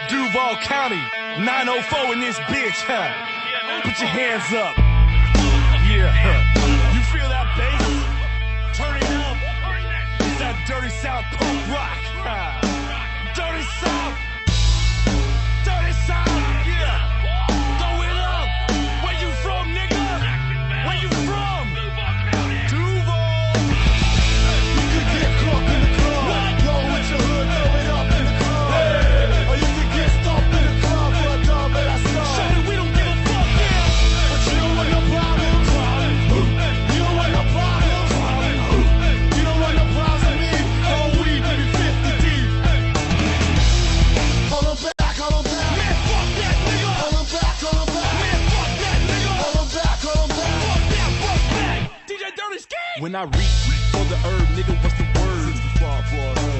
Duval County, 904 in this bitch, huh? Put your hands up. Yeah, you feel that bass? Turn it up. It's that dirty South punk rock. Dirty South. Dirty South, yeah. Throw it up. Where you from, nigga? Where you from? Duval. You could get caught in the club. Roll with your hood, throw it up in the club. Hey. Or you could get stomped in the club for a dub and I saw. Shut it, we don't give a fuck, yeah. But you don't want no problems. You don't want no problems. You don't want no problems with me. Oh, we baby 50 deep. Hold on back, hold on back. Man, fuck that nigga. Hold on back, hold on back. Man, fuck that nigga. Hold on back, hold on back. Fuck that, fuck that. DJ Dirty Ski. When I reach for the herb, nigga, what's the word?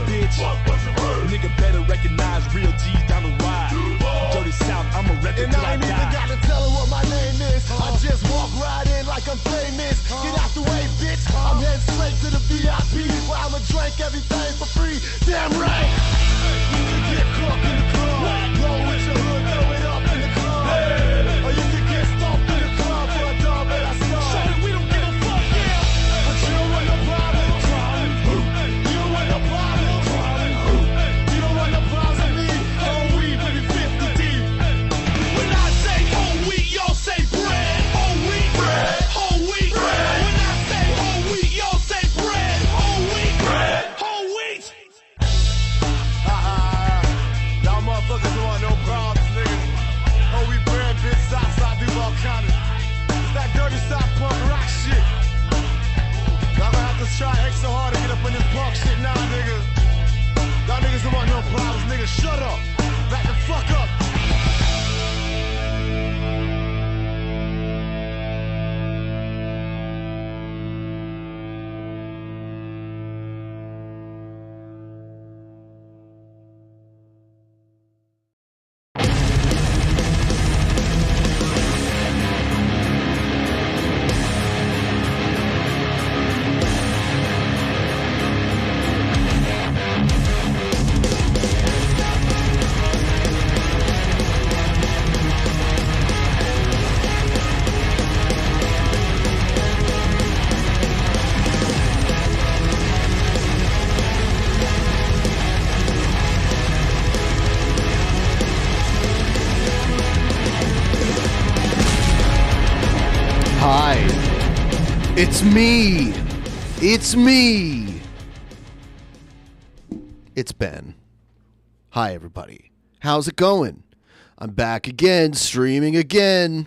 Bitch, what's the word? Nigga better recognize real G's down the ride. Dirty South, I'm a record till I die. And I ain't even gotta tell her what my name is. I just walk right in like I'm famous. Get out the way, bitch. I'm heading straight to the VIP where I'ma drink everything for free. Damn right. You can get caught in the club. Roll with your hood, throw it up in the club. Hey. Or you can get stomped in the club for a dub and I saw. Shut it, we don't give a fuck, yeah. But you don't want no problem. You don't want no problem. You don't want no problems with me. Oh, we baby 50 deep. When I say whole wheat, y'all say bread. Whole wheat, bread. Whole wheat, bread. When I say whole wheat, y'all say bread. Whole wheat, bread. Whole wheat. Y'all motherfuckers don't want no problems, nigga. Whole wheat bread, bitch, Southside Duval County. It's that dirty South punk rock shit. Y'all gonna have to try extra hard to get up in this punk shit now, nigga. Y'all niggas don't want no problems, nigga. Shut up. Back the fuck up. Hi, it's me. It's me. It's Ben. Hi, everybody. How's it going? I'm back again, streaming again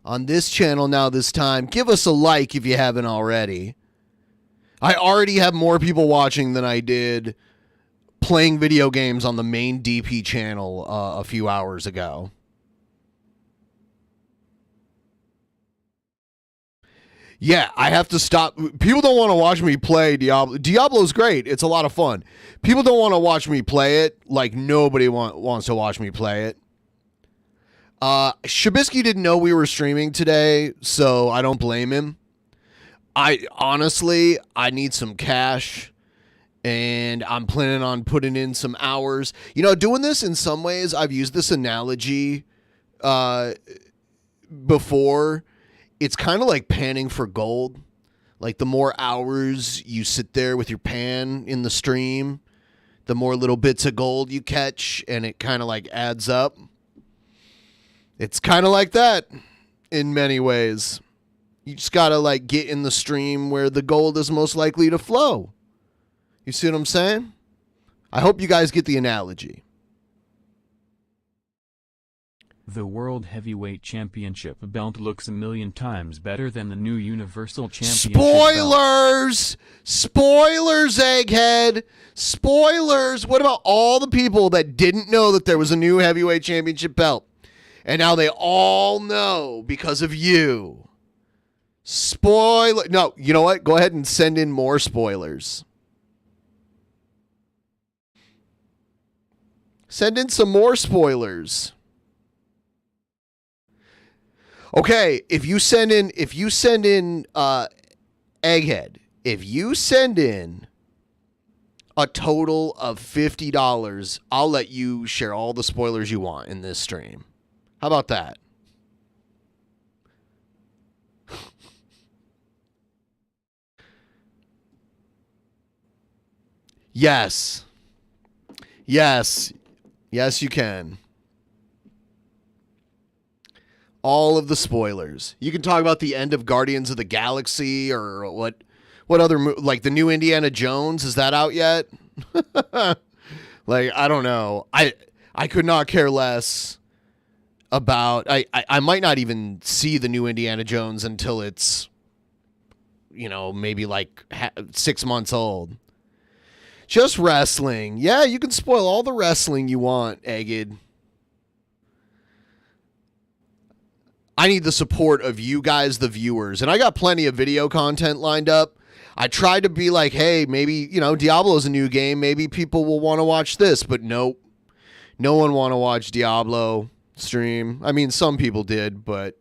on this channel now this time. Give us a like if you haven't already. I already have more people watching than I did playing video games on the main DP channel a few hours ago. Yeah, I have to stop. People don't want to watch me play Diablo. Diablo's great. It's a lot of fun. People don't want to watch me play it. Like, nobody wants to watch me play it. Shabisky didn't know we were streaming today, so I don't blame him. Honestly, I need some cash, and I'm planning on putting in some hours. You know, doing this in some ways, I've used this analogy before. It's kind of like panning for gold. Like, the more hours you sit there with your pan in the stream, the more little bits of gold you catch, and it kind of like adds up. It's kind of like that in many ways. You just got to like get in the stream where the gold is most likely to flow. You see what I'm saying? I hope you guys get the analogy. The World Heavyweight Championship belt looks a million times better than the new Universal Championship Spoilers! Belt. Spoilers, Egghead! Spoilers! What about all the people that didn't know that there was a new Heavyweight Championship belt? And now they all know because of you. Spoiler. No, you know what? Go ahead and send in more spoilers. Send in some more spoilers. Okay, if you send in Egghead, if you send in a total of $50, I'll let you share all the spoilers you want in this stream. How about that? Yes. Yes. Yes, you can. All of the spoilers. You can talk about the end of Guardians of the Galaxy or what other, like the new Indiana Jones, is that out yet? Like, I don't know. I could not care less about, I might not even see the new Indiana Jones until it's, you know, maybe like 6 months old. Just wrestling. Yeah, you can spoil all the wrestling you want, Egged. I need the support of you guys, the viewers. And I got plenty of video content lined up. I tried to be like, hey, maybe, you know, Diablo's a new game. Maybe people will want to watch this. But nope. No one want to watch Diablo stream. I mean, some people did, but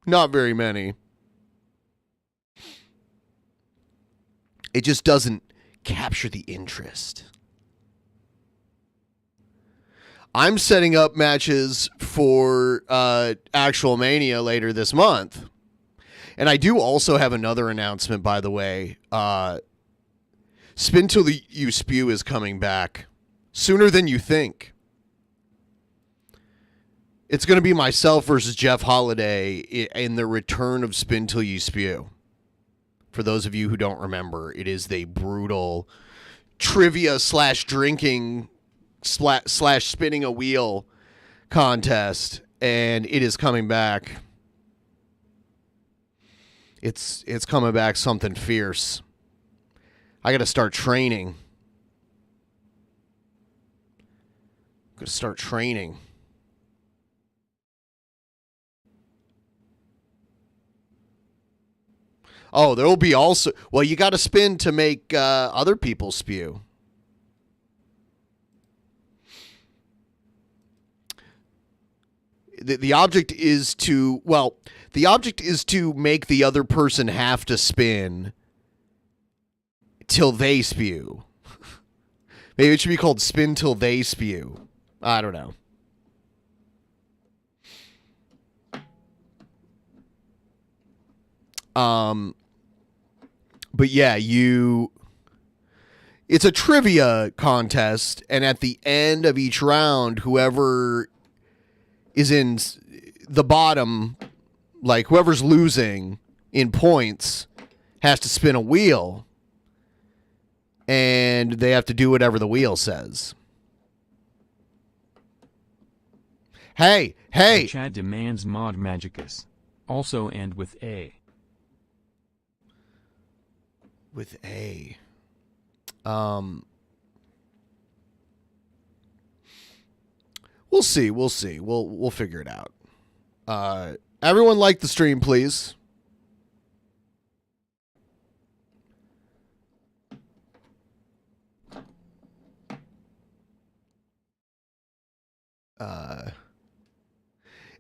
not very many. It just doesn't capture the interest. I'm setting up matches for Actual Mania later this month. And I do also have another announcement, by the way. Spin Till You Spew is coming back sooner than you think. It's going to be myself versus Jeff Holiday in the return of Spin Till You Spew. For those of you who don't remember, it is the brutal trivia / drinking / spinning a wheel contest, and it is coming back. It's coming back something fierce. I got to start training. I'm going to start training. Oh, there will be also... Well, you got to spin to make other people spew. The object is to... Well, the object is to make the other person have to spin till they spew. Maybe it should be called Spin Till They Spew. I don't know. But yeah, it's a trivia contest, and at the end of each round, whoever is in the bottom, like whoever's losing in points, has to spin a wheel, and they have to do whatever the wheel says. Hey! The chat demands Mod Magicus. Also end with A. With A. We'll see. We'll figure it out. Everyone like the stream, please.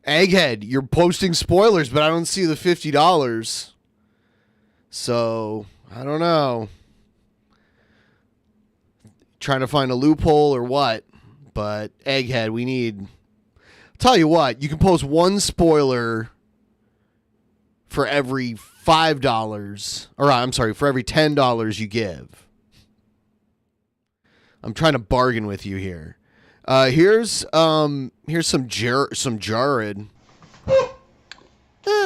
Egghead, you're posting spoilers, but I don't see the $50. So, I don't know. Trying to find a loophole or what? But, Egghead, we need... Tell you what, you can post one spoiler for every $5. Or, I'm sorry, for every $10 you give. I'm trying to bargain with you here. Here's some Jared.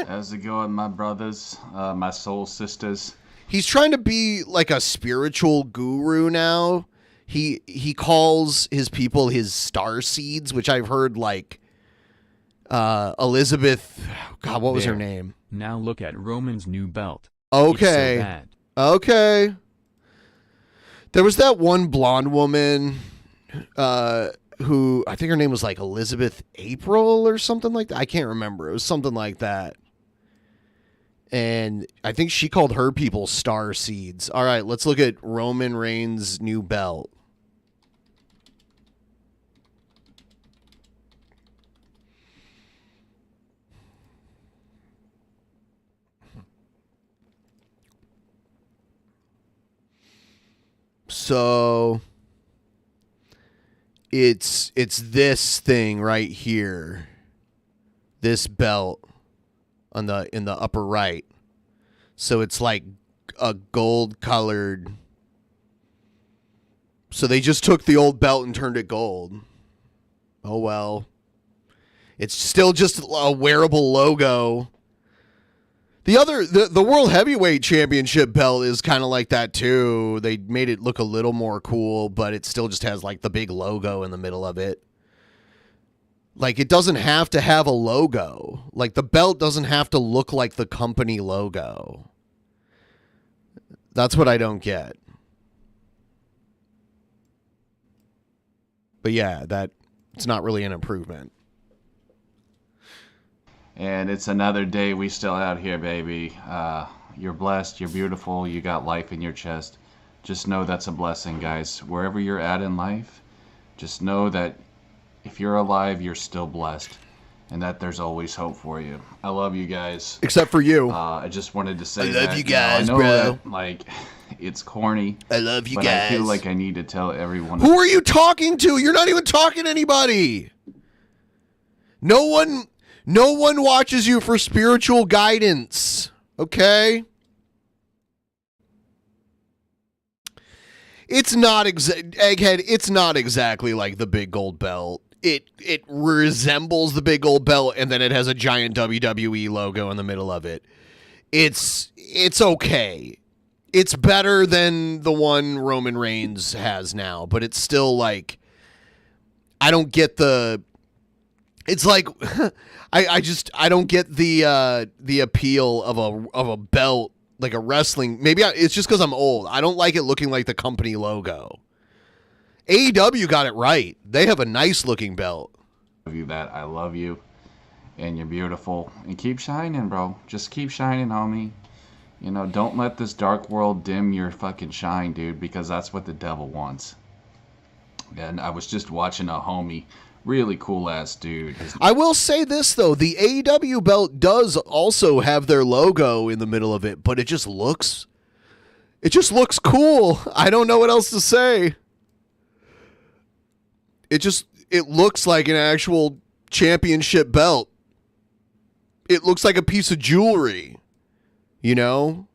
How's it going, my brothers, my soul sisters? He's trying to be like a spiritual guru now. He calls his people his star seeds, which I've heard like Elizabeth. God, what was her name? Now look at Roman's new belt. Okay. It's so bad. Okay. There was that one blonde woman who I think her name was like Elizabeth April or something like that. I can't remember. It was something like that. And I think she called her people star seeds. All right, let's look at Roman Reigns' new belt. So it's this thing right here. This belt in the upper right. So it's like a gold colored. So they just took the old belt and turned it gold. Oh well. It's still just a wearable logo. The World Heavyweight Championship belt is kind of like that too. They made it look a little more cool, but it still just has like the big logo in the middle of it. Like, it doesn't have to have a logo. Like, the belt doesn't have to look like the company logo. That's what I don't get. But yeah, it's not really an improvement. And it's another day we still out here, baby. You're blessed, you're beautiful, you got life in your chest. Just know that's a blessing, guys. Wherever you're at in life, just know that if you're alive, you're still blessed, and that there's always hope for you. I love you guys. Except for you. I just wanted to say I love that. you guys, I know bro. that, like, it's corny. I love you but guys. I feel like I need to tell everyone. Who are you talking to? You're not even talking to anybody. No one watches you for spiritual guidance. Okay? It's not Egghead, it's not exactly like the big gold belt. It resembles the big gold belt, and then it has a giant WWE logo in the middle of it. It's okay. It's better than the one Roman Reigns has now, but it's still like, I don't get the. It's like I don't get the appeal of a belt, like a wrestling. Maybe it's just because I'm old. I don't like it looking like the company logo. AEW got it right. They have a nice looking belt. I love you, and you're beautiful, and keep shining, bro. Just keep shining, homie. You know, don't let this dark world dim your fucking shine, dude, because that's what the devil wants. And I was just watching a homie, really cool ass dude. I will say this though, the AEW belt does also have their logo in the middle of it, but it just looks cool. I don't know what else to say. It looks like an actual championship belt. It looks like a piece of jewelry. You know?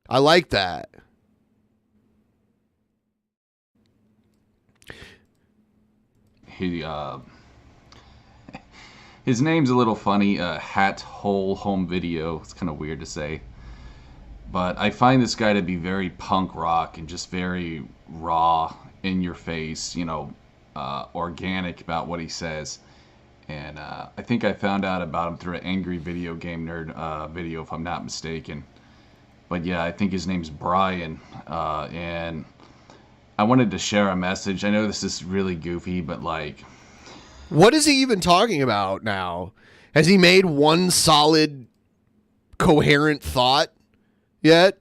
I like that. His name's a little funny, Hat Hole Home Video. It's kind of weird to say. But I find this guy to be very punk rock and just very raw, in your face, you know, organic about what he says. And I think I found out about him through an Angry Video Game Nerd video, if I'm not mistaken. But yeah, I think his name's Brian. And I wanted to share a message. I know this is really goofy, but like... What is he even talking about now? Has he made one solid, coherent thought yet?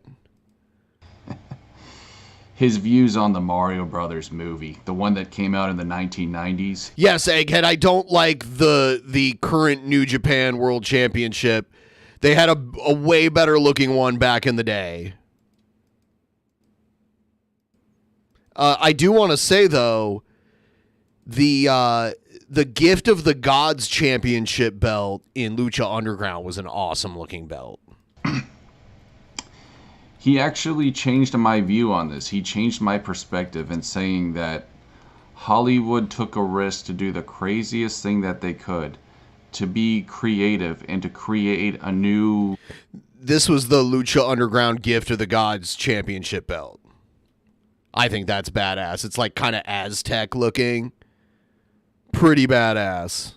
His views on the Mario Brothers movie, the one that came out in the 1990s. Yes, Egghead, I don't like the current New Japan World Championship. They had a way better looking one back in the day. I do want to say though, the Gift of the Gods Championship belt in Lucha Underground was an awesome looking belt. He actually changed my view on this. He changed my perspective in saying that Hollywood took a risk to do the craziest thing that they could, to be creative and to create a new... This was the Lucha Underground Gift of the Gods Championship belt. I think that's badass. It's like kind of Aztec looking. Pretty badass.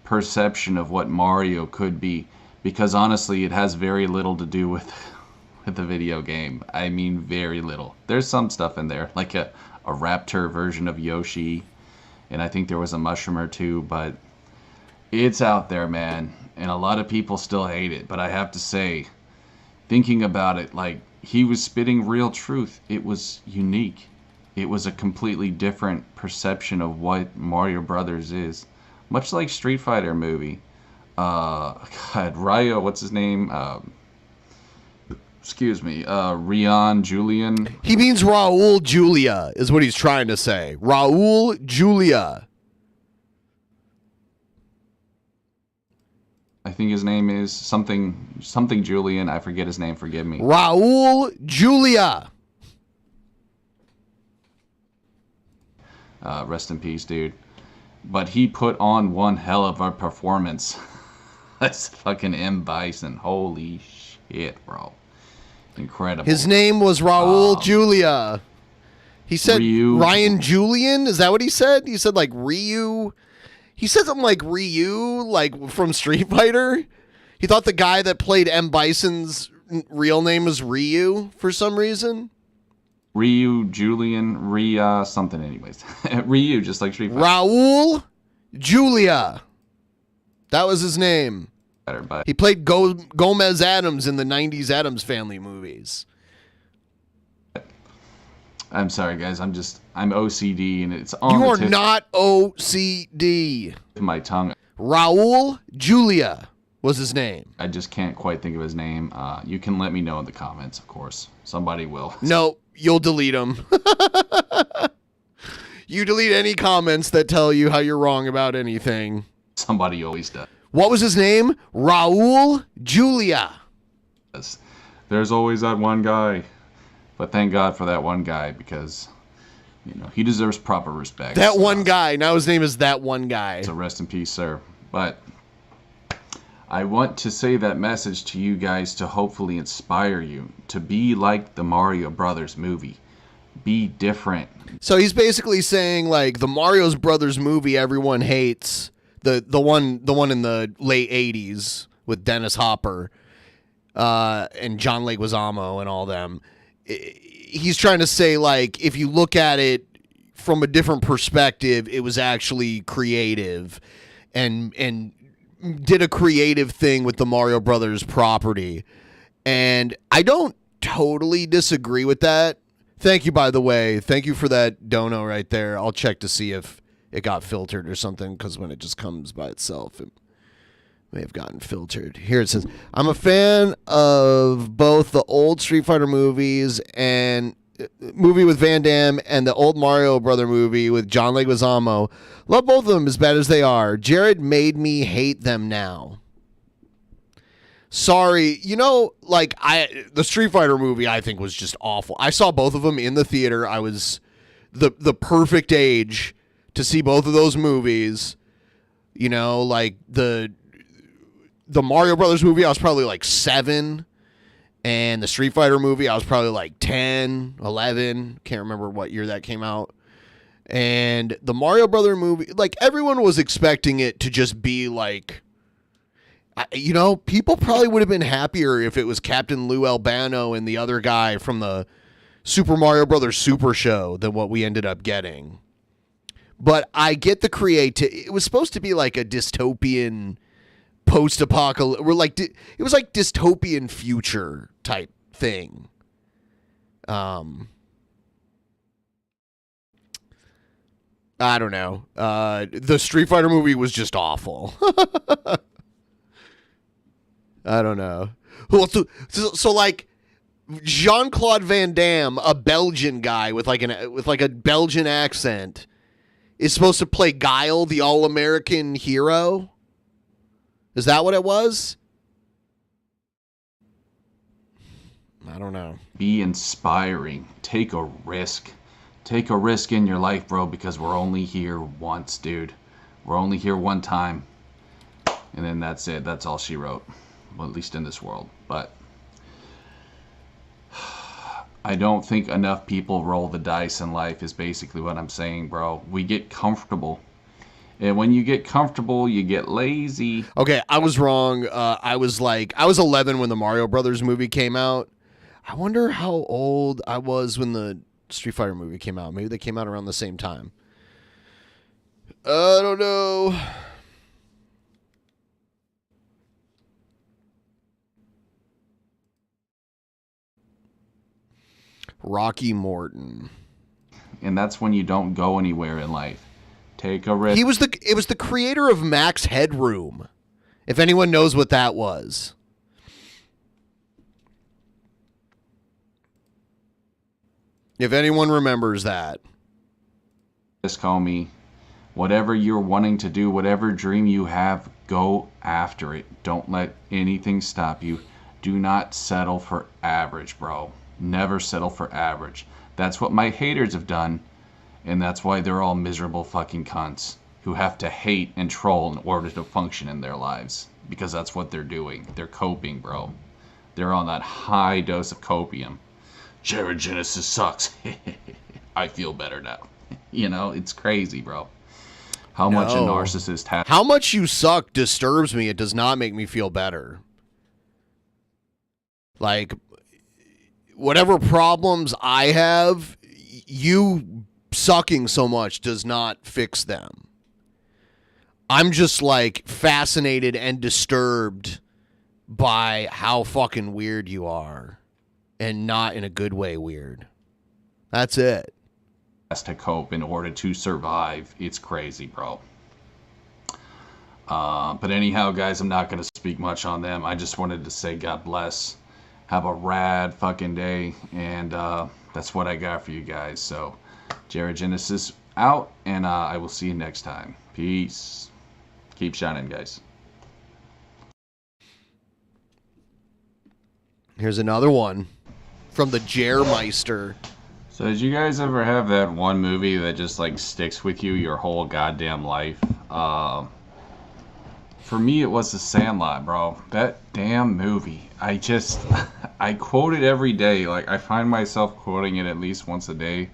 Perception of what Mario could be. Because honestly, it has very little to do with the video game. I mean, very little. There's some stuff in there, like a raptor version of Yoshi, and I think there was a mushroom or two, but it's out there, man. And a lot of people still hate it, but I have to say, thinking about it, like, he was spitting real truth. It was unique. It was a completely different perception of what Mario Brothers is. Much like Street Fighter movie. God, Ryo, what's his name? excuse me, Rion Julian. He means Raul Julia is what he's trying to say. Raul Julia. I think his name is something Julian. I forget his name. Forgive me. Raul Julia. Rest in peace, dude. But he put on one hell of a performance. That's fucking M. Bison. Holy shit, bro. Incredible. His name was Raul Julia. He said Ryu. Ryan Julian. Is that what he said? He said like Ryu. He said something like Ryu, like from Street Fighter. He thought the guy that played M. Bison's real name was Ryu for some reason. Ryu, Julian, Rhea, something anyways. Ryu, just like Street Fighter. Raul Julia. That was his name. But He played Gomez Adams in the 90s Addams Family movies. I'm sorry, guys. I'm OCD, and it's on You the are tip not OCD. of my tongue. Raul Julia was his name. I just can't quite think of his name. You can let me know in the comments, of course. Somebody will. No, you'll delete them. You delete any comments that tell you how you're wrong about anything. Somebody always does. What was his name? Raul Julia. There's always that one guy. But thank God for that one guy, because, you know, he deserves proper respect. That one guy. Now his name is That One Guy. So rest in peace, sir. But I want to say that message to you guys to hopefully inspire you to be like the Mario Brothers movie. Be different. So he's basically saying like the Mario Brothers movie everyone hates, the one in the late 80s with Dennis Hopper and John Leguizamo and all them. He's trying to say like if you look at it from a different perspective, it was actually creative and did a creative thing with the Mario Brothers property. And I don't totally disagree with that. Thank you, by the way. Thank you for that dono right there. I'll check to see if it got filtered or something, because when it just comes by itself, it may have gotten filtered. Here it says, I'm a fan of both the old Street Fighter movies and movie with Van Damme and the old Mario Brother movie with John Leguizamo. Love both of them as bad as they are. Jared made me hate them now. Sorry, you know, like the Street Fighter movie I think was just awful. I saw both of them in the theater. I was the perfect age to see both of those movies. You know, like the Mario Brothers movie I was probably like 7, and the Street Fighter movie I was probably like 10, 11, can't remember what year that came out. And the Mario Brother movie, like everyone was expecting it to just be like, you know, people probably would have been happier if it was Captain Lou Albano and the other guy from the Super Mario Brothers Super Show than what we ended up getting. But I get the it was supposed to be like a dystopian post-apocalyptic, or like it was like dystopian future type thing. I don't know. The Street Fighter movie was just awful. I don't know. So like Jean-Claude Van Damme, a Belgian guy with like a Belgian accent, is supposed to play Guile, the all-American hero. Is that what it was? I don't know. Be inspiring. Take a risk. Take a risk in your life, bro, because we're only here once, dude. We're only here one time. And then that's it. That's all she wrote. Well, at least in this world. But I don't think enough people roll the dice in life is basically what I'm saying, bro. We get comfortable. And when you get comfortable, you get lazy. Okay, I was wrong. I was 11 when the Mario Brothers movie came out. I wonder how old I was when the Street Fighter movie came out. Maybe they came out around the same time. I don't know. Rocky Morton. And that's when you don't go anywhere in life. Take a risk. It was the creator of Max Headroom. If anyone knows what that was. If anyone remembers that. Just call me. Whatever you're wanting to do, whatever dream you have, go after it. Don't let anything stop you. Do not settle for average, bro. Never settle for average. That's what my haters have done, and that's why they're all miserable fucking cunts who have to hate and troll in order to function in their lives, because that's what they're doing. They're coping, bro. They're on that high dose of copium. Jared Genesis sucks. I feel better now. You know, it's crazy, bro. How much a narcissist has. How much you suck disturbs me. It does not make me feel better. Like, whatever problems I have, you sucking so much does not fix them. I'm just like fascinated and disturbed by how fucking weird you are, and not in a good way weird. That's it. To cope in order to survive. It's crazy, bro. But anyhow, guys, I'm not going to speak much on them. I just wanted to say God bless. Have a rad fucking day. And that's what I got for you guys. So, Jared Genesis out, and I will see you next time. Peace. Keep shining, guys. Here's another one from the Jermeister. So did you guys ever have that one movie that just like sticks with you your whole goddamn life? For me, it was The Sandlot, bro. That damn movie. I quote it every day. Like, I find myself quoting it at least once a day,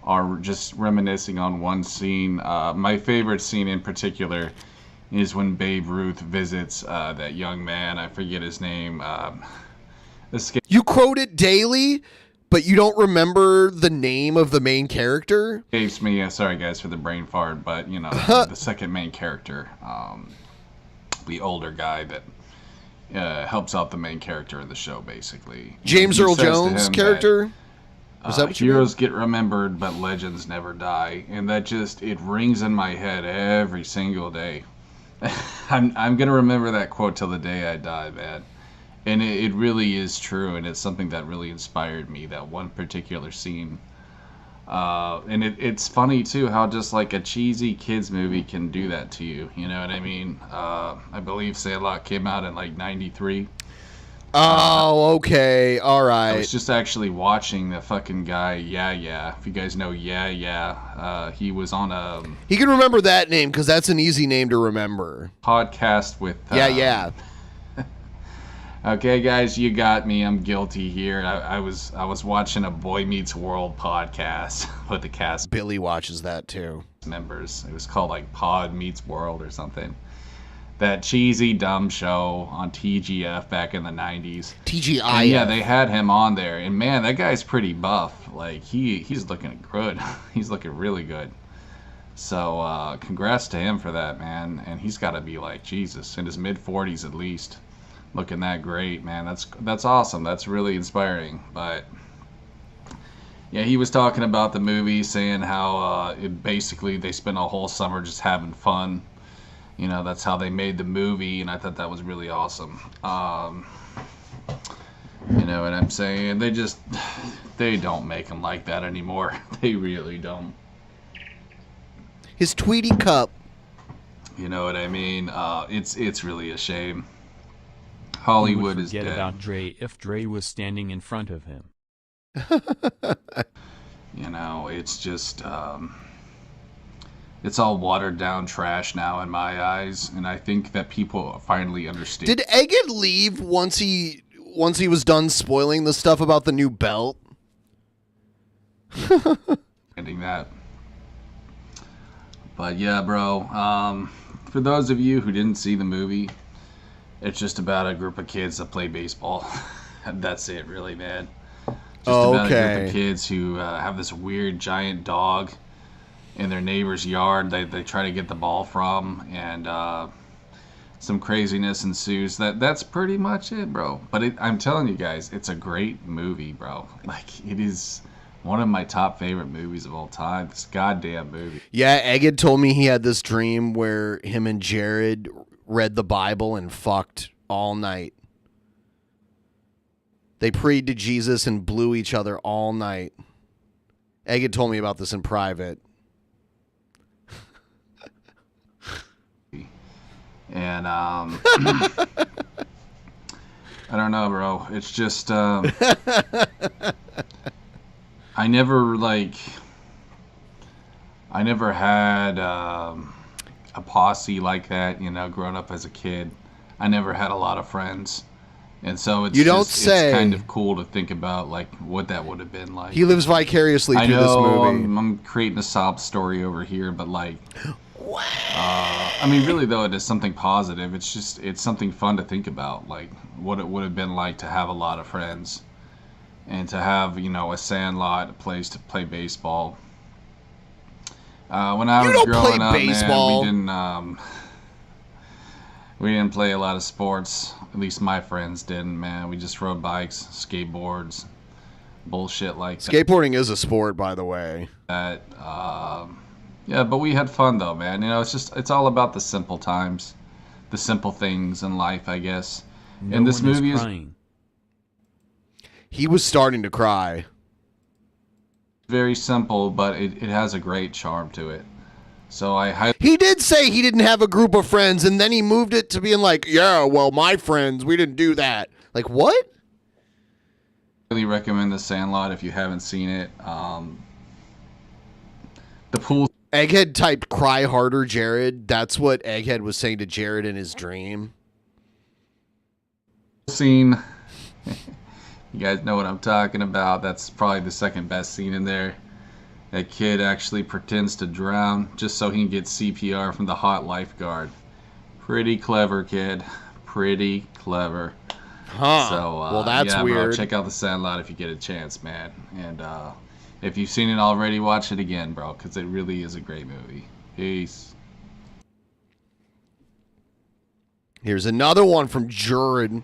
or just reminiscing on one scene. My favorite scene in particular is when Babe Ruth visits that young man. I forget his name. You quote it daily, but you don't remember the name of the main character? Escapes me. Sorry, guys, for the brain fart, but, you know, the second main character, the older guy that helps out the main character of the show, basically. James Earl Jones' character? Is that what you heroes get remembered, but legends never die. And that just, it rings in my head every single day. I'm going to remember that quote till the day I die, man. And it really is true, and it's something that really inspired me, that one particular scene. And it's funny, too, how just like a cheesy kids movie can do that to you. You know what I mean? I believe Sandlot came out in like 93. Oh, okay. All right. I was just actually watching the fucking guy, Yeah. If you guys know Yeah. He was on a... He can remember that name, because that's an easy name to remember. Podcast with... Yeah. Okay, guys, you got me. I'm guilty here. I was watching a Boy Meets World podcast with the cast Billy watches that too. Members. It was called like Pod Meets World or something. That cheesy, dumb show on TGF back in the 90s. TGI. And yeah, they had him on there, and man, that guy's pretty buff. Like he's looking good. He's looking really good. So congrats to him for that, man. And he's got to be like Jesus in his mid-40s at least. Looking that great, man. That's awesome. That's really inspiring. But yeah, he was talking about the movie, saying how basically they spent a whole summer just having fun. You know, that's how they made the movie, and I thought that was really awesome. You know what I'm saying? They don't make them like that anymore. They really don't. His Tweety cup. You know what I mean? It's really a shame. Hollywood is dead. Forget about Dre if Dre was standing in front of him. You know, it's just it's all watered down trash now in my eyes, and I think that people finally understand. Did Egged leave once he was done spoiling the stuff about the new belt? Ending that. But yeah, bro, for those of you who didn't see the movie, it's just about a group of kids that play baseball. That's it, really, man. Just about a group of kids who have this weird giant dog in their neighbor's yard they try to get the ball from, and some craziness ensues. That's pretty much it, bro. But I'm telling you guys, it's a great movie, bro. Like, it is one of my top favorite movies of all time. This goddamn movie. Yeah, Egged told me he had this dream where him and Jared read the Bible and fucked all night. They prayed to Jesus and blew each other all night. Egg had told me about this in private. And I don't know, bro. It's just I never had a posse like that, you know, growing up as a kid. I never had a lot of friends. And so it's it's kind of cool to think about like what that would have been like. He lives vicariously through this movie. I'm creating a sob story over here, but like I mean, really though, it is something positive. It's something fun to think about, like what it would have been like to have a lot of friends and to have, you know, a sandlot, a place to play baseball. When I was growing up, man, we didn't play a lot of sports. At least my friends didn't, man. We just rode bikes, skateboards, bullshit like that. Skateboarding is a sport, by the way. Yeah, but we had fun though, man. You know, it's all about the simple times, the simple things in life, I guess. And this movie is He was starting to cry. very simple, but it has a great charm to it. So He did say he didn't have a group of friends, and then he moved it to being like, yeah, well, my friends, we didn't do that. Like, what? really recommend The Sandlot if you haven't seen it. The pool Egghead typed cry harder, Jared. That's what Egghead was saying to Jared in his dream. scene, you guys know what I'm talking about. That's probably the second best scene in there. That kid actually pretends to drown just so he can get CPR from the hot lifeguard. Pretty clever, kid. Pretty clever. Huh. So, well, that's yeah, weird. Bro, check out The Sandlot if you get a chance, man. And if you've seen it already, watch it again, bro, because it really is a great movie. Peace. Here's another one from Jared.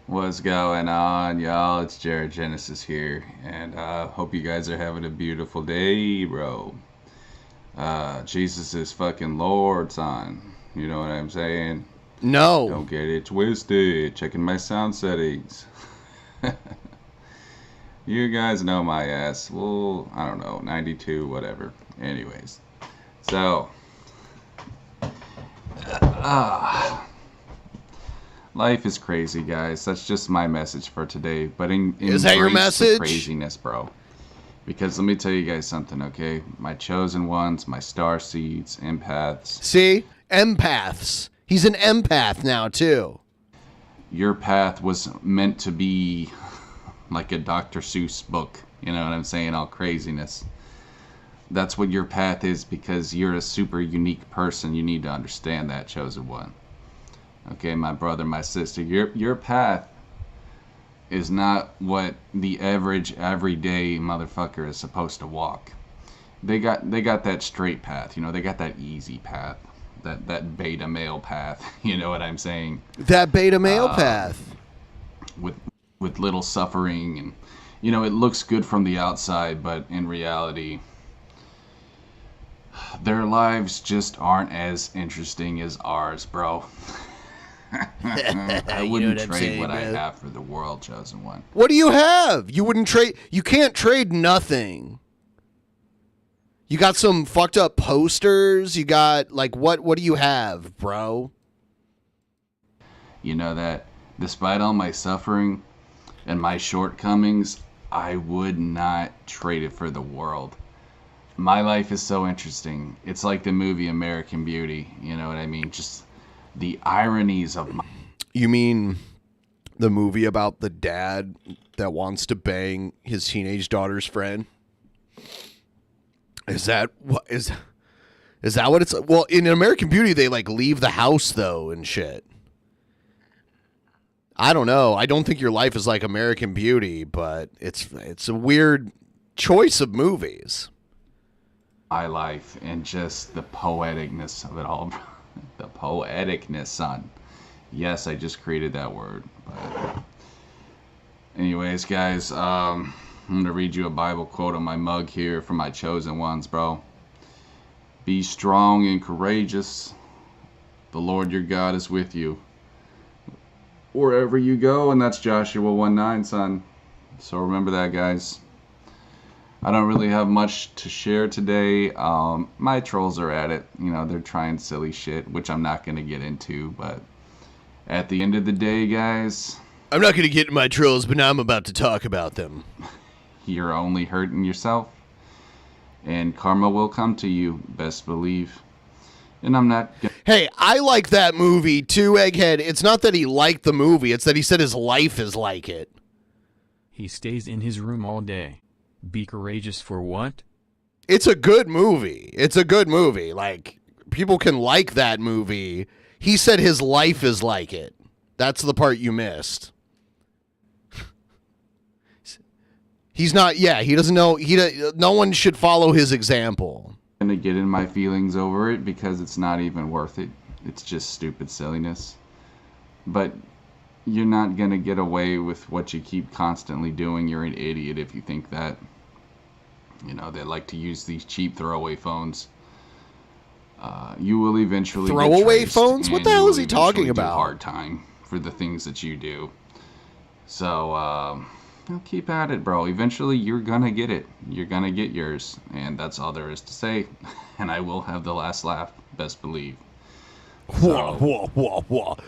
What's going on, y'all? It's Jared Genesis here, and hope you guys are having a beautiful day, bro. Jesus is fucking Lord, son. You know what I'm saying? No. Don't get it twisted. Checking my sound settings. You guys know my ass. Well, I don't know, 92, whatever. Anyways, so life is crazy, guys. That's just my message for today. But Is that your embrace message? the craziness, bro. Because let me tell you guys something, okay? My chosen ones, my star seeds, empaths. See? Empaths. He's an empath now, too. Your path was meant to be like a Dr. Seuss book. You know what I'm saying? All craziness. That's what your path is, because you're a super unique person. You need to understand that, chosen one. Okay, my brother, my sister, your path is not what the average everyday motherfucker is supposed to walk. They got that straight path, you know, they got that easy path, that beta male path, you know what I'm saying? That beta male path. With little suffering, and you know, it looks good from the outside, but in reality their lives just aren't as interesting as ours, bro. I wouldn't trade what I have for the world, chosen one. What do you have? You wouldn't trade. You can't trade nothing. You got some fucked up posters. You got like what do you have, bro? You know that despite all my suffering and my shortcomings, I would not trade it for the world. My life is so interesting. It's like the movie American Beauty, you know what I mean? Just the ironies of my... You mean the movie about the dad that wants to bang his teenage daughter's friend? Is that what it's... Well, in American Beauty, they like leave the house though and shit. I don't know. I don't think your life is like American Beauty, but it's a weird choice of movies. My life and just the poeticness of it all. The poeticness, son. Yes, I just created that word. But anyways, guys, I'm going to read you a Bible quote on my mug here for my chosen ones, bro. Be strong and courageous. The Lord your God is with you wherever you go, and that's Joshua 1:9, son. So remember that, guys. I don't really have much to share today. My trolls are at it. You know, they're trying silly shit, which I'm not going to get into. But at the end of the day, guys, I'm not going to get into my trolls, but now I'm about to talk about them. You're only hurting yourself. And karma will come to you, best believe. And I'm not... Hey, I like that movie too, Egghead. It's not that he liked the movie. It's that he said his life is like it. He stays in his room all day. Be courageous for what? It's a good movie. It's a good movie. Like, people can like that movie. He said his life is like it. That's the part you missed. He's not, yeah, he doesn't know, no one should follow his example. I'm going to get in my feelings over it because it's not even worth it. It's just stupid silliness. But you're not going to get away with what you keep constantly doing. You're an idiot if you think that. You know, they like to use these cheap throwaway phones. You will eventually throwaway get phones? What the hell is he talking about? Hard time for the things that you do. So, keep at it, bro. Eventually, you're gonna get it. You're gonna get yours, and that's all there is to say. And I will have the last laugh, best believe. So, all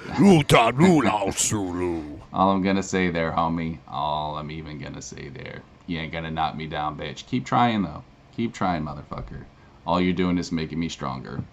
I'm gonna say there, homie. All I'm even gonna say there. You ain't gonna knock me down, bitch. Keep trying, though. Keep trying, motherfucker. All you're doing is making me stronger.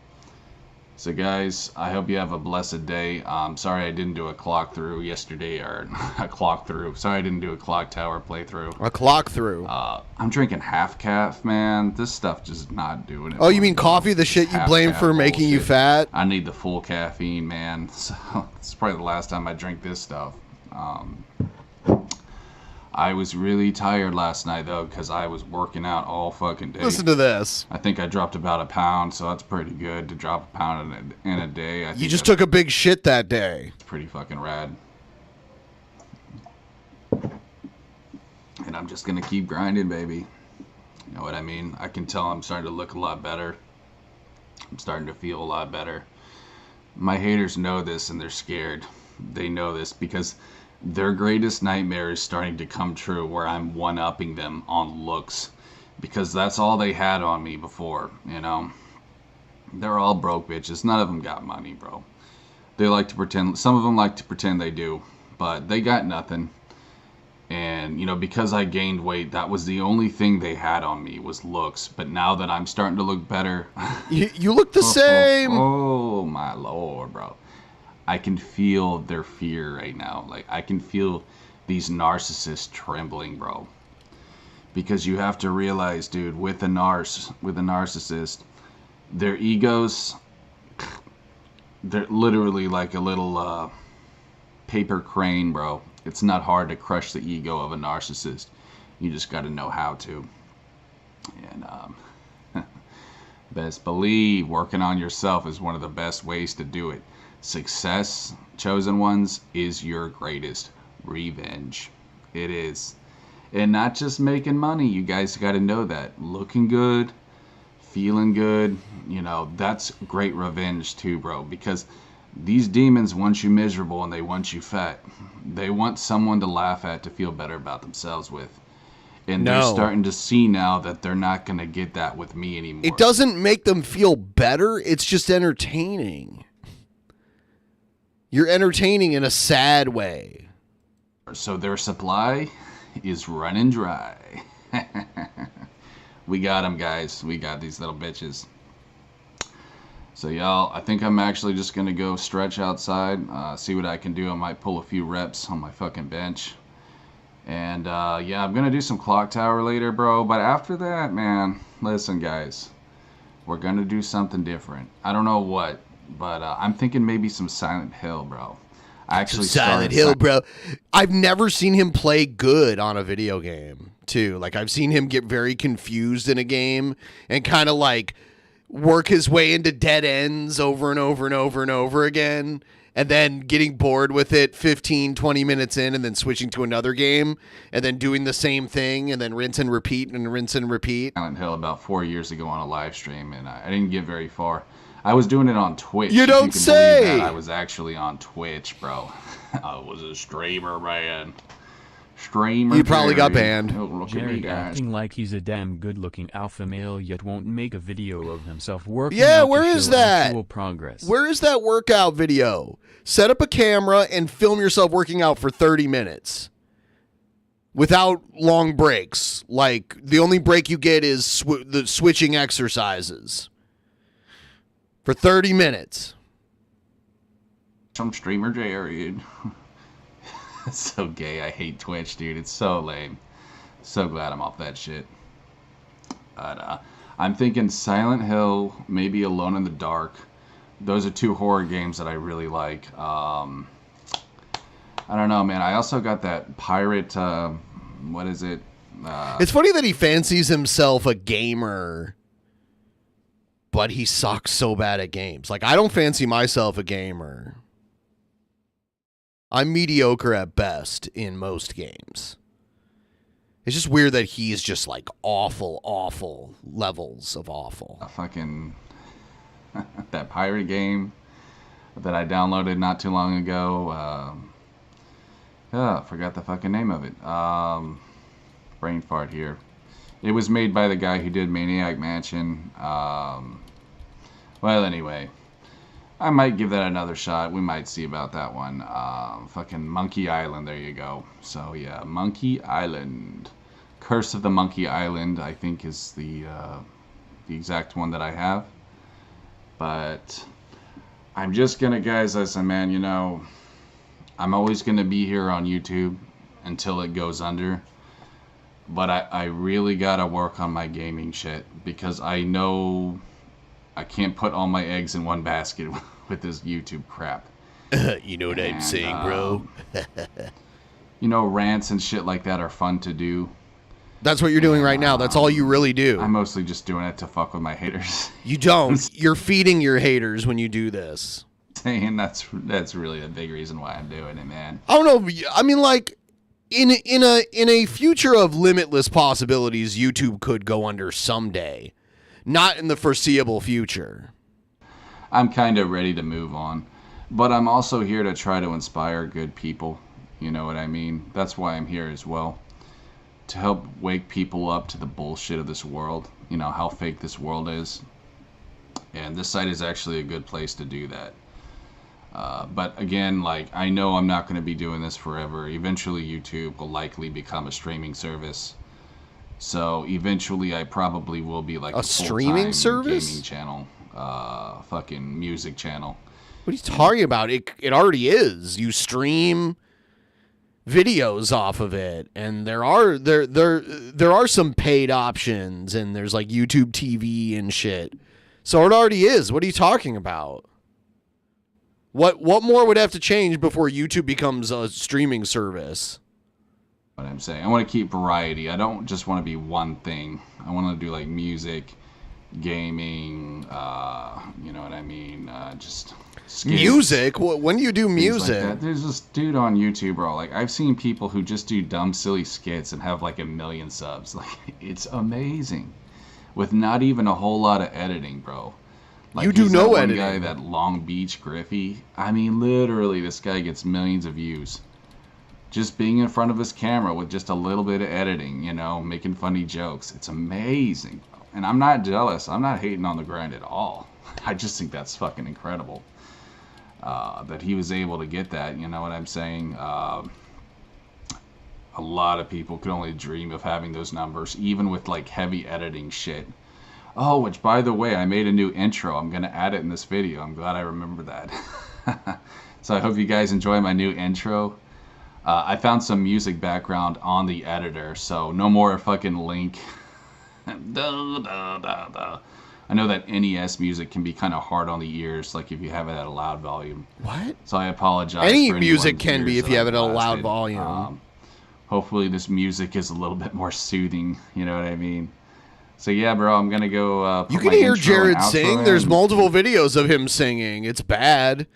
So, guys, I hope you have a blessed day. Sorry I didn't do a clock through yesterday, or a clock through. Sorry I didn't do a clock tower playthrough. A clock through. I'm drinking half calf, man. This stuff just not doing it. Oh, you mean coffee, the shit you blame for making you fat? I need the full caffeine, man. So, it's probably the last time I drink this stuff. I was really tired last night, though, because I was working out all fucking day. Listen to this. I think I dropped about 1 pound, so that's pretty good to drop 1 pound in a day. You just took a big shit that day. Pretty fucking rad. And I'm just going to keep grinding, baby. You know what I mean? I can tell I'm starting to look a lot better. I'm starting to feel a lot better. My haters know this, and they're scared. They know this because their greatest nightmare is starting to come true, where I'm one-upping them on looks, because that's all they had on me before, you know. They're all broke bitches. None of them got money, bro. They like to pretend. Some of them like to pretend they do, but they got nothing. And, you know, because I gained weight, that was the only thing they had on me was looks. But now that I'm starting to look better, you look the same. Oh my lord, bro. I can feel their fear right now. Like, I can feel these narcissists trembling, bro. Because you have to realize, dude, with a narcissist, their egos, they're literally like a little paper crane, bro. It's not hard to crush the ego of a narcissist. You just got to know how to. And best believe working on yourself is one of the best ways to do it. Success, chosen ones, is your greatest revenge. It is. And not just making money. You guys got to know that. Looking good, feeling good, you know, that's great revenge too, bro. Because these demons want you miserable and they want you fat. They want someone to laugh at, to feel better about themselves with. And they're starting to see now that they're not going to get that with me anymore. It doesn't make them feel better. It's just entertaining. You're entertaining in a sad way. So their supply is running dry. We got them, guys. We got these little bitches. So, y'all, I think I'm actually just going to go stretch outside, see what I can do. I might pull a few reps on my fucking bench. And, yeah, I'm going to do some clock tower later, bro. But after that, man, listen, guys. We're going to do something different. I don't know what. But I'm thinking maybe some Silent Hill, bro. I actually Silent Hill, bro. I've never seen him play good on a video game, too. Like, I've seen him get very confused in a game and kind of, like, work his way into dead ends over and over and over and over again, and then getting bored with it 15, 20 minutes in, and then switching to another game, and then doing the same thing, and then rinse and repeat and rinse and repeat. Silent Hill about 4 years ago on a live stream, and I didn't get very far. I was doing it on Twitch. You don't say! I was actually on Twitch, bro. I was a streamer, man. Streamer. He probably got Jerry. banned. Oh, look at me, Jared guys. acting like he's a damn good-looking alpha male, yet won't make a video of himself working Yeah, out to where is show that? actual progress. Where is that workout video? Set up a camera and film yourself working out for 30 minutes. Without long breaks. Like, the only break you get is the switching exercises. For 30 minutes. Some streamer Jared. It's so gay. I hate Twitch, dude. It's so lame. So glad I'm off that shit. But I'm thinking Silent Hill, maybe Alone in the Dark. Those are 2 horror games that I really like. I don't know, man. I also got that pirate. What is it? It's funny that he fancies himself a gamer, but he sucks so bad at games. Like, I don't fancy myself a gamer. I'm mediocre at best in most games. It's just weird that he's just like awful levels of awful. A fucking that pirate game that I downloaded not too long ago. I forgot the fucking name of it. Brain fart here. It was made by the guy who did Maniac Mansion. Well, anyway. I might give that another shot. We might see about that one. Fucking Monkey Island, there you go. So, yeah, Monkey Island. Curse of the Monkey Island, I think, is the exact one that I have. But I'm just going to, guys, listen, man, you know, I'm always going to be here on YouTube until it goes under. But I really got to work on my gaming shit because I know I can't put all my eggs in one basket with this YouTube crap. You know what I'm saying, bro? You know, rants and shit like that are fun to do. That's what you're doing right now. That's all you really do. I'm mostly just doing it to fuck with my haters. You don't. You're feeding your haters when you do this. Saying that's really a big reason why I'm doing it, man. I don't know. I mean, like, in a future of limitless possibilities, YouTube could go under someday. Not in the foreseeable future. I'm kind of ready to move on. But I'm also here to try to inspire good people. You know what I mean? That's why I'm here as well. To help wake people up to the bullshit of this world. You know, how fake this world is. And this site is actually a good place to do that. But again, like, I know I'm not going to be doing this forever. Eventually, YouTube will likely become a streaming service. So eventually, I probably will be like a streaming service, gaming channel, fucking music channel. What are you talking about? It already is. You stream videos off of it, and there are some paid options, and there's like YouTube TV and shit. So it already is. What are you talking about? What more would have to change before YouTube becomes a streaming service? What I'm saying, I want to keep variety. I don't just want to be one thing. I want to do like music, gaming, you know what I mean, just skits, music. When do you do music? Like there's this dude on YouTube, bro. Like, I've seen people who just do dumb, silly skits and have like 1 million subs. Like, it's amazing, with not even a whole lot of editing, bro. Like, you do no that editing. One guy, that Long Beach Griffey. I mean, literally, this guy gets millions of views. Just being in front of his camera with just a little bit of editing, you know, making funny jokes. It's amazing. And I'm not jealous. I'm not hating on the grind at all. I just think that's fucking incredible. That he was able to get that, you know what I'm saying? A lot of people could only dream of having those numbers, even with like heavy editing shit. Oh, which, by the way, I made a new intro. I'm going to add it in this video. I'm glad I remember that. So I hope you guys enjoy my new intro. I found some music background on the editor, so no more fucking Link. I know that NES music can be kind of hard on the ears, like if you have it at a loud volume. What? So I apologize. Any for music can anyone's be ears if you that have it at a I've loud blasted. volume. Hopefully this music is a little bit more soothing, you know what I mean? So yeah, bro, I'm gonna go. Put You can my hear intro and Jared outro sing. in. There's multiple videos of him singing. It's bad.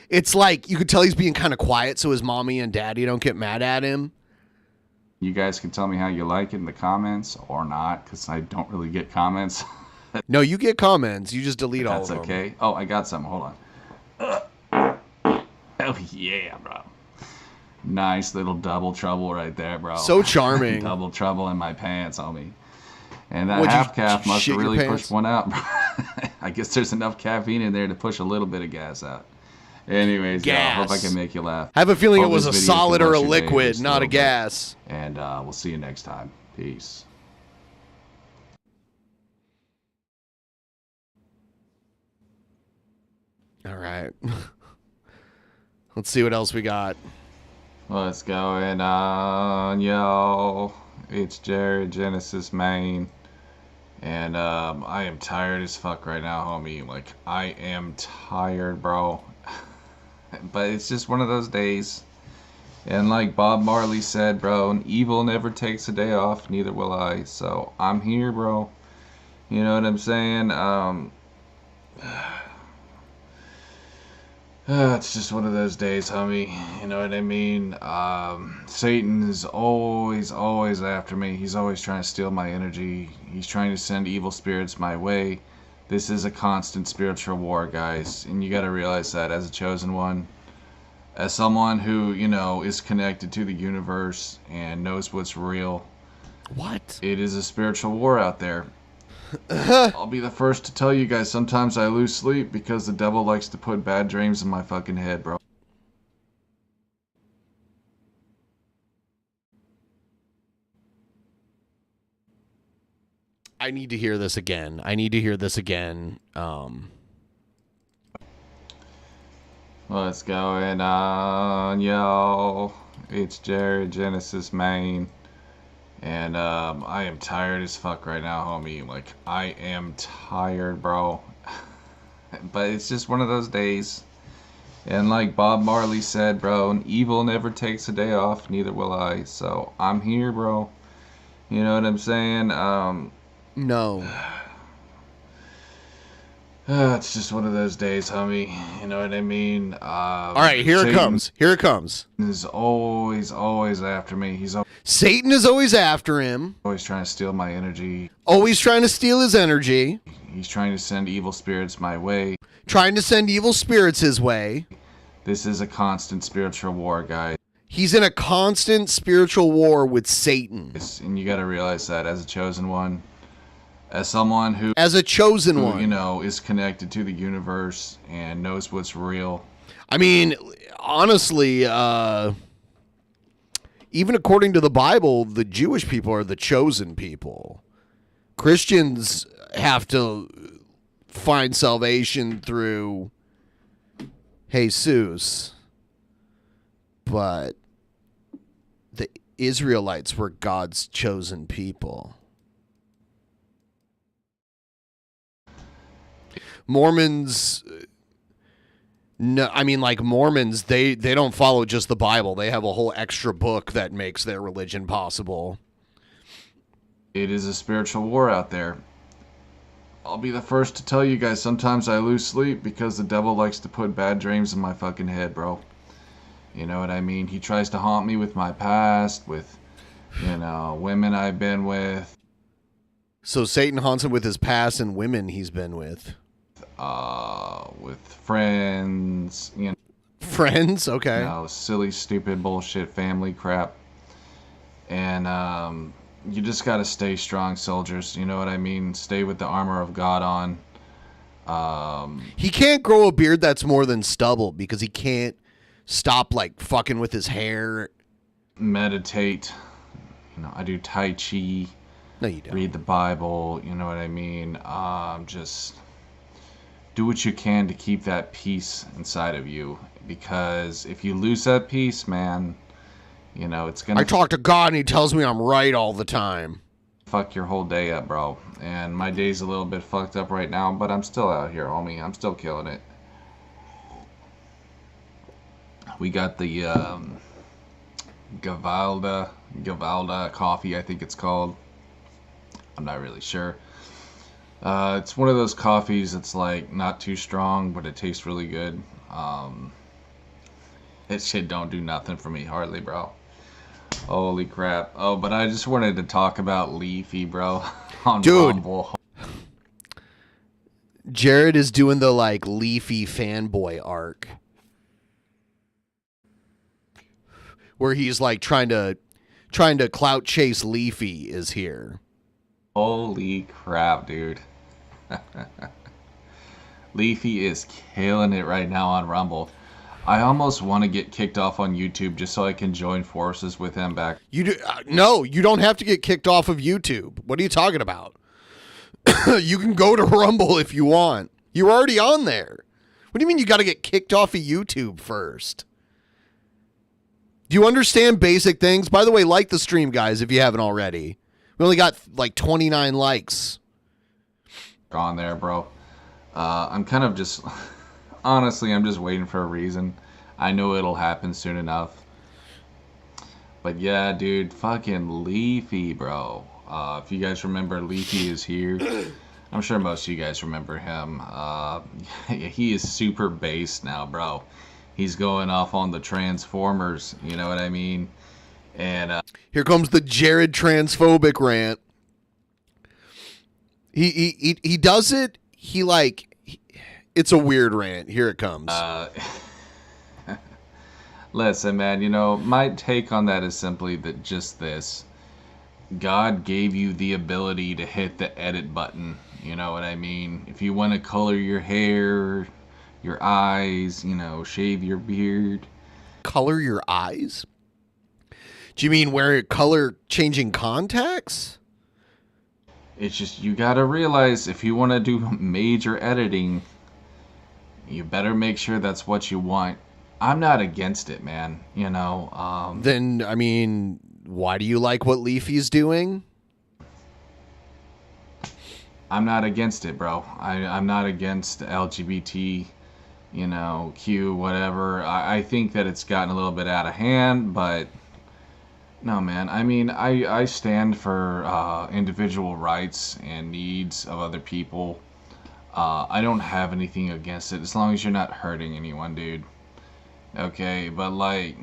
It's like you could tell he's being kind of quiet so his mommy and daddy don't get mad at him. You guys can tell me how you like it in the comments or not, because I don't really get comments. No, you get comments. You just delete all of That's them. okay. Oh, I got some. Hold on. Oh yeah, bro. Nice little double trouble right there, bro. So charming. Double trouble in my pants, homie. And that What'd you half calf must shit have your really pants? pushed one out. I guess there's enough caffeine in there to push a little bit of gas out. Anyways, y'all, hope I Gas. can make you laugh. I have a feeling it Hope was this a video can solid or a bless your day liquid, just not a little bit. gas. And we'll see you next time. Peace. All right. Let's see what else we got. What's going on, yo? It's Jared, Genesis, Maine. And I am tired as fuck right now, homie. Like, I am tired, bro. But it's just one of those days. And like Bob Marley said, bro, evil never takes a day off, neither will I. So I'm here, bro. You know what I'm saying? It's just one of those days, homie. You know what I mean? Satan is always after me. He's always trying to steal my energy. He's trying to send evil spirits my way. This is a constant spiritual war, guys. And you gotta realize that as a chosen one. As someone who, you know, is connected to the universe and knows what's real. What? It is a spiritual war out there. I'll be the first to tell you guys, sometimes I lose sleep because the devil likes to put bad dreams in my fucking head, bro. I need to hear this again. I need to hear this again. What's going on, yo? It's Jared, Genesis, Maine. And I am tired as fuck right now, homie. Like, I am tired, bro. But it's just one of those days. And like Bob Marley said, bro, evil never takes a day off, neither will I. So I'm here, bro. You know what I'm saying? No. It's just one of those days, homie. You know what I mean? All right, here it comes. Here it comes. Is always after me. He's Satan is always after him. always trying to steal my energy. Always trying to steal his energy. He's trying to send evil spirits my way. Trying to send evil spirits his way. This is a constant spiritual war, guys. He's in a constant spiritual war with Satan. And you gotta realize that as a chosen one. As someone who, As a chosen one. you know, is connected to the universe and knows what's real. I mean, honestly, even according to the Bible, the Jewish people are the chosen people. Christians have to find salvation through Jesus, but the Israelites were God's chosen people. Mormons, no, I mean, like Mormons, they don't follow just the Bible. They have a whole extra book that makes their religion possible. It is a spiritual war out there. I'll be the first to tell you guys, sometimes I lose sleep because the devil likes to put bad dreams in my fucking head, bro. You know what I mean? He tries to haunt me with my past, with, you know, women I've been with. So Satan haunts him with his past and women he's been with. With friends, you know. Friends? Okay. You know, silly, stupid, bullshit family crap. And, you just gotta stay strong, soldiers. You know what I mean? Stay with the armor of God on. He can't grow a beard that's more than stubble because he can't stop, like, fucking with his hair. Meditate. You know, I do Tai Chi. No, you don't. Read the Bible. You know what I mean? Just do what you can to keep that peace inside of you. Because if you lose that peace, man, you know, it's gonna... I talk to God and he tells me I'm right all the time. Fuck your whole day up, bro. And my day's a little bit fucked up right now, but I'm still out here, homie. I'm still killing it. We got the Gavalda coffee, I think it's called. I'm not really sure. It's one of those coffees that's like not too strong, but it tastes really good. That shit don't do nothing for me hardly, bro. Holy crap. Oh, but I just wanted to talk about Leafy, bro. On Dude. Rumble. Jared is doing the, like, Leafy fanboy arc. where he's like trying to clout chase Leafy is here. Holy crap, dude. Leafy is killing it right now on Rumble. I almost want to get kicked off on YouTube just so I can join forces with him back. No, you don't have to get kicked off of YouTube. What are you talking about? You can go to Rumble if you want. You're already on there. What do you mean you got to get kicked off of YouTube first? Do you understand basic things? By the way, like the stream, guys, if you haven't already. We only got like 29 likes. On there, bro. I'm kind of just... Honestly, I'm just waiting for a reason. I know it'll happen soon enough. But yeah, dude, fucking Leafy, bro. If you guys remember, Leafy is here. I'm sure most of you guys remember him. He is super based now, bro. He's going off on the Transformers, you know what I mean? And here comes the Jared transphobic rant. He does it. It's a weird rant. Here it comes. Listen, man, you know, my take on that is simply that just this. God gave you the ability to hit the edit button. You know what I mean? If you want to color your hair, your eyes, you know, shave your beard. Color your eyes? Do you mean wear color changing contacts? It's just, you gotta realize if you want to do major editing, you better make sure that's what you want. I'm not against it, man. You know, Then, I mean, why do you like what Leafy's doing? I'm not against it, bro. I'm not against LGBT, you know, Q, whatever. I think that it's gotten a little bit out of hand, but no, man. I mean, I stand for individual rights and needs of other people. I don't have anything against it as long as you're not hurting anyone, dude. Okay, but like,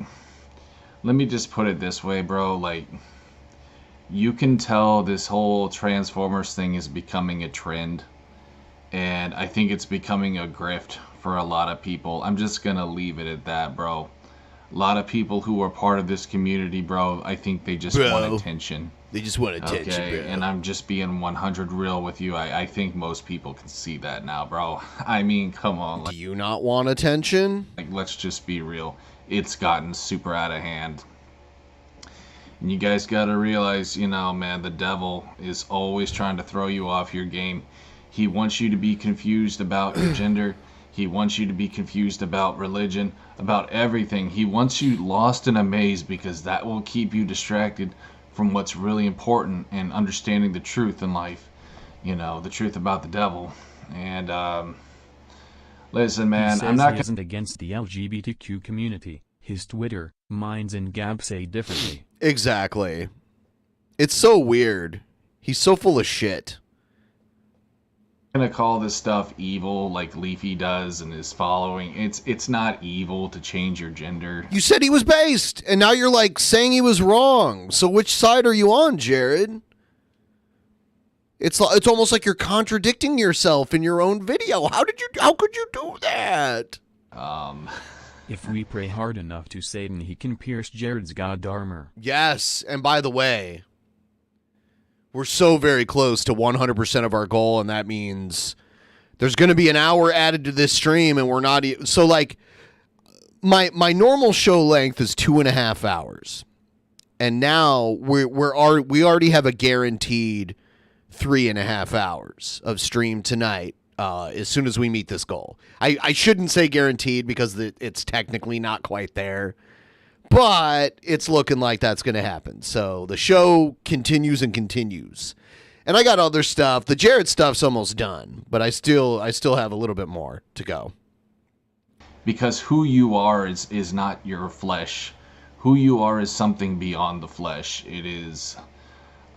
let me just put it this way, bro. Like, you can tell this whole Transformers thing is becoming a trend, and I think it's becoming a grift for a lot of people. I'm just gonna leave it at that, bro. A lot of people who are part of this community, bro, I think they just want attention. They just want attention, okay, bro. And I'm just being 100 real with you. I think most people can see that now, bro. I mean, come on. Do you not want attention? Like, let's just be real. It's gotten super out of hand. And you guys gotta realize, you know, man, the devil is always trying to throw you off your game. He wants you to be confused about your gender. He wants you to be confused about religion, about everything. He wants you lost in a maze because that will keep you distracted from what's really important and understanding the truth in life. You know, the truth about the devil. And, listen, man, I'm not... He isn't against the LGBTQ community. His Twitter, Minds and Gab say differently. Exactly. It's so weird. He's so full of shit. I'm gonna call this stuff evil like Leafy does and his following. It's not evil to change your gender. You said he was based, and now you're like saying he was wrong. So which side are you on, Jared? It's almost like you're contradicting yourself in your own video. How could you do that? If we pray hard enough to Satan, he can pierce Jared's god armor. Yes, and by the way, we're so very close to 100% of our goal, and that means there's going to be an hour added to this stream, and we're not... So, like, my normal show length is 2.5 hours, and now we already have a guaranteed 3.5 hours of stream tonight as soon as we meet this goal. I shouldn't say guaranteed because it's technically not quite there, but it's looking like that's going to happen. So the show continues and continues. And I got other stuff. The Jared stuff's almost done, but I still have a little bit more to go. Because who you are is not your flesh. Who you are is something beyond the flesh. It is,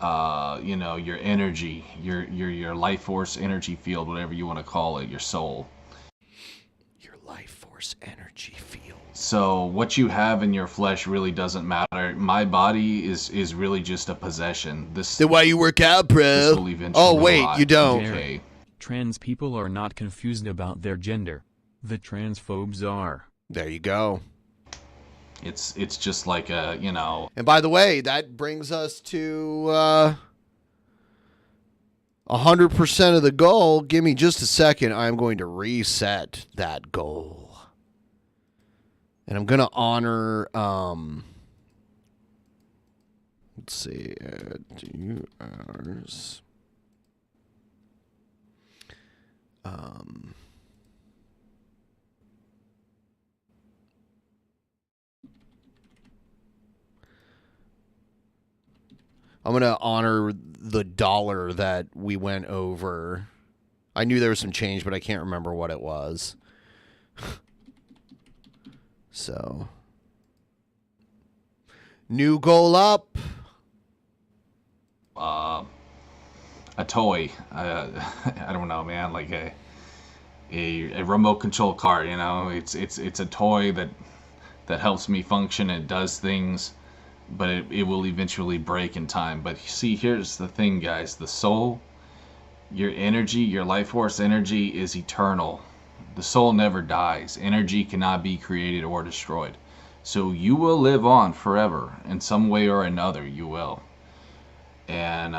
you know, your energy, your life force energy field, whatever you want to call it, your soul. Your life force energy field. So what you have in your flesh really doesn't matter. My body is really just a possession. Then why you work out, bro? Oh, wait, you don't. Okay. Trans people are not confused about their gender. The transphobes are. There you go. It's just like a, you know. And by the way, that brings us to 100% of the goal. Give me just a second. I'm going to reset that goal. And I'm going to honor, let's see, do ours. I'm going to honor the dollar that we went over. I knew there was some change, but I can't remember what it was. So, new goal up. A toy. I don't know, man. Like a remote control car. You know, it's a toy that helps me function. It does things, but it will eventually break in time. But see, here's the thing, guys. The soul, your energy, your life force energy is eternal. The soul never dies. Energy cannot be created or destroyed. So you will live on forever in some way or another. You will. And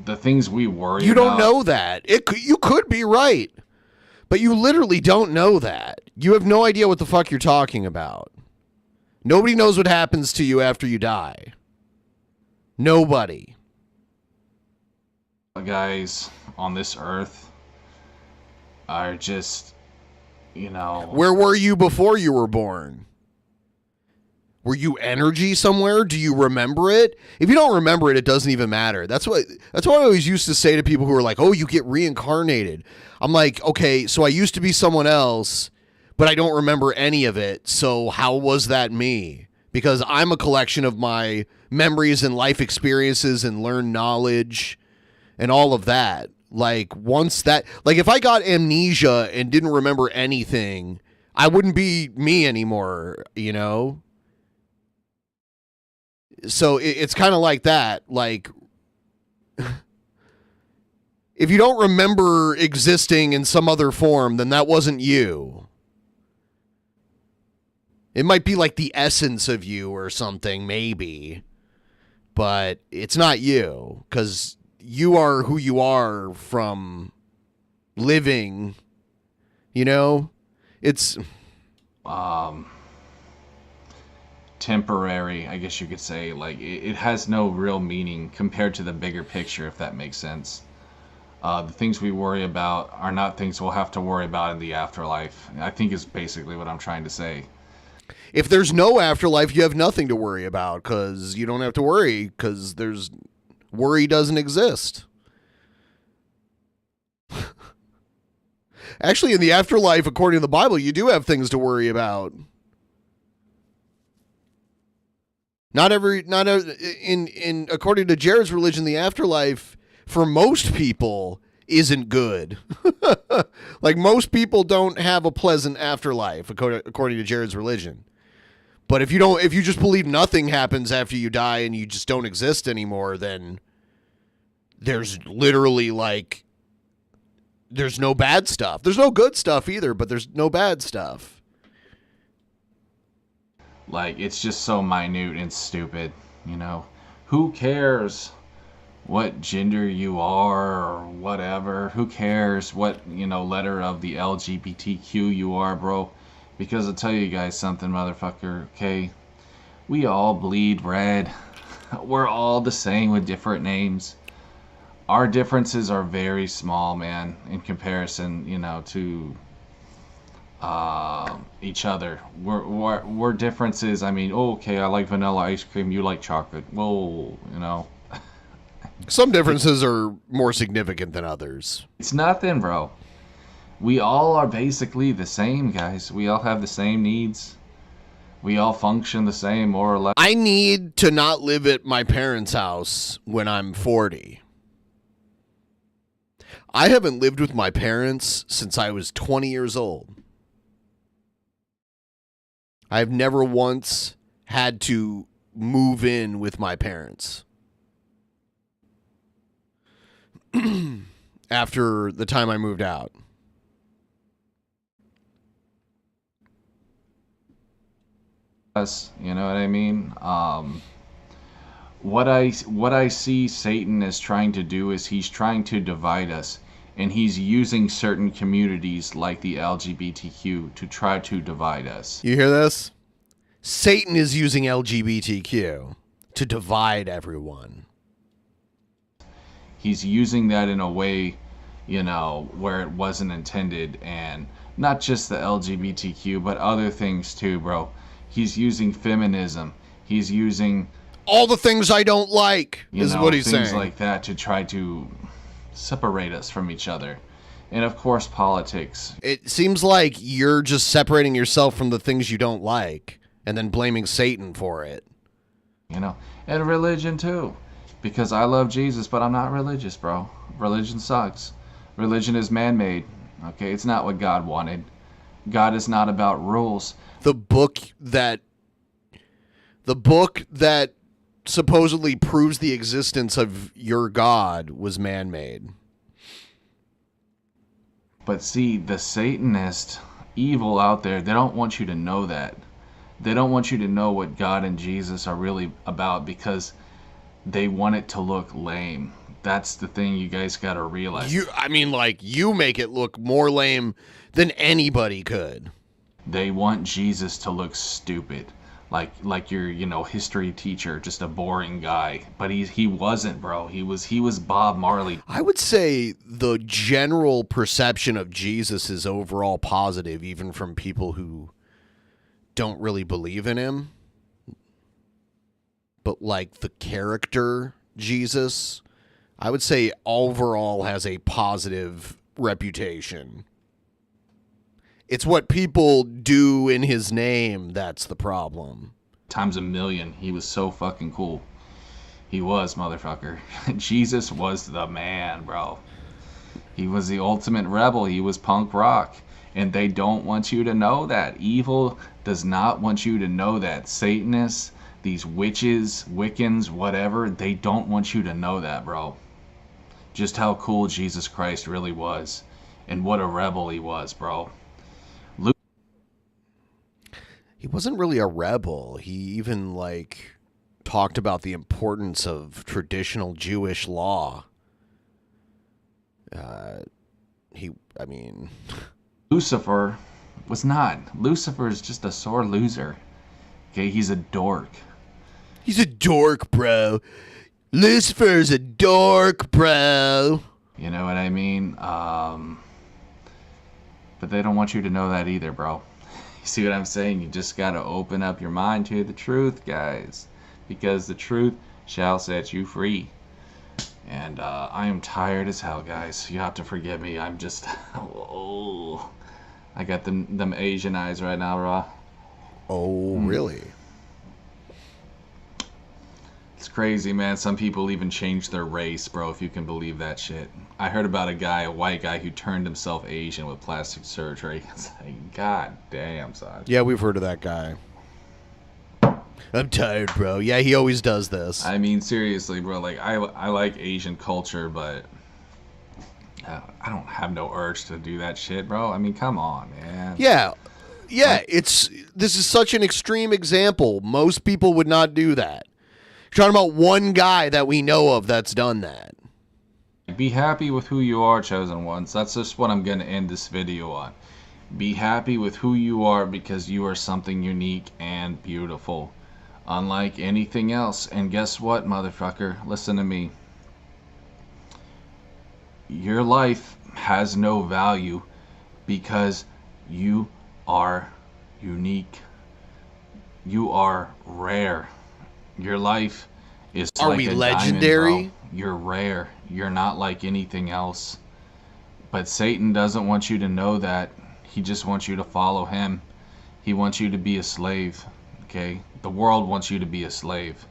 the things we worry about. You don't know that. You could be right, but you literally don't know that. You have no idea what the fuck you're talking about. Nobody knows what happens to you after you die. Nobody. Guys on this earth are just, you know. Where were you before you were born? Were you energy somewhere? Do you remember it? If you don't remember it, it doesn't even matter. That's what I always used to say to people who are like, "Oh, you get reincarnated." I'm like, "Okay, so I used to be someone else, but I don't remember any of it. So how was that me? Because I'm a collection of my memories and life experiences and learned knowledge and all of that. Like once that, like if I got amnesia and didn't remember anything, I wouldn't be me anymore, you know? So it's kind of like that. Like if you don't remember existing in some other form, then that wasn't you. It might be like the essence of you or something, maybe, but it's not you, because you are who you are from living, you know? It's temporary, I guess you could say. Like it has no real meaning compared to the bigger picture, if that makes sense. The things we worry about are not things we'll have to worry about in the afterlife. I think is basically what I'm trying to say. If there's no afterlife, you have nothing to worry about, because you don't have to worry, because worry doesn't exist. Actually, in the afterlife, according to the Bible, you do have things to worry about. According to Jared's religion, the afterlife for most people isn't good. Like most people don't have a pleasant afterlife, according to Jared's religion. But if you just believe nothing happens after you die and you just don't exist anymore, then there's literally like, there's no bad stuff. There's no good stuff either, but there's no bad stuff. Like, it's just so minute and stupid, you know? Who cares what gender you are or whatever? Who cares what, letter of the LGBTQ you are, bro? Because I'll tell you guys something, motherfucker, okay? We all bleed red. We're all the same with different names. Our differences are very small, man, in comparison, to each other. We're differences. I mean, okay, I like vanilla ice cream, you like chocolate. Whoa, Some differences are more significant than others. It's nothing, bro. We all are basically the same, guys. We all have the same needs. We all function the same, more or less. I need to not live at my parents' house when I'm 40. I haven't lived with my parents since I was 20 years old. I've never once had to move in with my parents after the time I moved out. us, you know what I mean? What I see Satan is trying to do is he's trying to divide us, and he's using certain communities like the LGBTQ to try to divide us. You hear this? Satan is using LGBTQ to divide everyone. He's using that in a way, you know, where it wasn't intended, and not just the LGBTQ, but other things too, bro. He's using feminism. He's using all the things I don't like, is what he's saying. Things like that to try to separate us from each other. And of course, politics. It seems like you're just separating yourself from the things you don't like and then blaming Satan for it. You know, and religion too. Because I love Jesus, but I'm not religious, bro. Religion sucks. Religion is man-made. Okay, it's not what God wanted. God is not about rules. The book that supposedly proves the existence of your God was man-made. But see, the Satanist evil out there, they don't want you to know that. They don't want you to know what God and Jesus are really about, because they want it to look lame. That's the thing you guys got to realize. You make it look more lame than anybody could. They want Jesus to look stupid. Like your, you know, history teacher, just a boring guy. But he wasn't, bro. He was Bob Marley. I would say the general perception of Jesus is overall positive, even from people who don't really believe in him. But like the character Jesus, I would say overall has a positive reputation. It's what people do in his name that's the problem. Times a million. He was so fucking cool. He was, motherfucker. Jesus was the man, bro. He was the ultimate rebel. He was punk rock. And they don't want you to know that. Evil does not want you to know that. Satanists, these witches, Wiccans, whatever, they don't want you to know that, bro. Just how cool Jesus Christ really was. And what a rebel he was, bro. He wasn't really a rebel. He even, talked about the importance of traditional Jewish law. Lucifer was not. Lucifer is just a sore loser. Okay, he's a dork. He's a dork, bro. Lucifer's a dork, bro. You know what I mean? But they don't want you to know that either, bro. You see what I'm saying? You just got to open up your mind to the truth, guys. Because the truth shall set you free. And I am tired as hell, guys. You have to forgive me. I'm just... oh, I got them Asian eyes right now, bro. Oh, really? It's crazy, man. Some people even change their race, bro, if you can believe that shit. I heard about a white guy who turned himself Asian with plastic surgery. It's like, god damn, son. Yeah, we've heard of that guy. I'm tired, bro. Yeah, he always does this. I mean, seriously, bro. Like, I like Asian culture, but I don't have no urge to do that shit, bro. I mean, come on, man. Yeah, this is such an extreme example. Most people would not do that. You're talking about one guy that we know of that's done that. Be happy with who you are, chosen ones. That's just what I'm going to end this video on. Be happy with who you are, because you are something unique and beautiful, unlike anything else. And guess what, motherfucker? Listen to me. Your life has no value because you are unique. You are rare. Your life is Are like we a legendary? diamond, bro. You're rare. You're not like anything else. But Satan doesn't want you to know that. He just wants you to follow him. He wants you to be a slave. Okay? The world wants you to be a slave.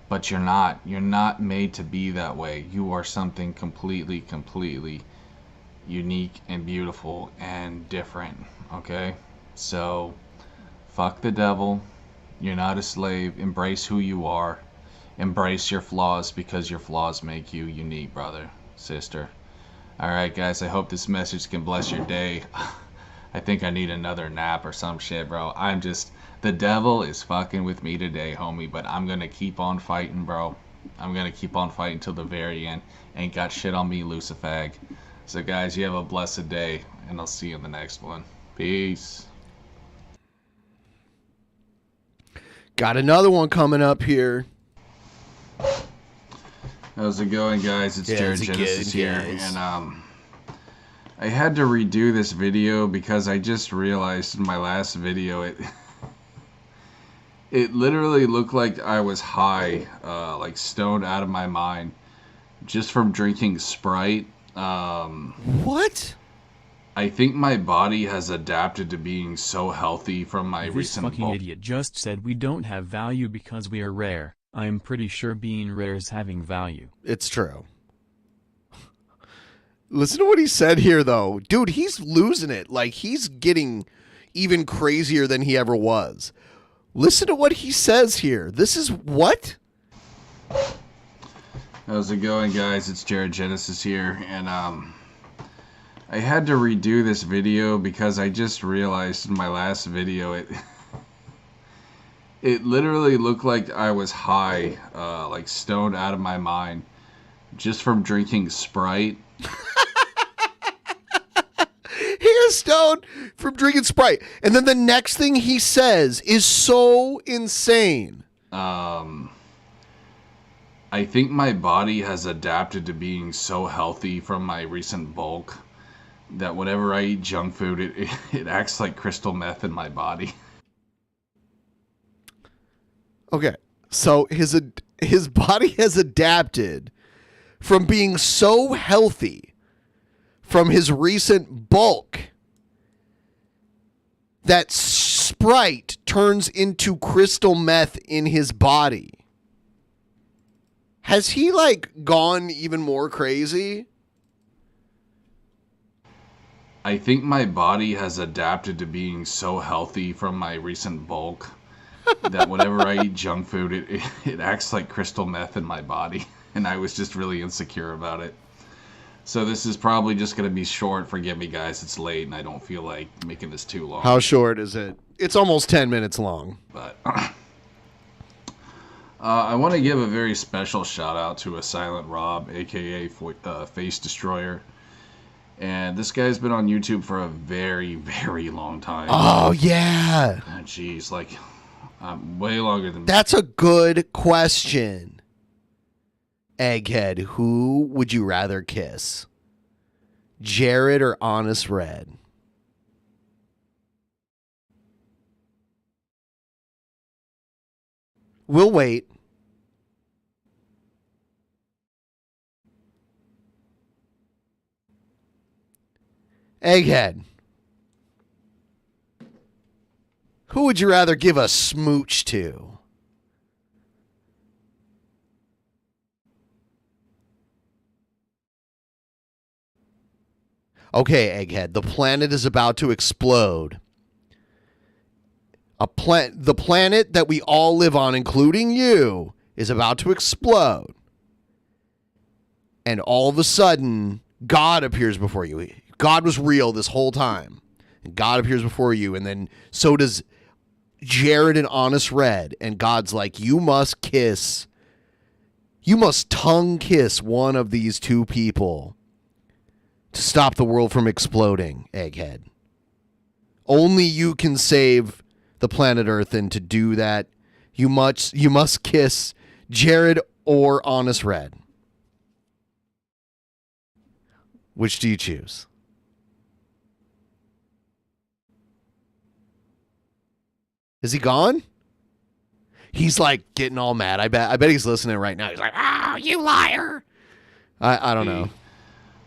But you're not. You're not made to be that way. You are something completely, completely unique and beautiful and different. Okay? So, fuck the devil. You're not a slave. Embrace who you are. Embrace your flaws, because your flaws make you unique, brother, sister. Alright, guys, I hope this message can bless your day. I think I need another nap or some shit, bro. The devil is fucking with me today, homie, but I'm gonna keep on fighting, bro. I'm gonna keep on fighting till the very end. Ain't got shit on me, Lucifag. So guys, you have a blessed day, and I'll see you in the next one. Peace. Got another one coming up here. How's it going, guys? It's Jared how's it Genesis going, here, guys? and I had to redo this video because I just realized in my last video it literally looked like I was high, like stoned out of my mind, just from drinking Sprite. What? I think my body has adapted to being so healthy from my This recent fucking bulk. idiot just said we don't have value because we are rare. I'm pretty sure being rare is having value. It's true. Listen to what he said here, though. Dude, he's losing it. Like, he's getting even crazier than he ever was. Listen to what he says here. This is what? How's it going, guys? It's Jared Genesis here, and I had to redo this video because I just realized in my last video it literally looked like I was high, like stoned out of my mind, just from drinking Sprite. He is stoned from drinking Sprite. And then the next thing he says is so insane. I think my body has adapted to being so healthy from my recent bulk that whenever I eat junk food, it acts like crystal meth in my body. Okay, so his body has adapted from being so healthy from his recent bulk that Sprite turns into crystal meth in his body. Has he, like, gone even more crazy? I think my body has adapted to being so healthy from my recent bulk that whenever I eat junk food, it acts like crystal meth in my body. And I was just really insecure about it. So this is probably just going to be short. Forgive me, guys. It's late, and I don't feel like making this too long. How short is it? It's almost 10 minutes long. But I want to give a very special shout-out to a Silent Rob, a.k.a. Face Destroyer. And this guy's been on YouTube for a very, very long time. Oh, yeah. Jeez, like, way longer than... That's a good question. Egghead, who would you rather kiss? Jared or Honest Red? We'll wait. Egghead, who would you rather give a smooch to? Okay, Egghead, the planet is about to explode. The planet that we all live on, including you, is about to explode. And all of a sudden, God appears before you. God was real this whole time. And God appears before you, and then so does Jared and Honest Red. And God's like, you must tongue kiss one of these two people to stop the world from exploding, Egghead. Only you can save the planet Earth, and to do that, you must kiss Jared or Honest Red. Which do you choose? Is he gone? He's like getting all mad. I bet he's listening right now. He's like, "Oh, you liar!" I don't know.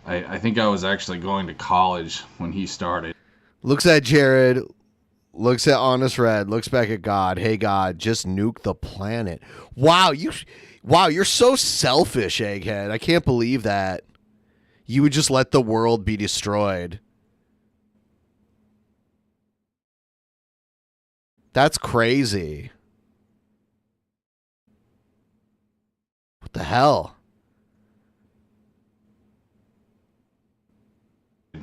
I think I was actually going to college when he started. Looks at Jared, looks at Honest Red, looks back at God. Hey God, just nuke the planet. Wow, you're so selfish, Egghead. I can't believe that. You would just let the world be destroyed. That's crazy. What the hell?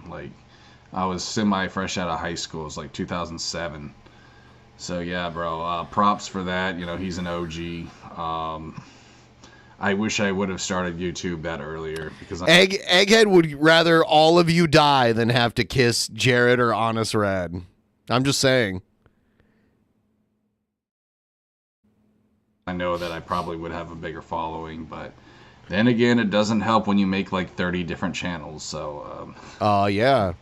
Like, I was semi-fresh out of high school. It was like 2007. So yeah, bro, props for that. You know, he's an OG. I wish I would have started YouTube that earlier because Egghead would rather all of you die than have to kiss Jared or Honest Red. I'm just saying. I know that I probably would have a bigger following, but then again, it doesn't help when you make like 30 different channels. So yeah.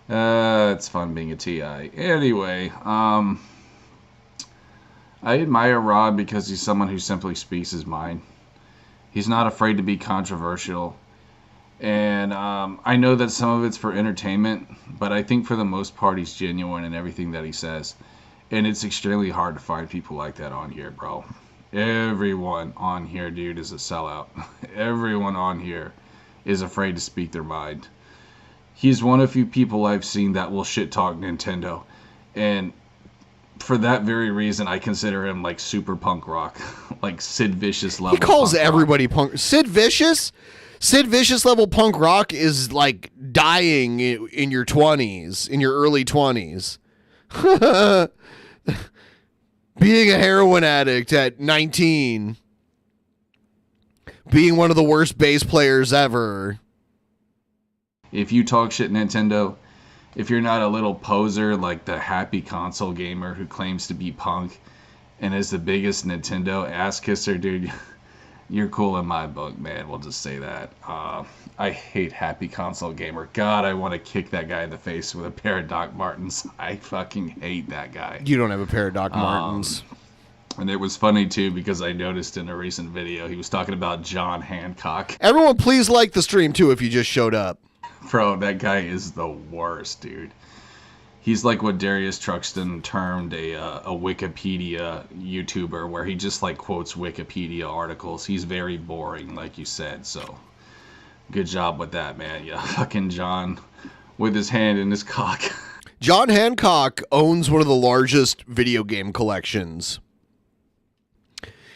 It's fun being a TI. Anyway, I admire Rod because he's someone who simply speaks his mind. He's not afraid to be controversial. And I know that some of it's for entertainment, but I think for the most part he's genuine in everything that he says. And it's extremely hard to find people like that on here, bro. Everyone on here, dude, is a sellout. Everyone on here is afraid to speak their mind. He's one of the few people I've seen that will shit talk Nintendo. And for that very reason, I consider him like super punk rock. Like Sid Vicious level. He calls punk everybody rock. punk. Sid Vicious? Sid Vicious level punk rock is like dying in your 20s, in your early 20s. Being a heroin addict at 19. Being one of the worst bass players ever. If you talk shit Nintendo, if you're not a little poser like the happy console gamer who claims to be punk and is the biggest Nintendo ass kisser, dude, you're cool in my book, man. We'll just say that. I hate happy console gamer. God, I want to kick that guy in the face with a pair of Doc Martens. I fucking hate that guy. You don't have a pair of Doc Martens. And it was funny, too, because I noticed in a recent video, he was talking about John Hancock. Everyone, please like the stream, too, if you just showed up. Bro, that guy is the worst, dude. He's like what Darius Truxton termed a Wikipedia YouTuber, where he just like quotes Wikipedia articles. He's very boring, like you said, so good job with that, man. Yeah, fucking John with his hand in his cock. John Hancock owns one of the largest video game collections.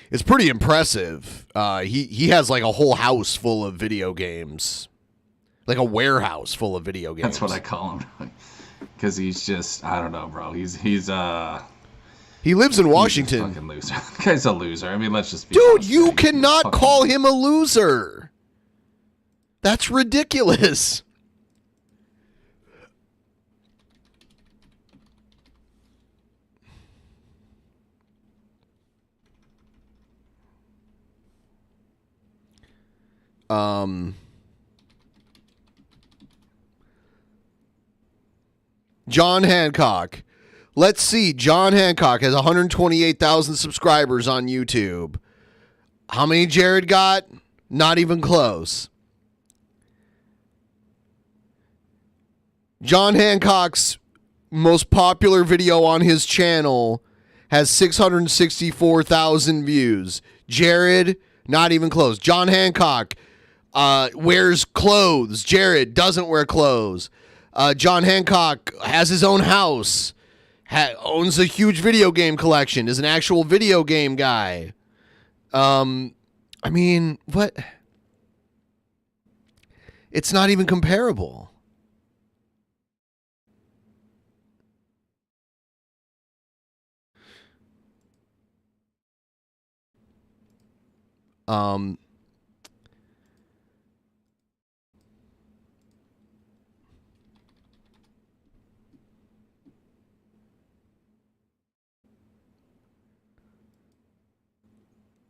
It's pretty impressive. He has like a whole house full of video games. Like a warehouse full of video games. That's what I call him. Because he's just, I don't know, bro. He lives in Washington. He's a fucking loser. The guy's a loser. I mean, let's just be Dude, honest, you man. cannot call him a loser. That's ridiculous. John Hancock. Let's see. John Hancock has 128,000 subscribers on YouTube. How many Jared got? Not even close. John Hancock's most popular video on his channel has 664,000 views. Jared, not even close. John Hancock wears clothes. Jared doesn't wear clothes. John Hancock has his own house, owns a huge video game collection, is an actual video game guy. I mean, what? It's not even comparable.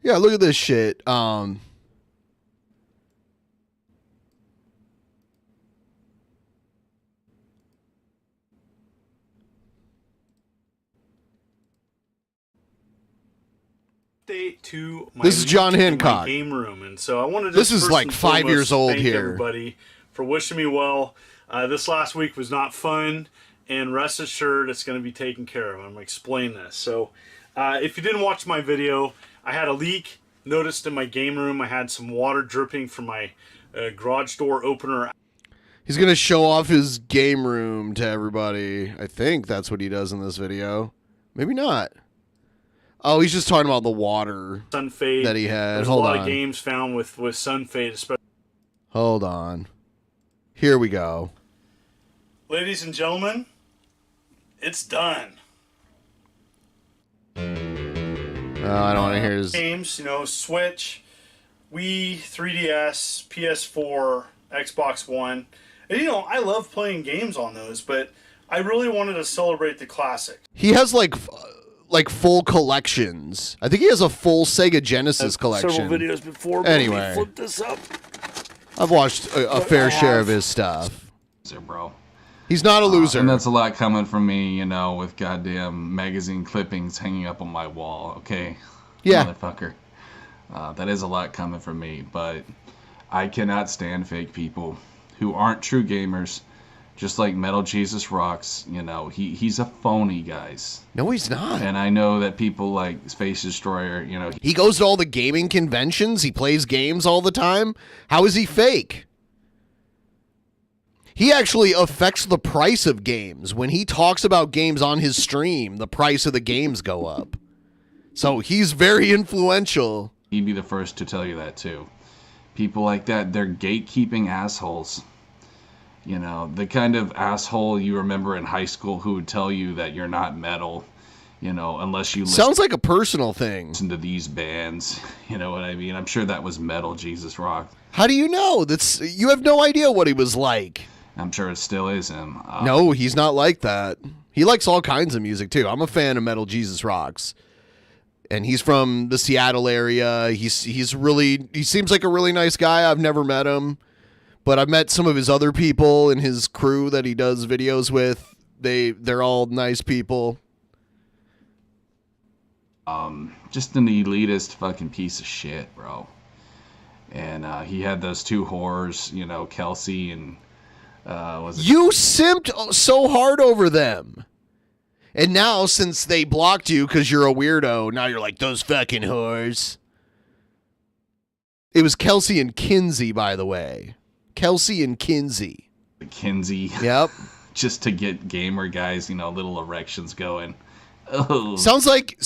Yeah, look at this shit. To my This is John Hancock. game room, and so I wanted to This is like 5 years old thank here. everybody for wishing me well. This last week was not fun, and rest assured it's going to be taken care of. I'm going to explain this. So if you didn't watch my video, I had a leak noticed in my game room. I had some water dripping from my garage door opener. He's going to show off his game room to everybody. I think that's what he does in this video. Maybe not. Oh, he's just talking about the water Sun fade that he had. There's Hold a lot on. of games found with sun fade, especially. Hold on. Here we go. Ladies and gentlemen, it's done. I don't want to hear his... games, you know, Switch, Wii, 3DS, PS4, Xbox One. And, you know, I love playing games on those, but I really wanted to celebrate the classics. He has like full collections. I think he has a full Sega Genesis collection. Several videos before. Anyway, flip this up. I've watched a fair share of his stuff. Bro. He's not a loser. And that's a lot coming from me, you know, with goddamn magazine clippings hanging up on my wall, okay? Yeah. Motherfucker. That is a lot coming from me, but I cannot stand fake people who aren't true gamers. Just like Metal Jesus Rocks, you know, he's a phony, guys. No, he's not. And I know that people like Space Destroyer, you know. He goes to all the gaming conventions. He plays games all the time. How is he fake? He actually affects the price of games. When he talks about games on his stream, the price of the games go up. So he's very influential. He'd be the first to tell you that, too. People like that, they're gatekeeping assholes. You know, the kind of asshole you remember in high school who would tell you that you're not metal, you know, unless you Sounds like a personal thing. listen to these bands. You know what I mean? I'm sure that was Metal Jesus Rock. How do you know? You have no idea what he was like. I'm sure it still is him. No, he's not like that. He likes all kinds of music, too. I'm a fan of Metal Jesus Rocks. And he's from the Seattle area. He seems like a really nice guy. I've never met him. But I've met some of his other people in his crew that he does videos with. They're all nice people. Just an elitist fucking piece of shit, bro. And he had those two whores, you know, Kelsey and You simped so hard over them. And now, since they blocked you because you're a weirdo, now you're like, those fucking whores. It was Kelsey and Kinsey, by the way. Kelsey and Kinsey. Kinsey. Yep. Just to get gamer guys, you know, little erections going. Oh. Sounds like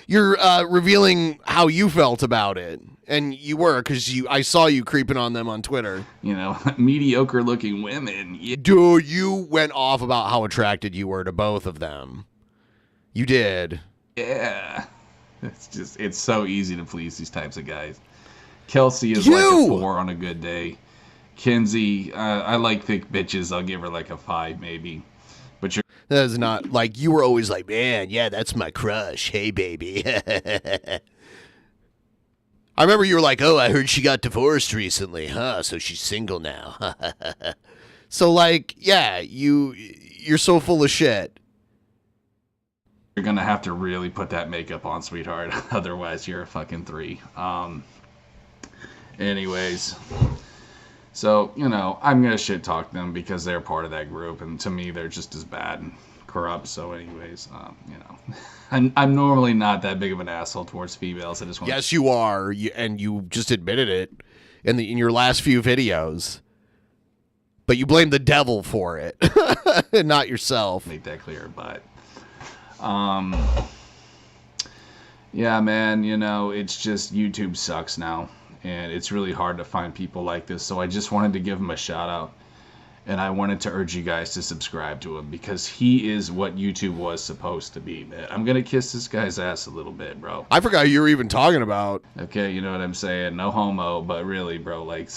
you're revealing how you felt about it, and you were, because I saw you creeping on them on Twitter. You know, mediocre looking women. Yeah. Dude, you went off about how attracted you were to both of them. You did. Yeah. It's so easy to please these types of guys. Kelsey is like a 4 on a good day. Kinsey, I like thick bitches. I'll give her like a 5 maybe. But that is not like, you were always like, man, yeah, that's my crush. Hey, baby. I remember you were like, oh, I heard she got divorced recently, huh? So she's single now. So like, yeah, you're so full of shit. You're gonna have to really put that makeup on, sweetheart. Otherwise, you're a fucking 3. Anyways. So, you know, I'm going to shit talk them because they're part of that group, and to me, they're just as bad and corrupt. So anyways, you know, I'm normally not that big of an asshole towards females. I just want Yes, you are, and you just admitted it in your last few videos. But you blame the devil for it, and not yourself. Make that clear, but... yeah, man, you know, it's just YouTube sucks now. And it's really hard to find people like this. So I just wanted to give him a shout out. And I wanted to urge you guys to subscribe to him. Because he is what YouTube was supposed to be, man. I'm going to kiss this guy's ass a little bit, bro. I forgot you were even talking about. Okay, you know what I'm saying? No homo, but really, bro, like...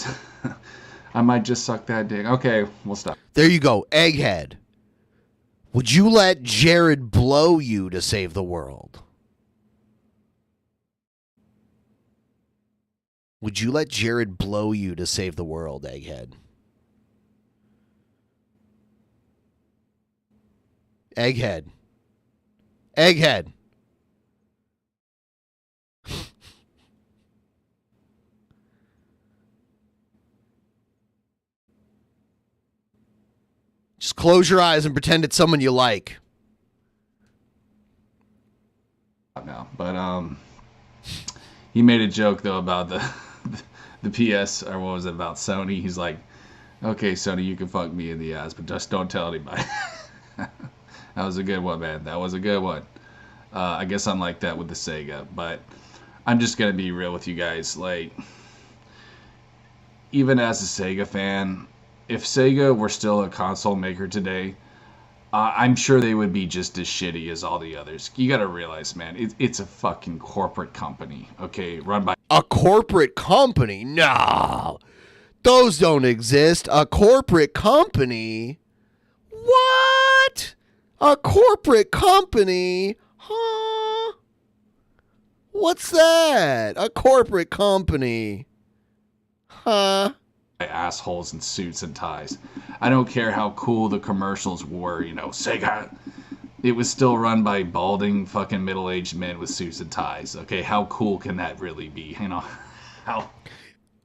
I might just suck that dick. Okay, we'll stop. There you go, Egghead. Would you let Jared blow you to save the world? Would you let Jared blow you to save the world, Egghead? Egghead. Egghead. Just close your eyes and pretend it's someone you like. No, but he made a joke though about the PS, or what was it, about Sony. He's like, okay, Sony, you can fuck me in the ass, but just don't tell anybody. That was a good one, man. That was a good one. I guess I'm like that with the Sega, but I'm just gonna be real with you guys. Like, even as a Sega fan, if Sega were still a console maker today, I'm sure they would be just as shitty as all the others. You got to realize, man, it's a fucking corporate company, okay, run by A corporate company? No. Those don't exist. A corporate company? What? A corporate company? Huh? What's that? A corporate company? Huh? assholes in suits and ties. I don't care how cool the commercials were, you know, Sega. It was still run by balding fucking middle-aged men with suits and ties. Okay, how cool can that really be? You know, how...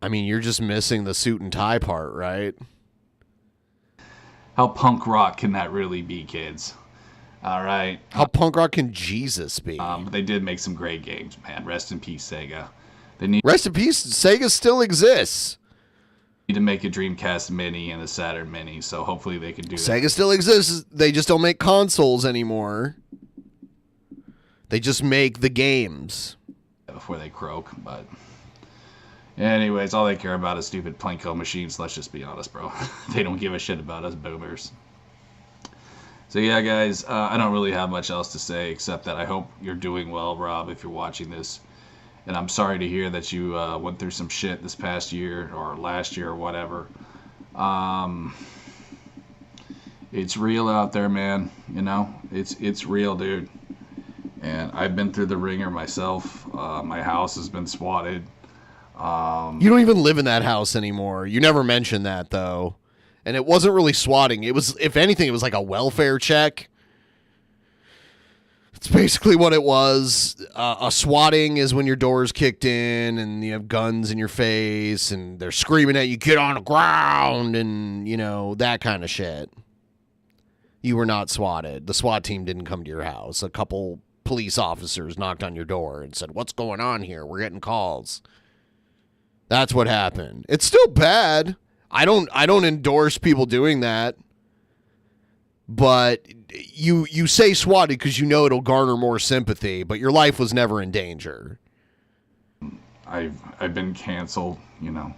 I mean, you're just missing the suit and tie part, right? How punk rock can that really be, kids? All right. How punk rock can Jesus be? But they did make some great games, man. Rest in peace, Sega. They need Rest in peace. Sega still exists. to make a Dreamcast Mini and a Saturn Mini, so hopefully they can do that. Sega still exists. They just don't make consoles anymore. They just make the games. Before they croak, but... Anyways, all they care about is stupid Plinko machines, let's just be honest, bro. They don't give a shit about us boomers. So yeah, guys, I don't really have much else to say, except that I hope you're doing well, Rob, if you're watching this. And I'm sorry to hear that you went through some shit this past year, or last year, or whatever. It's real out there, man. You know, it's real, dude. And I've been through the ringer myself. My house has been swatted. You don't even live in that house anymore. You never mentioned that, though. And it wasn't really swatting. It was, if anything, it was like a welfare check. It's basically what it was. A swatting is when your door's kicked in and you have guns in your face and they're screaming at you, get on the ground, and, you know, that kind of shit. You were not swatted. The SWAT team didn't come to your house. A couple police officers knocked on your door and said, what's going on here? We're getting calls. That's what happened. It's still bad. I don't endorse people doing that. But you say swatted because you know it'll garner more sympathy, but your life was never in danger. I've been canceled, you know,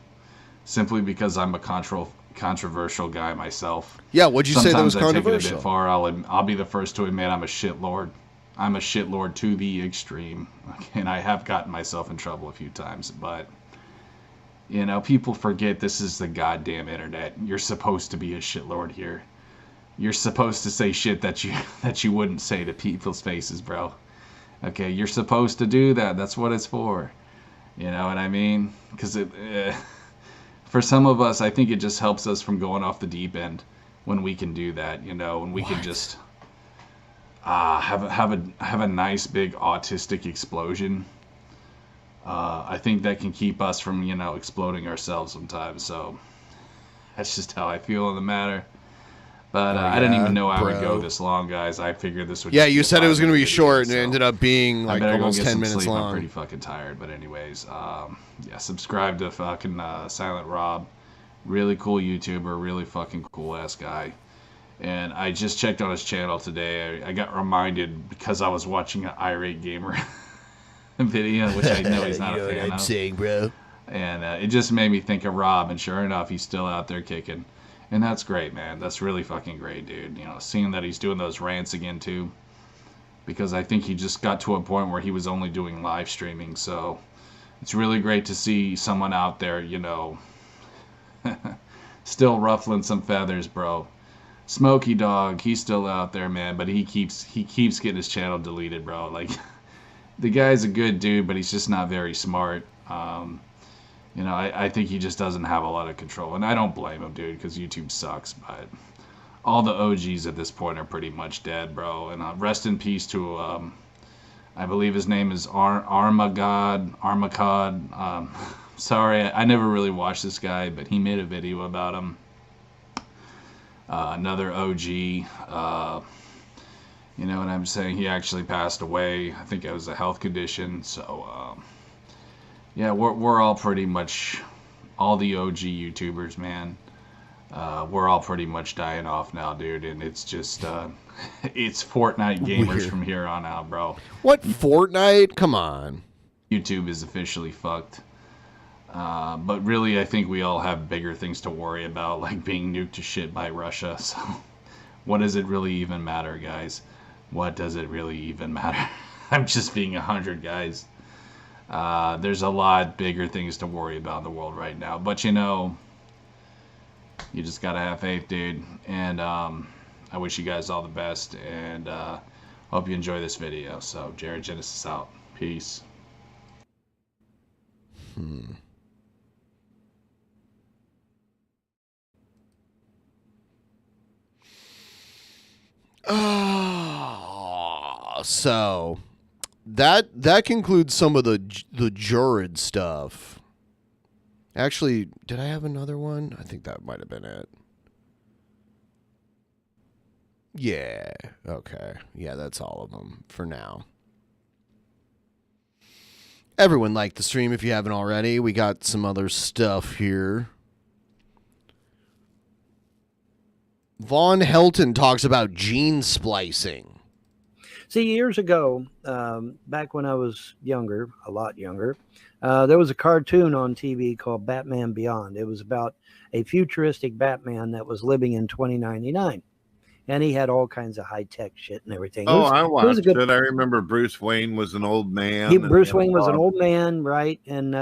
simply because I'm a controversial guy myself. Yeah, what'd you say that was Sometimes I controversial? take it a bit far. I'll be the first to admit I'm a shitlord. I'm a shitlord to the extreme, and I have gotten myself in trouble a few times, but... You know, people forget this is the goddamn internet. You're supposed to be a shitlord here. You're supposed to say shit that you wouldn't say to people's faces, bro. Okay, you're supposed to do that. That's what it's for. You know what I mean? Because for some of us, I think it just helps us from going off the deep end when we can do that. You know, when we can just have a nice big autistic explosion. I think that can keep us from, you know, exploding ourselves sometimes. So that's just how I feel on the matter. But I didn't even know I would go this long, guys. I figured this would. Yeah, just you be said it was going to be video, short, and so it ended up being like almost 10 minutes sleep. long. I'm pretty fucking tired. But anyways, yeah, subscribe to fucking Silent Rob. Really cool YouTuber, really fucking cool ass guy. And I just checked on his channel today. I got reminded because I was watching an irate gamer video, which I know he's not a fan I'm of. saying, bro. And it just made me think of Rob, and sure enough, he's still out there kicking. And that's great, man. That's really fucking great, dude. You know, seeing that he's doing those rants again, too. Because I think he just got to a point where he was only doing live streaming. So it's really great to see someone out there, you know, still ruffling some feathers, bro. Smokey Dog, he's still out there, man. But he keeps getting his channel deleted, bro. Like... The guy's a good dude, but he's just not very smart. You know, I think he just doesn't have a lot of control. And I don't blame him, dude, because YouTube sucks. But all the OGs at this point are pretty much dead, bro. And rest in peace to, I believe his name is Armagod. Sorry, I never really watched this guy, but he made a video about him. Another OG. You know what I'm saying? He actually passed away. I think it was a health condition. So, yeah, we're all pretty much, all the OG YouTubers, man. We're all pretty much dying off now, dude. And it's just, it's Fortnite gamers Weird. from here on out, bro. What, Fortnite? Come on. YouTube is officially fucked. But really, I think we all have bigger things to worry about, like being nuked to shit by Russia. So... what does it really even matter, guys? What does it really even matter? I'm just being 100, guys. There's a lot bigger things to worry about in the world right now. But you know, you just gotta have faith, dude. And I wish you guys all the best. And hope you enjoy this video. So, Jared Genesis out. Peace. So that concludes some of the Jurid stuff. Actually, did I have another one? I think that might have been it. Yeah. Okay. Yeah, that's all of them for now. Everyone liked the stream if you haven't already. We got some other stuff here. Von Helton talks about gene splicing. See, years ago, back when I was younger, a lot younger, there was a cartoon on TV called Batman Beyond. It was about a futuristic Batman that was living in 2099. And he had all kinds of high-tech shit and everything. I watched it. I remember Bruce Wayne was an old man. Bruce Wayne was an old man, right? And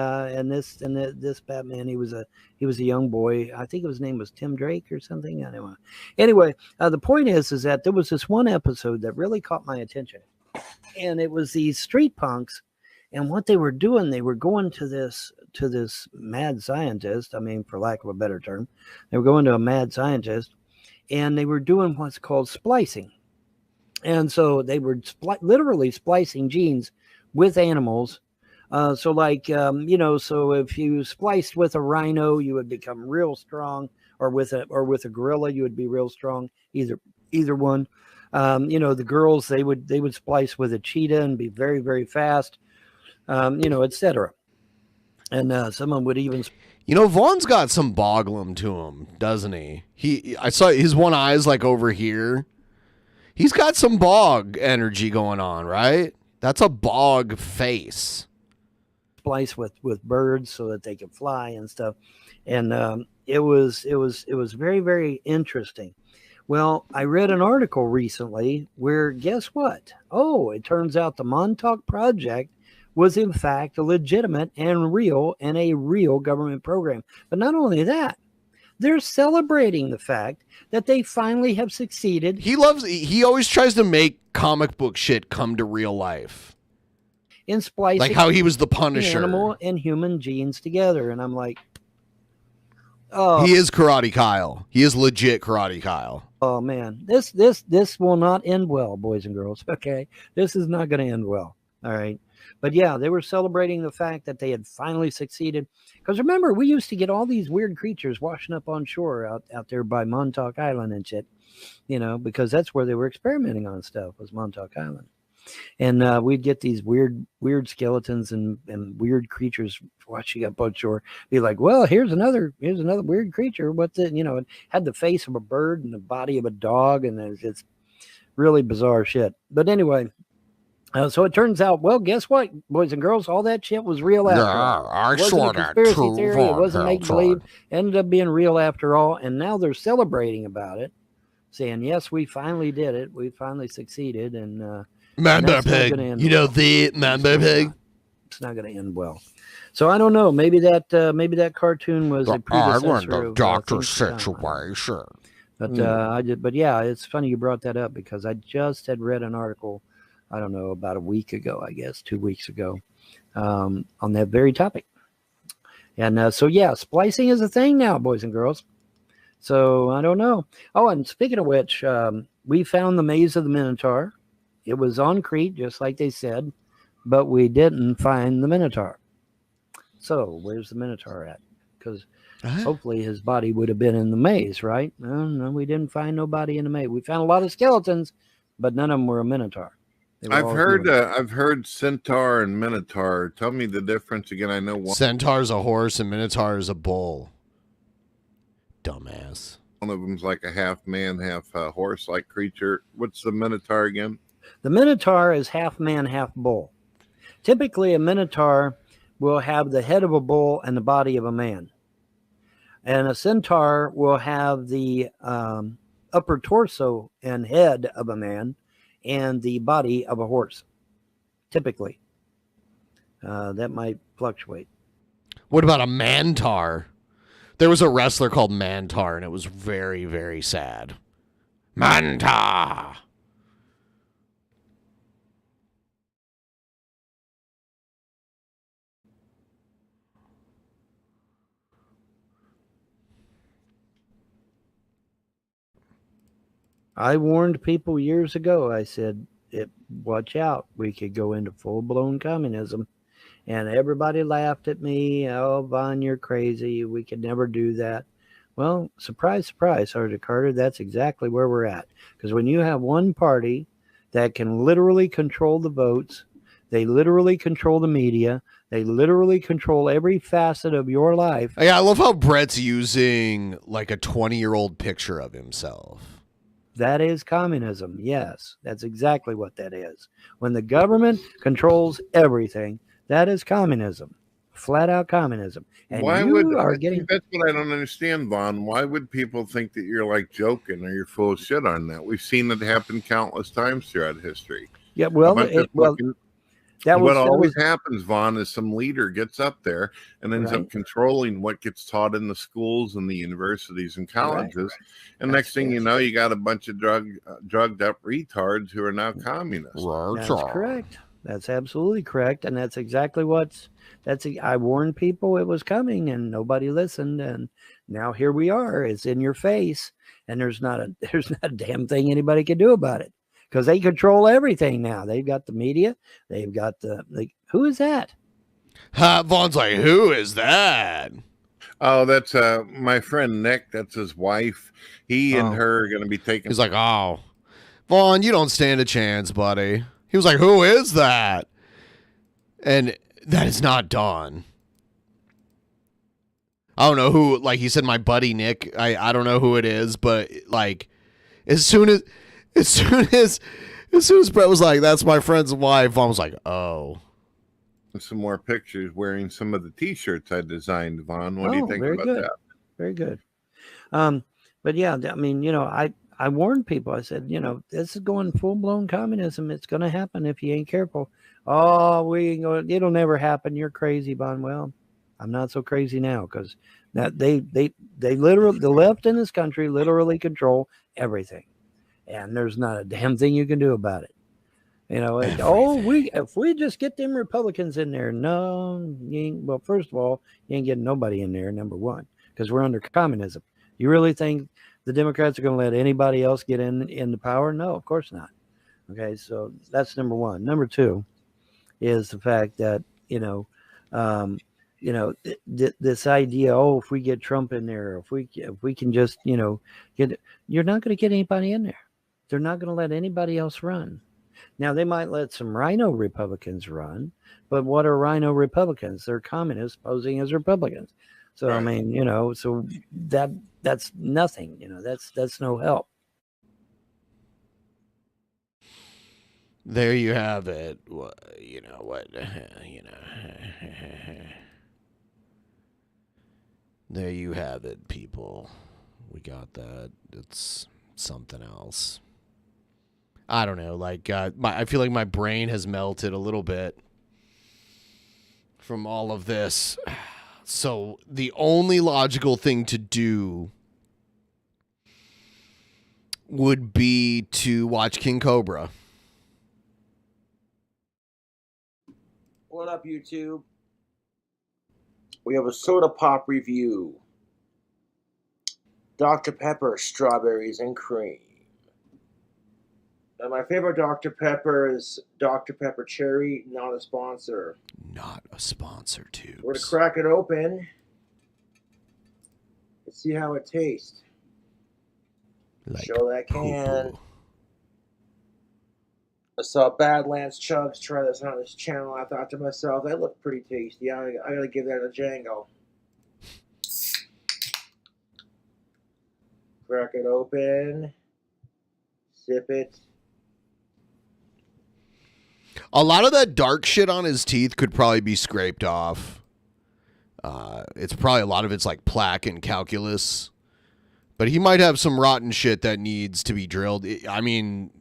this Batman, he was a young boy. I think his name was Tim Drake or something. Anyway, the point is that there was this one episode that really caught my attention, and it was these street punks, and what they were doing, they were going to this mad scientist. I mean, for lack of a better term, they were going to a mad scientist. And they were doing what's called splicing. And so they were literally splicing genes with animals. So if you spliced with a rhino, you would become real strong, or with a gorilla, you would be real strong. Either one. The girls, they would splice with a cheetah and be very, very fast, etc. And someone would even... Vaughn's got some boglum to him, doesn't he? I saw his one eye's like over here. He's got some bog energy going on, right? That's a bog face. Splice with birds so that they can fly and stuff. And it was very, very interesting. Well, I read an article recently where, guess what? Oh, it turns out the Montauk Project was in fact a legitimate and a real government program. But not only that, they're celebrating the fact that they finally have succeeded. He always tries to make comic book shit come to real life. In splicing, like how he was the Punisher. Animal and human genes together. And I'm like, oh. He is Karate Kyle. He is legit Karate Kyle. Oh man, this will not end well, boys and girls. Okay. This is not going to end well. All right. But yeah, they were celebrating the fact that they had finally succeeded. Because remember, we used to get all these weird creatures washing up on shore out there by Montauk Island and shit, because that's where they were experimenting on stuff, was Montauk Island. And we'd get these weird skeletons and weird creatures washing up on shore. Be like, well, here's another weird creature. It had the face of a bird and the body of a dog, and it's really bizarre shit. But anyway. So it turns out, well, guess what, boys and girls? All that shit was real after all. It wasn't a conspiracy theory. It wasn't make-believe. Ended up being real after all. And now they're celebrating about it, saying, yes, we finally did it. We finally succeeded. And Mambo Pig. The Mambo Pig. It's not going to end well. So I don't know. Maybe that cartoon was a predecessor of Dr. Situation. But yeah, it's funny you brought that up because I just had read an article, I don't know, about a week ago, I guess, 2 weeks ago, on that very topic. And so, yeah, splicing is a thing now, boys and girls. So I don't know. Oh, and speaking of which, we found the Maze of the Minotaur. It was on Crete, just like they said, but we didn't find the Minotaur. So where's the Minotaur at? Because hopefully his body would have been in the maze, right? No, we didn't find nobody in the maze. We found a lot of skeletons, but none of them were a Minotaur. I've heard centaur and minotaur. Tell me the difference again. I know one. Centaur's a horse and minotaur is a bull. Dumbass. One of them's like a half man, half horse-like creature. What's the minotaur again? The minotaur is half man, half bull. Typically, a minotaur will have the head of a bull and the body of a man. And a centaur will have the upper torso and head of a man and the body of a horse, typically. That might fluctuate. What about a Mantar? There was a wrestler called Mantar, and it was very, very sad. Mantar! I warned people years ago. I said, watch out. We could go into full-blown communism. And everybody laughed at me. Oh, Vaughn, you're crazy. We could never do that. Well, surprise, surprise, Sergeant Carter, that's exactly where we're at. Because when you have one party that can literally control the votes, they literally control the media, they literally control every facet of your life. Yeah, I love how Brett's using like a 20-year-old picture of himself. That is communism. Yes, that's exactly what that is. When the government controls everything, that is communism. Flat out communism. And Why you would are I getting... think that's what I don't understand, Vaughn. Why would people think that you're like joking or you're full of shit on that? We've seen it happen countless times throughout history. Yeah, well, what always happens, Vaughn, is some leader gets up there and ends Right. up controlling what gets taught in the schools and the universities and colleges. And next thing you know, you got a bunch of drugged up retards who are now communists. That's correct. That's absolutely correct, and that's exactly I warned people it was coming, and nobody listened, and now here we are. It's in your face, and there's not a damn thing anybody can do about it because they control everything now. They've got the media. They've got who is that? Vaughn's like, who is that? Oh, that's my friend Nick. That's his wife. He and her are going to be taking. He's like, oh, Vaughn, you don't stand a chance, buddy. He was like, who is that? And that is not Dawn. I don't know who, like he said, my buddy Nick. I don't know who it is, but like as soon as Brett was like, that's my friend's wife, Vaughn was like, oh. Some more pictures wearing some of the T-shirts I designed, Vaughn. What do you think about that? Very good. But yeah, I mean, I warned people. I said, this is going full-blown communism. It's going to happen if you ain't careful. Oh, it'll never happen. You're crazy, Bon. Well, I'm not so crazy now because they literally, the left in this country literally control everything, and there's not a damn thing you can do about it. If we just get them Republicans in there, no, well, first of all, you ain't getting nobody in there. Number one, because we're under communism. You really think the Democrats are going to let anybody else get in the power? No, of course not. Okay, so that's number one. Number two is the fact that this idea. Oh, if we get Trump in there, if we can just get, you're not going to get anybody in there. They're not going to let anybody else run. Now they might let some rhino Republicans run, but what are rhino Republicans? They're communists posing as Republicans. So right. I mean, so that's nothing. That's no help. There you have it. There you have it, people. We got that. It's something else. I don't know. Like, I feel like my brain has melted a little bit from all of this. So the only logical thing to do would be to watch King Cobra. What up, YouTube? We have a soda pop review. Dr. Pepper, strawberries and cream. My favorite Dr. Pepper is Dr. Pepper Cherry, not a sponsor. Not a sponsor, too. We're going to crack it open and see how it tastes. Like show that can. poo-poo. I saw Badlands Chugs try this on his channel. I thought to myself, that looked pretty tasty. I got to give that a Django. Crack it open. Sip it. A lot of that dark shit on his teeth could probably be scraped off. It's probably a lot of it's like plaque and calculus. But he might have some rotten shit that needs to be drilled. I mean,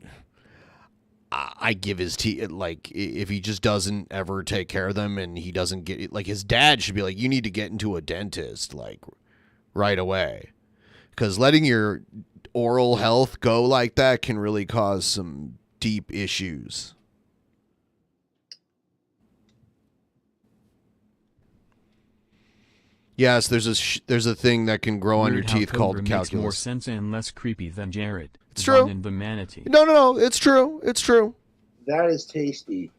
I give his teeth, like, if he just doesn't ever take care of them and he doesn't get, like, his dad should be like, you need to get into a dentist, like, right away. Because letting your oral health go like that can really cause some deep issues. Yes, there's a thing that can grow on your teeth called calculus. Makes more sense and less creepy than Jared. It's true. And the manatee. No. It's true. It's true. That is tasty.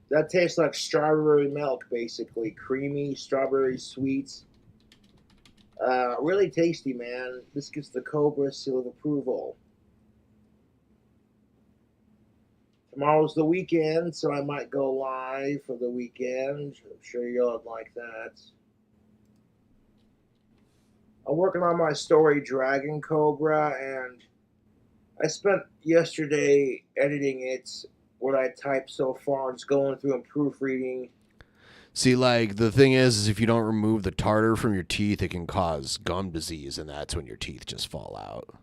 That tastes like strawberry milk, basically. Creamy strawberry sweets. Really tasty, man. This gets the Cobra seal of approval. Tomorrow's the weekend, so I might go live for the weekend. I'm sure y'all would like that. I'm working on my story, Dragon Cobra, and I spent yesterday editing it, what I typed so far, just going through and proofreading. See, like, the thing is if you don't remove the tartar from your teeth, it can cause gum disease, and that's when your teeth just fall out.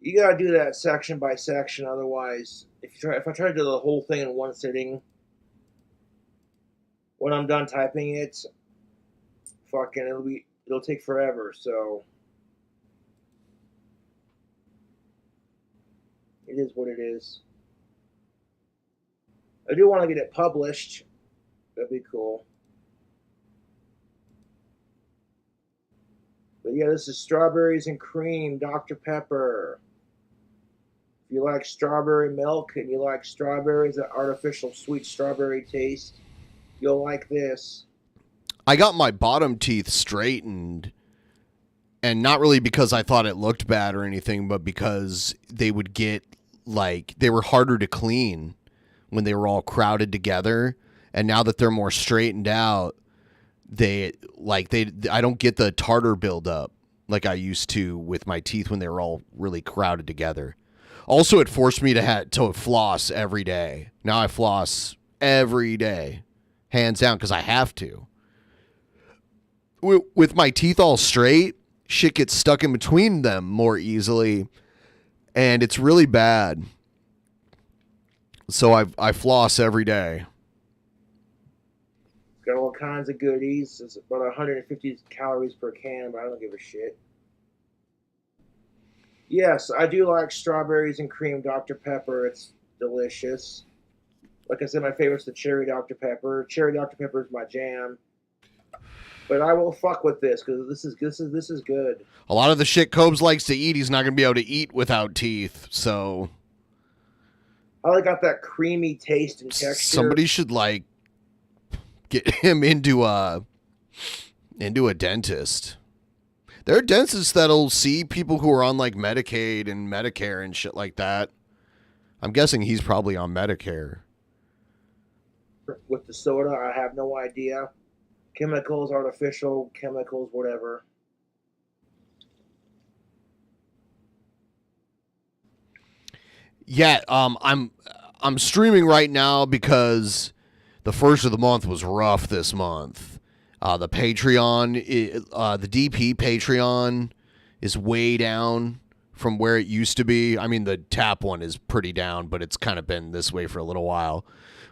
You gotta do that section by section, otherwise, if I try to do the whole thing in one sitting, when I'm done typing it, fucking, it'll take forever, so it is what it is. I do want to get it published. That'd be cool. But yeah, this is strawberries and cream, Dr. Pepper. If you like strawberry milk and you like strawberries, that artificial sweet strawberry taste, you'll like this. I got my bottom teeth straightened, and not really because I thought it looked bad or anything, but because they would get, like, they were harder to clean when they were all crowded together. And now that they're more straightened out, I don't get the tartar buildup like I used to with my teeth when they were all really crowded together. Also, it forced me to floss every day. Now I floss every day, hands down, because I have to. With my teeth all straight, shit gets stuck in between them more easily, and it's really bad. So I floss every day. Got all kinds of goodies. It's about 150 calories per can, but I don't give a shit. Yes, I do like strawberries and cream Dr. Pepper. It's delicious. Like I said, my favorite's the cherry Dr. Pepper. Cherry Dr. Pepper is my jam. But I will fuck with this because this is good. A lot of the shit Cobes likes to eat, he's not going to be able to eat without teeth. So I like got that creamy taste and texture. Somebody should like get him into a dentist. There are dentists that'll see people who are on like Medicaid and Medicare and shit like that. I'm guessing he's probably on Medicare. With the soda, I have no idea. Chemicals, artificial chemicals, whatever. Yeah, I'm streaming right now because the first of the month was rough this month. The Patreon, the DP Patreon is way down from where it used to be. I mean, the tap one is pretty down, but it's kind of been this way for a little while.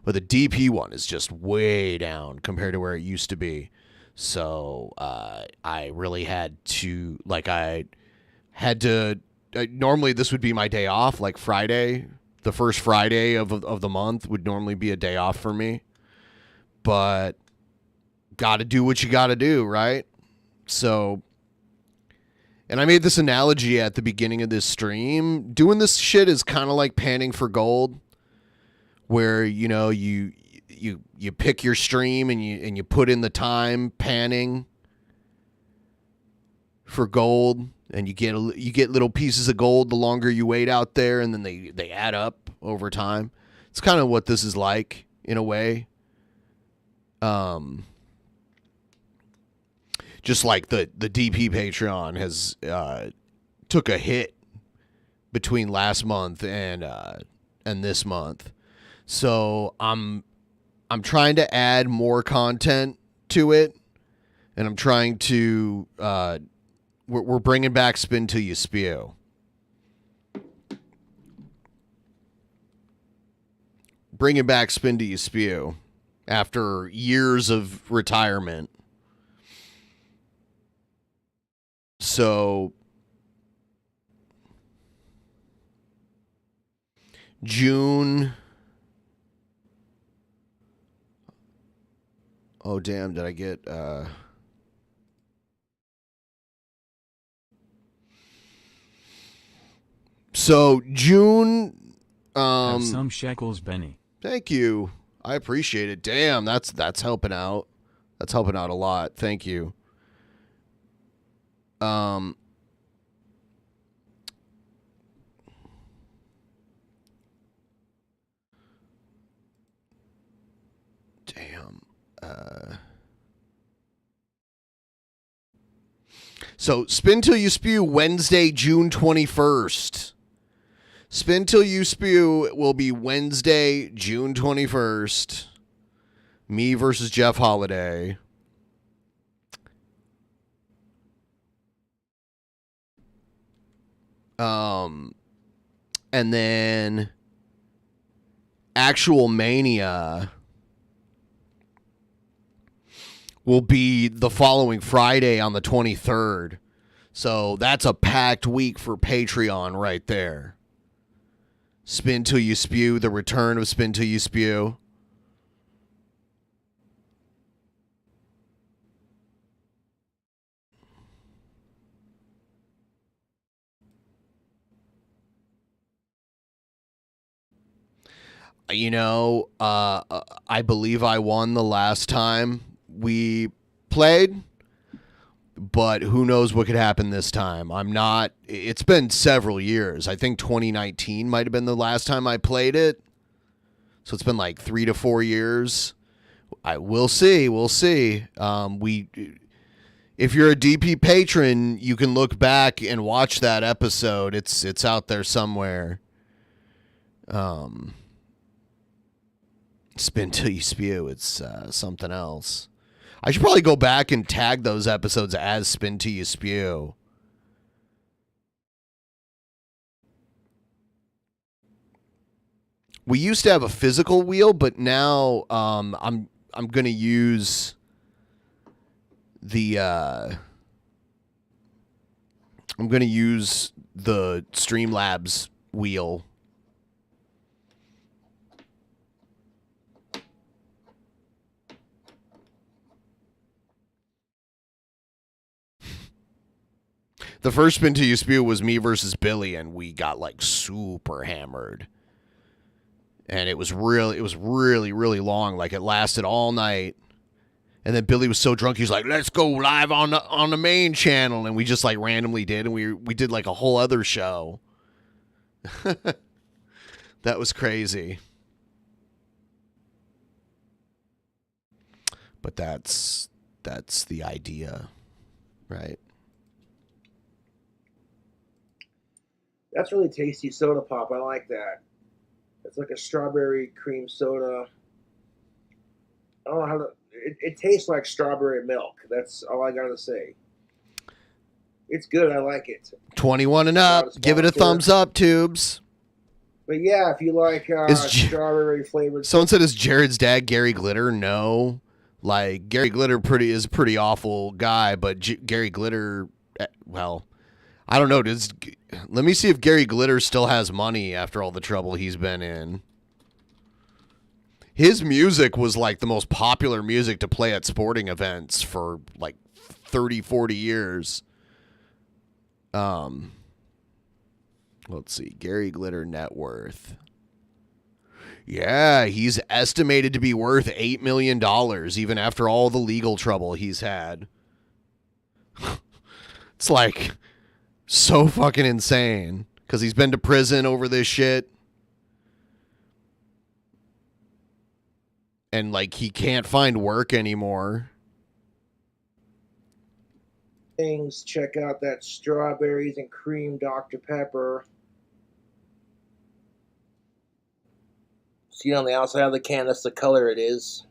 But the DP one is just way down compared to where it used to be. So I really had to, normally this would be my day off, like Friday. The first Friday of the month would normally be a day off for me. But got to do what you got to do, right? So, and I made this analogy at the beginning of this stream. Doing this shit is kind of like panning for gold, where, you know, you pick your stream and you put in the time panning for gold, and you get little pieces of gold the longer you wait out there, and then they add up over time. It's kind of what this is like in a way. Just like the DP Patreon has took a hit between last month and this month. So I'm trying to add more content to it And I'm trying to, we're bringing back Spin Till You Spew. Bringing back Spin Till You Spew after years of retirement. So, June. Oh, damn, did I get... So, June... Have some shekels, Benny. Thank you. I appreciate it. Damn, that's helping out. That's helping out a lot. Thank you. Damn. So, Spin Till You Spew, Wednesday, June 21st. Spin Till You Spew will be Wednesday, June 21st. Me versus Jeff Holiday. And then Actual Mania will be the following Friday on the 23rd. So that's a packed week for Patreon right there. Spin Till You Spew, the return of Spin Till You Spew. You know, I believe I won the last time we played, but who knows what could happen this time. It's been several years. I think 2019 might have been the last time I played it. So it's been like 3 to 4 years. We'll see. If you're a DP patron, you can look back and watch that episode. It's out there somewhere. Spin Till You Spew. It's something else. I should probably go back and tag those episodes as Spin Till You Spew. We used to have a physical wheel, but now I'm gonna use the Streamlabs wheel. The first Spin Till You Spew was me versus Billy, and we got like super hammered. And it was really, really long. Like it lasted all night. And then Billy was so drunk, he was like, "Let's go live on the main channel." And we just like randomly did, and we did like a whole other show. That was crazy. But that's the idea, right? That's really tasty soda pop. I like that. It's like a strawberry cream soda. I don't know how to. It tastes like strawberry milk. That's all I gotta say. It's good. I like it. 21 and up. Give it a thumbs up, Tubes. But yeah, if you like strawberry flavored. Someone said, "Is Jared's dad Gary Glitter?" No. Like, Gary Glitter is a pretty awful guy, but Gary Glitter, well, I don't know. Let me see if Gary Glitter still has money after all the trouble he's been in. His music was like the most popular music to play at sporting events for like 30, 40 years. Let's see. Gary Glitter net worth. Yeah, he's estimated to be worth $8 million even after all the legal trouble he's had. It's like so fucking insane because he's been to prison over this shit. And like he can't find work anymore. Things, check out that strawberries and cream Dr. Pepper. See on the outside of the can, that's the color it is.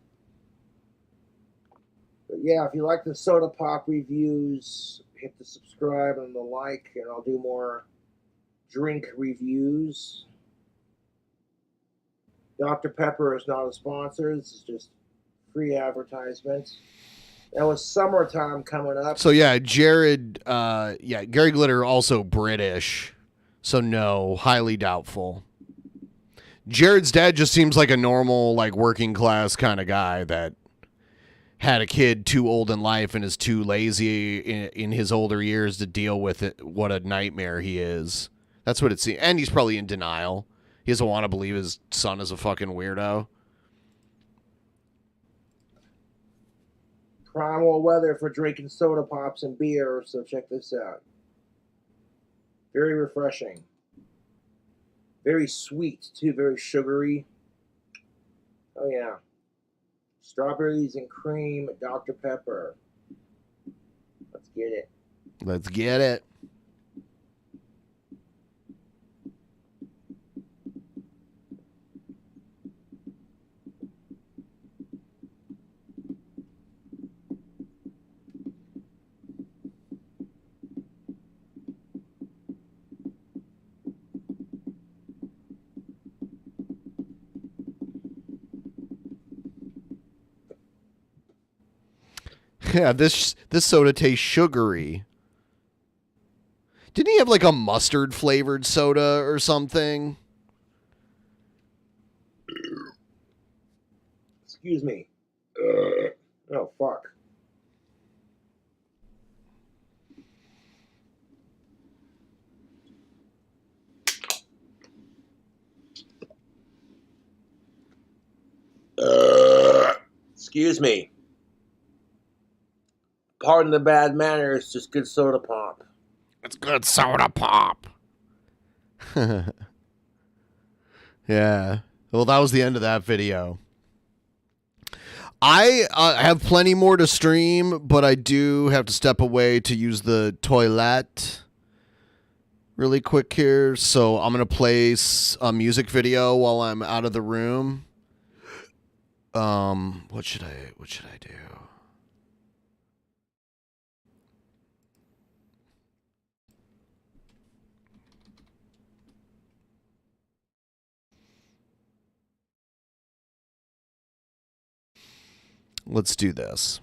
But yeah, if you like the soda pop reviews, hit the subscribe and the like, and I'll do more drink reviews. Dr. Pepper is not a sponsor. This is just free advertisement. Now with summertime coming up. So yeah, Jared, Gary Glitter also British. So no, highly doubtful. Jared's dad just seems like a normal, like working class kind of guy that had a kid too old in life and is too lazy in his older years to deal with it. What a nightmare he is. That's what it seems. And he's probably in denial. He doesn't want to believe his son is a fucking weirdo. Primal weather for drinking soda pops and beer, so check this out. Very refreshing. Very sweet, too. Very sugary. Oh, yeah. Strawberries and cream, Dr. Pepper. Let's get it. Let's get it. Yeah, this soda tastes sugary. Didn't he have like a mustard flavored soda or something? Excuse me. Oh, fuck. Excuse me. Pardon the bad manners, just good soda pop. It's good soda pop. Yeah. Well, that was the end of that video. I have plenty more to stream, but I do have to step away to use the toilet really quick here. So I'm going to play a music video while I'm out of the room. What should I do? Let's do this.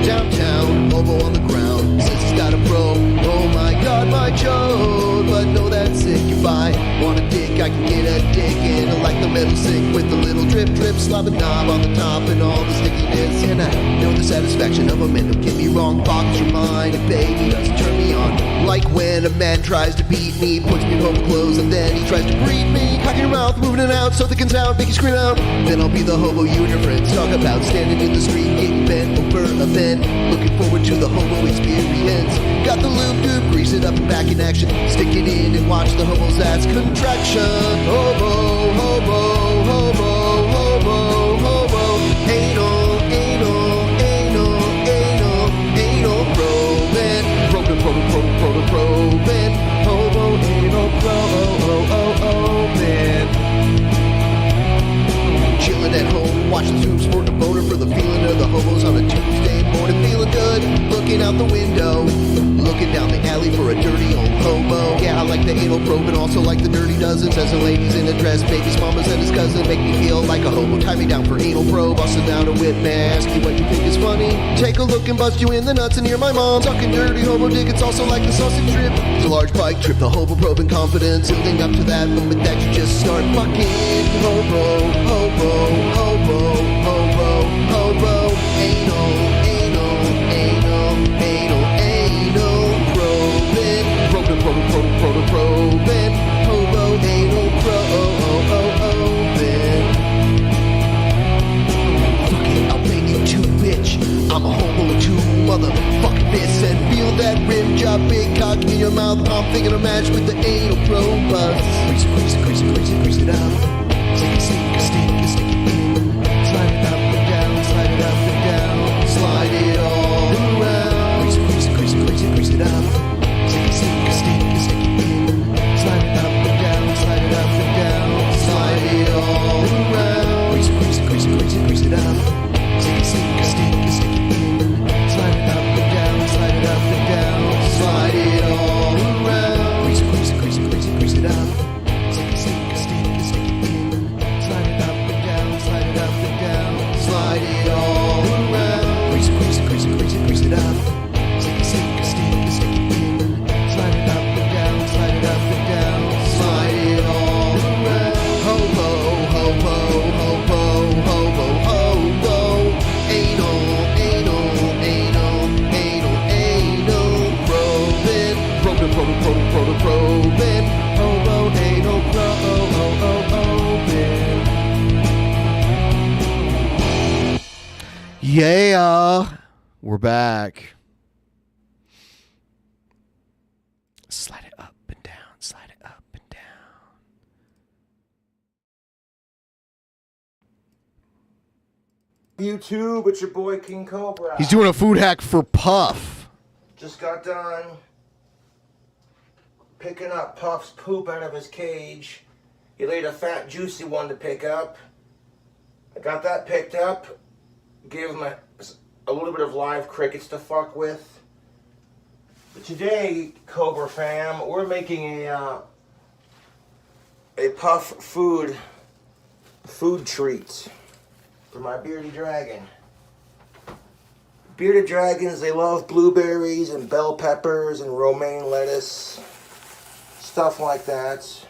Downtown, hobo on the ground, says he's got a pro. Oh my god, my chode, but no, that's it, goodbye. Want a dick, I can get a dick in. I like the metal sink with the little drip, drip, slap a knob on the top and all the stickiness. And I know the satisfaction of a man, don't get me wrong, box your mind, and baby doesn't turn me on. Like when a man tries to beat me, puts me in home clothes, and then he tries to breed me. Cocking your mouth, moving it out, so they can sound, make you scream out. Then I'll be the hobo you and your friends talk about, standing in the street, getting bent over a bend. Looking forward to the hobo experience. Got the lube tube, grease it up and back in action. Stick it in and watch the hobo's ass contraction. Hobo, hobo, hobo, hobo, hobo. Anal, anal, anal, anal, anal probing. Probing. Hobo, anal, probing. Chilling at home, watching Zoom, sporting a boner for the feeling of the hobos on a Tuesday morning. Feeling good, looking out the window, looking down the alley for a dirty old hobo. Yeah, I like the anal probe and also like the dirty dozens. As the ladies in a dress, baby's mamas and his cousin make me feel like a hobo. Tie me down for anal probe, I'll sit down a whip man. Ask you what you think is funny. Take a look and bust you in the nuts and hear my mom talking dirty hobo dick. It's also like the sausage trip. It's a large bike trip, the hobo probe in confidence. Building up to that moment that you just start fucking. Hobo, hobo, hobo, hobo, hobo. Anal, anal, anal, anal, anal, probing. Probing. Hobo, anal, probing. Fuck it, I'll bang you too, bitch. I'm a hobo too, motherfucking this. And feel that rim job, big cock in your mouth. I'm thinking a match with the anal probus. Grease it up. Stick it in. Slide it up and down, slide it up and down. Slide it all around. Grease it up. Stick it in. Yeah, we're back. Slide it up and down, slide it up and down. YouTube, it's your boy King Cobra. He's doing a food hack for Puff. Just got done picking up Puff's poop out of his cage. He laid a fat, juicy one to pick up. I got that picked up. Gave him a little bit of live crickets to fuck with. But today, Cobra fam, we're making a Puff food treat for my bearded dragon. Bearded dragons, they love blueberries and bell peppers and romaine lettuce, stuff like that.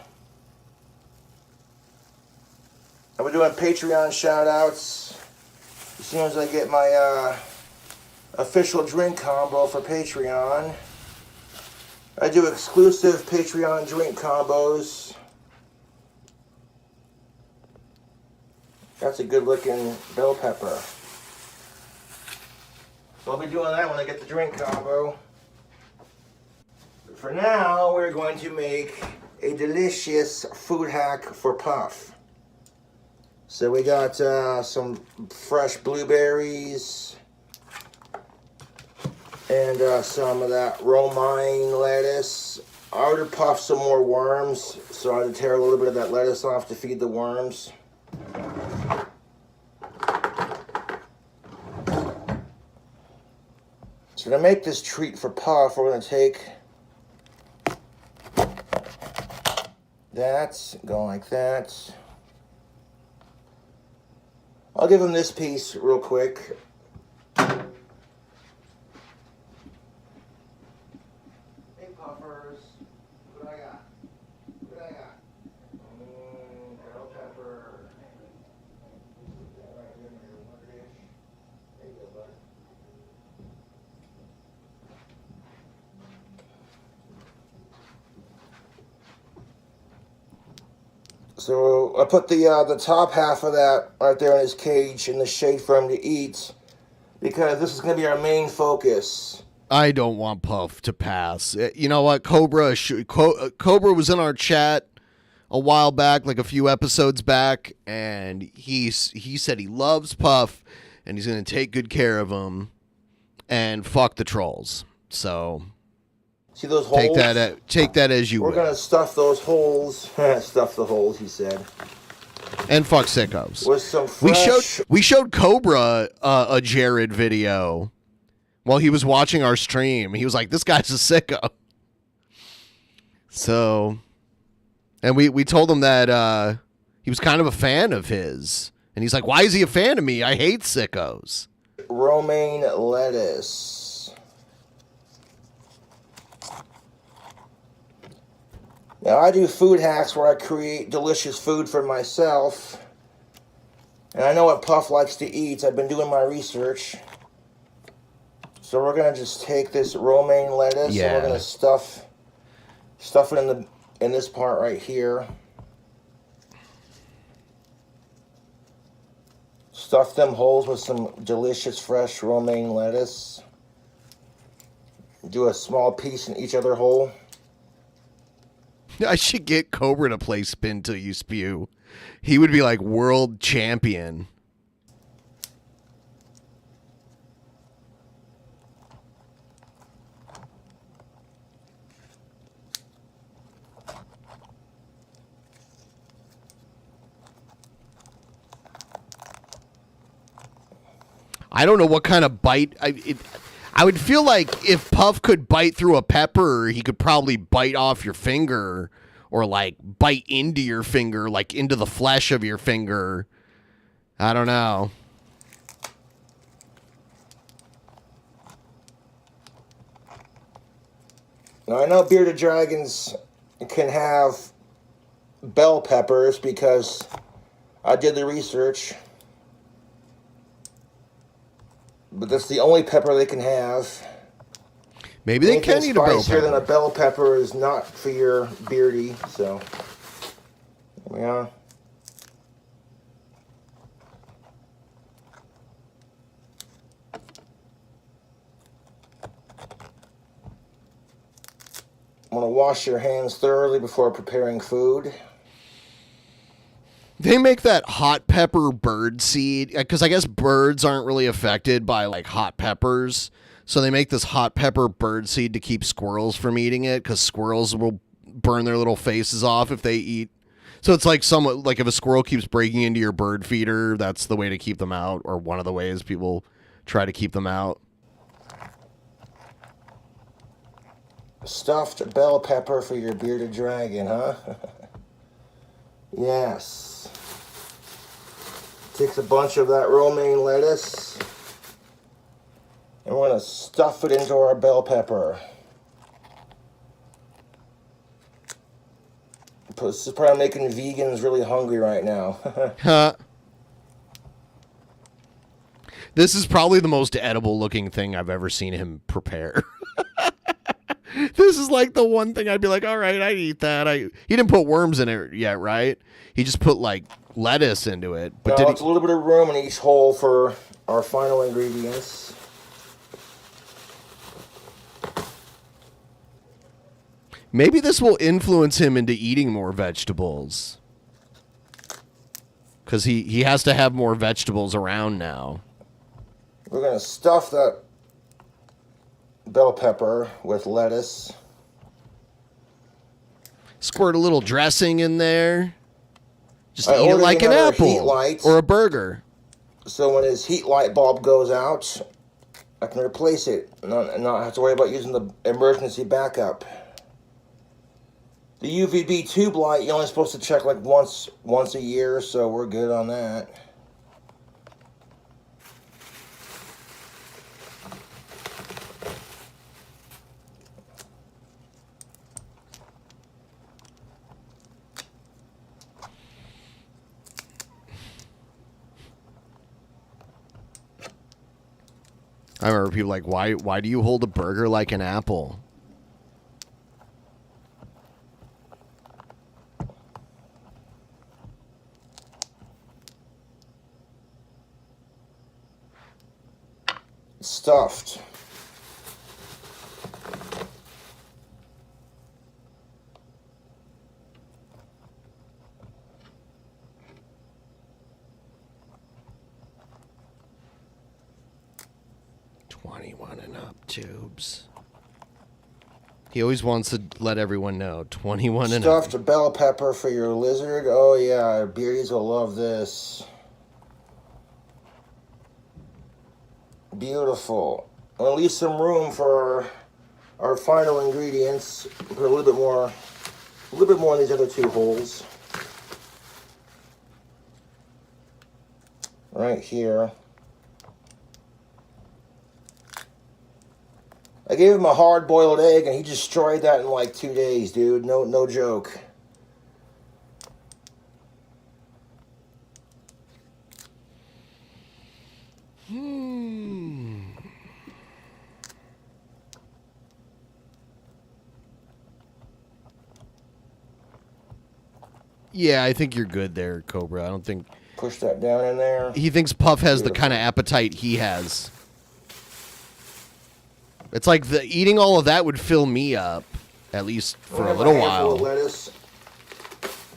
I'll be doing Patreon shout outs as soon as I get my official drink combo for Patreon. I do exclusive Patreon drink combos. That's a good looking bell pepper. So I'll be doing that when I get the drink combo. But for now, we're going to make a delicious food hack for Puff. So we got some fresh blueberries and some of that romaine lettuce. I ordered Puff some more worms, so I had to tear a little bit of that lettuce off to feed the worms. So to make this treat for Puff, we're going to take that, go like that. I'll give him this piece real quick. Hey Puffers, what I got? What I got? Bell pepper. Right here, my dish. There you go, bud. So I put the top half of that right there in his cage in the shade for him to eat, because this is going to be our main focus. I don't want Puff to pass. You know what? Cobra was in our chat a while back, like a few episodes back, and he said he loves Puff and he's going to take good care of him and fuck the trolls. So see those holes? Take that as you will. We're going to stuff those holes. Stuff the holes, he said. And fuck sickos. With some fresh... We showed Cobra a Jared video while he was watching our stream. He was like, this guy's a sicko. So, and we told him that he was kind of a fan of his. And he's like, why is he a fan of me? I hate sickos. Romaine lettuce. Now, I do food hacks where I create delicious food for myself. And I know what Puff likes to eat. I've been doing my research. So we're going to just take this romaine lettuce and we're going to stuff it in this part right here. Stuff them holes with some delicious fresh romaine lettuce. Do a small piece in each other hole. I should get Cobra to play Spin Till You Spew. He would be like world champion. I don't know what kind of bite. I would feel like if Puff could bite through a pepper, he could probably bite off your finger or like bite into your finger, like into the flesh of your finger. I don't know. Now, I know bearded dragons can have bell peppers because I did the research. But that's the only pepper they can have. Maybe they can eat a bell pepper. Spicier than a bell pepper is not for your beardy, so here we are. Want to wash your hands thoroughly before preparing food. They make that hot pepper bird seed, because I guess birds aren't really affected by like hot peppers. So they make this hot pepper bird seed to keep squirrels from eating it, because squirrels will burn their little faces off if they eat. So it's like somewhat like if a squirrel keeps breaking into your bird feeder, that's the way to keep them out, or one of the ways people try to keep them out. Stuffed bell pepper for your bearded dragon, huh? Yes. Takes a bunch of that romaine lettuce, and we're going to stuff it into our bell pepper. This is probably making vegans really hungry right now. Huh. This is probably the most edible looking thing I've ever seen him prepare. This is like the one thing I'd be like, all right, I'd eat that. He didn't put worms in it yet, right? He just put like lettuce into it. But no, it's a little bit of room in each hole for our final ingredients. Maybe this will influence him into eating more vegetables. Because he has to have more vegetables around now. We're going to stuff that bell pepper with lettuce. Squirt a little dressing in there. Just eat it like an apple or a burger. So when his heat light bulb goes out, I can replace it and not have to worry about using the emergency backup. The UVB tube light, you're only supposed to check like once a year, so we're good on that. I remember people like, why do you hold a burger like an apple? Stuffed. And up tubes. He always wants to let everyone know. 21 and up. Stuffed bell pepper for your lizard. Oh yeah, beardies will love this. Beautiful. I'll leave some room for our final ingredients. Put a little bit more in these other two holes. Right here. I gave him a hard-boiled egg, and he destroyed that in like 2 days, dude. No joke. Yeah, I think you're good there, Cobra. I don't think... Push that down in there. He thinks Puff has the kind of appetite he has. It's like eating all of that would fill me up, at least for a little while. Of lettuce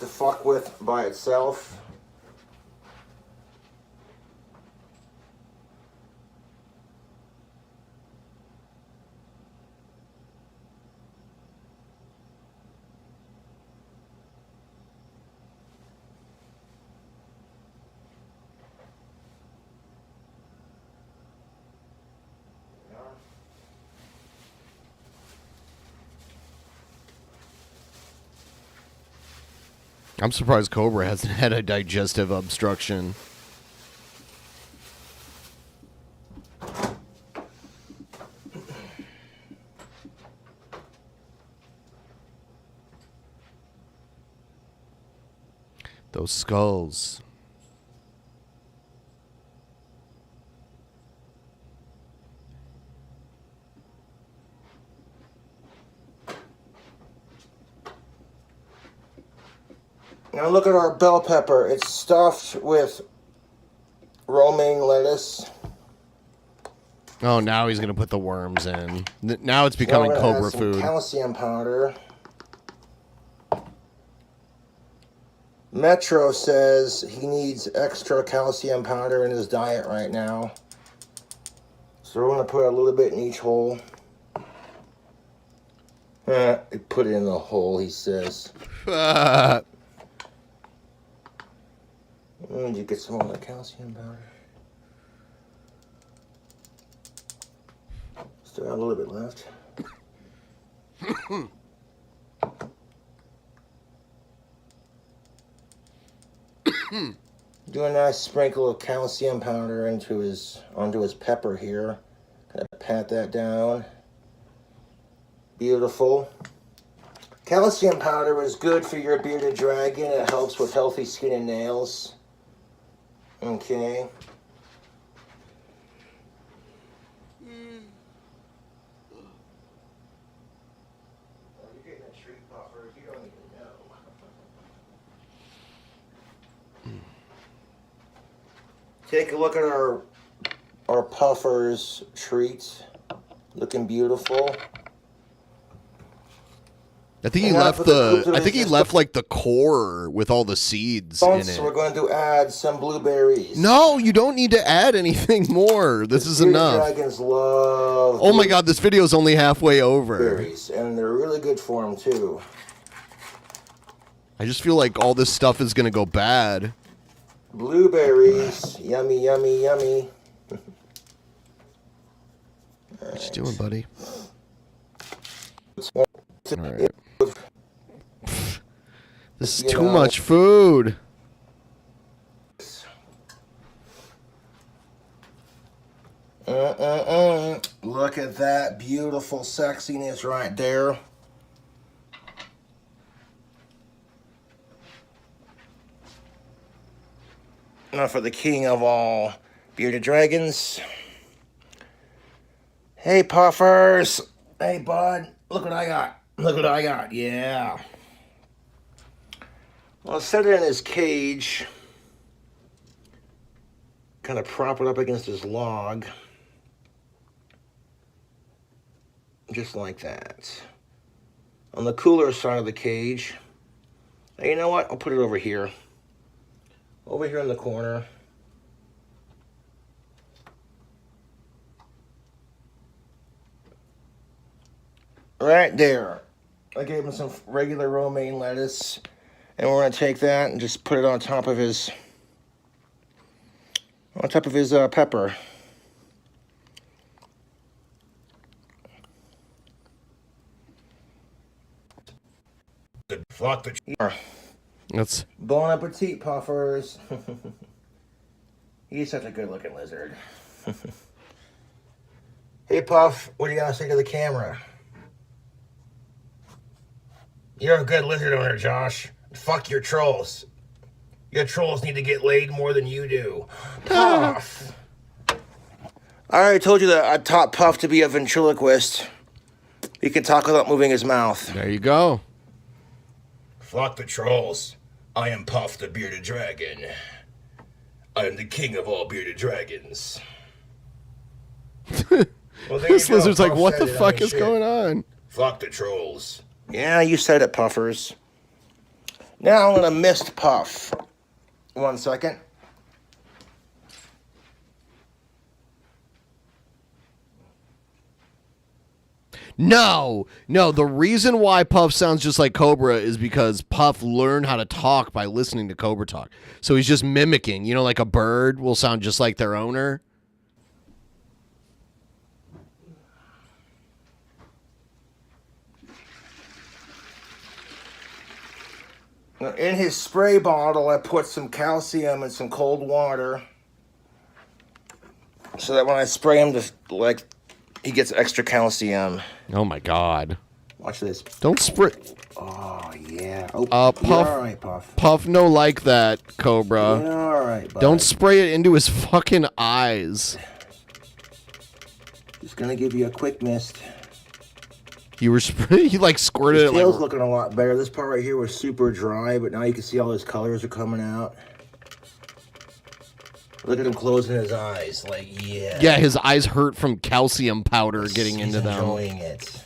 to fuck with by itself. I'm surprised Cobra hasn't had a digestive obstruction. Those skulls. Now look at our bell pepper. It's stuffed with romaine lettuce. Oh, now he's gonna put the worms in. Now it's becoming Now I'm gonna Cobra add some food. calcium powder. Metro says he needs extra calcium powder in his diet right now. So we're going to put a little bit in each hole. Put it in the hole, he says. Did you get some more of the calcium powder? Still got a little bit left. Do a nice sprinkle of calcium powder onto his pepper here. Kind of pat that down. Beautiful. Calcium powder is good for your bearded dragon. It helps with healthy skin and nails. Okay. Take a look at our Puffers treats. Looking beautiful. I think he left like the core with all the seeds in it. So we're going to add some blueberries. No, you don't need to add anything more. This is enough. Dragons love. Oh my god, this video is only halfway over. Blueberries, and they're really good for them too. I just feel like all this stuff is gonna go bad. Blueberries, yummy, yummy, yummy. What you doing, buddy? All right. This is too much food. Look at that beautiful sexiness right there. Now for the king of all bearded dragons. Hey, Puffers. Hey, bud. Look what I got. Look what I got. Yeah. I'll set it in his cage. Kind of prop it up against his log. Just like that. On the cooler side of the cage. Hey, you know what? I'll put it over here. Over here in the corner. Right there. I gave him some regular romaine lettuce. And we're going to take that and just put it on top of his pepper. Fuck the That's Bon appetit, Puffers. He's such a good looking lizard. Hey, Puff, what do you got to say to the camera? You're a good lizard owner, Josh. Fuck your trolls. Your trolls need to get laid more than you do. Puff. I already told you that I taught Puff to be a ventriloquist. He can talk without moving his mouth. There you go. Fuck the trolls. I am Puff the bearded dragon. I am the king of all bearded dragons. Well, this lizard's like, what the fuck is going on? Fuck the trolls. Yeah, you said it, Puffers. Now I'm gonna mist Puff. 1 second. No, the reason why Puff sounds just like Cobra is because Puff learned how to talk by listening to Cobra talk. So he's just mimicking, like a bird will sound just like their owner. In his spray bottle, I put some calcium and some cold water so that when I spray him, he gets extra calcium. Oh my god. Watch this. Don't spray. Oh, yeah. Oh, Puff. all right, Puff. Puff no like that, Cobra. Yeah, all right, bud. Don't spray it into his fucking eyes. Just gonna give you a quick mist. You squirted His it tail's looking a lot better. This part right here was super dry, but now you can see all his colors are coming out. Look at him closing his eyes, like, yeah. Yeah, his eyes hurt from calcium powder getting into them. Enjoying it.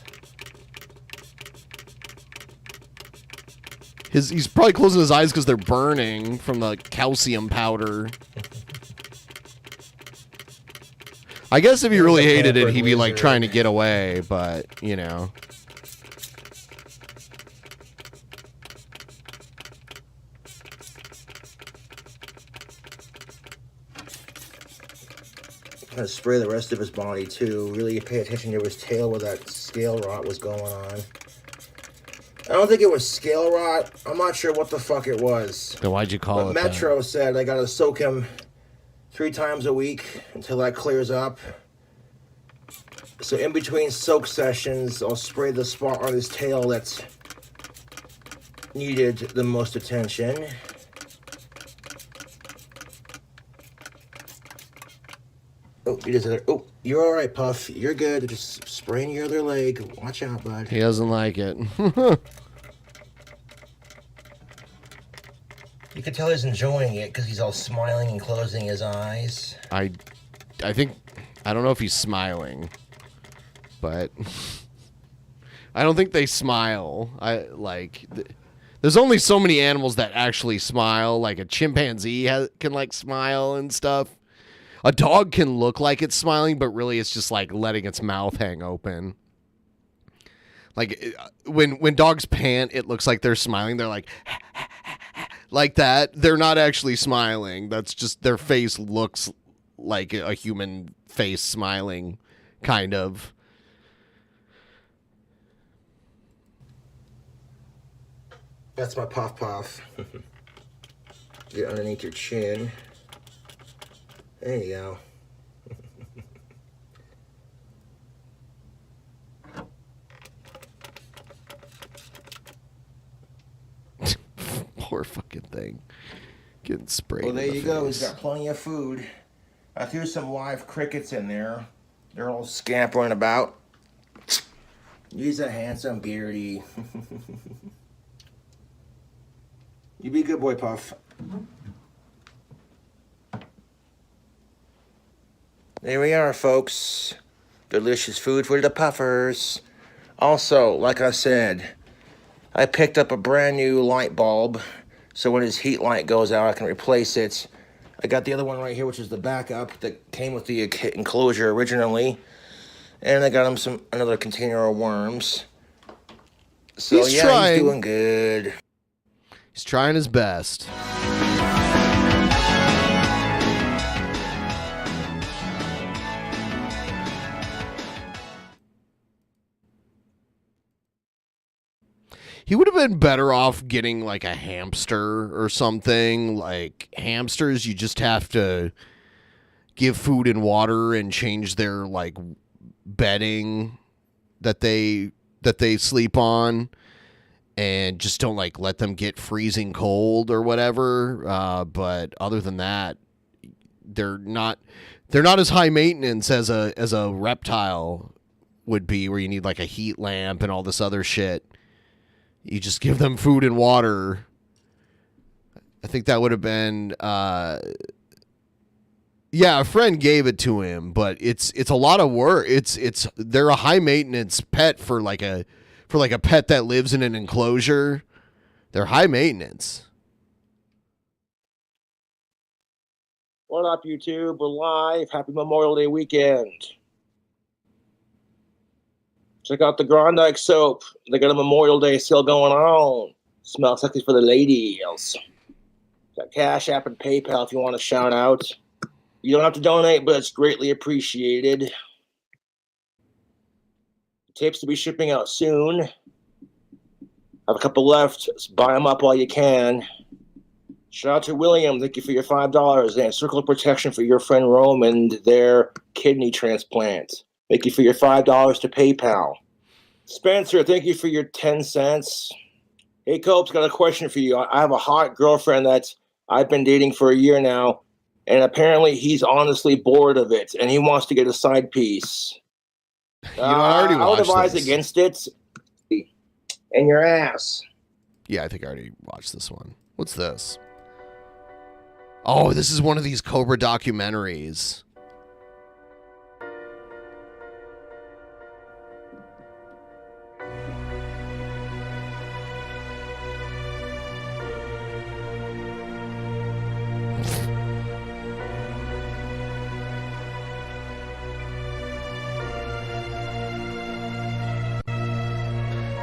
He's probably closing his eyes because they're burning from the calcium powder. I guess if he really hated it, he'd be like trying to get away, but, you know. Kind of spray the rest of his body too. Really pay attention to his tail where that scale rot was going on. I don't think it was scale rot. I'm not sure what the fuck it was. Then why'd you call it that? Metro said I gotta soak him 3 times a week until that clears up. So in between soak sessions, I'll spray the spot on his tail that's needed the most attention. Oh, he does it. Oh, you're all right, Puff. You're good. Just spraying your other leg. Watch out, bud. He doesn't like it. You can tell he's enjoying it because he's all smiling and closing his eyes. I think, I don't know if he's smiling, but I don't think they smile. There's only so many animals that actually smile. Like a chimpanzee can like smile and stuff. A dog can look like it's smiling, but really it's just like letting its mouth hang open. Like when dogs pant, it looks like they're smiling. They're like that. They're not actually smiling. That's just their face looks like a human face smiling, kind of. That's my Puff Puff. Get underneath your chin. There you go. Poor fucking thing. Getting sprayed. Well, there in the you go. face. He's got plenty of food. I threw some live crickets in there. They're all scampering about. He's a handsome beardy. You be a good boy, Puff. There we are, folks. Delicious food for the puffers. Also, like I said, I picked up a brand new light bulb, so when his heat light goes out, I can replace it. I got the other one right here, which is the backup that came with the enclosure originally. And I got him another container of worms. So He's trying. He's doing good. He's trying his best. He would have been better off getting like a hamster or something. Like hamsters, you just have to give food and water and change their like bedding that they sleep on, and just don't like let them get freezing cold or whatever. But other than that, they're not as high maintenance as a reptile would be, where you need like a heat lamp and all this other shit. You just give them food and water. I think that would have been, yeah, a friend gave it to him, but it's a lot of work. They're a high maintenance pet for like a pet that lives in an enclosure. They're high maintenance. What up, YouTube? We're live. Happy Memorial Day weekend. Check out the Grondike soap. They got a Memorial Day sale going on. Smells sexy for the ladies. Got Cash App and PayPal if you want to shout out. You don't have to donate, but it's greatly appreciated. Tapes to be shipping out soon. Have a couple left. So buy them up while you can. Shout out to William. Thank you for your $5. And Circle of Protection for your friend Rome and their kidney transplant. Thank you for your $5 to PayPal. Spencer, thank you for your 10 cents. Hey, Copes, got a question for you. I have a hot girlfriend that I've been dating for a year now, and apparently he's honestly bored of it, and he wants to get a side piece. I would advise against it. And your ass. Yeah, I think I already watched this one. What's this? Oh, this is one of these Cobra documentaries.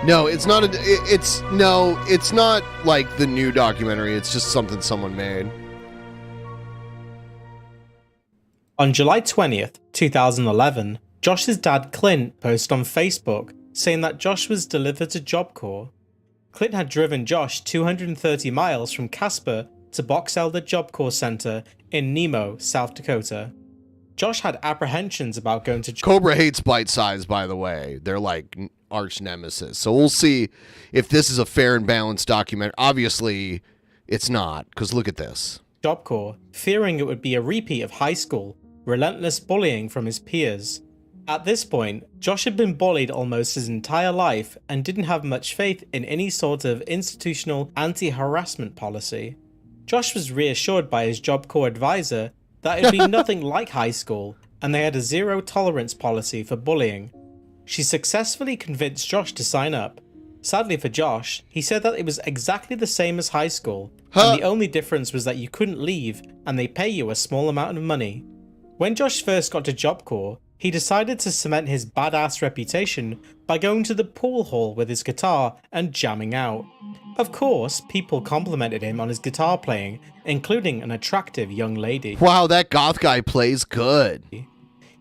No, it's not it's not like the new documentary. It's just something someone made. On July 20th, 2011, Josh's dad Clint posted on Facebook saying that Josh was delivered to Job Corps. Clint had driven Josh 230 miles from Casper to Box Elder Job Corps Center in Nemo, South Dakota. Josh had apprehensions about going to Cobra hates Bite Size, by the way. They're like arch nemesis. So we'll see if this is a fair and balanced documentary. Obviously, it's not, because look at this. Job Corps, fearing it would be a repeat of high school, relentless bullying from his peers. At this point, Josh had been bullied almost his entire life and didn't have much faith in any sort of institutional anti-harassment policy. Josh was reassured by his Job Corps advisor that it would be nothing like high school, and they had a zero tolerance policy for bullying. She successfully convinced Josh to sign up. Sadly for Josh, he said that it was exactly the same as high school, and the only difference was that you couldn't leave and they pay you a small amount of money. When Josh first got to Job Corps, he decided to cement his badass reputation by going to the pool hall with his guitar and jamming out. Of course, people complimented him on his guitar playing, including an attractive young lady. Wow, that goth guy plays good.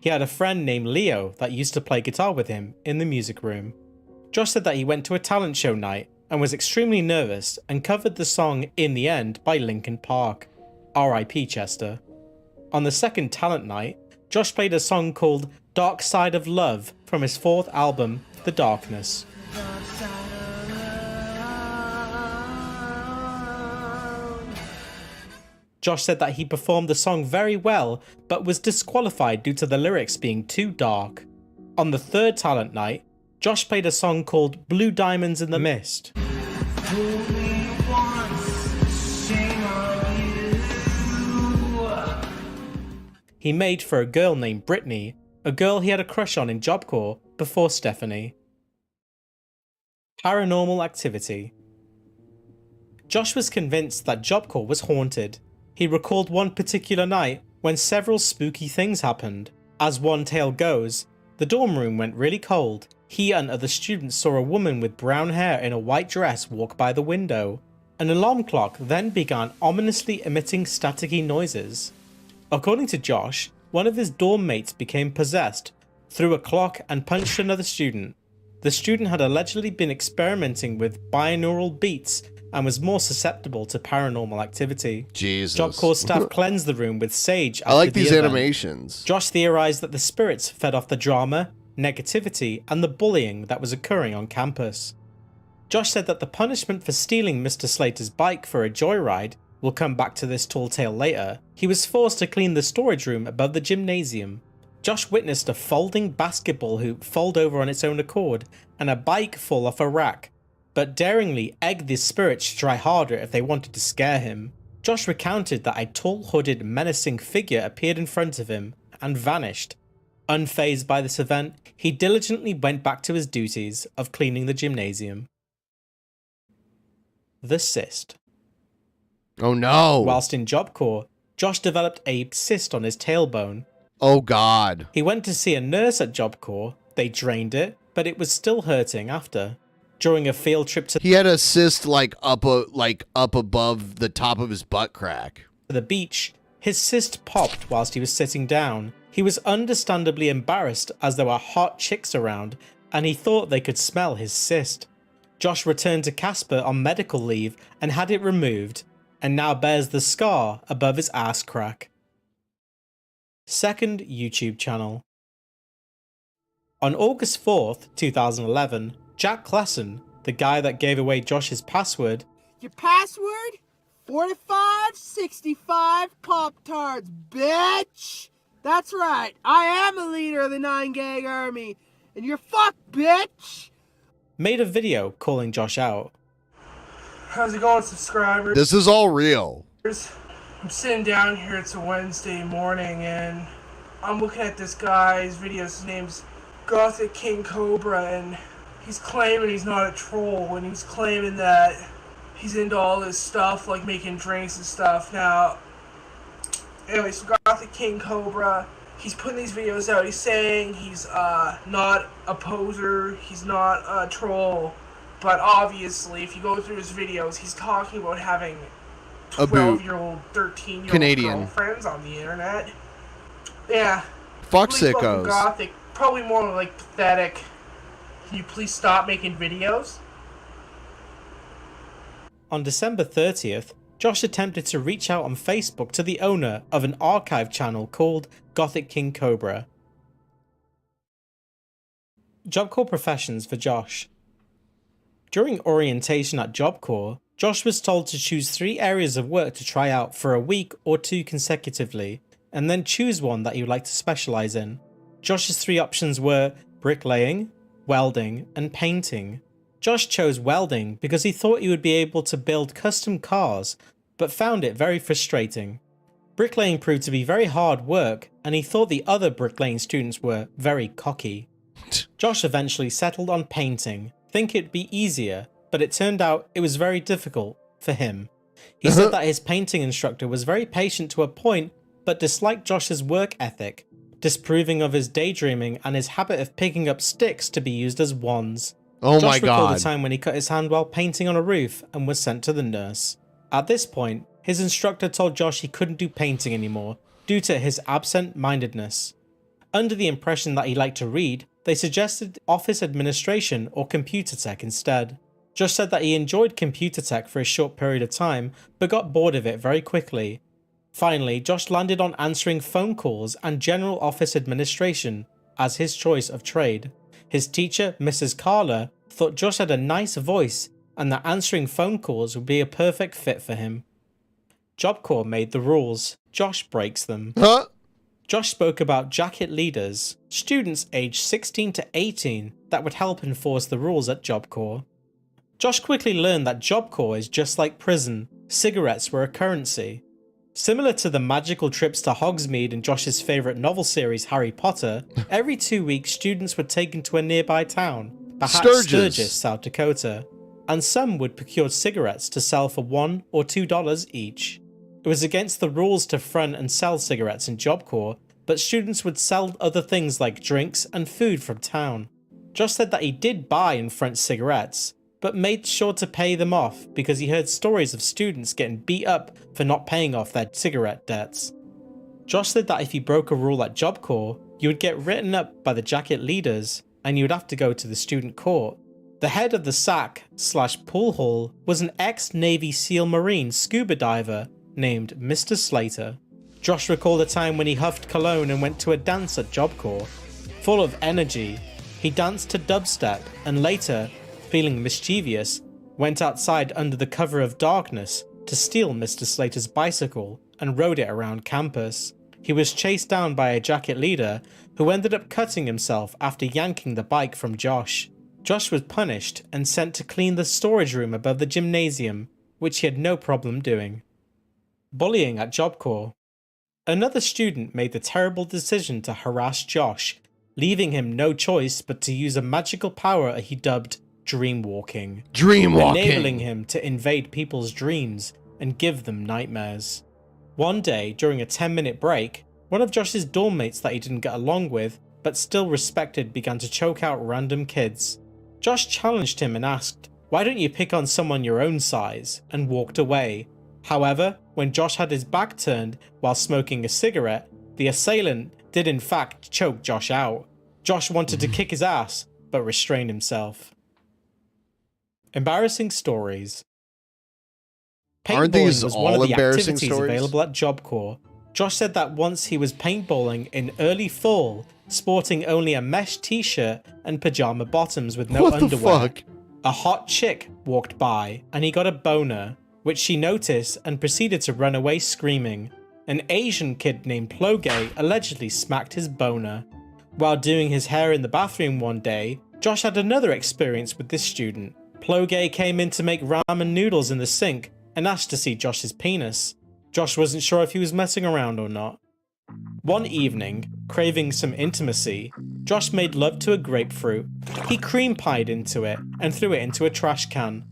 He had a friend named Leo that used to play guitar with him in the music room. Josh said that he went to a talent show night and was extremely nervous and covered the song In the End by Linkin Park. R.I.P. Chester. On the second talent night, Josh played a song called Dark Side of Love from his fourth album, The Darkness. Josh said that he performed the song very well, but was disqualified due to the lyrics being too dark. On the third talent night, Josh played a song called Blue Diamonds in the Mist. He made for a girl named Brittany, a girl he had a crush on in Job Corps before Stephanie. Paranormal activity. Josh was convinced that Job Corps was haunted. He recalled one particular night when several spooky things happened. As one tale goes, the dorm room went really cold. He and other students saw a woman with brown hair in a white dress walk by the window. An alarm clock then began ominously emitting staticky noises. According to Josh, one of his dorm mates became possessed, threw a clock and punched another student. The student had allegedly been experimenting with binaural beats and was more susceptible to paranormal activity. Jesus. Job Corps staff cleansed the room with sage. I like after these the event. animations. Josh theorized that the spirits fed off the drama, negativity, and the bullying that was occurring on campus. Josh said that the punishment for stealing Mr. Slater's bike for a joyride, we'll come back to this tall tale later, he was forced to clean the storage room above the gymnasium. Josh witnessed a folding basketball hoop fold over on its own accord and a bike fall off a rack, but daringly egged the spirits to try harder if they wanted to scare him. Josh recounted that a tall, hooded, menacing figure appeared in front of him and vanished. Unfazed by this event, he diligently went back to his duties of cleaning the gymnasium. The cyst. Oh no. Whilst in Job Corps, Josh developed a cyst on his tailbone. Oh god. He went to see a nurse at Job Corps. They drained it, but it was still hurting after. During a field trip to He had a cyst like up above the top of his butt crack. the beach, his cyst popped whilst he was sitting down. He was understandably embarrassed as there were hot chicks around, and he thought they could smell his cyst. Josh returned to Casper on medical leave and had it removed, and now bears the scar above his ass crack. Second YouTube channel. On August 4th, 2011, Jack Klassen, the guy that gave away Josh's password, Your password? 4565 Pop-Tarts, bitch! That's right, I am a leader of the 9-gang army, and you're fucked, bitch! made a video calling Josh out. How's it going, subscribers? This is all real. I'm sitting down here, it's a Wednesday morning, and I'm looking at this guy's videos. His name's Gothic King Cobra, and he's claiming he's not a troll, and he's claiming that he's into all this stuff, like making drinks and stuff. Now, anyway, so Gothic King Cobra, he's putting these videos out. He's saying he's not a poser, he's not a troll, but obviously, if you go through his videos, he's talking about having 12-year-old, 13-year-old Canadian girlfriends on the internet. Yeah. Fuck Really fucking sickos. Gothic. Probably more like pathetic. Can you please stop making videos? On December 30th, Josh attempted to reach out on Facebook to the owner of an archive channel called Gothic King Cobra. Job Corps professions for Josh. During orientation at Job Corps, Josh was told to choose 3 areas of work to try out for a week or 2 consecutively, and then choose one that he would like to specialise in. Josh's 3 options were bricklaying, welding, and painting. Josh chose welding because he thought he would be able to build custom cars, but found it very frustrating. Bricklaying proved to be very hard work, and he thought the other bricklaying students were very cocky. Josh eventually settled on painting, thinking it'd be easier, but it turned out it was very difficult for him. He said that his painting instructor was very patient to a point, but disliked Josh's work ethic, disapproving of his daydreaming and his habit of picking up sticks to be used as wands. Oh Josh my recalled God. a time when he cut his hand while painting on a roof and was sent to the nurse. At this point, his instructor told Josh he couldn't do painting anymore due to his absent-mindedness. Under the impression that he liked to read, they suggested office administration or computer tech instead. Josh said that he enjoyed computer tech for a short period of time, but got bored of it very quickly. Finally, Josh landed on answering phone calls and general office administration as his choice of trade. His teacher, Mrs. Carla, thought Josh had a nice voice and that answering phone calls would be a perfect fit for him. Job Corps made the rules. Josh breaks them. Josh spoke about jacket leaders, students aged 16 to 18 that would help enforce the rules at Job Corps. Josh quickly learned that Job Corps is just like prison. Cigarettes were a currency. Similar to the magical trips to Hogsmeade in Josh's favourite novel series Harry Potter, every 2 weeks students were taken to a nearby town, perhaps Sturgis, South Dakota, and some would procure cigarettes to sell for $1 or $2 each. It was against the rules to front and sell cigarettes in Job Corps, but students would sell other things like drinks and food from town. Josh said that he did buy and front cigarettes, but made sure to pay them off because he heard stories of students getting beat up for not paying off their cigarette debts. Josh said that if you broke a rule at Job Corps, you would get written up by the jacket leaders and you would have to go to the student court. The head of the SAC/pool hall was an ex-Navy SEAL Marine scuba diver named Mr. Slater. Josh recalled a time when he huffed cologne and went to a dance at Job Corps. Full of energy, he danced to dubstep and later, feeling mischievous, went outside under the cover of darkness to steal Mr. Slater's bicycle and rode it around campus. He was chased down by a jacket leader who ended up cutting himself after yanking the bike from Josh. Josh was punished and sent to clean the storage room above the gymnasium, which he had no problem doing. Bullying at Job Corps. Another student made the terrible decision to harass Josh, leaving him no choice but to use a magical power he dubbed Dreamwalking, enabling him to invade people's dreams and give them nightmares. One day, during a 10-minute break, one of Josh's dorm mates that he didn't get along with, but still respected, began to choke out random kids. Josh challenged him and asked, "Why don't you pick on someone your own size?" and walked away. However, when Josh had his back turned while smoking a cigarette, the assailant did in fact choke Josh out. Josh wanted to kick his ass, but restrained himself. Embarrassing stories. Aren't Paintballing these was one of all the embarrassing activities stories? available at Job Corps. Josh said that once he was paintballing in early fall, sporting only a mesh t-shirt and pajama bottoms with no What the underwear. fuck? A hot chick walked by and he got a boner, which she noticed and proceeded to run away screaming. An Asian kid named Plogay allegedly smacked his boner. While doing his hair in the bathroom one day, Josh had another experience with this student. Plogay came in to make ramen noodles in the sink and asked to see Josh's penis. Josh wasn't sure if he was messing around or not. One evening, craving some intimacy, Josh made love to a grapefruit. He cream pied into it and threw it into a trash can.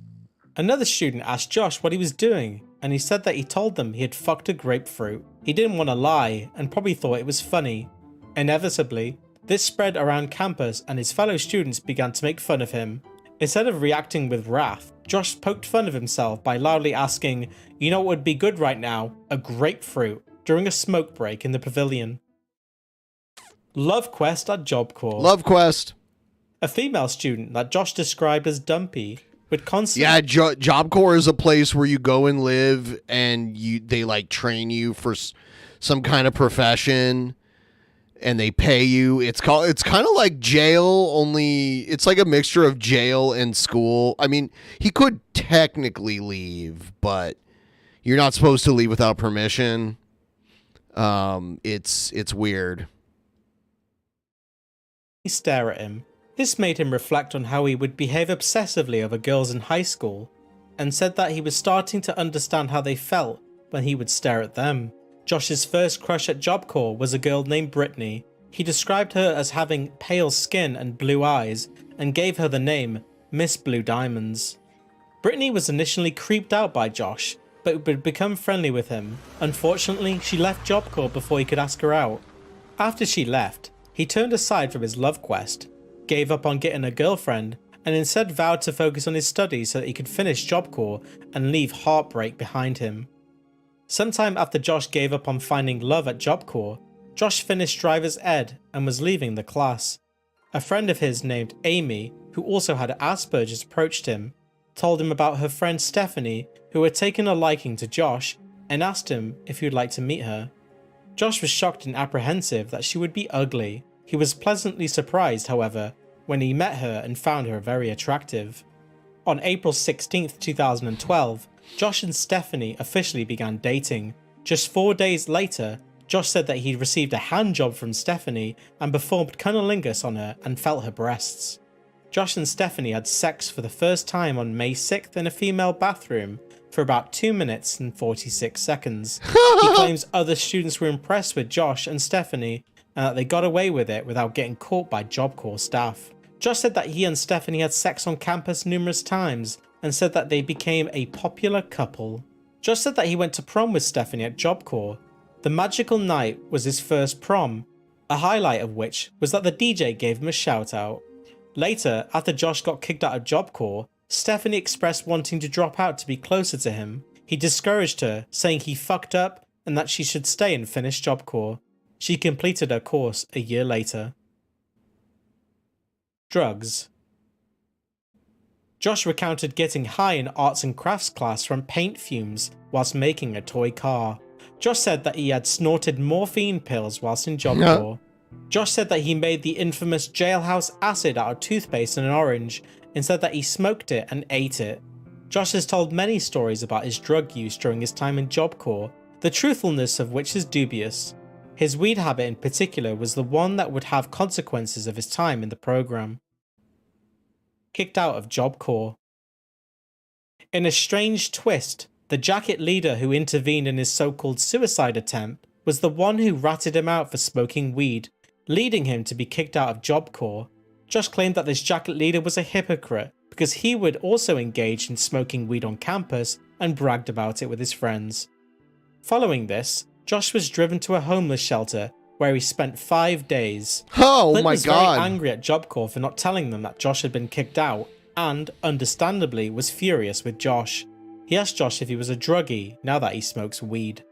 Another student asked Josh what he was doing, and he said that he told them he had fucked a grapefruit. He didn't want to lie and probably thought it was funny. Inevitably, this spread around campus and his fellow students began to make fun of him. Instead of reacting with wrath, Josh poked fun of himself by loudly asking, "You know what would be good right now? A grapefruit," during a smoke break in the pavilion. Love quest at Job Corps. Love quest. A female student that Josh described as dumpy would constantly... Yeah, Job Corps is a place where you go and live, and they like train you for some kind of profession, and they pay you. It's kind of like jail, only it's like a mixture of jail and school. I mean, he could technically leave, but you're not supposed to leave without permission. It's weird. Stare at him. This made him reflect on how he would behave obsessively over girls in high school, and said that he was starting to understand how they felt when he would stare at them. Josh's first crush at Job Corps was a girl named Brittany. He described her as having pale skin and blue eyes, and gave her the name Miss Blue Diamonds. Brittany was initially creeped out by Josh, but would become friendly with him. Unfortunately, she left Job Corps before he could ask her out. After she left, he turned aside from his love quest, gave up on getting a girlfriend, and instead vowed to focus on his studies so that he could finish Job Corps and leave heartbreak behind him. Sometime after Josh gave up on finding love at Job Corps, Josh finished driver's ed and was leaving the class. A friend of his named Amy, who also had Asperger's, approached him, told him about her friend Stephanie, who had taken a liking to Josh, and asked him if he would like to meet her. Josh was shocked and apprehensive that she would be ugly. He was pleasantly surprised, however, when he met her and found her very attractive. On April 16th, 2012, Josh and Stephanie officially began dating. Just 4 days later, Josh said that he'd received a hand job from Stephanie and performed cunnilingus on her and felt her breasts. Josh and Stephanie had sex for the first time on May 6th in a female bathroom for about 2 minutes and 46 seconds. He claims other students were impressed with Josh and Stephanie and that they got away with it without getting caught by Job Corps staff. Josh said that he and Stephanie had sex on campus numerous times and said that they became a popular couple. Josh said that he went to prom with Stephanie at Job Corps. The magical night was his first prom, a highlight of which was that the DJ gave him a shout out. Later, after Josh got kicked out of Job Corps, Stephanie expressed wanting to drop out to be closer to him. He discouraged her, saying he fucked up and that she should stay and finish Job Corps. She completed her course a year later. Drugs. Josh recounted getting high in arts and crafts class from paint fumes whilst making a toy car. Josh said that he had snorted morphine pills whilst in Job Corps. Josh said that he made the infamous jailhouse acid out of toothpaste and an orange, and said that he smoked it and ate it. Josh has told many stories about his drug use during his time in Job Corps, the truthfulness of which is dubious. His weed habit in particular was the one that would have consequences of his time in the program. Kicked out of Job Corps. In a strange twist, the jacket leader who intervened in his so-called suicide attempt was the one who ratted him out for smoking weed, leading him to be kicked out of Job Corps. Josh claimed that this jacket leader was a hypocrite because he would also engage in smoking weed on campus and bragged about it with his friends. Following this, Josh was driven to a homeless shelter where he spent 5 days. Oh Clint my was God. very angry at Job Corps for not telling them that Josh had been kicked out and, understandably, was furious with Josh. He asked Josh if he was a druggie now that he smokes weed.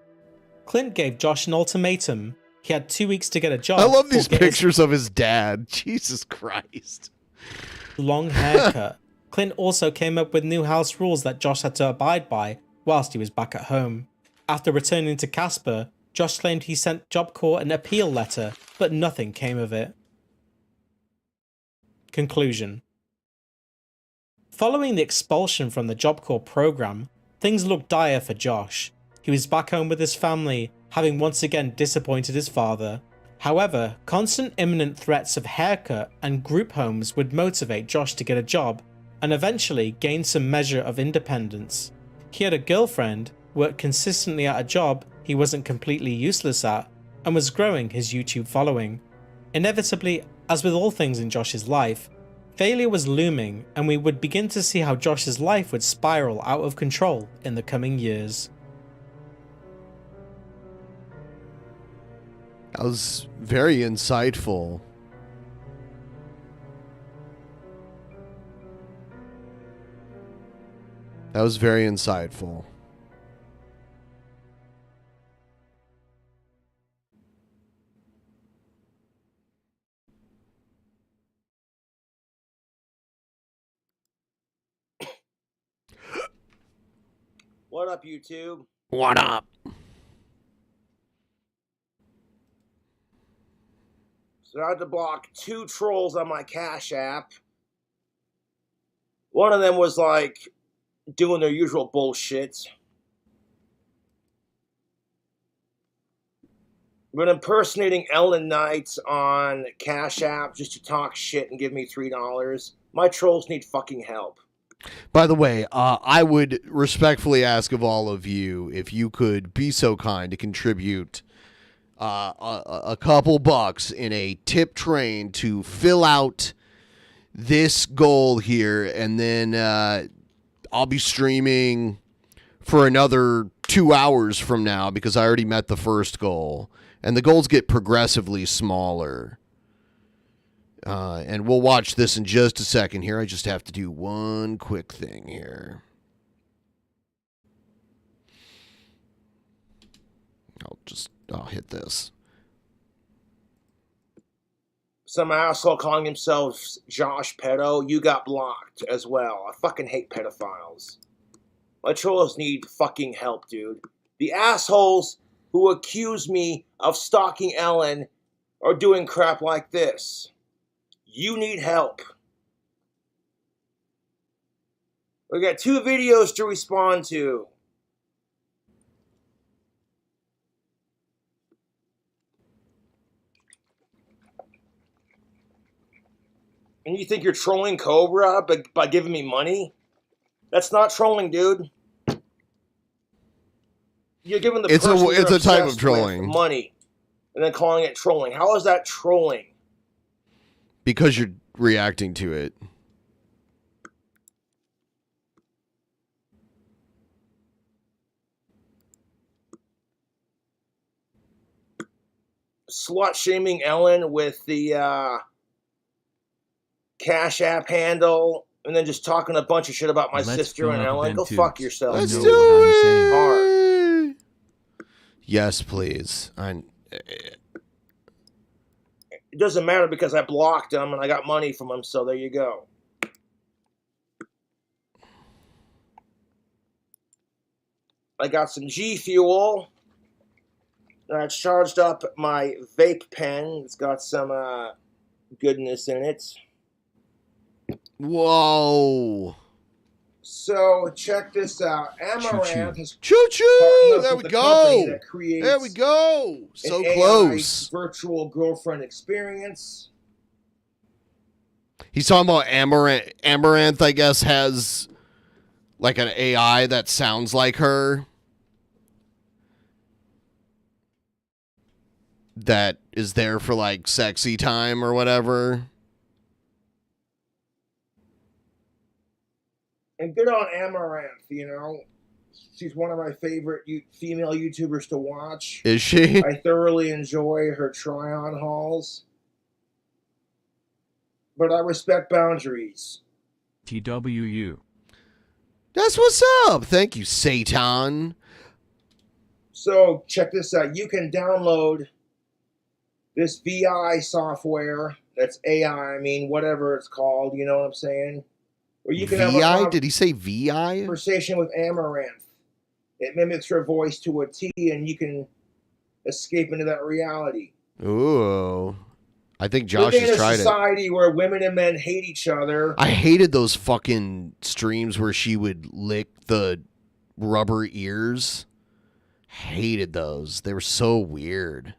Clint gave Josh an ultimatum. He had 2 weeks to get a job. I love these or get his pictures of his dad. Jesus Christ. long haircut. Clint also came up with new house rules that Josh had to abide by whilst he was back at home. After returning to Casper, Josh claimed he sent Job Corps an appeal letter, but nothing came of it. Conclusion. Following the expulsion from the Job Corps program, things looked dire for Josh. He was back home with his family, having once again disappointed his father. However, constant imminent threats of haircut and group homes would motivate Josh to get a job and eventually gain some measure of independence. He had a girlfriend, worked consistently at a job he wasn't completely useless at, and was growing his YouTube following. Inevitably, as with all things in Josh's life, failure was looming, and we would begin to see how Josh's life would spiral out of control in the coming years. That was very insightful. That was very insightful. What up, YouTube? What up? So I had to block 2 trolls on my Cash App. One of them was like doing their usual bullshit. But impersonating Ellen Knight on Cash App just to talk shit and give me $3. My trolls need fucking help. By the way, I would respectfully ask of all of you if you could be so kind to contribute a couple bucks in a tip train to fill out this goal here, and then I'll be streaming for another 2 hours from now because I already met the first goal, and the goals get progressively smaller. And we'll watch this in just a second here. I just have to do one quick thing here. I'll hit this. Some asshole calling himself Josh Pedo, you got blocked as well. I fucking hate pedophiles. My trolls need fucking help, dude. The assholes who accuse me of stalking Ellen are doing crap like this. You need help. We got 2 videos to respond to. And you think you're trolling Cobra by giving me money? That's not trolling, dude. You're giving the person it's you're a type of obsessed trolling. with money and then calling it trolling. How is that trolling? Because you're reacting to it. Slut shaming Ellen with the Cash App handle, and then just talking a bunch of shit about my sister and Ellen. Go fuck yourself. Let's dude. do it. Hard. Yes, please. It doesn't matter because I blocked him and I got money from him, so there you go. I got some G Fuel. I charged up my vape pen. It's got some goodness in it. Whoa. So check this out. Amaranth is Choo-choo! There we the go. company that creates There we go. So an AI close. virtual girlfriend experience. He's talking about Amaranth. Amaranth, I guess, has like an AI that sounds like her. That is there for like sexy time or whatever. And good on Amaranth, you know. She's one of my favorite female YouTubers to watch. Is she? I thoroughly enjoy her try-on hauls. But I respect boundaries. TWU. That's what's up. Thank you, Satan. So check this out. You can download this VI software. That's AI, I mean, whatever it's called. You know what I'm saying? Where you can VI? have a Did he say VI? conversation with Amaranth. It mimics her voice to a T, and you can escape into that reality. Ooh. I think Josh Living has in a tried it. society where women and men hate each other. I hated those fucking streams where she would lick the rubber ears. Hated those. They were so weird.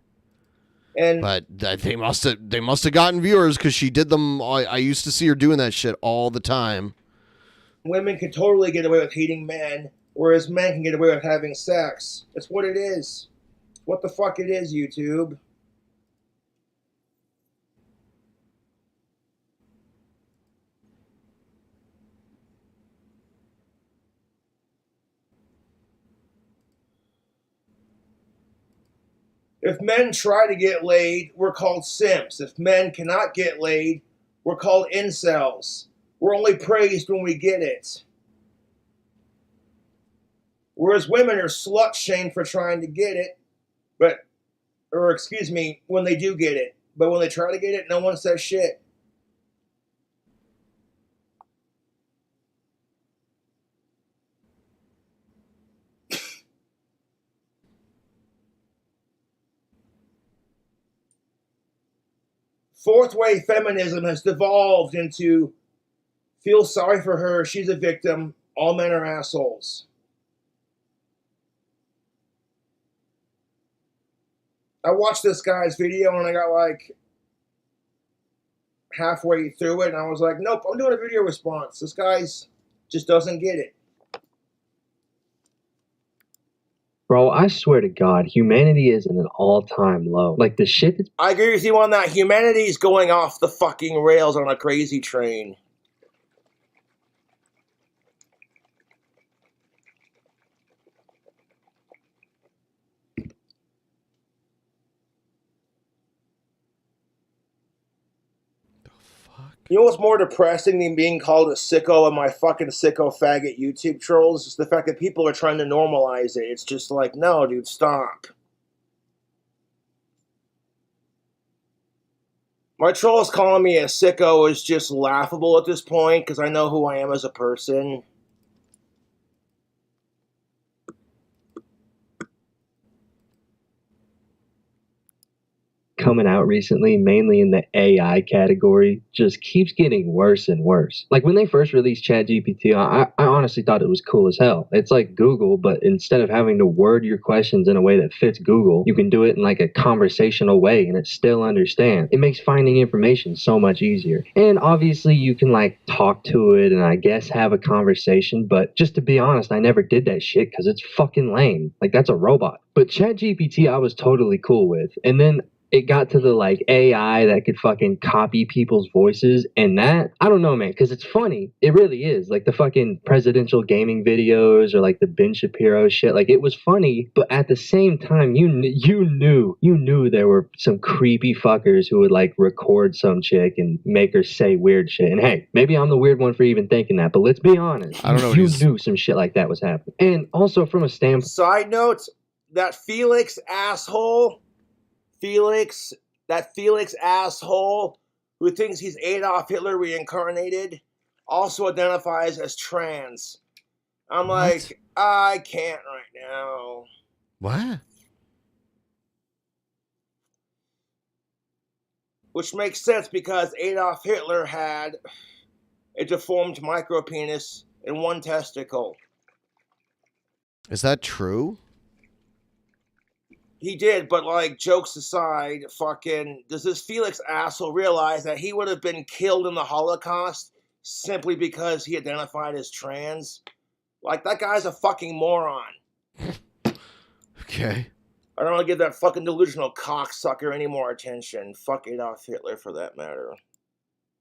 But they must have gotten viewers because she did them. I used to see her doing that shit all the time. Women can totally get away with hating men whereas men can get away with having sex. It's what it is. What the fuck it is, YouTube. If men try to get laid, we're called simps. If men cannot get laid, we're called incels. We're only praised when we get it. Whereas women are slut-shamed for trying to get it, when they do get it. But when they try to get it, no one says shit. Fourth wave feminism has devolved into feel sorry for her, she's a victim, all men are assholes. I watched this guy's video and I got like halfway through it and I was like, nope, I'm doing a video response. This guy's just doesn't get it. Bro, I swear to God, humanity is at an all-time low. Like, the shit that's... I agree with you on that. Humanity's going off the fucking rails on a crazy train. You know what's more depressing than being called a sicko and my fucking sicko faggot YouTube trolls? Is the fact that people are trying to normalize it. It's just like, no, dude, stop. My trolls calling me a sicko is just laughable at this point because I know who I am as a person. Coming out recently, mainly in the AI category, just keeps getting worse and worse. Like when they first released ChatGPT, I honestly thought it was cool as hell. It's like Google, but instead of having to word your questions in a way that fits Google, you can do it in like a conversational way and it still understands. It makes finding information so much easier. And obviously you can like talk to it and I guess have a conversation, but just to be honest, I never did that shit because it's fucking lame. Like that's a robot. But ChatGPT I was totally cool with. And then it got to the like AI that could fucking copy people's voices and that, I don't know, man, because it's funny. It really is. Like the fucking presidential gaming videos or like the Ben Shapiro shit. Like it was funny, but at the same time, you knew there were some creepy fuckers who would like record some chick and make her say weird shit. And hey, maybe I'm the weird one for even thinking that, but let's be honest. I don't know. You knew some shit like that was happening. And also from a standpoint. Side note, that Felix asshole who thinks he's Adolf Hitler reincarnated also identifies as trans. I'm like, I can't right now. What? Which makes sense because Adolf Hitler had a deformed micropenis and one testicle. Is that true? He did, but like, jokes aside, fucking, does this Felix asshole realize that he would have been killed in the Holocaust simply because he identified as trans? Like, that guy's a fucking moron. Okay. I don't want to give that fucking delusional cocksucker any more attention. Fuck Adolf Hitler for that matter.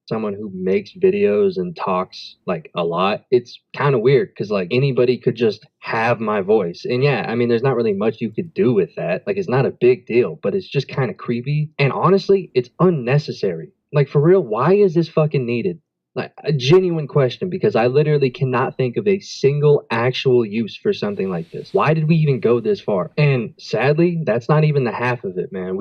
Someone who makes videos and talks like a lot, it's kind of weird because like anybody could just have my voice. And yeah, I mean, there's not really much you could do with that. Like it's not a big deal, but it's just kind of creepy. And honestly, it's unnecessary. Like for real, why is this fucking needed? Like a genuine question, because I literally cannot think of a single actual use for something like this. Why did we even go this far? And sadly, that's not even the half of it, man.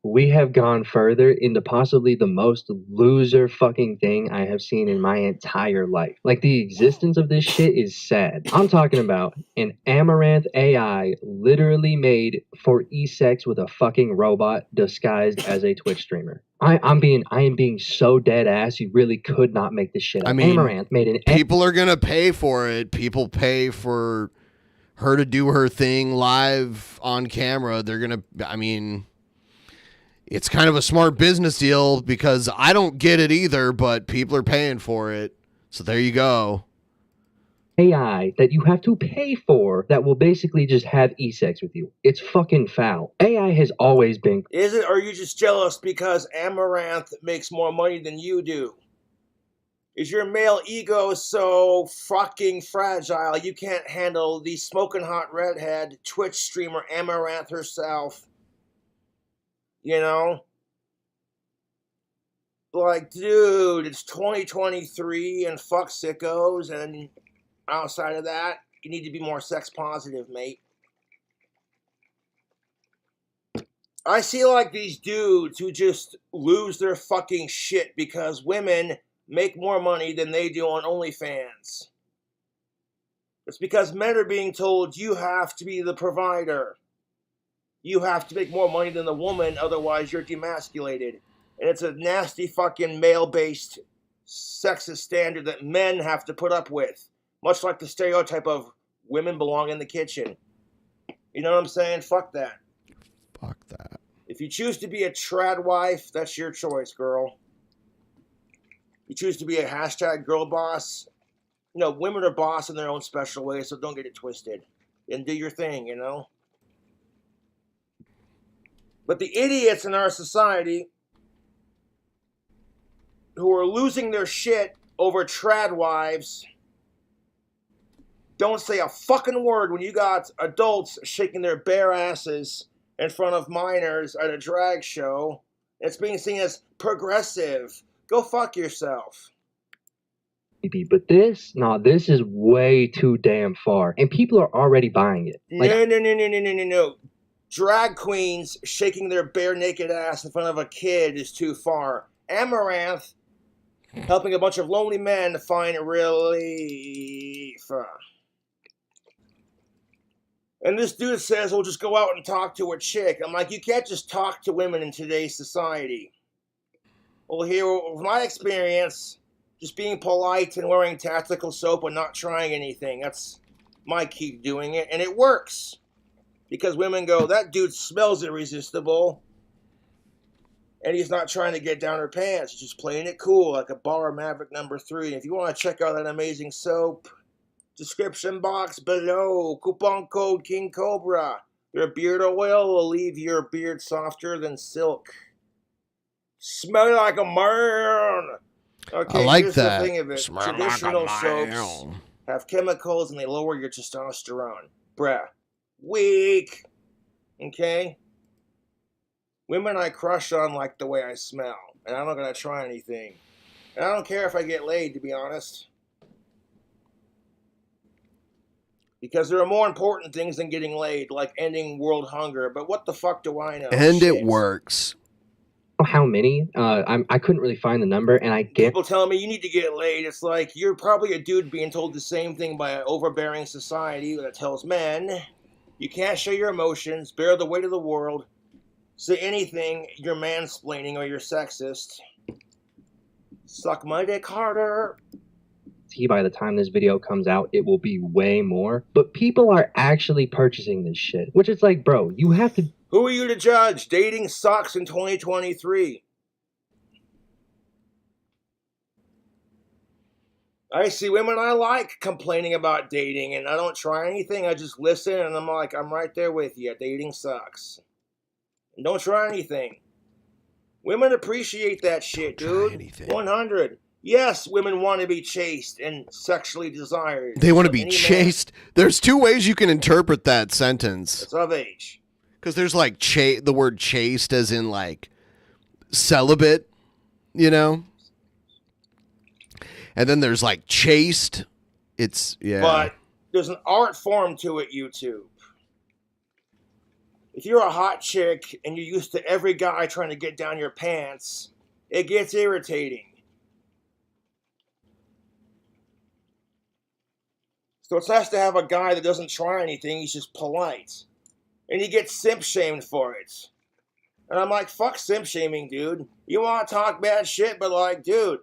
We have gone further into possibly the most loser fucking thing I have seen in my entire life. Like the existence of this shit is sad. I'm talking about an Amaranth AI literally made for e-sex with a fucking robot disguised as a Twitch streamer. I am being so dead ass. You really could not make this shit up. I mean, Amaranth made an people are gonna pay for it. People pay for her to do her thing live on camera. They're gonna. I mean, it's kind of a smart business deal because I don't get it either, but people are paying for it. So there you go. AI that you have to pay for that will basically just have e-sex with you. It's fucking foul. AI has always been. Is it, or are you just jealous because Amaranth makes more money than you do? Is your male ego so fucking fragile you can't handle the smoking hot redhead Twitch streamer Amaranth herself? You know? Like, dude, it's 2023 and fuck sickos, and outside of that, you need to be more sex positive, mate. I see like these dudes who just lose their fucking shit because women make more money than they do on OnlyFans. It's because men are being told you have to be the provider. You have to make more money than the woman, otherwise you're demasculated. And it's a nasty fucking male-based sexist standard that men have to put up with. Much like the stereotype of women belong in the kitchen. You know what I'm saying? Fuck that. Fuck that. If you choose to be a trad wife, that's your choice, girl. You choose to be a hashtag girl boss. You know, women are boss in their own special way, so don't get it twisted. And do your thing, you know? But the idiots in our society who are losing their shit over trad wives don't say a fucking word when you got adults shaking their bare asses in front of minors at a drag show. It's being seen as progressive. Go fuck yourself. But this is way too damn far. And people are already buying it. No. Drag queens shaking their bare naked ass in front of a kid is too far. Amaranth helping a bunch of lonely men find relief. And this dude says, well, just go out and talk to a chick. I'm like, you can't just talk to women in today's society. Well, here, with my experience, just being polite and wearing tactical soap and not trying anything, that's my key to doing it. And it works. Because women go, that dude smells irresistible. And he's not trying to get down her pants. He's just playing it cool, like a Bar Maverick #3. And if you want to check out that amazing soap, description box below. Coupon code KingCobra. Their beard oil will leave your beard softer than silk. Smell like a man. Okay, I like here's that. the thing of it. Smell Traditional like a soaps man. have chemicals and they lower your testosterone. Bruh. Weak. Okay? Women I crush on like the way I smell. And I'm not going to try anything. And I don't care if I get laid, to be honest. Because there are more important things than getting laid, like ending world hunger. But what the fuck do I know? And Shit. it works. How many? I couldn't really find the number, and I get People tell me you need to get laid. It's like you're probably a dude being told the same thing by an overbearing society that tells men you can't show your emotions, bear the weight of the world, say anything, you're mansplaining or you're sexist. Suck my dick harder. by the time this video comes out, it will be way more. But people are actually purchasing this shit, which is like, bro, you have to. Who are you to judge? Dating sucks in 2023. I see women I like complaining about dating, and I don't try anything. I just listen, and I'm like, I'm right there with you. Dating sucks. And don't try anything. Women appreciate that shit, dude. 100. Yes, women want to be chased and sexually desired. They want to be chased. There's two ways you can interpret that sentence. It's of age. Because there's like the word chaste as in like celibate, you know? And then there's like chaste. It's, yeah. But there's an art form to it, YouTube. If you're a hot chick and you're used to every guy trying to get down your pants, it gets irritating. So it's nice to have a guy that doesn't try anything, he's just polite. And he gets simp shamed for it. And I'm like, fuck simp shaming, dude. You want to talk bad shit, but like, dude.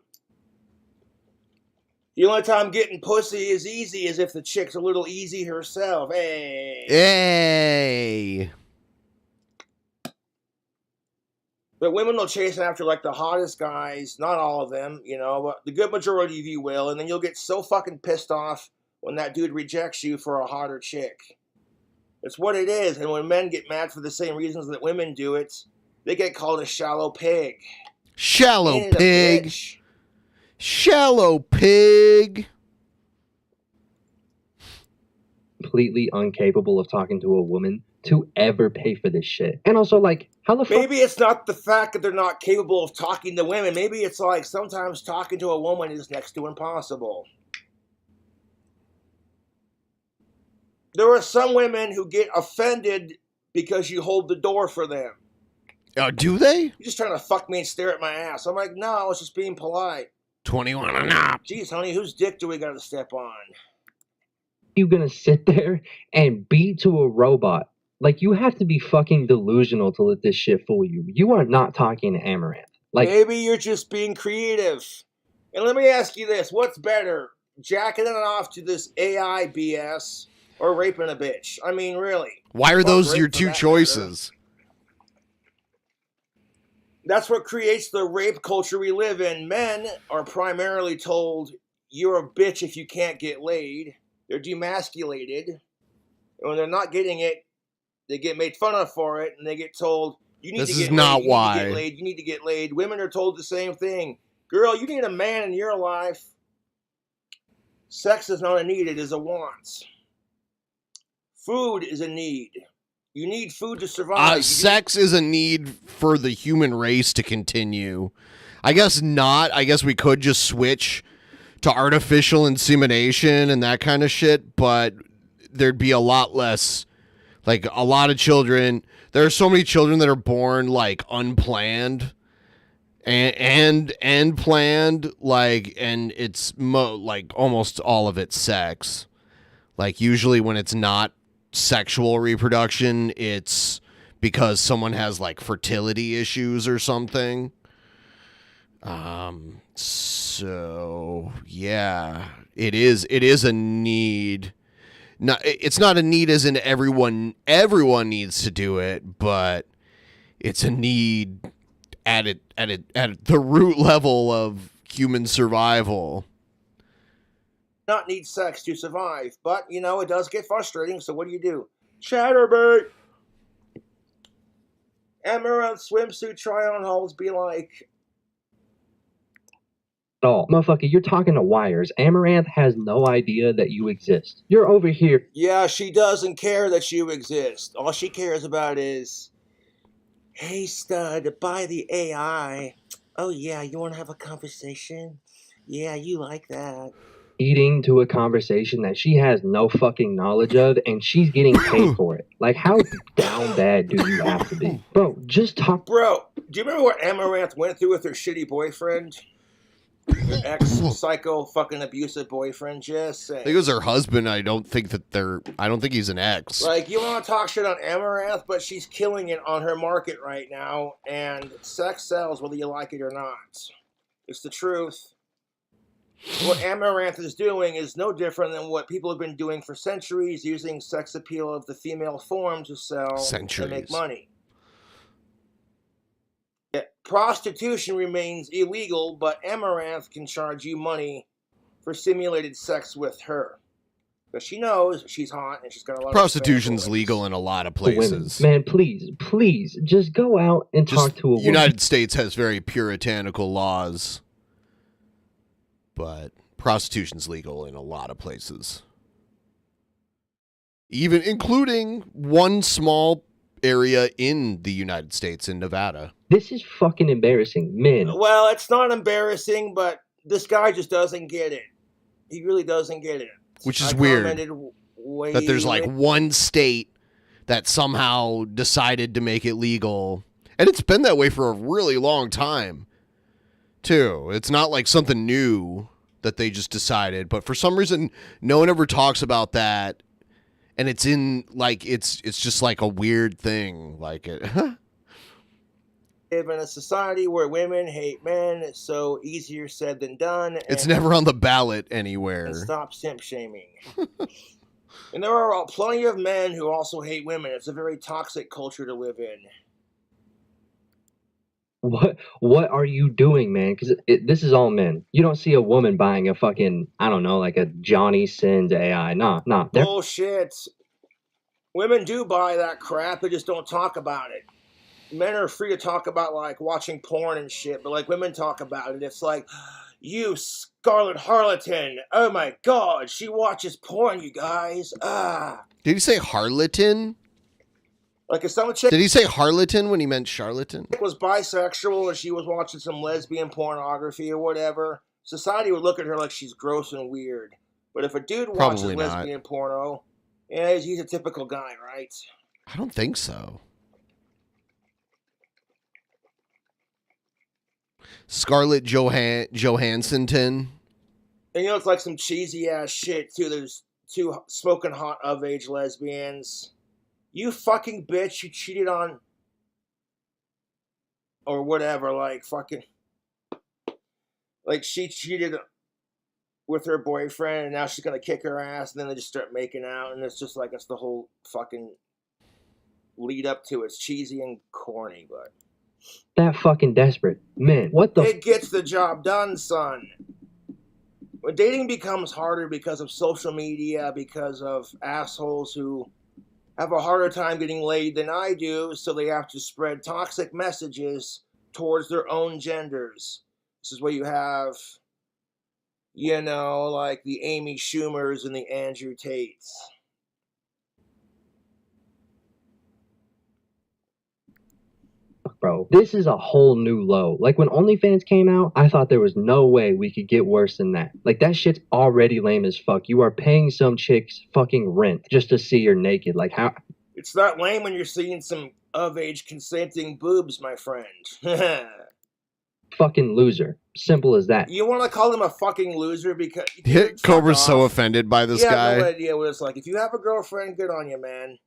The only time getting pussy is easy is if the chick's a little easy herself. Hey. Hey. But women will chase after like the hottest guys. Not all of them, you know, but the good majority of you will. And then you'll get so fucking pissed off when that dude rejects you for a hotter chick. It's what it is. And when men get mad for the same reasons that women do it, they get called a shallow pig. Shallow Ain't it a pig. bitch? Shallow pig. Completely incapable of talking to a woman to ever pay for this shit. And also, like, how the fuck? Maybe it's not the fact that they're not capable of talking to women. Maybe it's like sometimes talking to a woman is next to impossible. There are some women who get offended because you hold the door for them. Do they? You're just trying to fuck me and stare at my ass. I'm like, no, I was just being polite. 21 and up. Jeez, honey, whose dick do we got to step on? You gonna sit there and be to a robot? Like, you have to be fucking delusional to let this shit fool you. You are not talking to Amaranth. Like, maybe you're just being creative. And let me ask you this. What's better, jacking it off to this AI BS or raping a bitch? I mean, really. Why are those your rape for two that choices? That's what creates the rape culture we live in. Men are primarily told, you're a bitch if you can't get laid. They're demasculated. And when they're not getting it, they get made fun of for it, and they get told, you need This to is get not laid, why. you need to get laid, you need to get laid. Women are told the same thing. Girl, you need a man in your life. Sex is not a need, it is a want. Food is a need. You need food to survive. Sex is a need for the human race to continue. I guess not. I guess we could just switch to artificial insemination and that kind of shit, but there'd be a lot less, like a lot of children. There are so many children that are born like unplanned and planned, like, and it's like almost all of it's sex. Like usually when it's not sexual reproduction, it's because someone has like fertility issues or something. So yeah, it is a need. It's not a need as in everyone needs to do it, but it's a need at the root level of human survival. Not need sex to survive, but you know it does get frustrating. So what do? Chatterbait. Amaranth swimsuit try-on hauls be like. all. Motherfucker, you're talking to wires. Amaranth has no idea that you exist. You're over here. Yeah, she doesn't care that you exist. All she cares about is, hey, stud, buy the AI. Oh, yeah, you want to have a conversation? Yeah, you like that. Eating to a conversation that she has no fucking knowledge of, and she's getting paid for it. Like, how down bad do you have to be? Bro, just talk. Bro, do you remember what Amaranth went through with her shitty boyfriend? Her ex-psycho fucking abusive boyfriend, just saying. I think it was her husband. I don't think he's an ex. Like, you want to talk shit on Amaranth, but she's killing it on her market right now, and sex sells whether you like it or not. It's the truth. What Amaranth is doing is no different than what people have been doing for centuries, using sex appeal of the female form to sell and make money. Yeah, prostitution remains illegal, but Amaranth can charge you money for simulated sex with her. Because she knows she's hot and she's got a lot Prostitution's legal in a lot of places. Man, please, just go out and talk to a woman. United States has very puritanical laws, but prostitution's legal in a lot of places. Even including one small area in the United States, in Nevada. This is fucking embarrassing, men. Well, it's not embarrassing, but this guy just doesn't get it. He really doesn't get it. Which is weird that there's like one state that somehow decided to make it legal. And it's been that way for a really long time, too. It's not like something new that they just decided. But for some reason, no one ever talks about that. And it's in, like, it's just like a weird thing. Like it. Live in a society where women hate men, so easier said than done. It's never on the ballot anywhere. And stop simp shaming. And there are plenty of men who also hate women. It's a very toxic culture to live in. what are you doing, man? Because this is all men. You don't see a woman buying a fucking, I don't know, like a Johnny Sins AI. Nah. Bullshit. Women do buy that crap, they just don't talk about it. Men are free to talk about, like, watching porn and shit, but, like, women talk about it. It's like, you Scarlet Harleton. Oh my god, she watches porn, you guys. Did he say harleton? Like, if some chick Did he say harleton when he meant charlatan? was bisexual or she was watching some lesbian pornography or whatever, society would look at her like she's gross and weird. But if a dude watches Probably not. lesbian porno, yeah, he's a typical guy, right? I don't think so. Scarlett Johansson. And it's like some cheesy ass shit too. There's two smoking hot of age lesbians. You fucking bitch, you cheated on or whatever, like fucking like she cheated with her boyfriend and now she's gonna kick her ass, and then they just start making out, and it's just like it's the whole fucking lead up to it. It's cheesy and corny, but that fucking desperate. Man, what the it gets the job done, son. When dating becomes harder because of social media, because of assholes who have a harder time getting laid than I do, so they have to spread toxic messages towards their own genders. This is where you have, you know, like the Amy Schumers and the Andrew Tates. bro? This is a whole new low. Like when OnlyFans came out, I thought there was no way we could get worse than that. Like that shit's already lame as fuck. You are paying some chick's fucking rent just to see her naked. Like how? It's not lame when you're seeing some of-age consenting boobs, my friend. Fucking loser. Simple as that. You want to call him a fucking loser because... Cobra's so offended by this guy. No idea what it's like. If you have a girlfriend, good on you, man.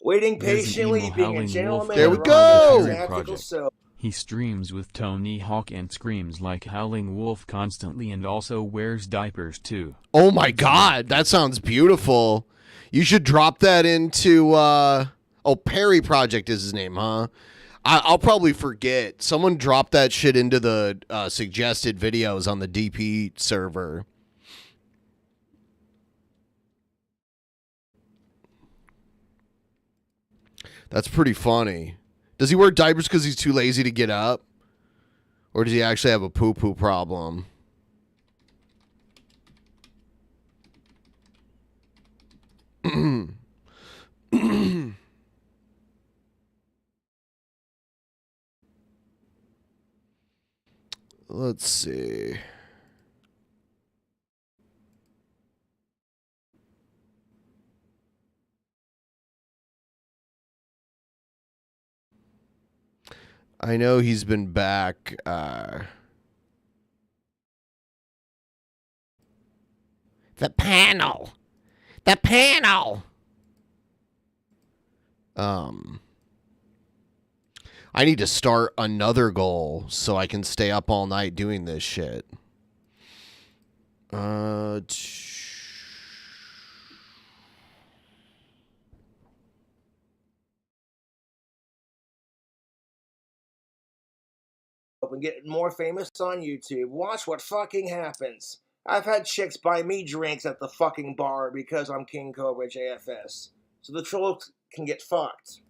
Waiting patiently, being a gentleman. There we go! He streams with Tony Hawk and screams like Howling Wolf constantly and also wears diapers too. Oh my god, that sounds beautiful. You should drop that into, Perry Project is his name, huh? I'll probably forget. Someone dropped that shit into the suggested videos on the DP server. That's pretty funny. Does he wear diapers because he's too lazy to get up? Or does he actually have a poo-poo problem? Let's see. I know he's been back. The panel. The panel. I need to start another goal so I can stay up all night doing this shit. And get more famous on YouTube. Watch what fucking happens. I've had chicks buy me drinks at the fucking bar because I'm King Cobra JFS. So the trolls can get fucked.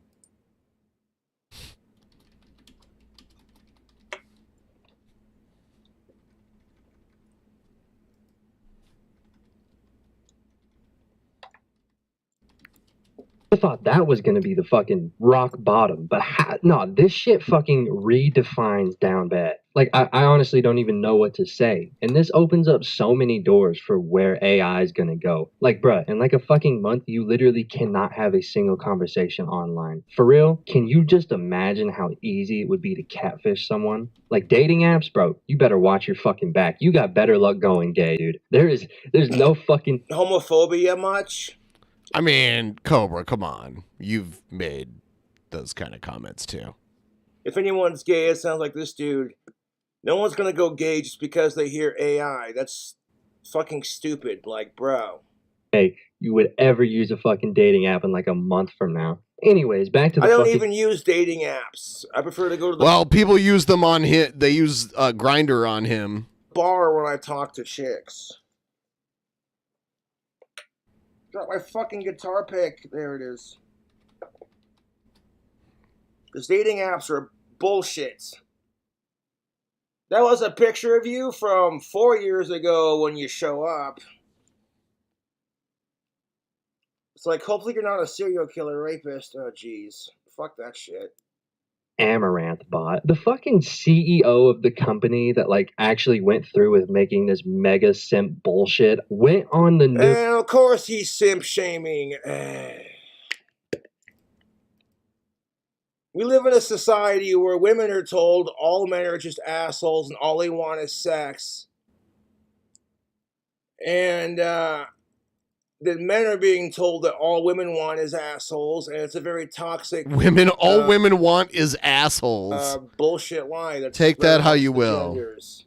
I thought that was gonna be the fucking rock bottom, but no, this shit fucking redefines down bad. Like I honestly don't even know what to say, and this opens up so many doors for where AI is gonna go. Like, bruh, in like a fucking month, you literally cannot have a single conversation online. For real, can you just imagine how easy it would be to catfish someone? Like dating apps, bro, you better watch your fucking back. You got better luck going gay, dude. There's no fucking homophobia much. I mean, Cobra, come on. You've made those kind of comments too. If anyone's gay, it sounds like this dude. No one's gonna go gay just because they hear AI. That's fucking stupid. Like, bro. Hey, you would ever use a fucking dating app in like a month from now. Anyways, back to the I don't fucking... even use dating apps. I prefer to go to the Well, people use them on him. They use Grinder on him. bar when I talk to chicks. Got my fucking guitar pick. There it is. Because dating apps are bullshit. That was a picture of you from 4 years ago when you show up. It's like, hopefully you're not a serial killer rapist. Oh, jeez. Fuck that shit. Amaranth bot. The fucking CEO of the company that like actually went through with making this mega simp bullshit went on the news. And of course he's simp shaming. We live in a society where women are told all men are just assholes and all they want is sex. And that men are being told that all women want is assholes, and it's a very toxic... All women want is assholes. Bullshit lie. That's Take that how you will. Genders.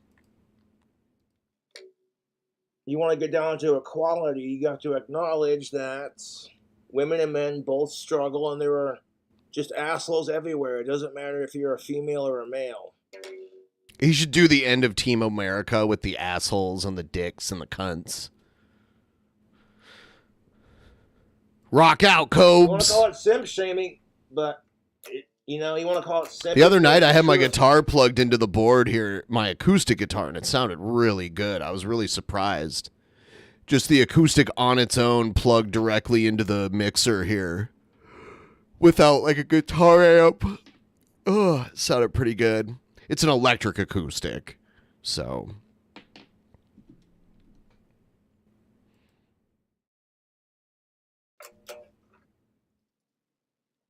You want to get down to equality, you got to acknowledge that women and men both struggle, and there are just assholes everywhere. It doesn't matter if you're a female or a male. He should do the end of Team America with the assholes and the dicks and the cunts. Rock out, Cobes. You want to call it simp shaming, but, you want to call it simp. The other night, I had my guitar plugged into the board here, my acoustic guitar, and it sounded really good. I was really surprised. Just the acoustic on its own plugged directly into the mixer here. Without, like, a guitar amp. Oh, it sounded pretty good. It's an electric acoustic, so...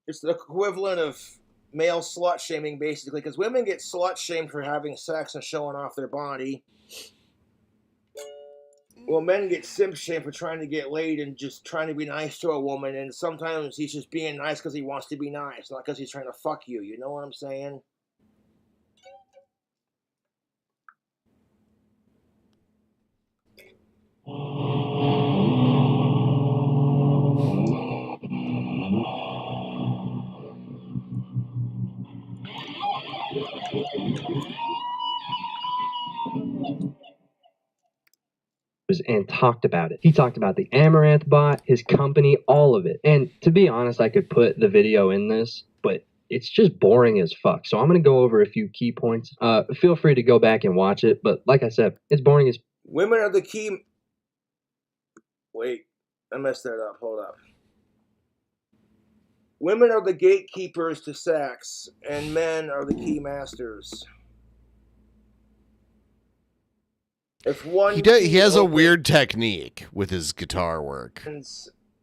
It's the equivalent of male slut shaming, basically, because women get slut shamed for having sex and showing off their body. Well, men get simp shamed for trying to get laid and just trying to be nice to a woman, and sometimes he's just being nice because he wants to be nice, not because he's trying to fuck you. You know what I'm saying? And talked about it. He talked about the Amaranth bot, his company, all of it. And to be honest, I could put the video in this, but it's just boring as fuck. So I'm going to go over a few key points. Feel free to go back and watch it, but like I said, it's boring as... Women are the key... Wait, I messed that up. Hold up. Women are the gatekeepers to sex, and men are the key masters. If one he has a weird technique with his guitar work.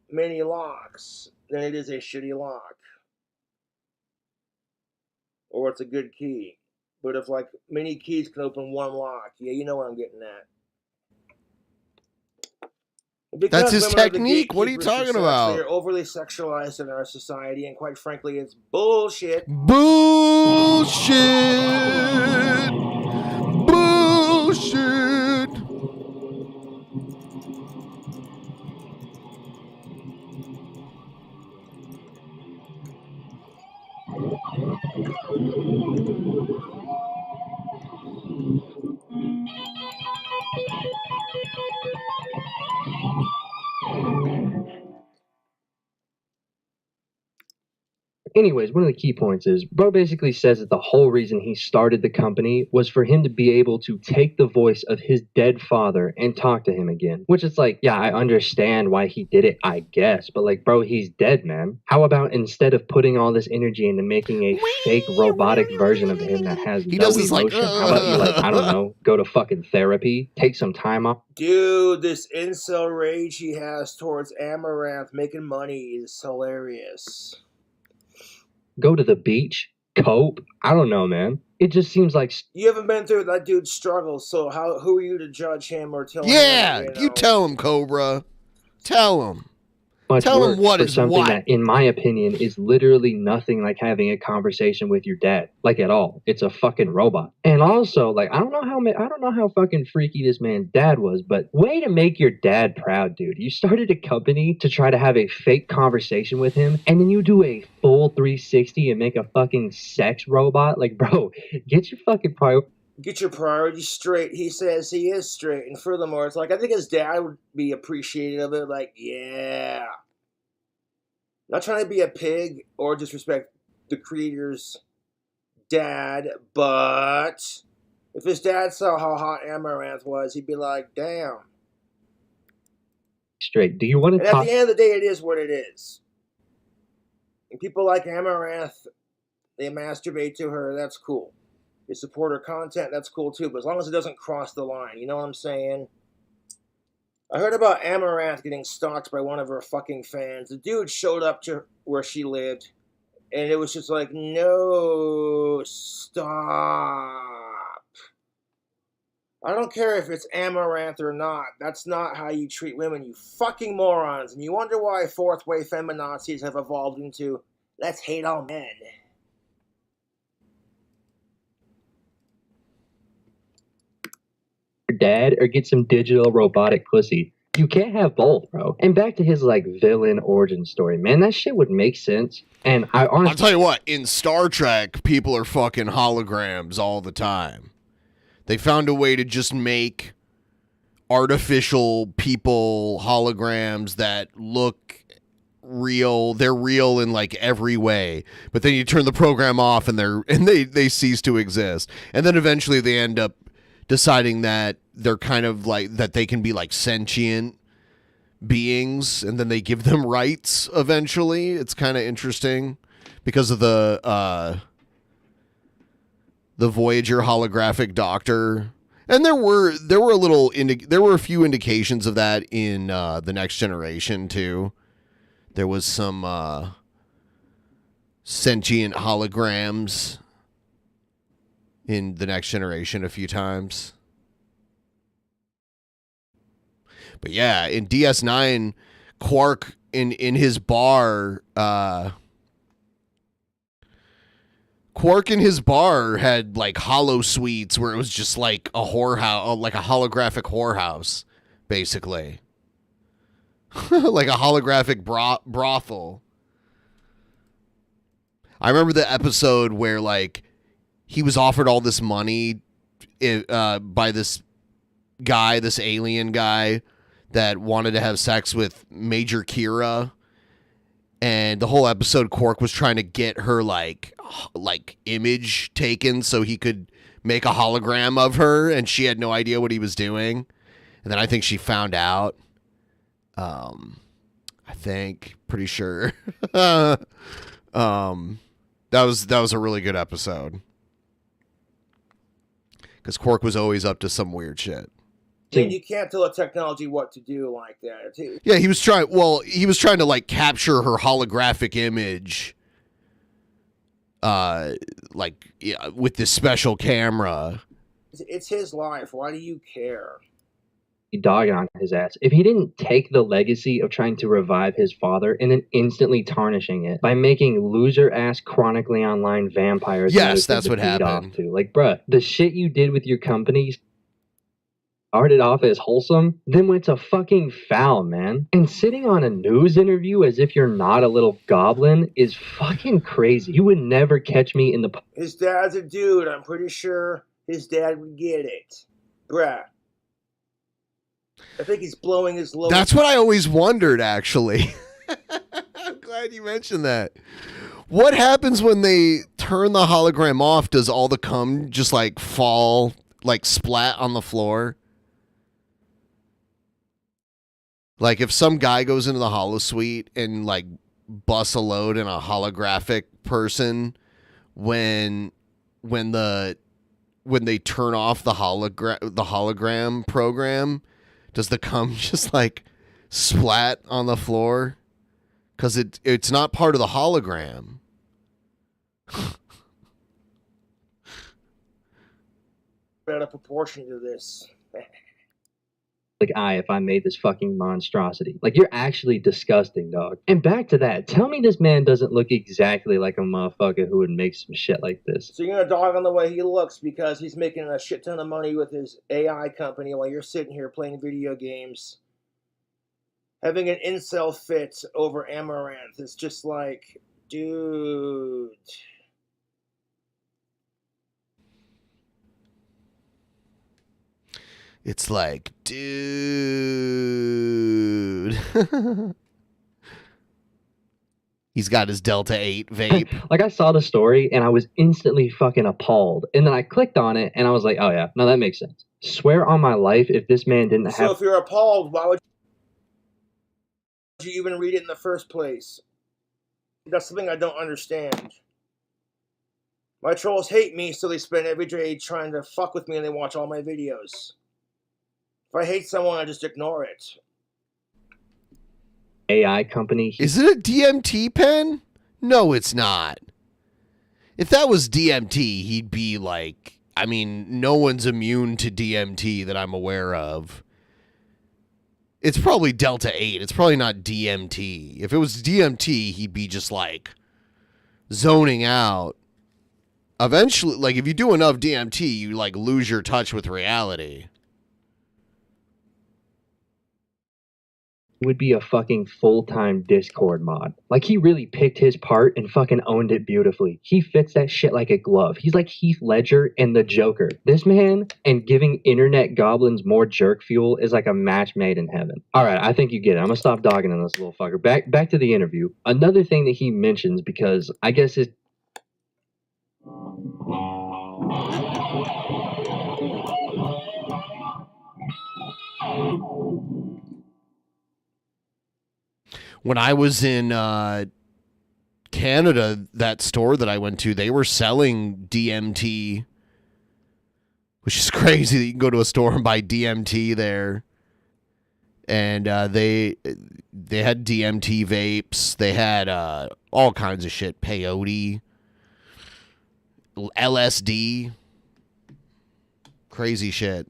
Many locks, then it is a shitty lock. Or it's a good key. But if like many keys can open one lock, yeah, you know what I'm getting at. That's his technique. What are you talking about? They're overly sexualized in our society, and quite frankly, it's bullshit. Bullshit. Bullshit. Anyways, one of the key points is, bro basically says that the whole reason he started the company was for him to be able to take the voice of his dead father and talk to him again. Which is like, yeah, I understand why he did it, I guess. But like, bro, he's dead, man. How about instead of putting all this energy into making a fake robotic version of him that has no emotion, how about you, like, I don't know, go to fucking therapy, take some time off? Dude, this incel rage he has towards Amaranth making money is hilarious. Go to the beach, cope. I don't know, man. It just seems like... You haven't been through that dude's struggles, so who are you to judge him or tell him? Yeah, you tell him, Cobra. Tell him. much Tell work him what for is something what. that, in my opinion, is literally nothing like having a conversation with your dad, like at all. It's a fucking robot. And also, like, I don't know how fucking freaky this man's dad was, but way to make your dad proud, dude. You started a company to try to have a fake conversation with him, and then you do a full 360 and make a fucking sex robot. Like, bro, get your fucking Get your priorities straight. He says he is straight. And furthermore, it's like, I think his dad would be appreciative of it. Like, yeah. Not trying to be a pig or disrespect the creator's dad, but if his dad saw how hot Amaranth was, he'd be like, damn. straight. Do you want to And at talk? the end of the day, it is what it is. And people like Amaranth, they masturbate to her, that's cool. They support her content, that's cool too, but as long as it doesn't cross the line, you know what I'm saying? I heard about Amaranth getting stalked by one of her fucking fans. The dude showed up to where she lived, and it was just like, no, stop. I don't care if it's Amaranth or not. That's not how you treat women, you fucking morons. And you wonder why fourth wave feminazis have evolved into, let's hate all men. Your dad or get some digital robotic pussy. You can't have both, bro. And back to his like villain origin story, man, that shit would make sense. And I honestly, I'll tell you what, in Star Trek, people are fucking holograms all the time. They found a way to just make artificial people holograms that look real. They're real in like every way. But then you turn the program off and they cease to exist. And then eventually they end up deciding that they're kind of like that they can be like sentient beings, and then they give them rights eventually. It's kind of interesting because of the Voyager holographic doctor. And there were a few indications of that in the Next Generation too. There was some sentient holograms in the Next Generation a few times. But yeah, in DS9, Quark in his bar, Quark in his bar had like hollow suites where it was just like a whorehouse, like a holographic whorehouse, basically. Like a holographic brothel. I remember the episode where like he was offered all this money by this guy, this alien guy that wanted to have sex with Major Kira. And the whole episode, Quark was trying to get her like image taken so he could make a hologram of her, and she had no idea what he was doing. And then I think she found out. Pretty sure. That was a really good episode. Because Quark was always up to some weird shit. And you can't tell a technology what to do like that. Yeah, he was trying to like capture her holographic image with this special camera. It's his life. Why do you care? Dogging on his ass. If he didn't take the legacy of trying to revive his father and then instantly tarnishing it by making loser ass chronically online vampires. Yes, that's what happened. Off to. Like, bruh, the shit you did with your company started off as wholesome, then went to fucking foul, man. And sitting on a news interview as if you're not a little goblin is fucking crazy. You would never catch me in the... His dad's a dude. I'm pretty sure his dad would get it. Bruh. I think he's blowing his load. That's what I always wondered, actually. I'm glad you mentioned that. What happens when they turn the hologram off? Does all the cum just like fall, like splat on the floor? Like if some guy goes into the holosuite and like busts a load in a holographic person, when they turn off the hologram program, does the cum just like splat on the floor? Because it's not part of the hologram. Out of proportion to this. eye if I made this fucking monstrosity. Like, you're actually disgusting, dog. And back to that, tell me this man doesn't look exactly like a motherfucker who would make some shit like this. So you're gonna dog on the way he looks because he's making a shit ton of money with his AI company while you're sitting here playing video games, having an incel fit over Amaranth. It's just like, dude. It's like, dude. He's got his Delta 8 vape. Like, I saw the story and I was instantly fucking appalled. And then I clicked on it and I was like, oh yeah, no, that makes sense. Swear on my life, if this man didn't So have... if you're appalled, why would you even read it in the first place? That's something I don't understand. My trolls hate me, so they spend every day trying to fuck with me and they watch all my videos. If I hate someone, I just ignore it. AI company. Is it a DMT pen? No, it's not. If that was DMT, he'd be like, I mean, no one's immune to DMT that I'm aware of. It's probably Delta 8. It's probably not DMT. If it was DMT, he'd be just like zoning out. Eventually, like if you do enough DMT, you like lose your touch with reality. Would be a fucking full-time Discord mod. Like, he really picked his part and fucking owned it beautifully. He fits that shit like a glove. He's like Heath Ledger and the Joker. This man and giving internet goblins more jerk fuel is like a match made in heaven. All right, I think you get it. I'm gonna stop dogging on this little fucker. Back to the interview. Another thing that he mentions, because I guess it... When I was in Canada, that store that I went to, they were selling DMT, which is crazy that you can go to a store and buy DMT there. And they had DMT vapes. They had all kinds of shit, peyote, LSD, crazy shit.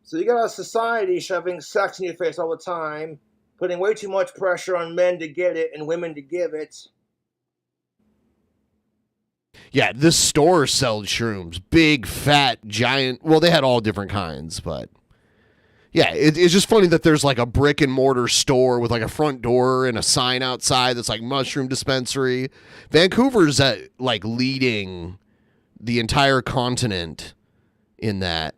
So you got a society shoving sex in your face all the time, putting way too much pressure on men to get it and women to give it. Yeah, this store sold shrooms. Big, fat, giant. Well, they had all different kinds, but yeah, it's just funny that there's like a brick and mortar store with like a front door and a sign outside that's like mushroom dispensary. Vancouver's like leading the entire continent in that.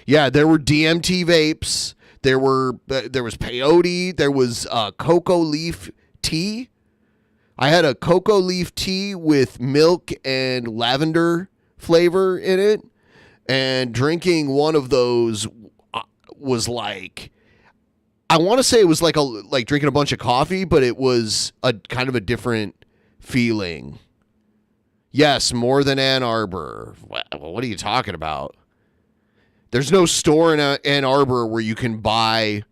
Yeah, there were DMT vapes. There was peyote. There was cocoa leaf tea. I had a cocoa leaf tea with milk and lavender flavor in it, and drinking one of those was like, I want to say it was like drinking a bunch of coffee, but it was a kind of a different feeling. Yes, more than Ann Arbor. What are you talking about? There's no store in Ann Arbor where you can buy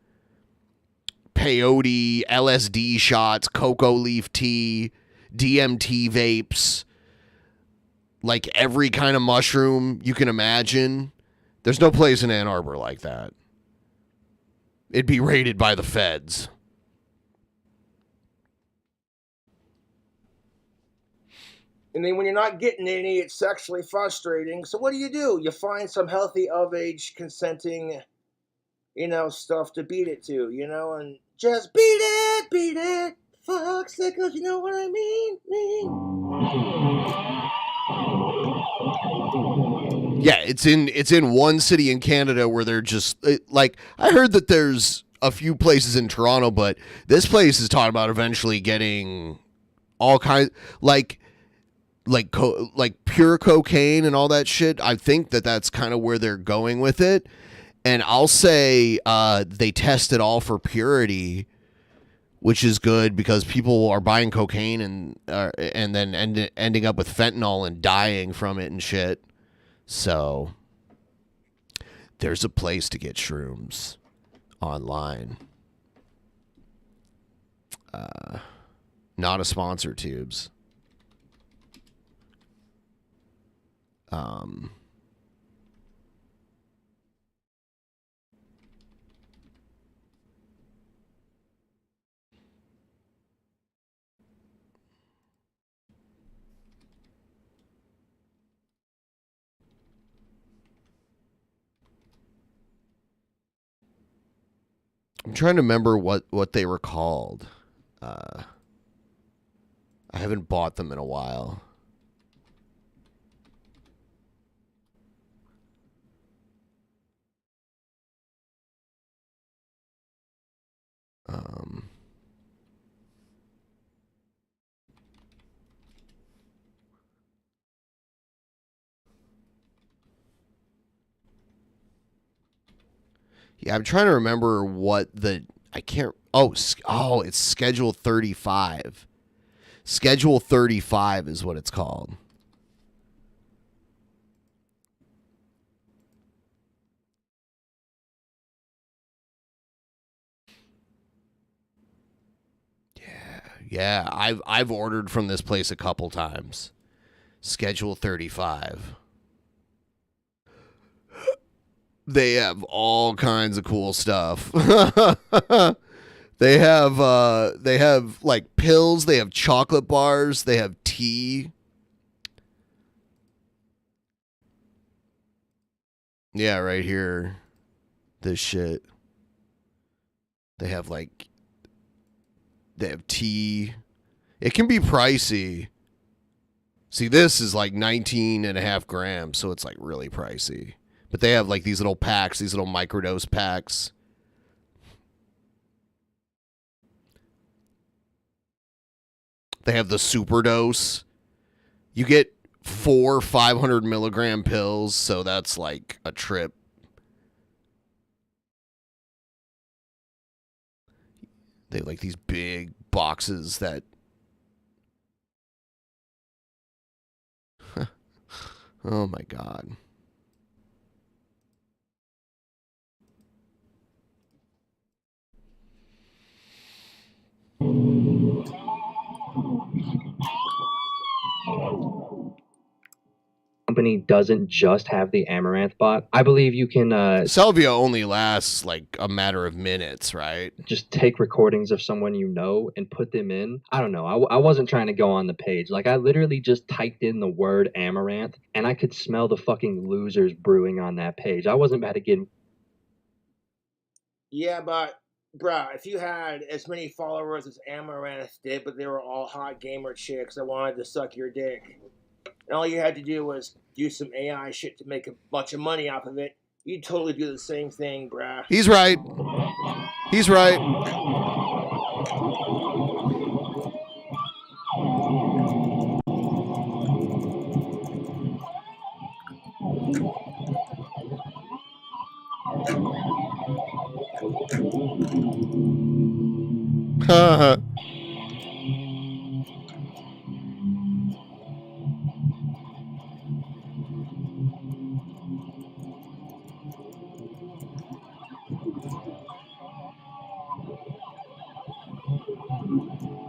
peyote, LSD shots, cocoa leaf tea, DMT vapes, like every kind of mushroom you can imagine. There's no place in Ann Arbor like that. It'd be raided by the feds. And then when you're not getting any, it's sexually frustrating. So what do? You find some healthy of-age consenting, stuff to beat it to, and just beat it, fuck sickles, you know what I mean? Yeah, it's in one city in Canada where they're just like, I heard that there's a few places in Toronto, but this place is talking about eventually getting all kinds like pure cocaine and all that shit. I think that's kind of where they're going with it. And I'll say they test it all for purity, which is good because people are buying cocaine and then ending up with fentanyl and dying from it and shit. So there's a place to get shrooms online. Not a sponsor, Tubes. I'm trying to remember what they were called. I haven't bought them in a while. Yeah, I'm trying to remember what I can't. It's Schedule 35. Schedule 35 is what it's called. Yeah, I've ordered from this place a couple times. Schedule 35. They have all kinds of cool stuff. They have like pills, they have chocolate bars, they have tea. Yeah, right here. This shit. They have tea. It can be pricey. See, this is like 19.5 grams, so it's like really pricey. But they have like these little packs, these little microdose packs. They have the super dose. You get 4 500 milligram pills, so that's like a trip. They have like these big boxes that... Oh my God. Company doesn't just have the Amaranth bot. I believe you can Salvia only lasts like a matter of minutes, right? just take recordings of someone you know and put them in. I don't know. I wasn't trying to go on the page. Like, I literally just typed in the word Amaranth and I could smell the fucking losers brewing on that page. I wasn't about to get... Yeah, but bruh, if you had as many followers as Amaranth did, but they were all hot gamer chicks that wanted to suck your dick, and all you had to do was do some AI shit to make a bunch of money off of it, you'd totally do the same thing, bruh. He's right. He's right.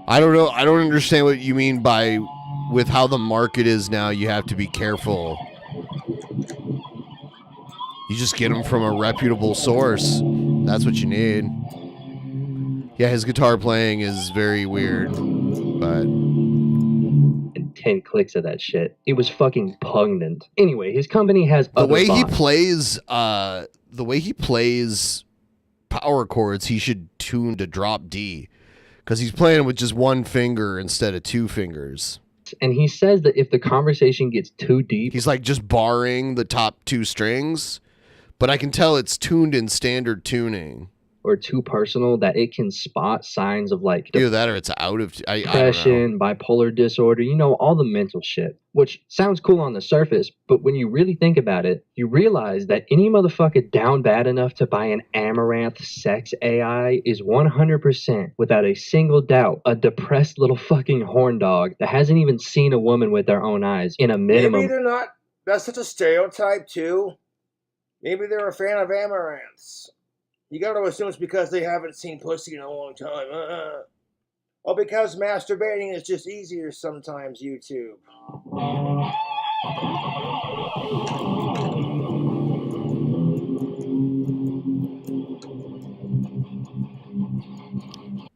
I don't know. I don't understand what you mean by with how the market is now. You have to be careful. You just get them from a reputable source. That's what you need. Yeah, his guitar playing is very weird, but... And 10 clicks of that shit. It was fucking pungent. Anyway, his company has the other way he bots. plays power chords, he should tune to drop D, because he's playing with just one finger instead of two fingers. And he says that if the conversation gets too deep... He's like just barring the top two strings, but I can tell it's tuned in standard tuning. Or too personal, that it can spot signs of like either that or it's out of depression, bipolar disorder, you know, all the mental shit, which sounds cool on the surface, but when you really think about it, you realize that any motherfucker down bad enough to buy an Amaranth sex AI is 100%, without a single doubt, a depressed little fucking horn dog that hasn't even seen a woman with their own eyes in a minimum. Maybe they're not. That's such a stereotype too. Maybe they're a fan of Amaranths. You gotta assume it's because they haven't seen pussy in a long time. Or because masturbating is just easier sometimes, YouTube.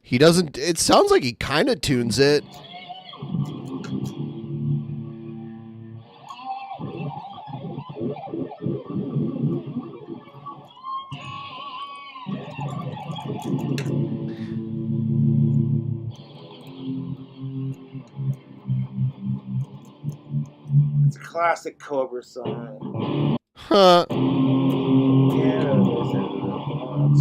He doesn't. It sounds like he kind of tunes it. It's a classic Cobra song. Huh. Cannabis in the bottle.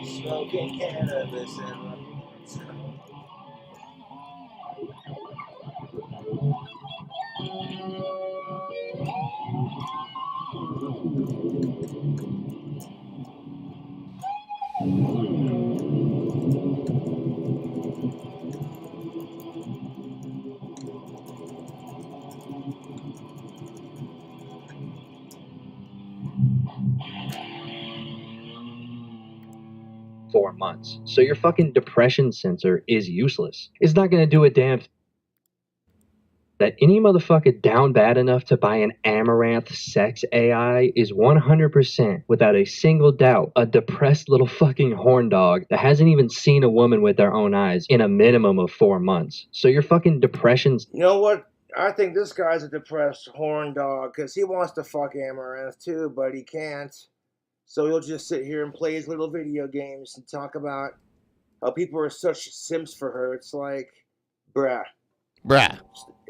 Smoking cannabis in the bottle. Months. So your fucking depression sensor is useless. It's not going to do a damn that any motherfucker down bad enough to buy an Amaranth sex AI is 100% without a single doubt a depressed little fucking horn dog that hasn't even seen a woman with their own eyes in a minimum of 4 months. So your fucking depression's... You know what? I think this guy's a depressed horn dog because he wants to fuck Amaranth too, but he can't. So he'll just sit here and play his little video games and talk about how people are such simps for her. It's like, bruh.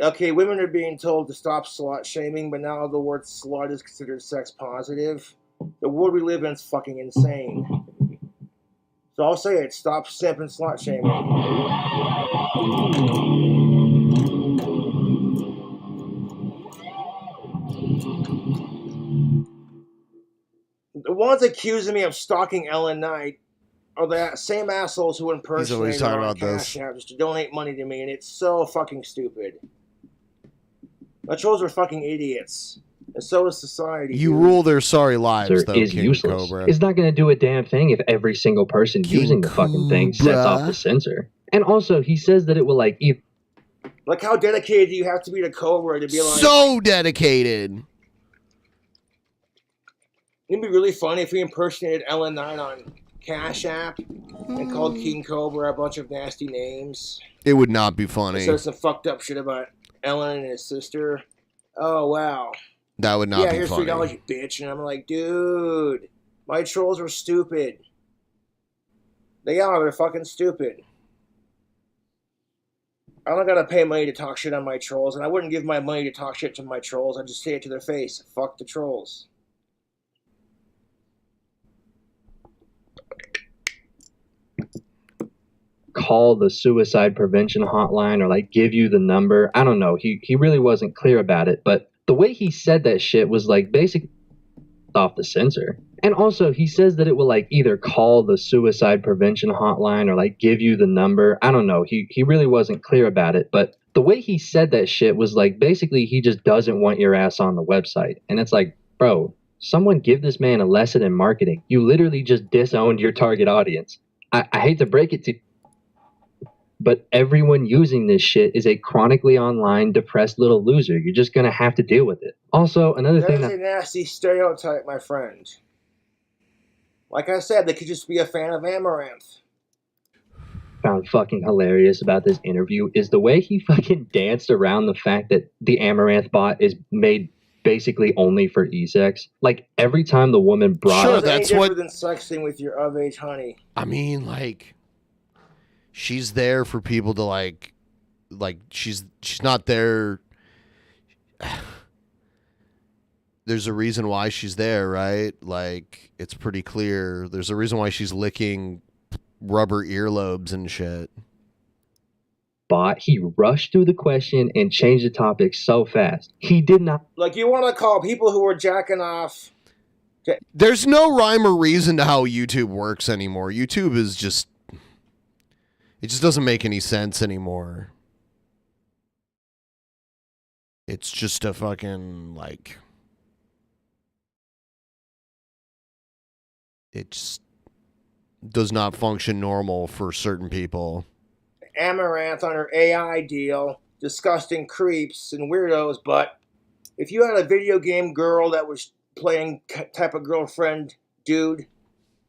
Okay, women are being told to stop slut shaming, but now the word slut is considered sex positive. The world we live in is fucking insane. So I'll say it, stop simp and slut shaming. The ones accusing me of stalking Ellen Knight are the same assholes who impersonate her on Cash App just to donate money to me, and it's so fucking stupid. My trolls are fucking idiots, and so is society. You rule their sorry lives, though, is useless. It's not going to do a damn thing if every single person using the fucking thing sets off the sensor. And also, he says that it will like... Like, how dedicated do you have to be to Cobra to be like... So dedicated! It'd be really funny if we impersonated Ellen Knight on Cash App and called King Cobra a bunch of nasty names. It would not be funny. Said some fucked up shit about Ellen and his sister. Oh, wow. That would not be funny. Yeah, here's $3, you bitch. And I'm like, dude, my trolls are stupid. They are. They're fucking stupid. I don't gotta pay money to talk shit on my trolls, and I wouldn't give my money to talk shit to my trolls. I'd just say it to their face. Fuck the trolls. Call the suicide prevention hotline or like give you the number. I don't know. He really wasn't clear about it, but the way he said that shit was like basically off the sensor. And also he says that it will like either call the suicide prevention hotline or like give you the number. I don't know. He really wasn't clear about it, but the way he said that shit was like basically he just doesn't want your ass on the website. And it's like, bro, someone give this man a lesson in marketing. You literally just disowned your target audience. I hate to break it to you, but everyone using this shit is a chronically online, depressed little loser. You're just going to have to deal with it. Also, another thing... That's a nasty stereotype, my friend. Like I said, they could just be a fan of Amaranth. Found fucking hilarious about this interview is the way he fucking danced around the fact that the Amaranth bot is made basically only for e-sex. Like, every time the woman brought sure, up... that's any what... different than sexting with your of-age honey. I mean, like... She's there for people to like she's not there. There's a reason why she's there, right? Like, it's pretty clear. There's a reason why she's licking rubber earlobes and shit. But he rushed through the question and changed the topic so fast. He did not. Like, you want to call people who are jacking off. There's no rhyme or reason to how YouTube works anymore. YouTube is just... It just doesn't make any sense anymore. It's just a fucking, like... It just does not function normal for certain people. Amaranth on her AI deal. Disgusting creeps and weirdos, but If you had a video game girl that was playing type of girlfriend dude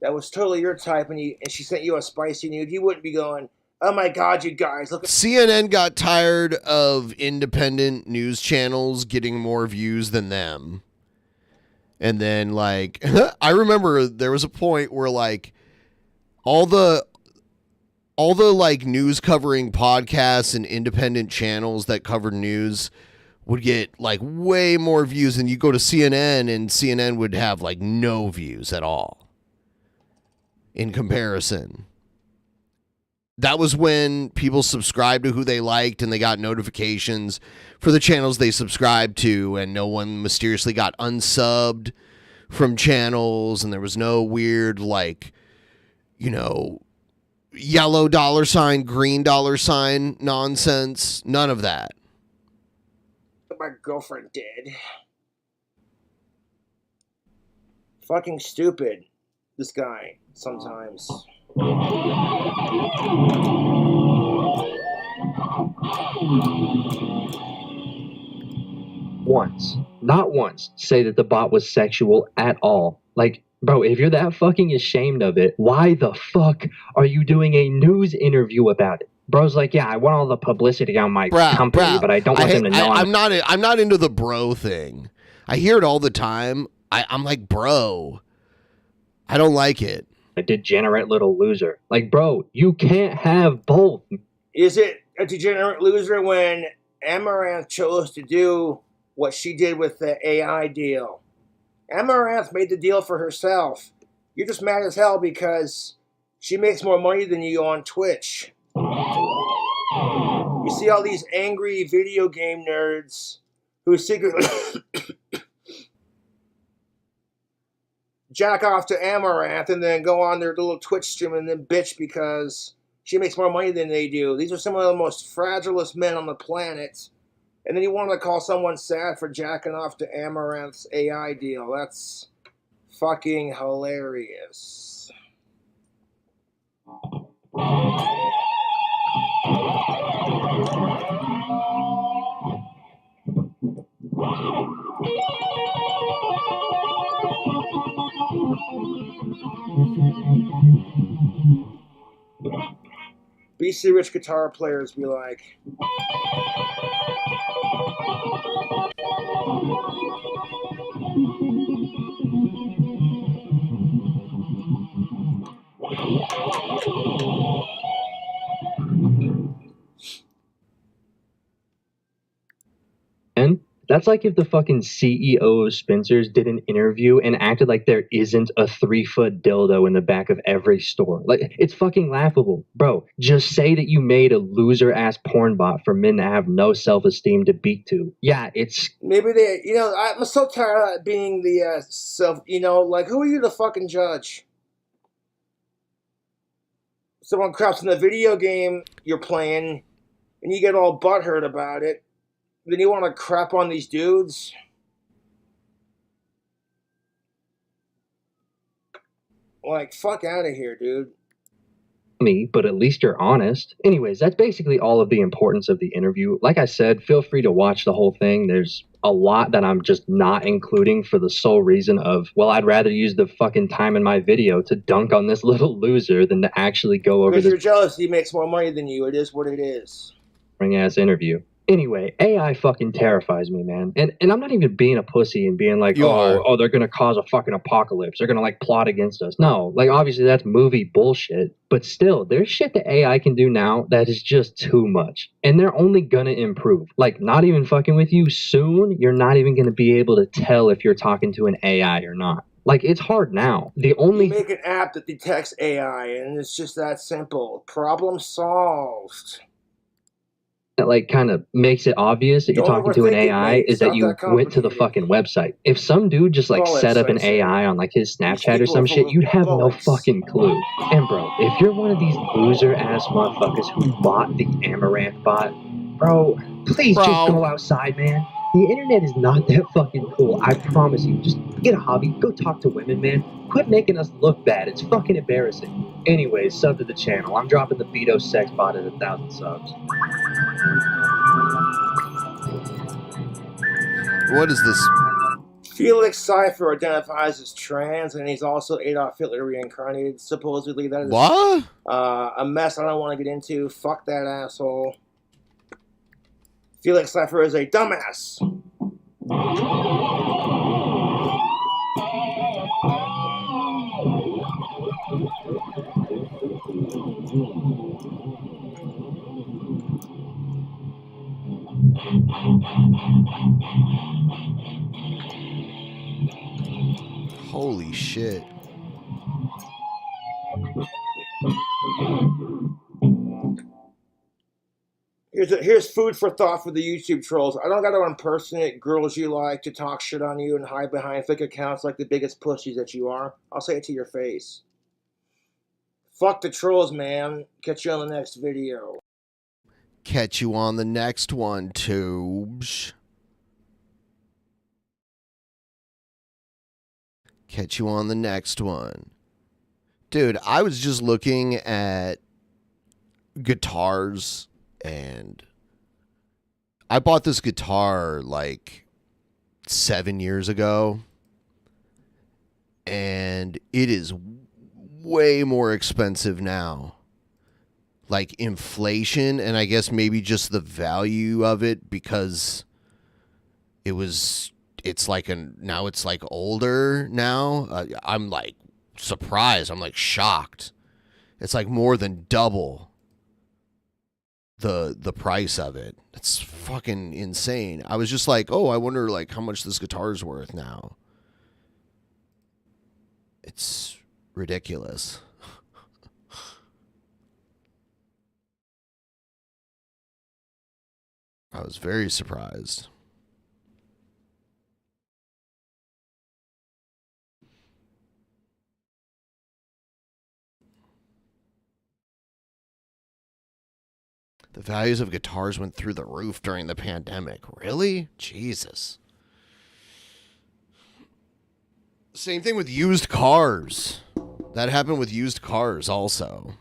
that was totally your type, and she sent you a spicy nude, you wouldn't be going, "Oh my God, you guys, look at..." CNN got tired of independent news channels getting more views than them. And then, like, I remember there was a point where, like, all the like news covering podcasts and independent channels that covered news would get like way more views, and you go to CNN and CNN would have like no views at all in comparison. That was when people subscribed to who they liked and they got notifications for the channels they subscribed to, and no one mysteriously got unsubbed from channels, and there was no weird, like, you know, yellow $, green $, nonsense. None of that. My girlfriend did. Fucking stupid, this guy, sometimes. Not once, say that the bot was sexual at all. Like, bro, if you're that fucking ashamed of it, why the fuck are you doing a news interview about it? Bro's like, yeah, I want all the publicity on my company, but I don't want them to know. I'm not into the bro thing. I hear it all the time. I'm like, bro, I don't like it. A degenerate little loser. Like, bro, you can't have both. Is it a degenerate loser when Amaranth chose to do what she did with the AI deal? Amaranth made the deal for herself. You're just mad as hell because she makes more money than you on Twitch. You see all these angry video game nerds who secretly jack off to Amaranth and then go on their little Twitch stream and then bitch because she makes more money than they do. These are some of the most fragilest men on the planet. And then you want to call someone sad for jacking off to Amaranth's AI deal. That's fucking hilarious. BC Rich guitar players be like, And that's like if the fucking CEO of Spencer's did an interview and acted like there isn't a 3-foot dildo in the back of every store. Like, it's fucking laughable. Bro, just say that you made a loser-ass porn bot for men that have no self-esteem to beat to. Yeah, it's... Maybe they, you know, I'm so tired of being the you know, like, who are you to fucking judge? Someone craps in the video game you're playing and you get all butthurt about it. Then you want to crap on these dudes? Like, fuck out of here, dude. Me, but at least you're honest. Anyways, that's basically all of the importance of the interview. Like I said, feel free to watch the whole thing. There's a lot that I'm just not including for the sole reason of, well, I'd rather use the fucking time in my video to dunk on this little loser than to actually go over because this you're jealous he makes more money than you. It is what it is. Ass interview. Anyway, AI fucking terrifies me, man. And I'm not even being a pussy and being like, oh, they're gonna cause a fucking apocalypse. They're gonna, like, plot against us. No, like, obviously that's movie bullshit. But still, there's shit that AI can do now that is just too much. And they're only gonna improve. Like, not even fucking with you, soon, you're not even gonna be able to tell if you're talking to an AI or not. Like, it's hard now. The only... You make an app that detects AI, and it's just that simple. Problem solved. That, like, kind of makes it obvious that you're talking to an AI is that you went to the fucking website. If some dude just, like, set up an AI on, like, his Snapchat or some shit, you'd have no fucking clue. And, bro, if you're one of these loser-ass motherfuckers who bought the Amaranth bot, bro, please just go outside, man. The internet is not that fucking cool. I promise you. Just get a hobby. Go talk to women, man. Quit making us look bad. It's fucking embarrassing. Anyways, sub to the channel. I'm dropping the Beto sex bot at 1,000 subs. What is this? Felix Cypher identifies as trans, and he's also Adolf Hitler reincarnated. Supposedly, that is What? A mess I don't want to get into. Fuck that asshole. Felix Cypher is a dumbass. Holy shit. Here's food for thought for the YouTube trolls. I don't got to impersonate girls you like to talk shit on you and hide behind fake accounts like the biggest pussies that you are. I'll say it to your face. Fuck the trolls, man. Catch you on the next video. Catch you on the next one, tubes. Catch you on the next one. Dude, I was just looking at guitars, and I bought this guitar like 7 years ago, and it is way more expensive now. Like inflation, and I guess maybe just the value of it, because it's like now it's like older now. I'm like surprised. I'm like shocked. It's like more than double the price of it. It's fucking insane. I was just like, oh, I wonder like how much this guitar's worth now. It's ridiculous. I was very surprised. The values of guitars went through the roof during the pandemic. Really? Jesus. Same thing with used cars. That happened with used cars also.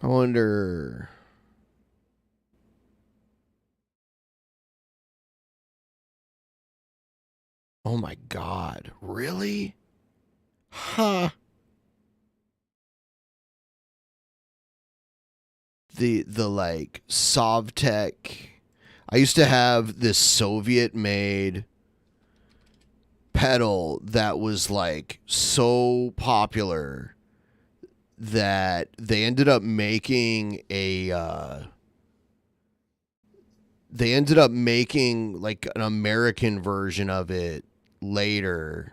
I wonder. Oh my God. Really? Huh. The like Sovtek. I used to have this Soviet made pedal that was like so popular that they ended up making like an American version of it later,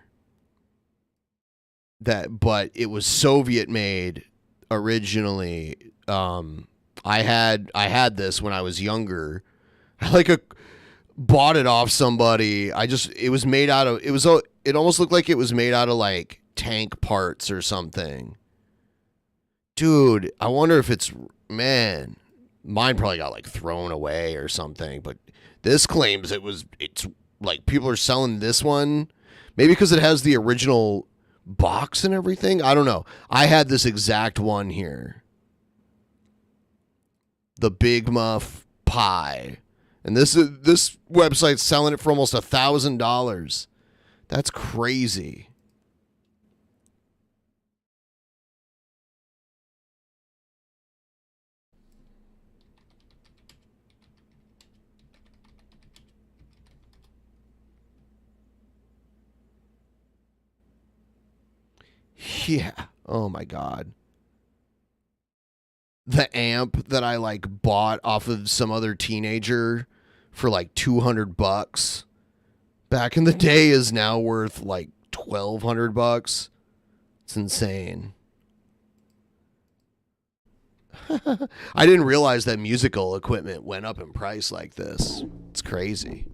but it was Soviet made originally. I had this when I was younger. I bought it off somebody. It was made out of, it almost looked like it was made out of like tank parts or something. Dude, I wonder if mine probably got like thrown away or something, but this claims it's like people are selling this one, maybe because it has the original box and everything. I don't know. I had this exact one here. The Big Muff Pie. And this website's selling it for almost $1,000. That's crazy. Yeah. Oh my God. The amp that I like bought off of some other teenager for like $200 back in the day is now worth like $1,200. It's insane. I didn't realize that musical equipment went up in price like this. It's crazy.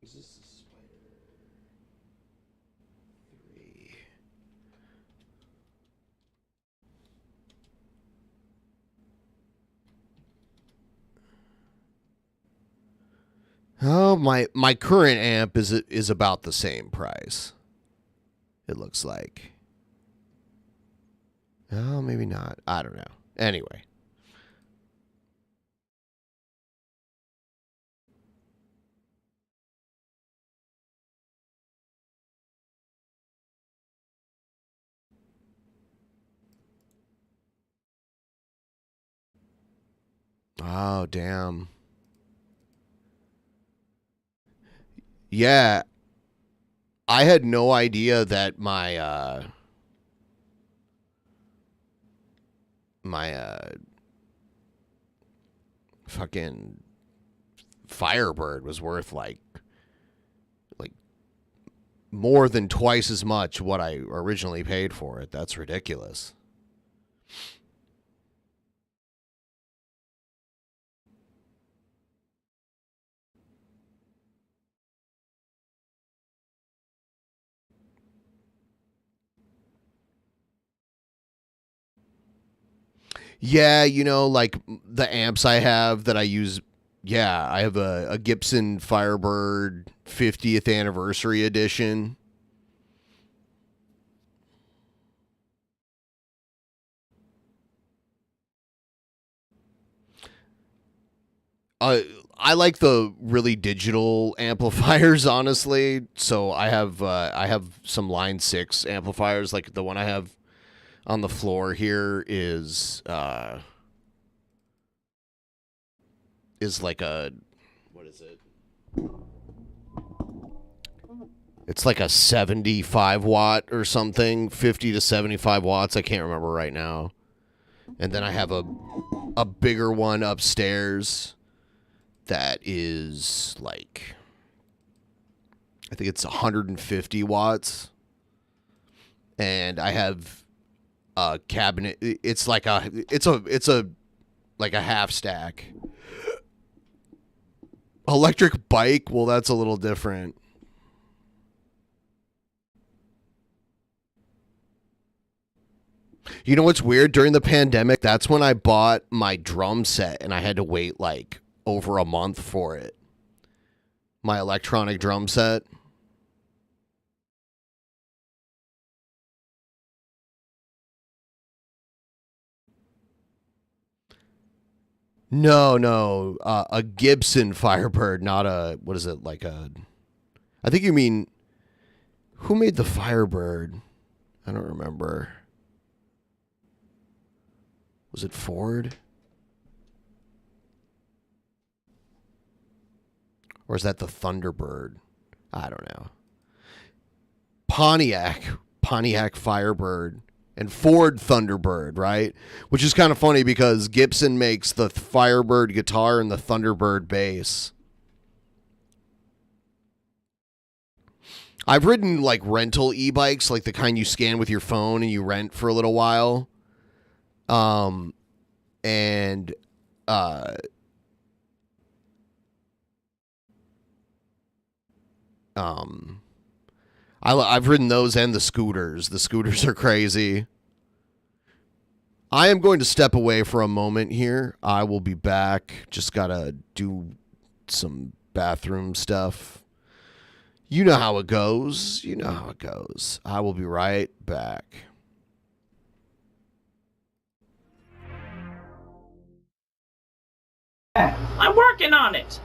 Is this the Spider 3? Oh, my current amp is about the same price. It looks like. Oh, maybe not. I don't know. Anyway. Oh, damn. Yeah. I had no idea that my fucking Firebird was worth like more than twice as much what I originally paid for it. That's ridiculous. Yeah, you know, like the amps I have that I use. Yeah, I have a Gibson Firebird 50th anniversary edition. I like the really digital amplifiers, honestly. So I have some Line 6 amplifiers, like the one I have on the floor here is like a, what is it? It's like a 75 watt or something, 50 to 75 watts. I can't remember right now. And then I have a bigger one upstairs that is like, I think it's 150 watts. And I have a cabinet. It's like it's a like a half stack. Electric bike, well, that's a little different. You know what's weird? During the pandemic, that's when I bought my drum set, and I had to wait like over a month for it. My electronic drum set. No, a Gibson Firebird, not a, what is it, like a, I think you mean, who made the Firebird? I don't remember. Was it Ford? Or is that the Thunderbird? I don't know. Pontiac Firebird. And Ford Thunderbird, right? Which is kind of funny because Gibson makes the Firebird guitar and the Thunderbird bass. I've ridden like rental e-bikes, like the kind you scan with your phone and you rent for a little while. I've ridden those and the scooters. The scooters are crazy. I am going to step away for a moment here. I will be back. Just gotta do some bathroom stuff. You know how it goes. You know how it goes. I will be right back. I'm working on it.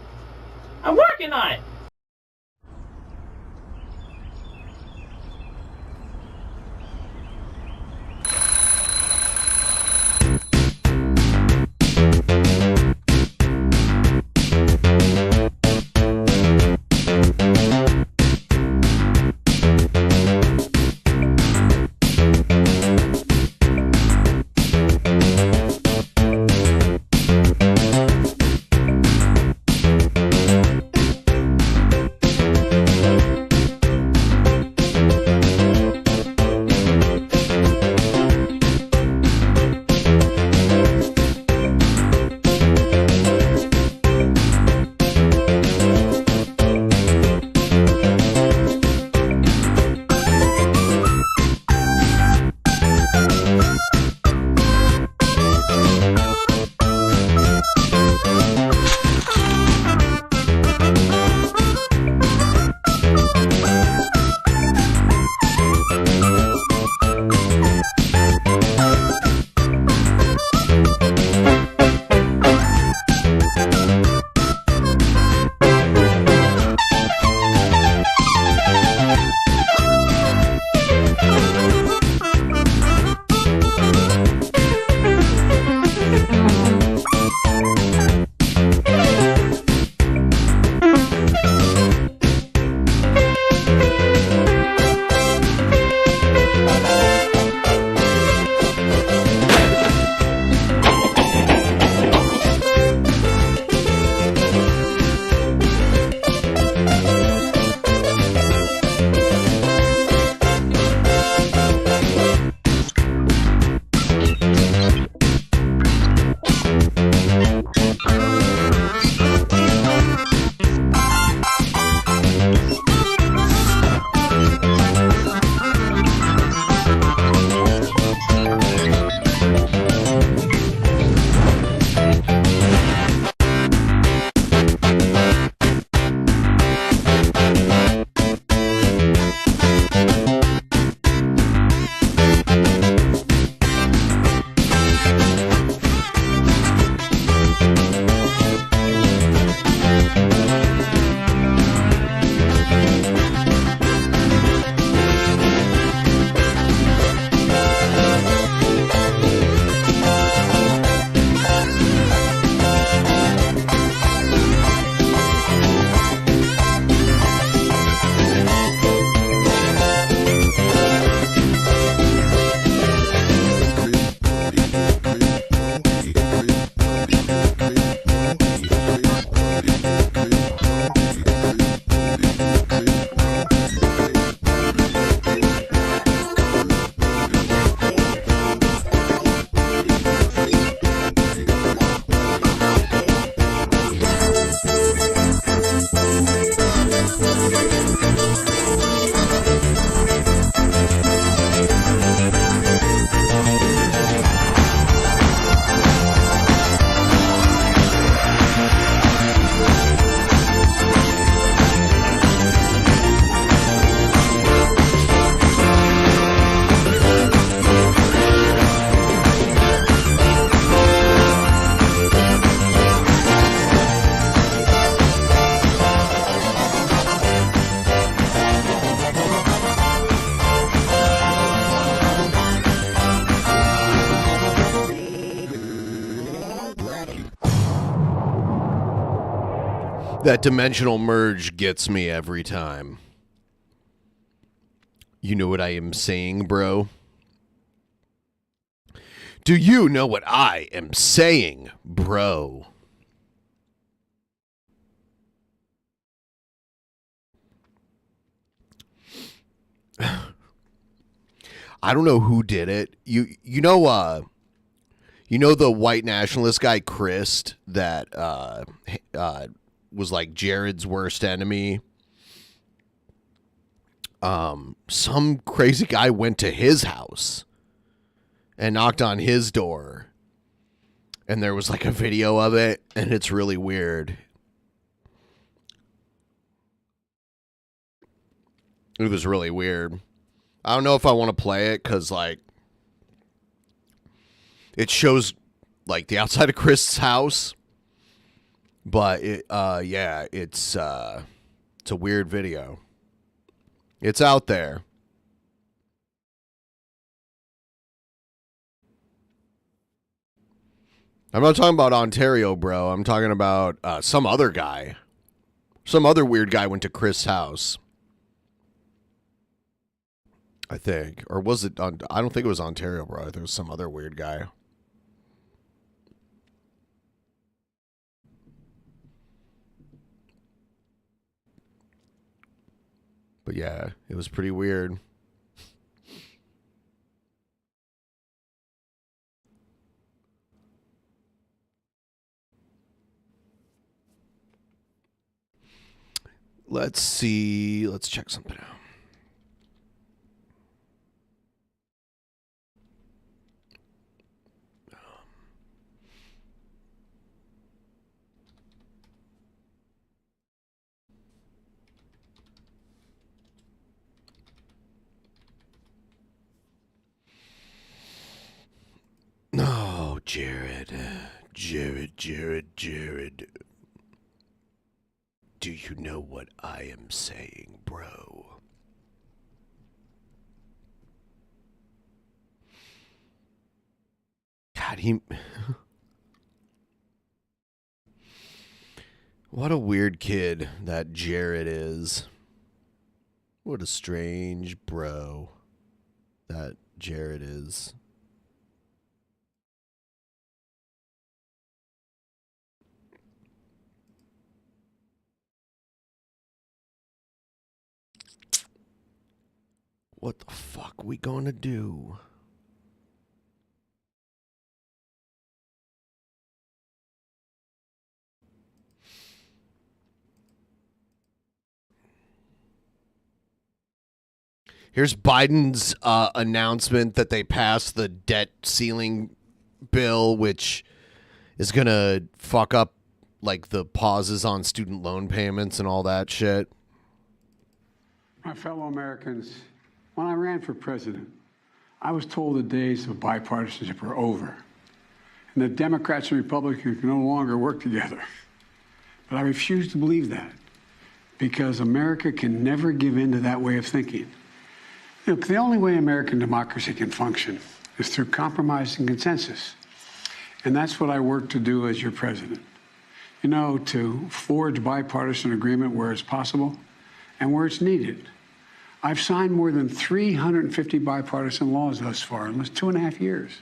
I'm working on it. That dimensional merge gets me every time. You know what I am saying, bro? Do you know what I am saying, bro? I don't know who did it. You know the white nationalist guy Chris that was like Jared's worst enemy. Some crazy guy went to his house and knocked on his door, and there was like a video of it, and it's really weird. It was really weird. I don't know if I want to play it because like it shows like the outside of Chris' house, but yeah, it's a weird video. It's out there. I'm not talking about Ontario, bro. I'm talking about some other guy. Some other weird guy went to Chris' house. I think. Or was it... I don't think it was Ontario, bro. I think it was some other weird guy. But yeah, it was pretty weird. Let's see. Let's check something out. No, Jared. Do you know what I am saying, bro? God, what a weird kid that Jared is. What a strange bro that Jared is. What the fuck we gonna do? Here's Biden's announcement that they passed the debt ceiling bill, which is gonna fuck up like the pauses on student loan payments and all that shit. My fellow Americans, when I ran for president, I was told the days of bipartisanship were over and that Democrats and Republicans can no longer work together. But I refuse to believe that because America can never give in to that way of thinking. Look, the only way American democracy can function is through compromise and consensus. And that's what I work to do as your president. You know, to forge bipartisan agreement where it's possible and where it's needed. I've signed more than 350 bipartisan laws thus far in just 2.5 years,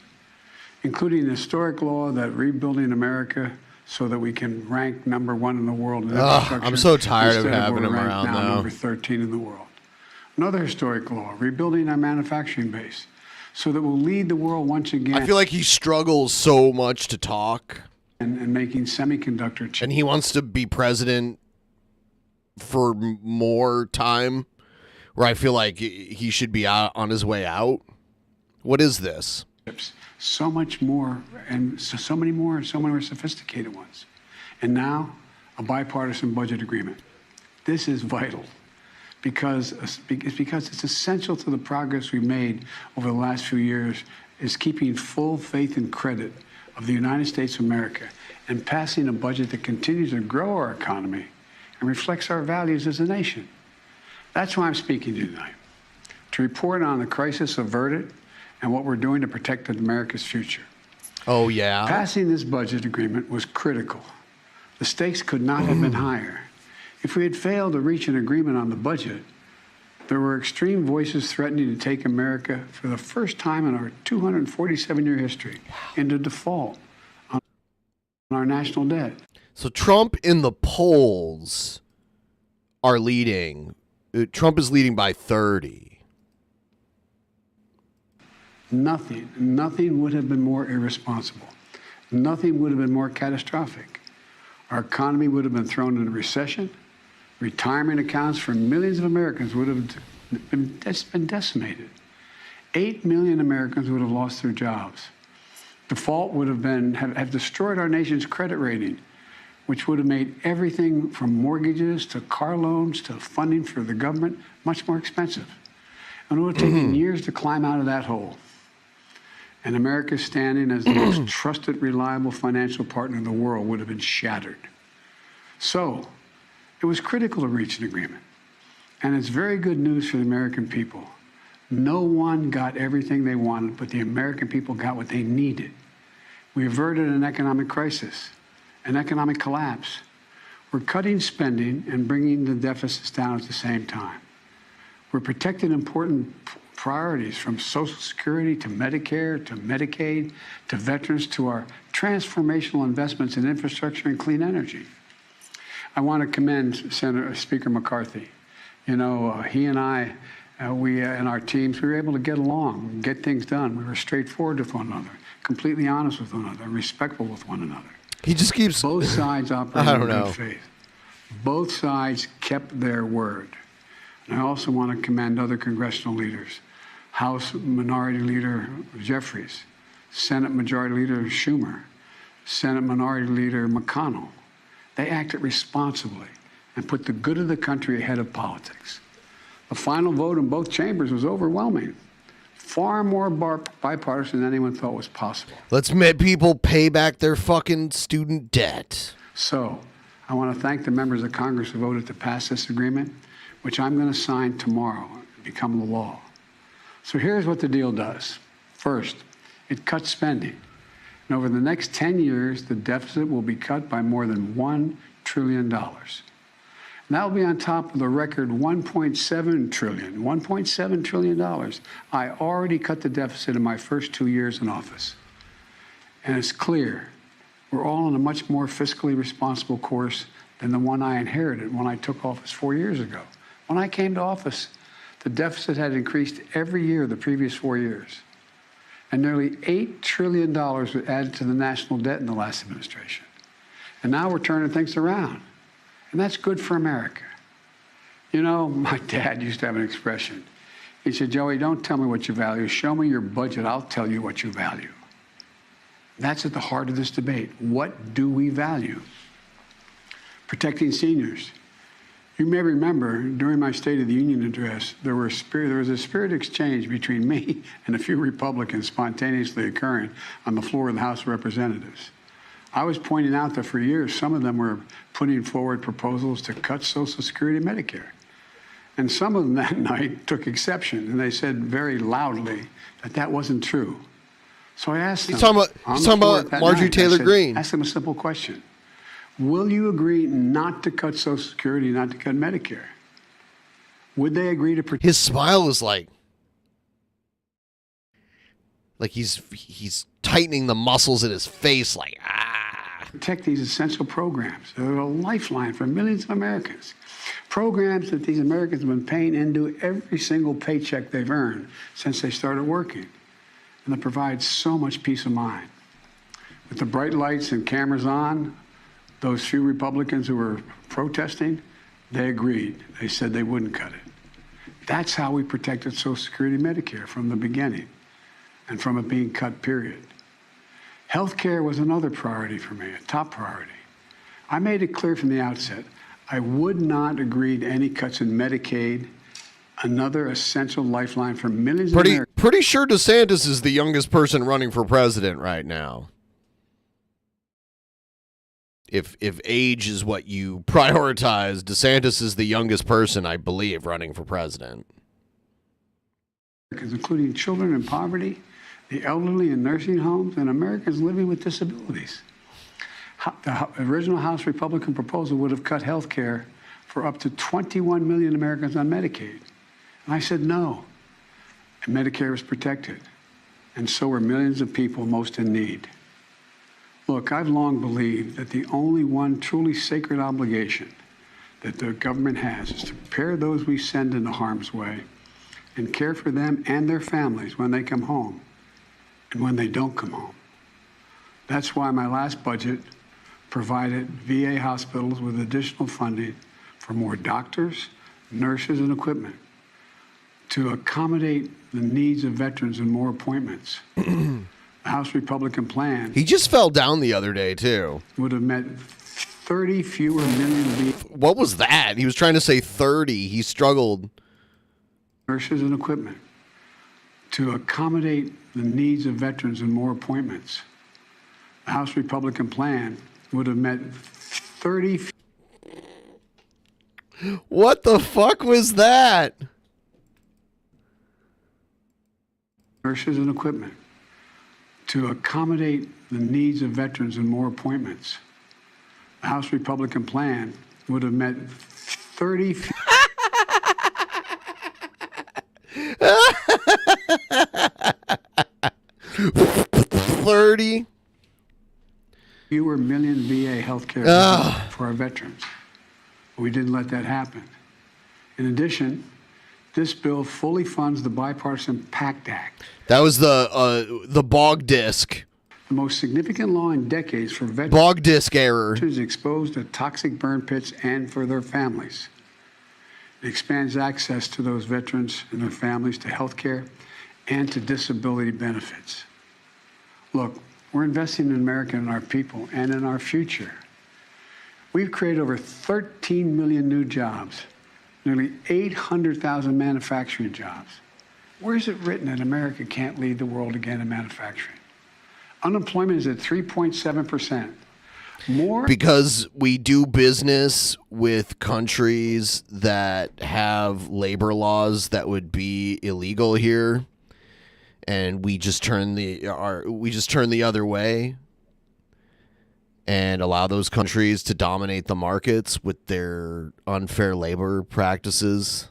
including the historic law that rebuilding America so that we can rank #1 in the world in infrastructure. I'm so tired of instead having him we're around ranked now now. number 13 in the world. Another historic law, rebuilding our manufacturing base so that we'll lead the world once again. I feel like he struggles so much to talk. And making semiconductor chips. And he wants to be president for more time, where I feel like he should be out on his way out. What is this? So much more, and so many more, and so many more sophisticated ones. And now, a bipartisan budget agreement. This is vital because it's essential to the progress we've made over the last few years is keeping full faith and credit of the United States of America and passing a budget that continues to grow our economy and reflects our values as a nation. That's why I'm speaking to you tonight, to report on the crisis averted and what we're doing to protect America's future. Oh, yeah? Passing this budget agreement was critical. The stakes could not have been higher. If we had failed to reach an agreement on the budget, there were extreme voices threatening to take America for the first time in our 247-year history into default on our national debt. So Trump in the polls are leading. Trump is leading by 30. Nothing would have been more irresponsible. Nothing would have been more catastrophic. Our economy would have been thrown into recession. Retirement accounts for millions of Americans would have been decimated. 8 million Americans would have lost their jobs. Default would have destroyed our nation's credit rating, which would have made everything from mortgages to car loans to funding for the government much more expensive. And it would have taken years to climb out of that hole. And America's standing as the most trusted, reliable financial partner in the world would have been shattered. So, it was critical to reach an agreement. And it's very good news for the American people. No one got everything they wanted, but the American people got what they needed. We averted an economic crisis, an economic collapse. We're cutting spending and bringing the deficits down at the same time. We're protecting important priorities from Social Security to Medicare to Medicaid to veterans to our transformational investments in infrastructure and clean energy. I want to commend Speaker McCarthy. You know, he and I, and our teams, we were able to get along, get things done. We were straightforward with one another, completely honest with one another, respectful with one another. He just keeps... Both sides operated in good faith. Both sides kept their word. And I also want to commend other congressional leaders. House Minority Leader Jeffries, Senate Majority Leader Schumer, Senate Minority Leader McConnell. They acted responsibly and put the good of the country ahead of politics. The final vote in both chambers was overwhelming. Far more bipartisan than anyone thought was possible. Let's make people pay back their fucking student debt. So, I want to thank the members of Congress who voted to pass this agreement, which I'm going to sign tomorrow and become the law. So here's what the deal does. First, it cuts spending. And over the next 10 years, the deficit will be cut by more than $1 trillion. And that will be on top of the record $1.7 trillion. I already cut the deficit in my first 2 years in office. And it's clear we're all on a much more fiscally responsible course than the one I inherited when I took office 4 years ago. When I came to office, the deficit had increased every year the previous 4 years. And nearly $8 trillion was added to the national debt in the last administration. And now we're turning things around. And that's good for America. You know, my dad used to have an expression. He said, Joey, don't tell me what you value. Show me your budget. I'll tell you what you value. That's at the heart of this debate. What do we value? Protecting seniors. You may remember during my State of the Union address, there was a spirit exchange between me and a few Republicans spontaneously occurring on the floor of the House of Representatives. I was pointing out that for years, some of them were putting forward proposals to cut Social Security and Medicare. And some of them that night took exception, and they said very loudly that that wasn't true. So I asked them. He's talking about Marjorie Taylor Greene. I asked them a simple question. Will you agree not to cut Social Security, not to cut Medicare? Would they agree to protect? His smile is like he's tightening the muscles in his face, like protect these essential programs. They're a lifeline for millions of Americans. Programs that these Americans have been paying into every single paycheck they've earned since they started working. And that provides so much peace of mind. With the bright lights and cameras on, those few Republicans who were protesting, they agreed. They said they wouldn't cut it. That's how we protected Social Security and Medicare from the beginning and from it being cut, period. Health care was another priority for me, a top priority. I made it clear from the outset, I would not agree to any cuts in Medicaid, another essential lifeline for millions of Americans. Pretty sure DeSantis is the youngest person running for president right now. If age is what you prioritize, DeSantis is the youngest person, I believe, running for president. Including children in poverty, the elderly in nursing homes, and Americans living with disabilities. The original House Republican proposal would have cut health care for up to 21 million Americans on Medicaid. And I said no. And Medicare is protected. And so are millions of people most in need. Look, I've long believed that the only one truly sacred obligation that the government has is to prepare those we send into harm's way and care for them and their families when they come home and when they don't come home. That's why my last budget provided VA hospitals with additional funding for more doctors, nurses, and equipment to accommodate the needs of veterans and more appointments. The House Republican plan He just fell down the other day, too. would have meant 30 fewer million What was that? He was trying to say 30. He struggled. Nurses and equipment to accommodate the needs of veterans and more appointments. The House Republican plan would have meant 30. What the fuck was that? Nurses and equipment to accommodate the needs of veterans and more appointments. The House Republican plan would have meant 30. 30 fewer million VA healthcare for our veterans. We didn't let that happen. In addition, this bill fully funds the Bipartisan PACT Act. That was the bog disc. The most significant law in decades for veterans. Bog disc error. Exposed to toxic burn pits and for their families. It expands access to those veterans and their families to health care and to disability benefits. Look, we're investing in America and our people and in our future. We've created over 13 million new jobs, nearly 800,000 manufacturing jobs. Where is it written that America can't lead the world again in manufacturing? Unemployment is at 3.7%. More because we do business with countries that have labor laws that would be illegal here, and we just turn the other way and allow those countries to dominate the markets with their unfair labor practices.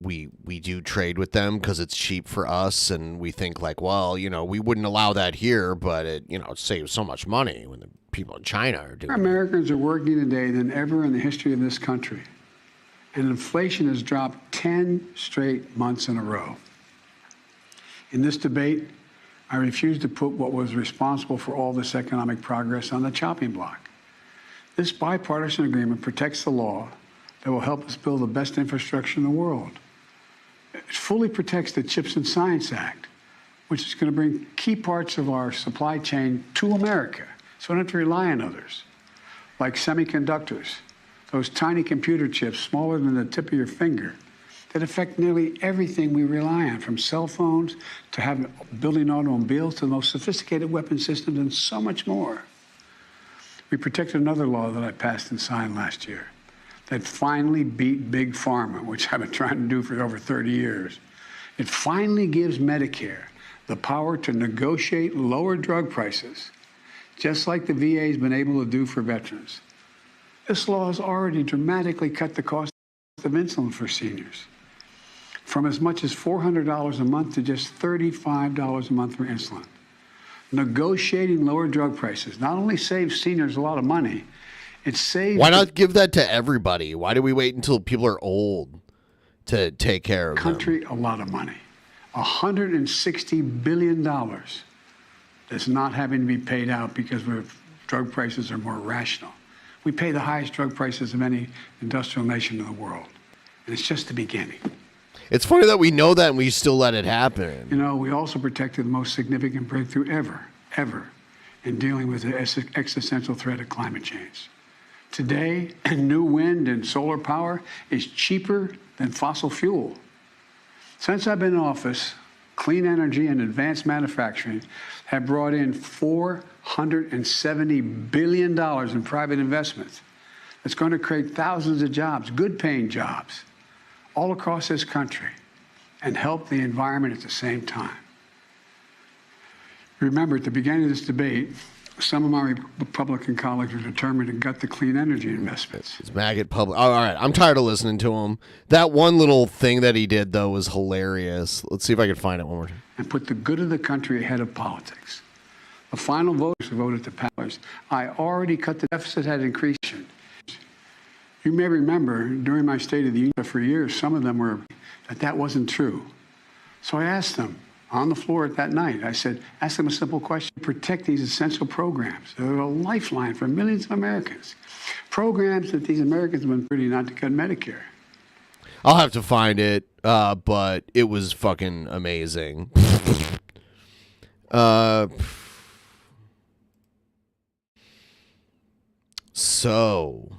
We do trade with them because it's cheap for us, and we think like, well, we wouldn't allow that here, but it saves so much money when the people in China are doing it. Americans are working today than ever in the history of this country, and inflation has dropped 10 straight months in a row. In this debate, I refuse to put what was responsible for all this economic progress on the chopping block. This bipartisan agreement protects the law that will help us build the best infrastructure in the world. It fully protects the Chips and Science Act, which is going to bring key parts of our supply chain to America, so we don't have to rely on others, like semiconductors, those tiny computer chips smaller than the tip of your finger that affect nearly everything we rely on, from cell phones to building automobiles to the most sophisticated weapon systems and so much more. We protected another law that I passed and signed last year that finally beat Big Pharma, which I've been trying to do for over 30 years. It finally gives Medicare the power to negotiate lower drug prices, just like the VA has been able to do for veterans. This law has already dramatically cut the cost of insulin for seniors, from as much as $400 a month to just $35 a month for insulin. Negotiating lower drug prices not only saves seniors a lot of money, it saves... Why not give that to everybody? Why do we wait until people are old to take care of them? Country a lot of money. $160 billion that's not having to be paid out because drug prices are more rational. We pay the highest drug prices of any industrial nation in the world. And it's just the beginning. It's funny that we know that and we still let it happen. We also protected the most significant breakthrough ever in dealing with the existential threat of climate change. Today, new wind and solar power is cheaper than fossil fuel. Since I've been in office, clean energy and advanced manufacturing have brought in $470 billion in private investments. It's going to create thousands of jobs, good-paying jobs, all across this country, and help the environment at the same time. Remember, at the beginning of this debate, Some of my Republican colleagues are determined to gut the clean energy investments. It's maggot public. All right, I'm tired of listening to him. That one little thing that he did, though, was hilarious. Let's see if I can find it one more time. And put the good of the country ahead of politics. The final voters who voted to pass. I already cut the deficit had increased. You may remember during my State of the Union for years, some of them were that wasn't true. So I asked them on the floor at that night, I said, ask them a simple question. Protect these essential programs. They're a lifeline for millions of Americans. Programs that these Americans have been pretty not to cut Medicare. I'll have to find it, but it was fucking amazing. So,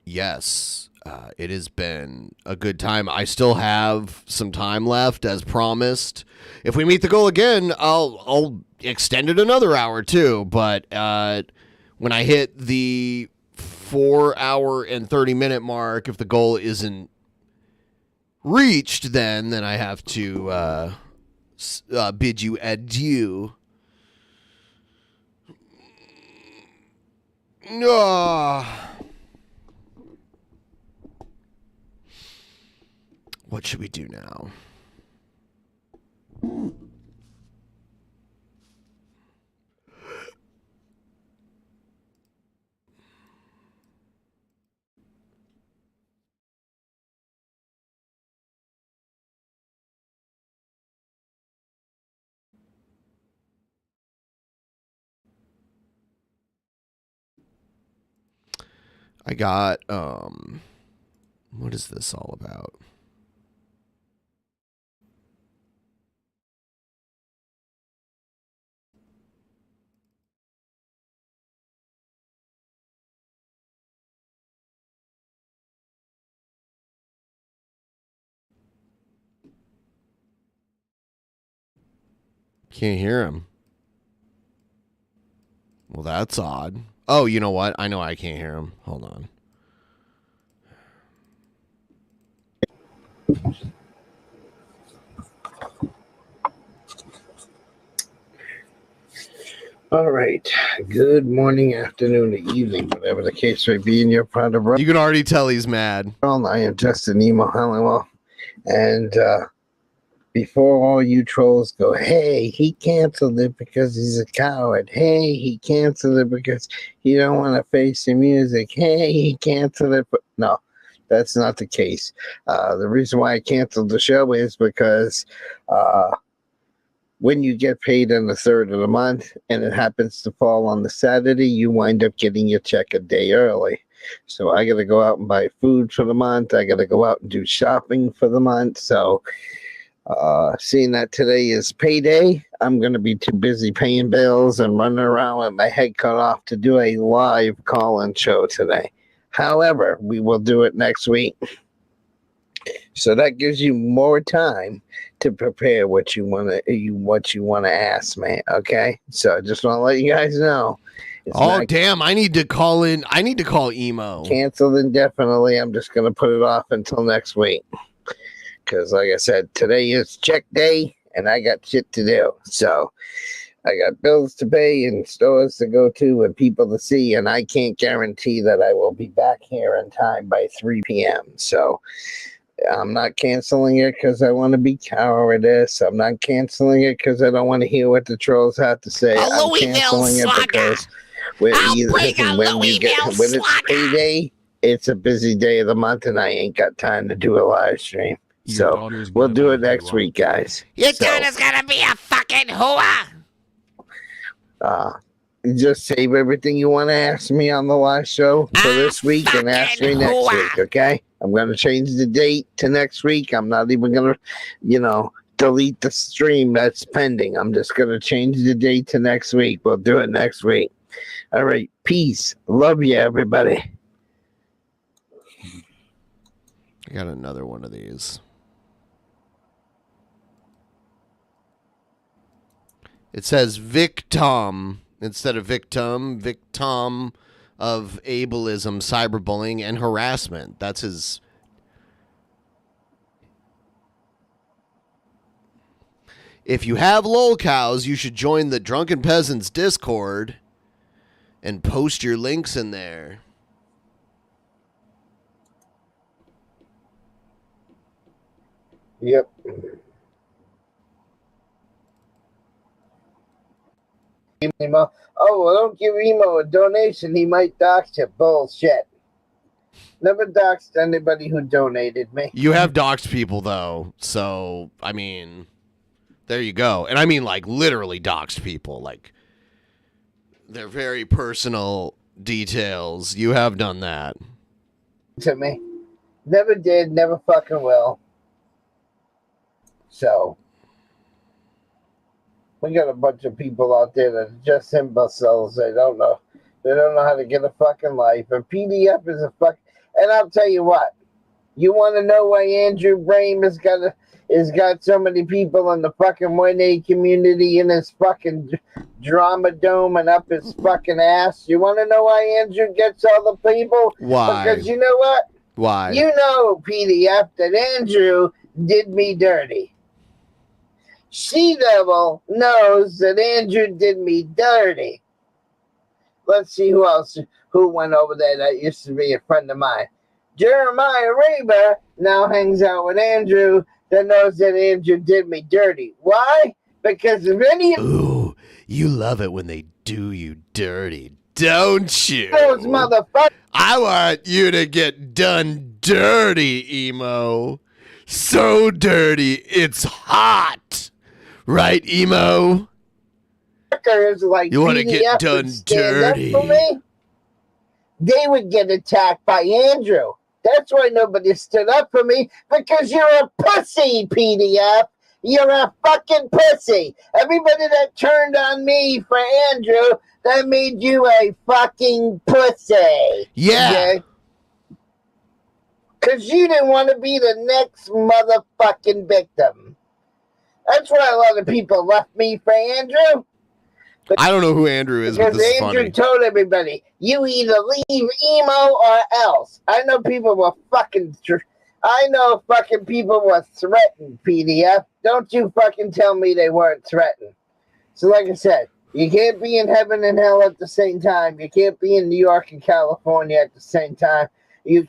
yes, it has been a good time. I still have some time left, as promised. If we meet the goal again, I'll extend it another hour too. But when I hit the 4 hour and 30-minute mark, if the goal isn't reached, then I have to bid you adieu. What should we do now? I got, what is this all about? Can't hear him. Well, that's odd. Oh, you know what? I know I can't hear him. Hold on. All right. Good morning, afternoon, or evening, whatever the case may be in your part of. You can already tell he's mad. I am Justin Emo Halliwell, and before all you trolls go, hey, he canceled it because he's a coward. Hey, he canceled it because he don't want to face the music. Hey, he canceled it. But no, that's not the case. The reason why I canceled the show is because when you get paid on the 3rd of the month and it happens to fall on the Saturday, you wind up getting your check a day early. So I got to go out and buy food for the month. I got to go out and do shopping for the month. So seeing that today is payday, I'm going to be too busy paying bills and running around with my head cut off to do a live call-in show today. However, we will do it next week. So that gives you more time to prepare what you want to ask me. Okay, so I just want to let you guys know. Damn! I need to call in. I need to call Emo. Canceled indefinitely. I'm just gonna put it off until next week because, like I said, today is check day, and I got shit to do. So I got bills to pay and stores to go to and people to see, and I can't guarantee that I will be back here in time by 3 p.m. So I'm not canceling it because I want to be cowardice. I'm not canceling it because I don't want to hear what the trolls have to say. I'm canceling it because when it's payday, it's a busy day of the month, and I ain't got time to do a live stream. So we'll do it next week, guys. Your daughter's gonna be a fucking whore. Just save everything you want to ask me on the live show for this week and ask me next week, okay? I'm going to change the date to next week. I'm not even going to, delete the stream that's pending. I'm just going to change the date to next week. We'll do it next week. All right. Peace. Love you, everybody. I got another one of these. It says victim instead of victim of ableism, cyberbullying, and harassment. That's his. If you have lolcows, you should join the Drunken Peasants Discord and post your links in there. Yep. Emo. Oh, well, don't give Emo a donation. He might dox you. Bullshit. Never doxed anybody who donated me. You have doxed people, though, so, I mean, there you go. And I mean, like, literally doxed people. Like, they're very personal details. You have done that. To me. Never did, never fucking will. So, we got a bunch of people out there that are just imbeciles. They don't know how to get a fucking life. And PDF is a fuck. And I'll tell you what. You want to know why Andrew Brame has got so many people in the fucking 1A community in his fucking drama dome and up his fucking ass? You want to know why Andrew gets all the people? Why? Because you know what? Why? You know, PDF, that Andrew did me dirty. She-Devil knows that Andrew did me dirty. Let's see who went over there that used to be a friend of mine. Jeremiah Reber now hangs out with Andrew that knows that Andrew did me dirty. Why? Because if any of Ooh, you love it when they do you dirty, don't you? those motherfuckers, I want you to get done dirty, Emo. So dirty, it's hot. Right, Emo? like You want to get PDF done would stand up dirty. for me, they would get attacked by Andrew. That's why nobody stood up for me, because you're a pussy, PDF. You're a fucking pussy. Everybody that turned on me for Andrew, that made you a fucking pussy. Yeah. Because you didn't want to be the next motherfucking victim. That's why a lot of people left me for Andrew. I don't know who Andrew is, but Because this is Andrew funny. told everybody, you either leave Emo or else. I know people were fucking people were threatened, PDF. Don't you fucking tell me they weren't threatened. So like I said, you can't be in heaven and hell at the same time. You can't be in New York and California at the same time. You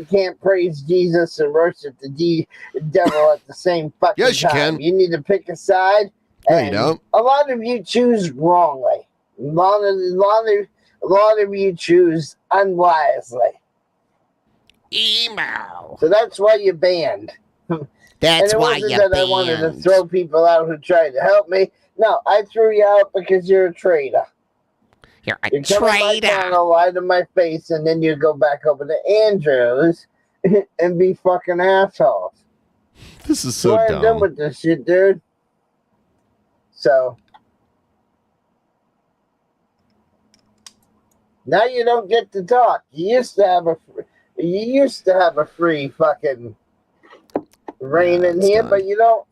can't praise Jesus and worship the devil at the same fucking Yes, you time. can. You need to pick a side. No, you And don't. a lot of you choose wrongly. A lot of you choose unwisely. Emo. So that's why you're banned. That's and it why wasn't you're that I wanted to banned. throw people out who tried to help me. No, I threw you out because you're a traitor. You're a You come on my traitor. channel, lie to my face, and then you go back over to Andrews and be fucking assholes. This is so Why I'm done dumb. with this shit, dude. So now you don't get to talk. You used to have a free fucking reign in here, but you don't.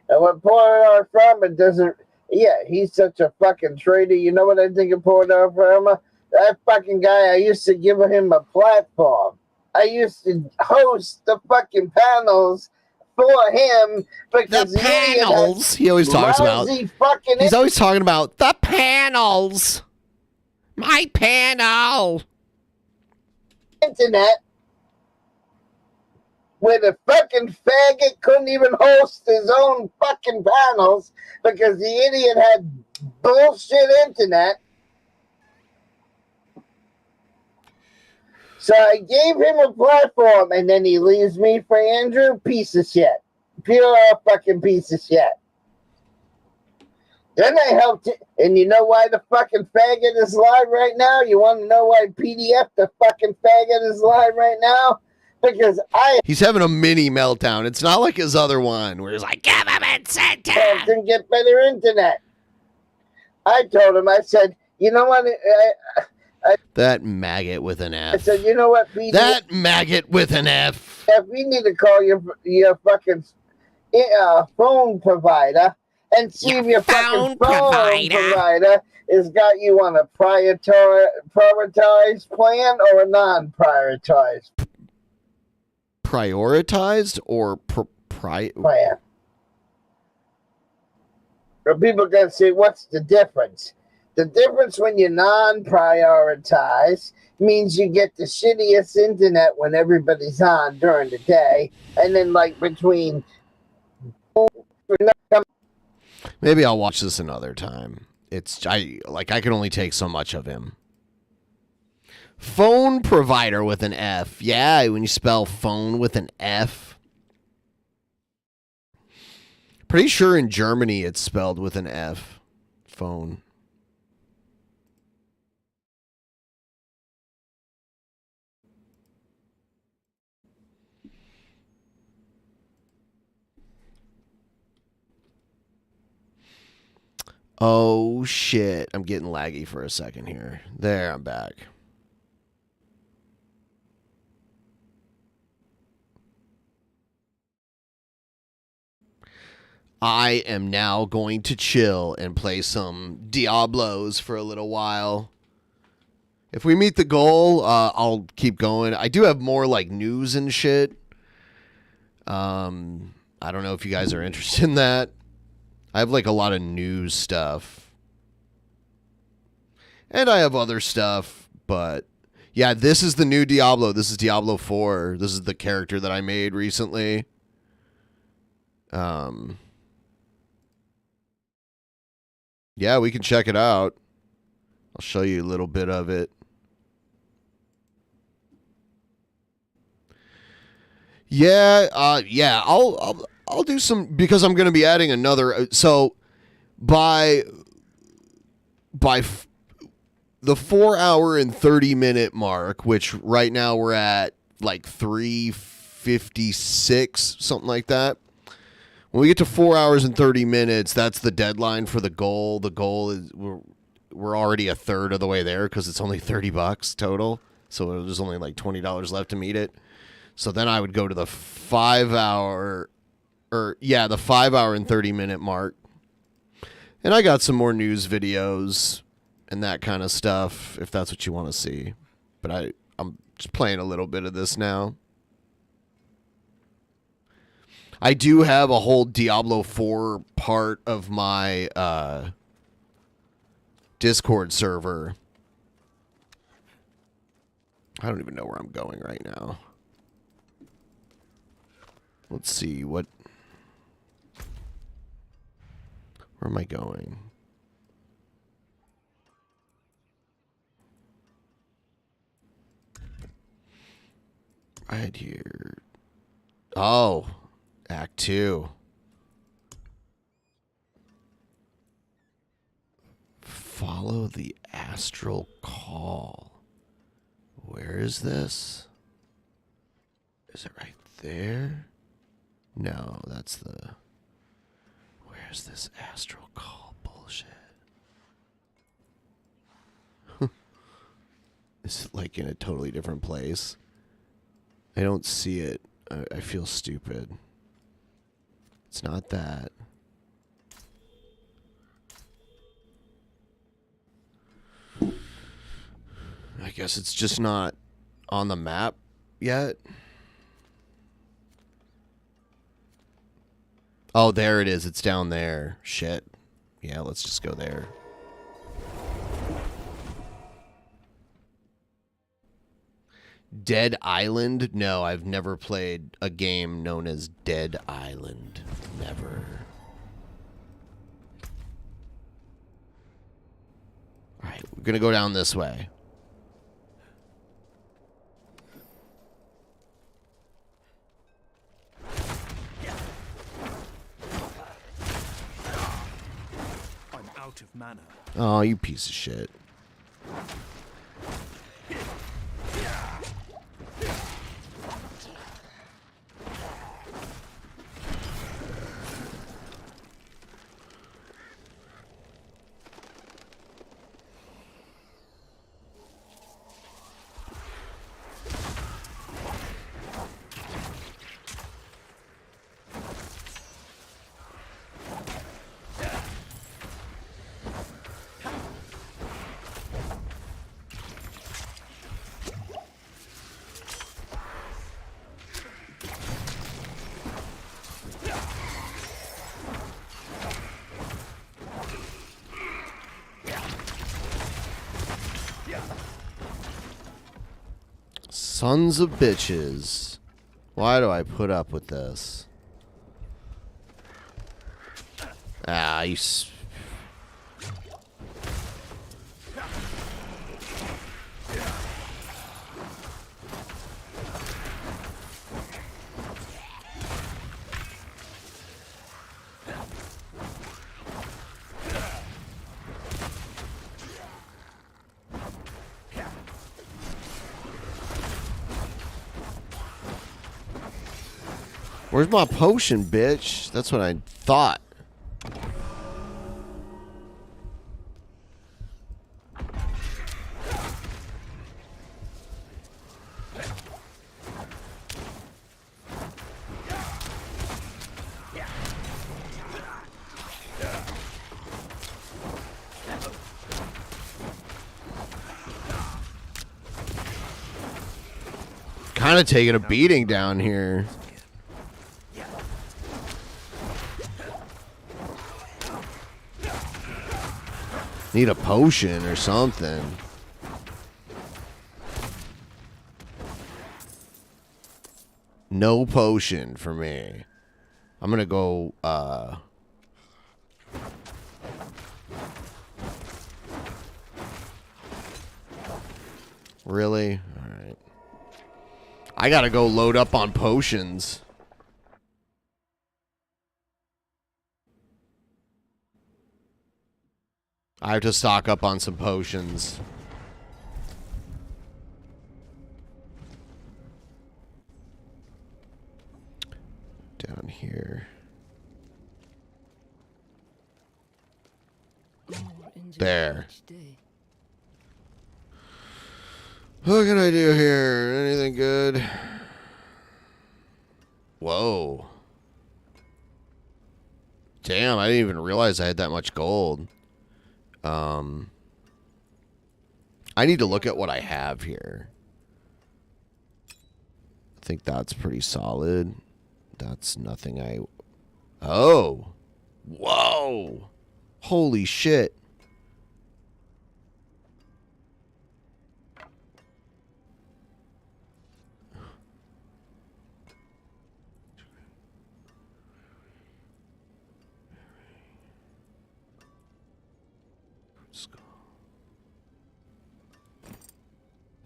And what Porter Farmer doesn't. Yeah, he's such a fucking traitor. You know what I think of Porter Farmer? That fucking guy, I used to give him a platform. I used to host the fucking panels for him because The panels he always talks about. Fucking He's always talking about The panels. My panel. internet where the fucking faggot couldn't even host his own fucking panels because the idiot had bullshit internet. So I gave him a platform, and then he leaves me for Andrew. Piece of shit. Pure fucking piece of shit. Then I helped it. And you know why the fucking faggot is live right now? You want to know why PDF, the fucking faggot, is live right now? Because he's having a mini meltdown. It's not like his other one where he's like, Government center. helped him get better internet. I told him, I said, you know what? that maggot with an I F. said, you know what, PDF? That maggot with an F. If we need to call your fucking phone provider and see if your fucking phone provider has got you on a prioritized plan or a non-prioritized Prioritized or plan. But people are going to say, what's the difference? The difference when you non-prioritize means you get the shittiest internet when everybody's on during the day. And then, like, between... Maybe I'll watch this another time. I can only take so much of him. Phone provider with an F. Yeah, when you spell phone with an F. Pretty sure in Germany it's spelled with an F. Phone. Oh, shit. I'm getting laggy for a second here. There, I'm back. I am now going to chill and play some Diablos for a little while. If we meet the goal, I'll keep going. I do have more, like, news and shit. I don't know if you guys are interested in that. I have, like, a lot of news stuff. And I have other stuff, but... Yeah, this is the new Diablo. This is Diablo 4. This is the character that I made recently. Yeah, we can check it out. I'll show you a little bit of it. Yeah, I'll do some, because I'm going to be adding another. So by the 4 hour and 30 minute mark, which right now we're at like 3:56, something like that. When we get to 4 hours and 30 minutes, that's the deadline for the goal. The goal is we're already a third of the way there because it's only $30 total. So there's only like $20 left to meet it. So then I would go to the 5 hour and 30 minute mark. And I got some more news videos and that kind of stuff if that's what you want to see. But I'm just playing a little bit of this now. I do have a whole Diablo 4 part of my Discord server. I don't even know where I'm going right now. Let's see where am I going? Right here. Oh. Act 2. Follow the astral call. Where is this? Is it right there? No, that's the... Where's this astral call bullshit? Is it like in a totally different place? I don't see it. I feel stupid. It's not that. I guess it's just not on the map yet. Oh, there it is. It's down there. Shit. Yeah, let's just go there. Dead Island? No, I've never played a game known as Dead Island. Never. Alright, we're gonna go down this way. I'm out of mana. Oh, you piece of shit. Sons of bitches. Why do I put up with this? Ah, you... Where's my potion, bitch? That's what I thought. Kind of taking a beating down here. Need a potion or something. No potion for me. I'm gonna go, Really? Alright. I gotta go load up on potions. I have to stock up on some potions. Down here. There. What can I do here? Anything good? Whoa. Damn, I didn't even realize I had that much gold. I need to look at what I have here. I think that's pretty solid. That's nothing I... Oh! Whoa! Holy shit.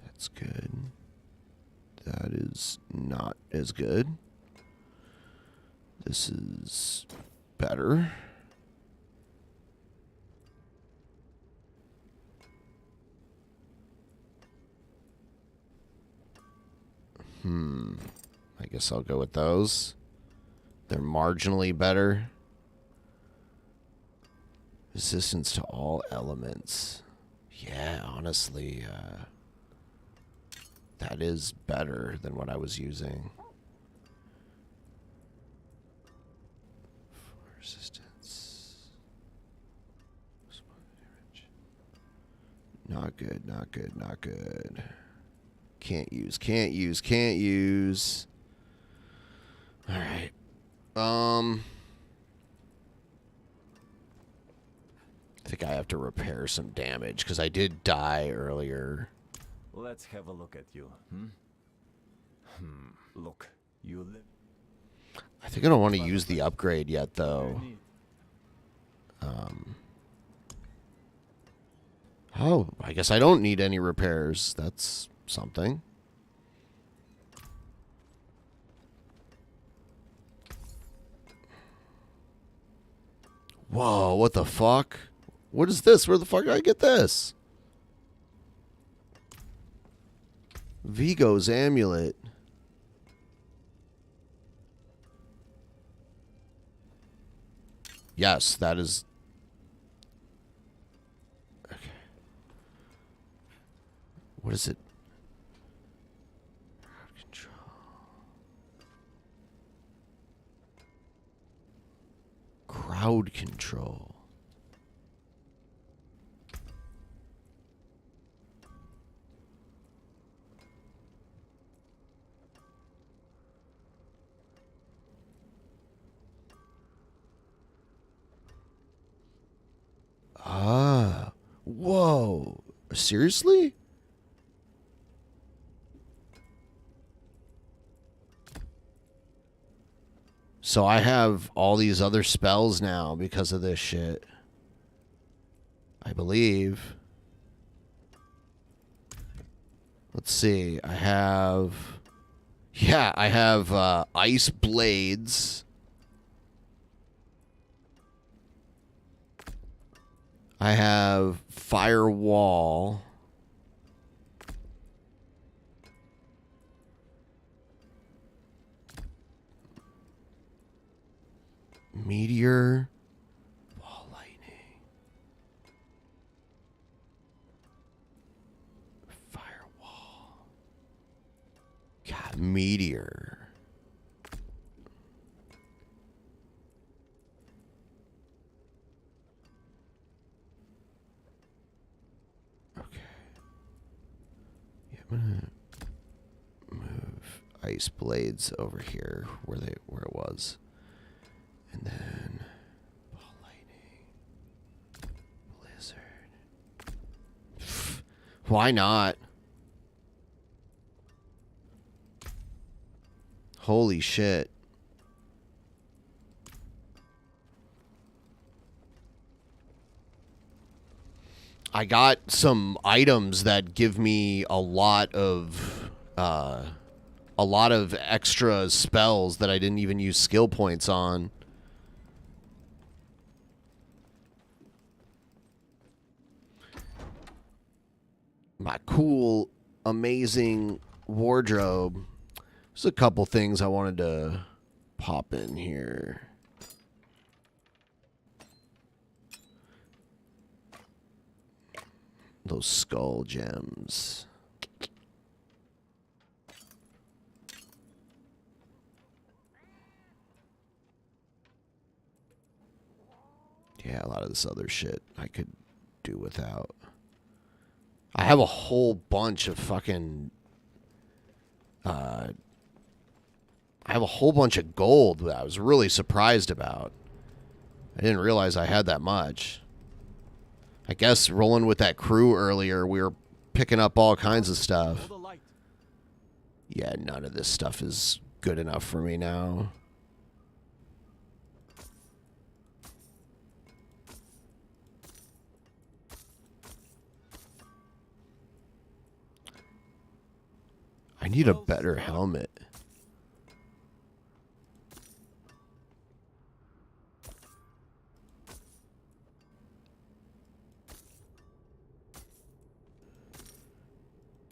That's good. That is not as good. This is better. I guess I'll go with those. They're marginally better. Resistance to all elements. Yeah, honestly, that is better than what I was using. Resistance. Not good, not good, not good. Can't use, can't use, can't use. Alright. I think I have to repair some damage, because I did die earlier. Let's have a look at you. Look, you live. I think I don't want to use the upgrade yet, though. Oh, I guess I don't need any repairs. That's something. Whoa, what the fuck? What is this? Where the fuck did I get this? Vigo's amulet. Yes, that is... Okay. What is it? Crowd control. Ah, whoa. Seriously? So I have all these other spells now because of this shit. I believe. Let's see. I have... Yeah, I have ice blades. I have firewall. Meteor. Wall lightning. Firewall. God, meteor. Okay. Yeah, I'm gonna move ice blades over here where it was. And then ball lightning, blizzard. Why not? Holy shit. I got some items that give me a lot of extra spells that I didn't even use skill points on. My cool, amazing wardrobe. There's a couple things I wanted to pop in here. Those skull gems. Yeah, a lot of this other shit I could do without. I have a whole bunch of fucking... I have a whole bunch of gold that I was really surprised about. I didn't realize I had that much. I guess rolling with that crew earlier, we were picking up all kinds of stuff. Yeah, none of this stuff is good enough for me now. I need a better helmet.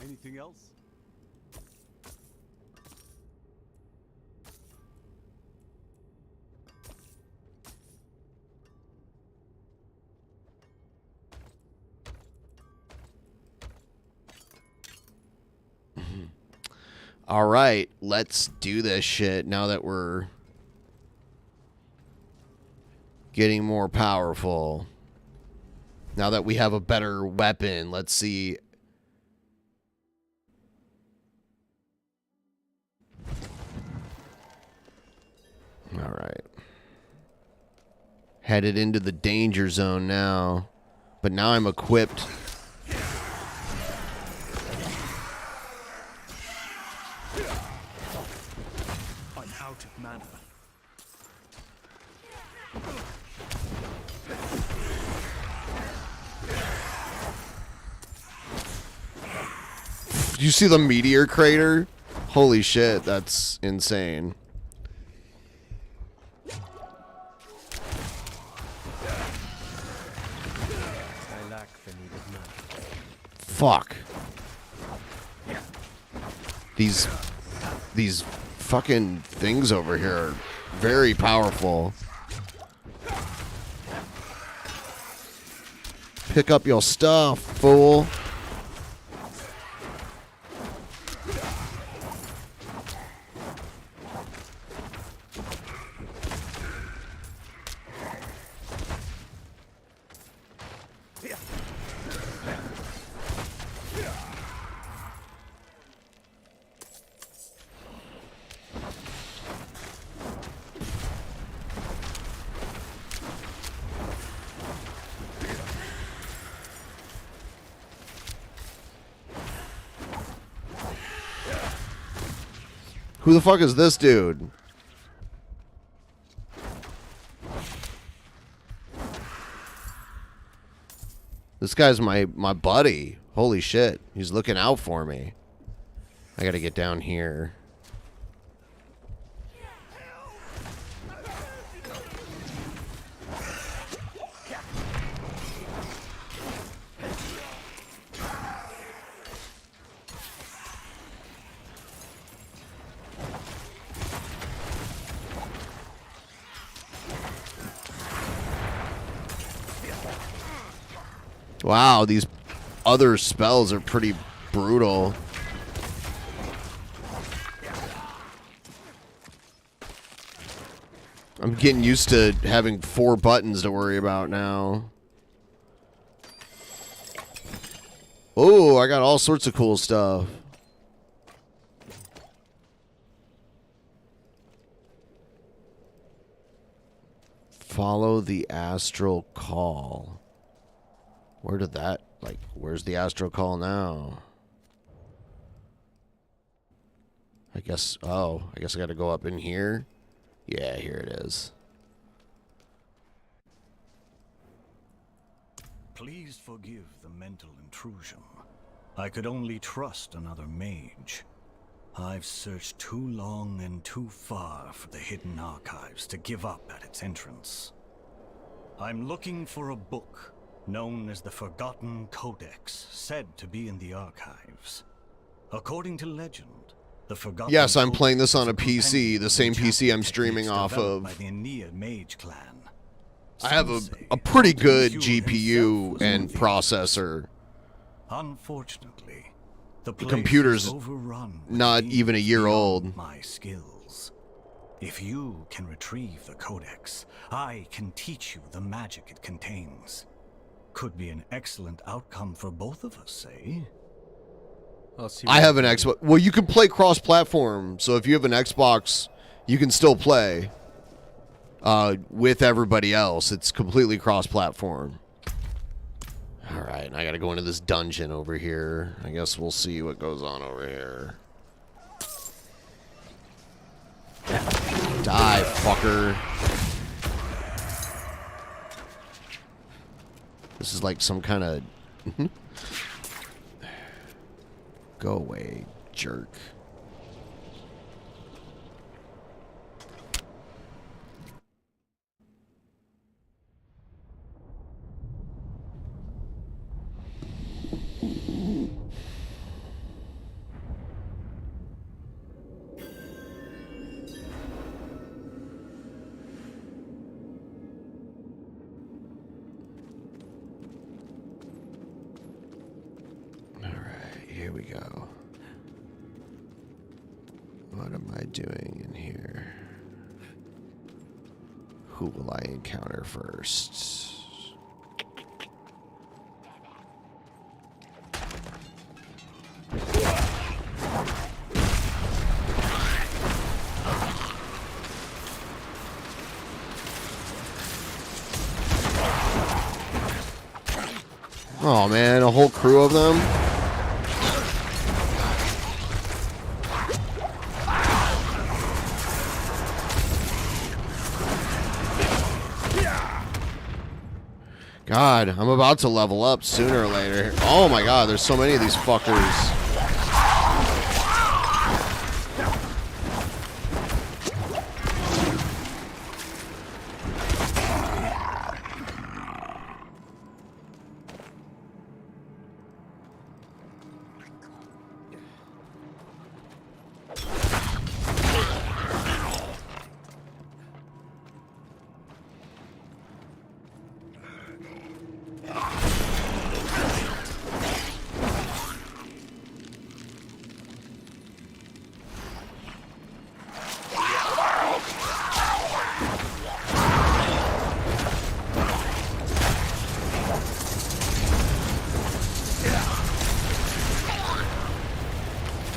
Anything else? All right, let's do this shit now that we're getting more powerful. Now that we have a better weapon, let's see. All right. Headed into the danger zone now. But now I'm equipped. I'm out of mana. You see the meteor crater? Holy shit, that's insane. Fuck. These fucking things over here are very powerful. Pick up your stuff, fool. Who the fuck is this dude? This guy's my buddy. Holy shit. He's looking out for me. I gotta get down here. Wow, these other spells are pretty brutal. I'm getting used to having 4 buttons to worry about now. Oh, I got all sorts of cool stuff. Follow the astral call. Where did that, like, where's the astral call now? I guess I gotta go up in here. Yeah, here it is. Please forgive the mental intrusion. I could only trust another mage. I've searched too long and too far for the hidden archives to give up at its entrance. I'm looking for a book known as the Forgotten Codex, said to be in the archives. According to legend, the Forgotten Yes, I'm playing this on a PC, the same PC I'm streaming off of. by the Aeneid Mage clan. I have a pretty good GPU and processor. Unfortunately, the computer's not even a year old. My skills. If you can retrieve the Codex, I can teach you the magic it contains. Could be an excellent outcome for both of us, eh? I have an Xbox. Well, you can play cross-platform, so if you have an Xbox, you can still play with everybody else. It's completely cross-platform. All right, I got to go into this dungeon over here. I guess we'll see what goes on over here. Die, fucker. This is like some kind of... Go away, jerk. Here we go. What am I doing in here? Who will I encounter first? Oh man, a whole crew of them? God, I'm about to level up sooner or later. Oh my god, there's so many of these fuckers.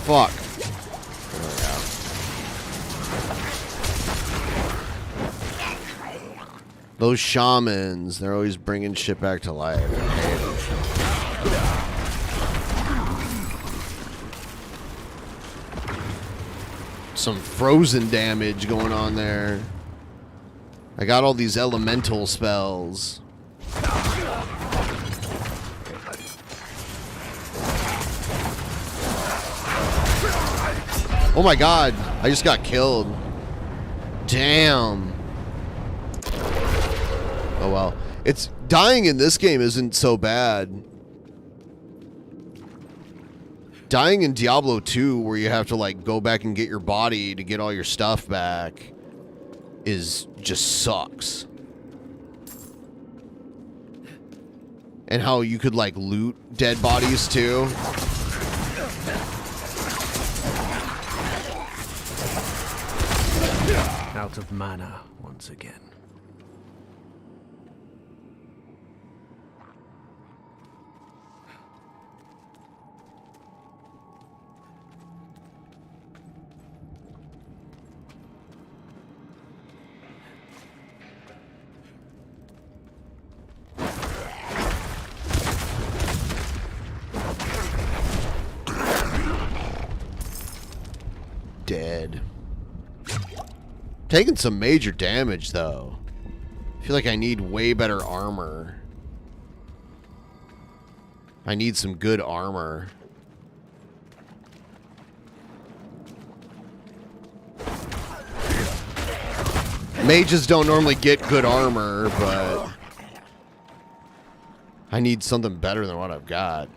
Fuck. Those shamans, they're always bringing shit back to life. Some frozen damage going on there. I got all these elemental spells. Oh my god, I just got killed. Damn. Oh well. It's dying in this game isn't so bad. Dying in Diablo 2, where you have to like go back and get your body to get all your stuff back, is just sucks. And how you could like loot dead bodies too. Out of mana once again. Dead. Taking some major damage, though. I feel like I need way better armor. I need some good armor. Mages don't normally get good armor, but I need something better than what I've got.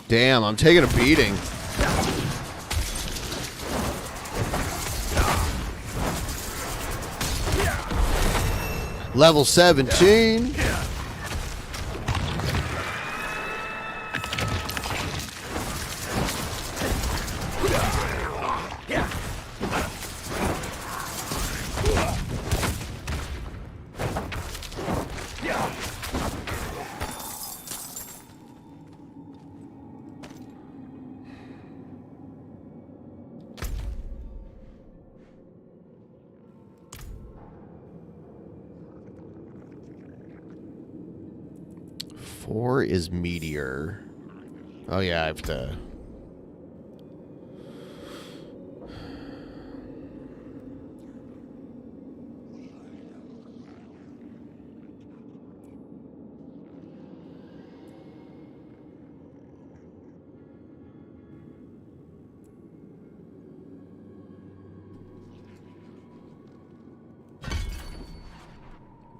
Damn, I'm taking a beating. Level 17. Four is meteor. Oh yeah, I have to.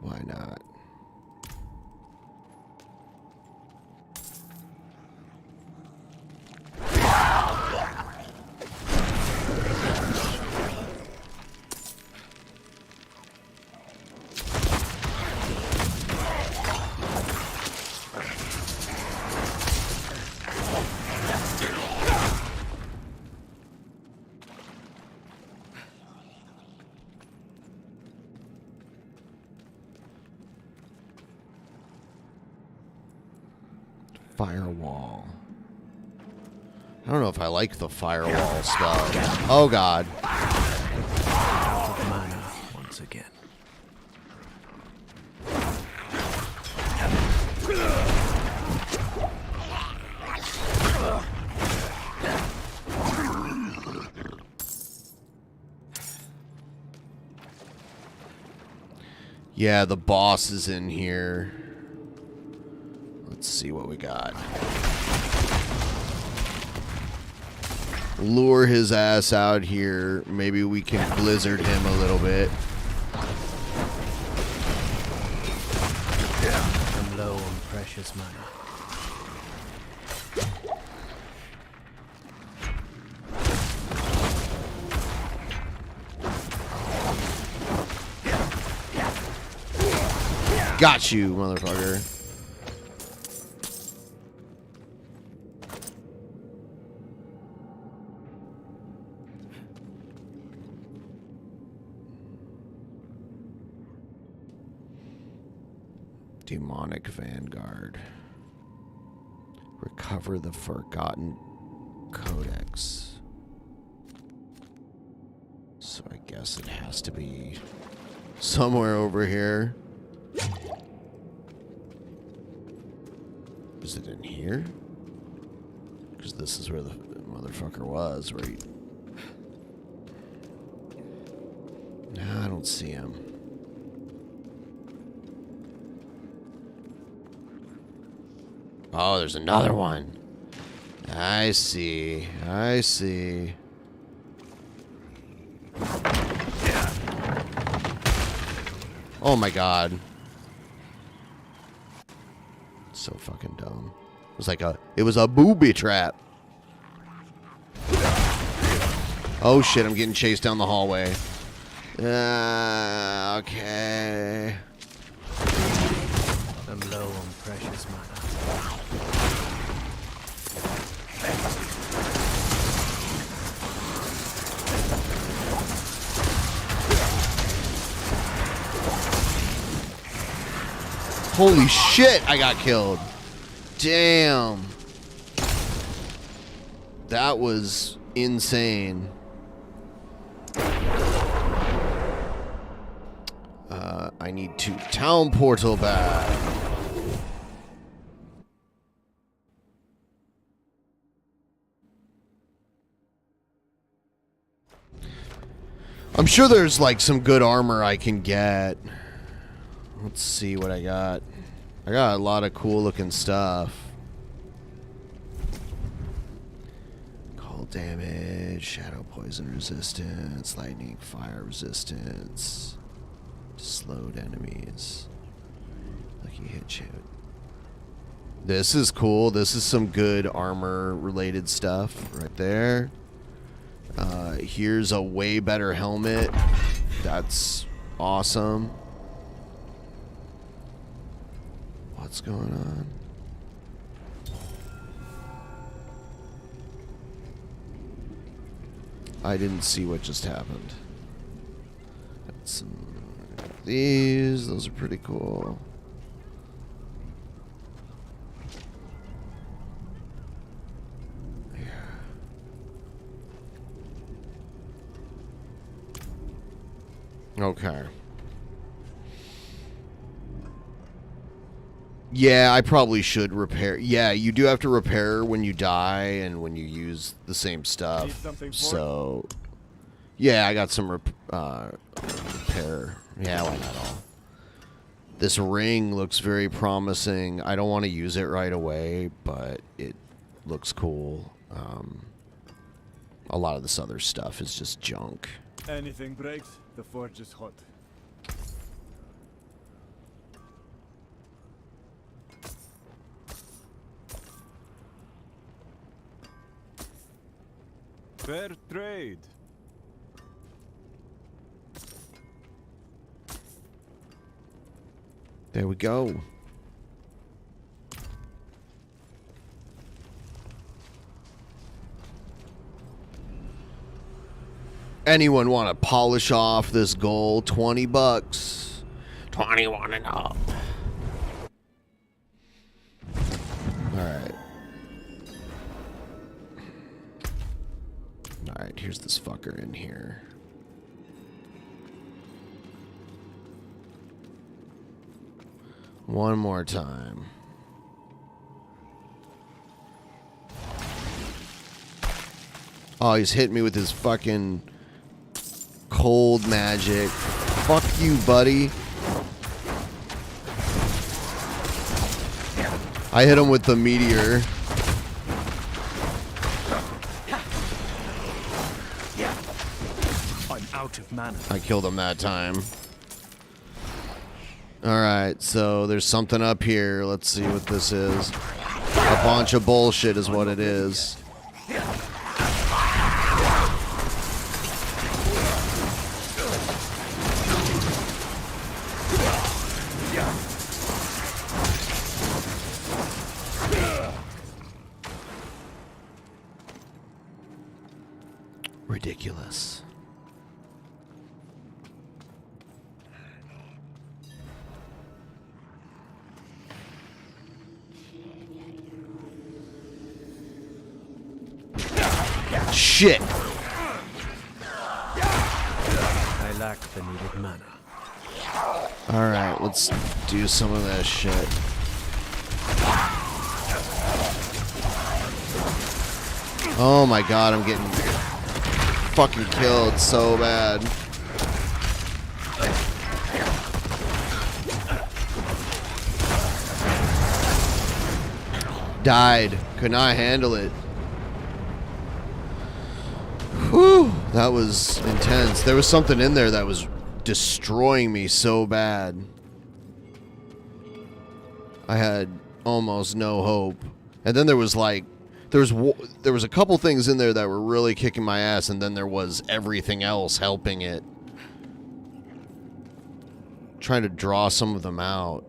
Why not? Firewall. I don't know if I like the firewall spell. Oh god. Out of mana once again. Yeah, the boss is in here. Let's see what we got. Lure his ass out here. Maybe we can blizzard him a little bit. I'm low on precious mana. Got you, motherfucker. Demonic Vanguard. Recover the Forgotten Codex. So I guess it has to be somewhere over here. Is it in here? Because this is where the motherfucker was, right? No, I don't see him. Oh, there's another one. I see. I see. Oh my god. So fucking dumb. It was a booby trap. Oh shit, I'm getting chased down the hallway. Okay. I'm low on precious mana. Holy shit, I got killed. Damn. That was insane. I need to town portal back. I'm sure there's like some good armor I can get. Let's see what I got. I got a lot of cool looking stuff. Cold damage, shadow poison resistance, lightning fire resistance, slowed enemies. Lucky hit chance. This is cool. This is some good armor related stuff right there. Here's a way better helmet. That's awesome. What's going on? I didn't see what just happened. Got some of these. Those are pretty cool. Okay. Yeah, I probably should repair. Yeah, you do have to repair when you die and when you use the same stuff. So, yeah, I got some repair. Yeah, why not all? This ring looks very promising. I don't want to use it right away, but it looks cool. A lot of this other stuff is just junk. Anything breaks, the forge is hot. Fair trade. There we go. Anyone want to polish off this gold? $20. 21 and up. Alright. Alright, here's this fucker in here. One more time. Oh, he's hitting me with his fucking cold magic. Fuck you, buddy. I hit him with the meteor. I'm out of mana. I killed him that time. Alright, so there's something up here. Let's see what this is. A bunch of bullshit is what it is. Ridiculous. shit. I lack the needed mana. Alright, let's do some of that shit. Oh my god, I'm getting fucking killed so bad. Died. Could not handle it. Whew, that was intense. There was something in there that was destroying me so bad. I had almost no hope. And then there was like, there was a couple things in there that were really kicking my ass, and then there was everything else helping it. Trying to draw some of them out.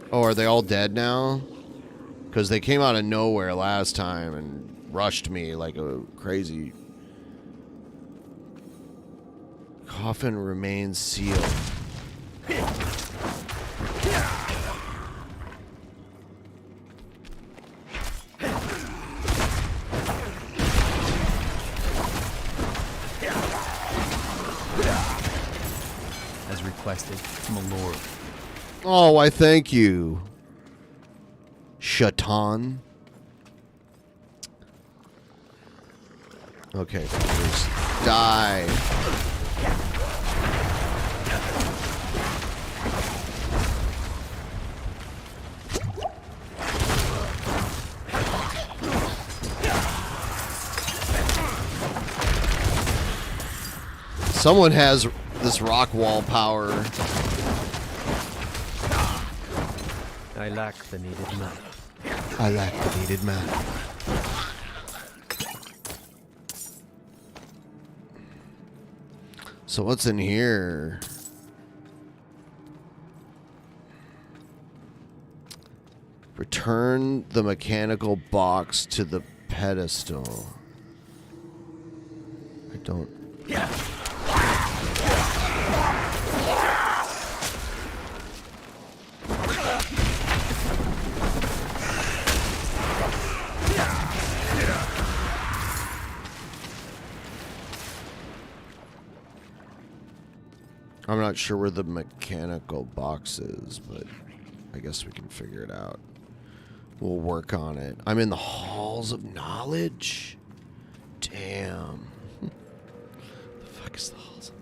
Oh, are they all dead now? Because they came out of nowhere last time and rushed me like a crazy. Coffin remains sealed. As requested, my lord. Oh, I thank you. Shatan. Okay, just die. Someone has this rock wall power. I lack the needed mana. I lack the needed mana. So what's in here? Return the mechanical box to the pedestal. I don't... I'm not sure where the mechanical box is, but I guess we can figure it out. We'll work on it. I'm in the halls of knowledge? Damn. The fuck is the halls of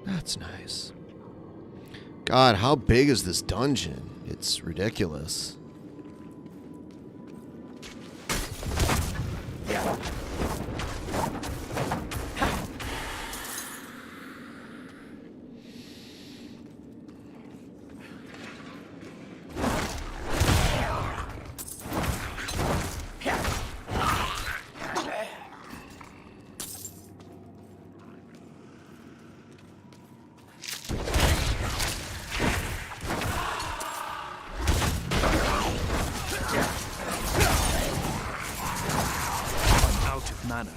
That's nice. God, how big is this dungeon? It's ridiculous. Mana.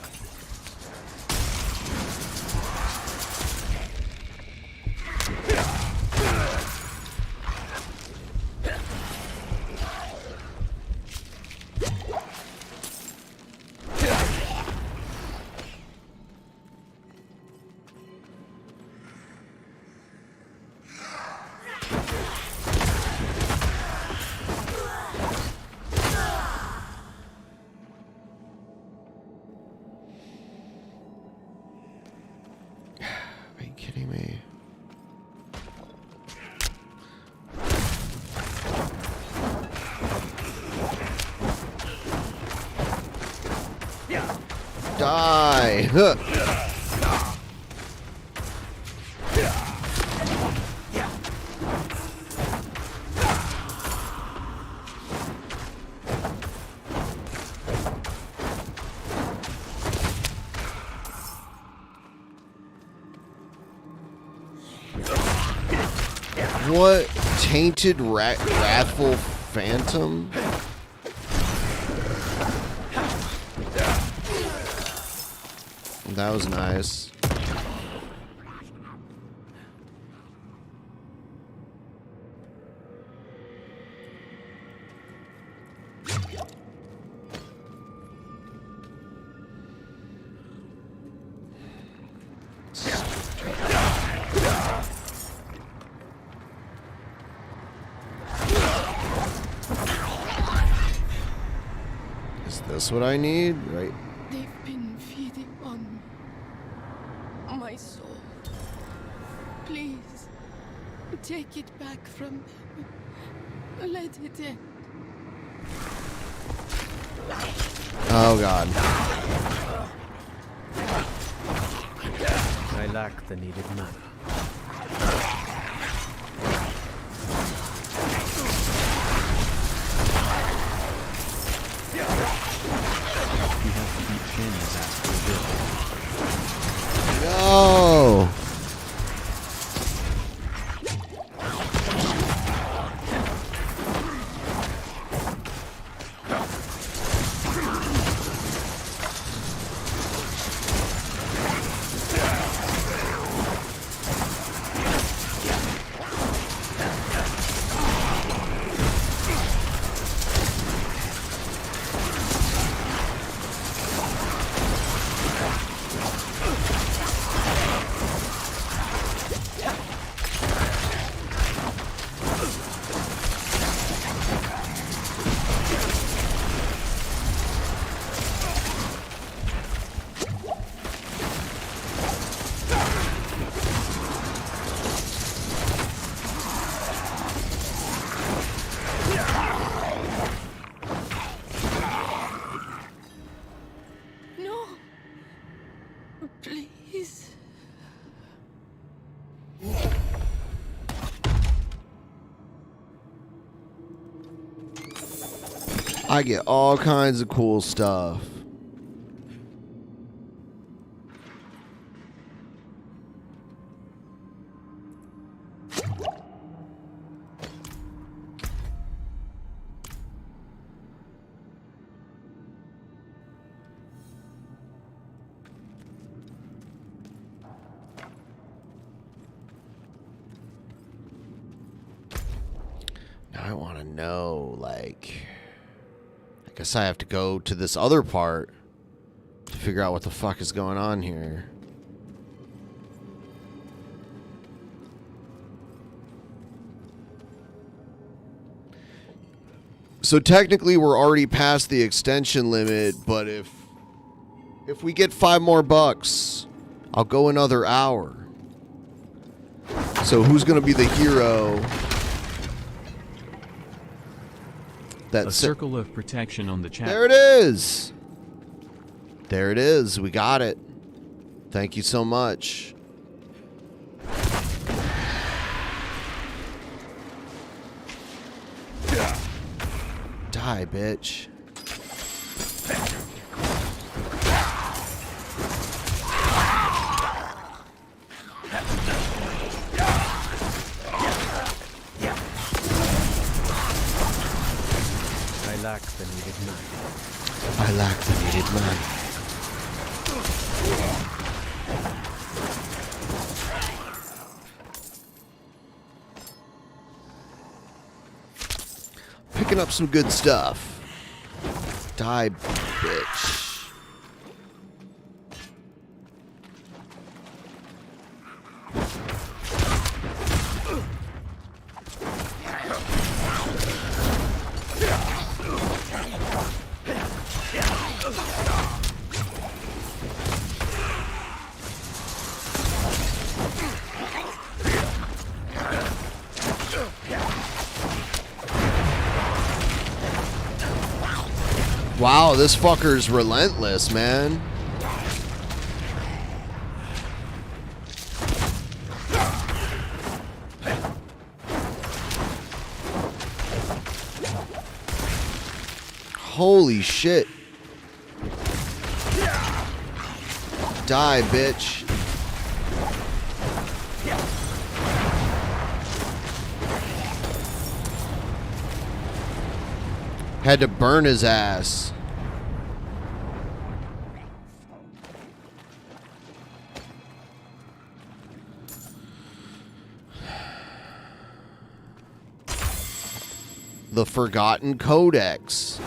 Die! Huh. What? Tainted Wrathful Phantom? That was nice. Is this what I need? Right. They've been feeding on my soul. Please, take it back from them. Let it end. Oh god. I lack the needed mana. You have to beat Shanny's ass for good. No. No. Please. I get all kinds of cool stuff. Now I want to know, like, I guess I have to go to this other part to figure out what the fuck is going on here. So technically we're already past the extension limit, but if we get $5 more, I'll go another hour. So who's going to be the hero? A circle of protection on the chat. There it is. There it is. We got it. Thank you so much. Die, bitch. I lack the needed mana. I lack the needed mana. Picking up some good stuff. Die, bitch. Wow, this fucker's relentless, man. Holy shit. Die, bitch. Had to burn his ass. The Forgotten Codex.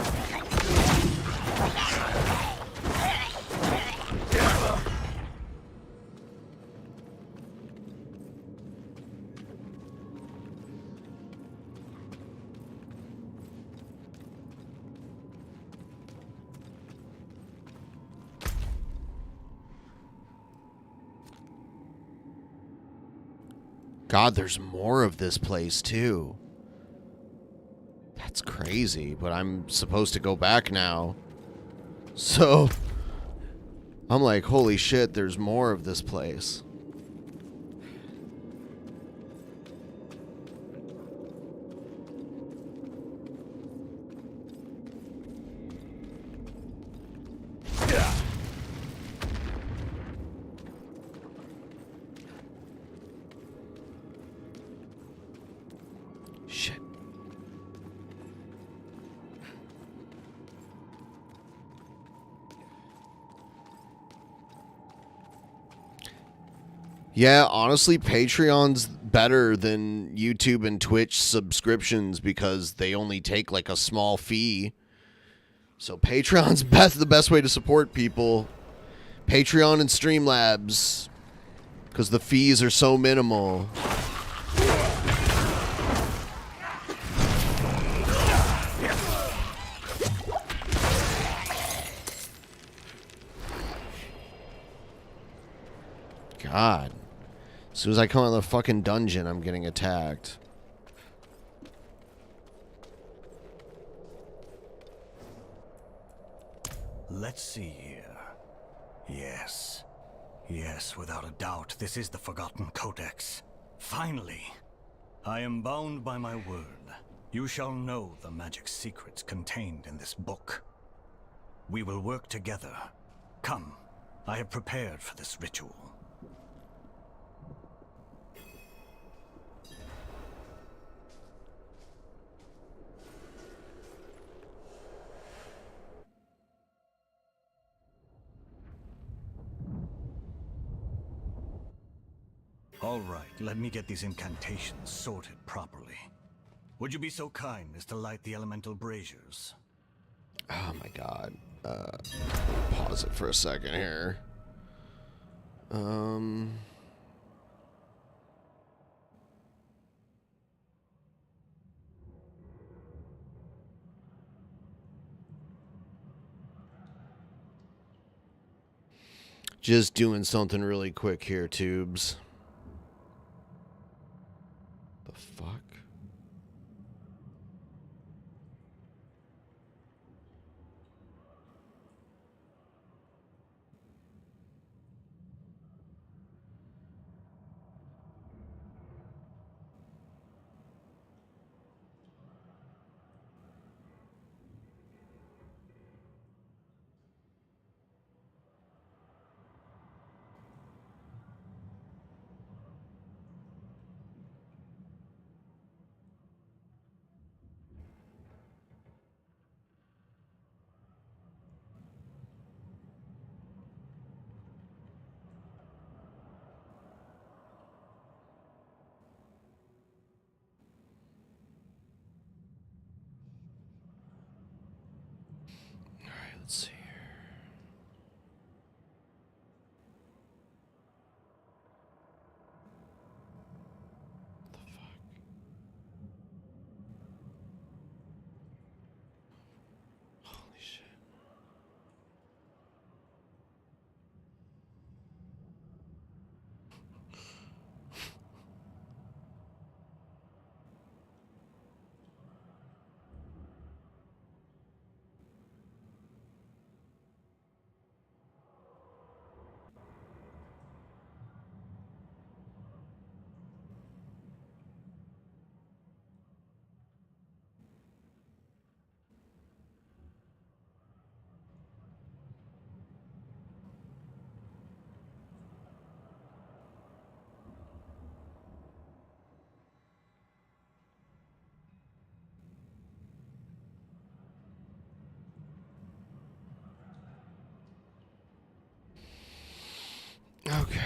God, there's more of this place too. That's crazy, but I'm supposed to go back now. So, I'm like, holy shit, there's more of this place. Shit. Yeah, honestly, Patreon's better than YouTube and Twitch subscriptions because they only take like a small fee. So Patreon's the best way to support people. Patreon and Streamlabs, because the fees are so minimal. God. As soon as I come out of the fucking dungeon, I'm getting attacked. Let's see here. Yes. Yes, without a doubt, this is the Forgotten Codex. Finally. I am bound by my word. You shall know the magic secrets contained in this book. We will work together. Come, I have prepared for this ritual. All right, let me get these incantations sorted properly. Would you be so kind as to light the elemental braziers? Oh my god. Pause it for a second here. Just doing something really quick here, tubes. The fuck? Okay.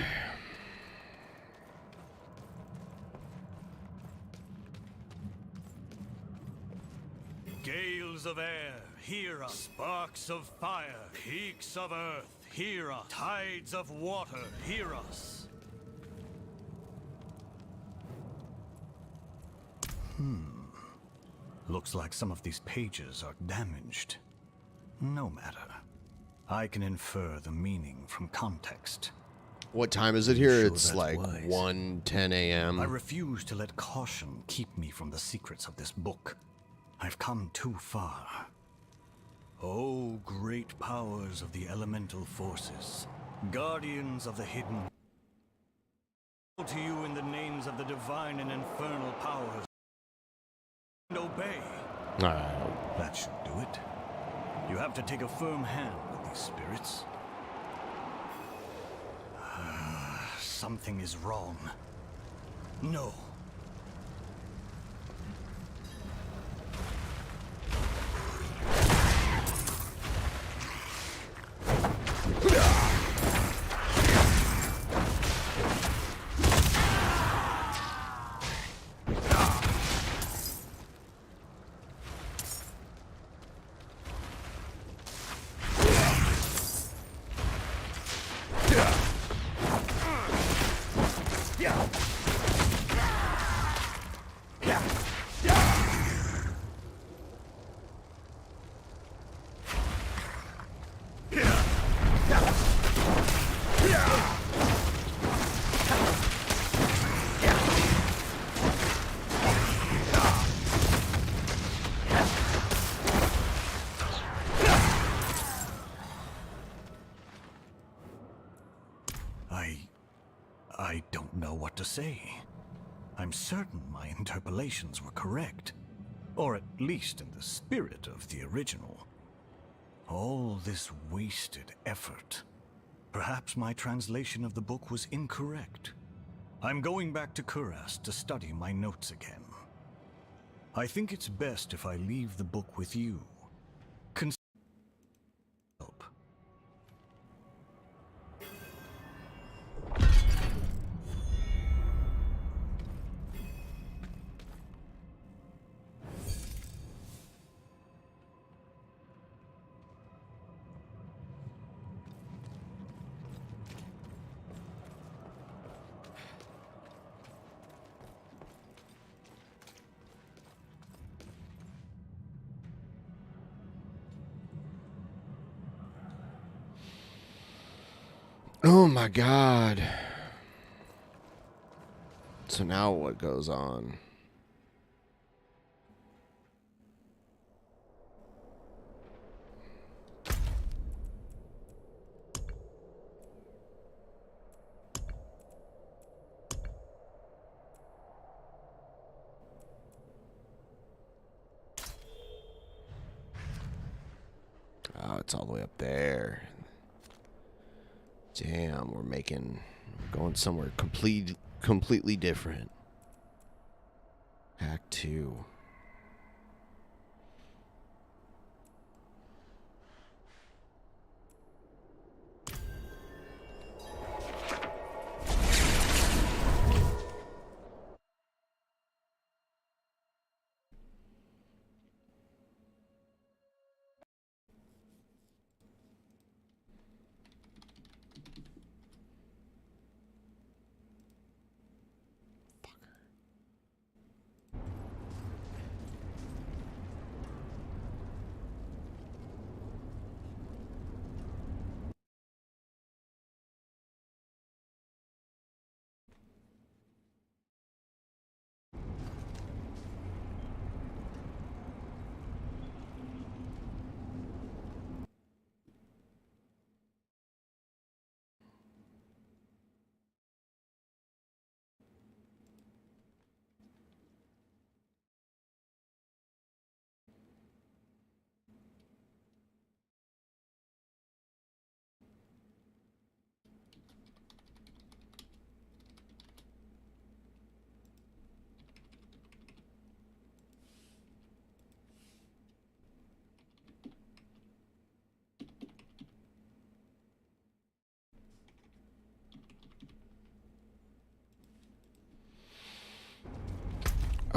Gales of air, hear us. Sparks of fire, peaks of earth, hear us. Tides of water, hear us. Looks like some of these pages are damaged. No matter. I can infer the meaning from context. What time is it here? Sure It's that's like wise. 1:10 a.m. I refuse to let caution keep me from the secrets of this book. I've come too far. Oh, great powers of the elemental forces, guardians of the hidden. To you in the names of the divine and infernal powers. And obey. Alright. That should do it. You have to take a firm hand with these spirits. Something is wrong. No. I don't know what to say. I'm certain my interpolations were correct, or at least in the spirit of the original. All this wasted effort. Perhaps my translation of the book was incorrect. I'm going back to KingCobra's to study my notes again. I think it's best if I leave the book with you. Help. Oh my god. So now what goes on? Oh, it's all the way up there. Damn, we're going somewhere completely different. Act 2.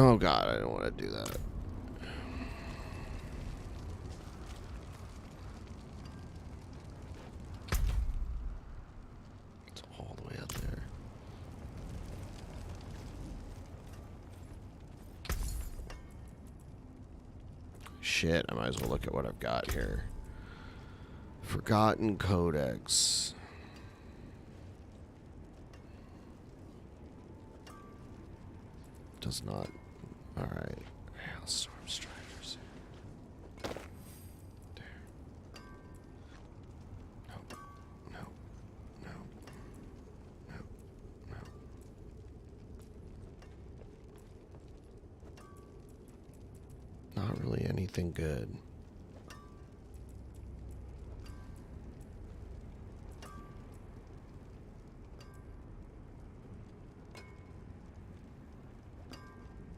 Oh god, I don't want to do that. It's all the way up there. Shit, I might as well look at what I've got here. Forgotten Codex. Does not. Alright. Hailstorm Strikers. There. No. No. No. No. No. Not really anything good.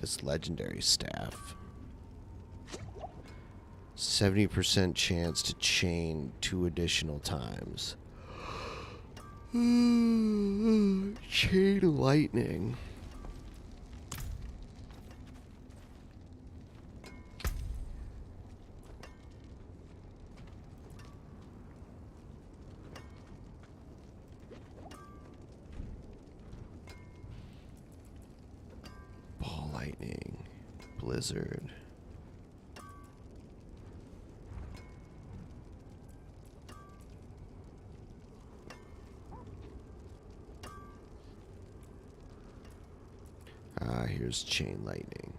This legendary staff. 70% chance to chain 2 additional times. Chain lightning. Ball lightning. Blizzard. Here's chain lightning.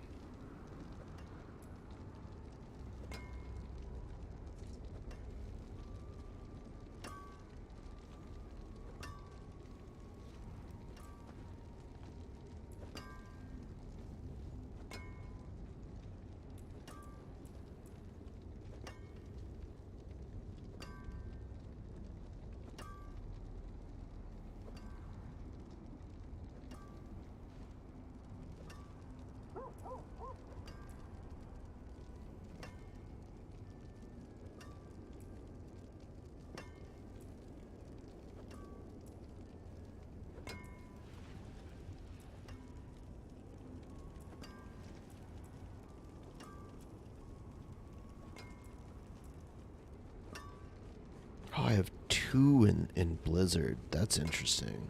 Oh, I have 2 in Blizzard. That's interesting.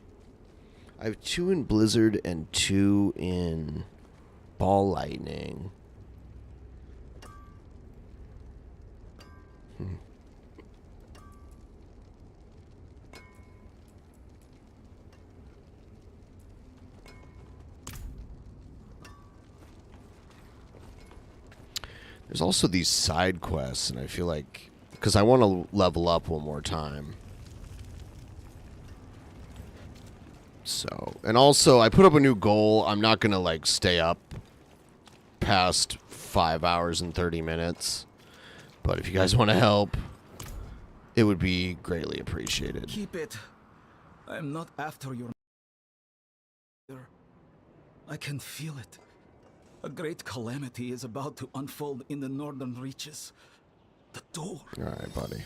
I have 2 in Blizzard and 2 in Ball Lightning. There's also these side quests, and I feel like... because I want to level up one more time. So, and also, I put up a new goal. I'm not going to, like, stay up past 5 hours and 30 minutes. But if you guys want to help, it would be greatly appreciated. Keep it. I'm not after your... I can feel it. A great calamity is about to unfold in the northern reaches. The door. All right, buddy.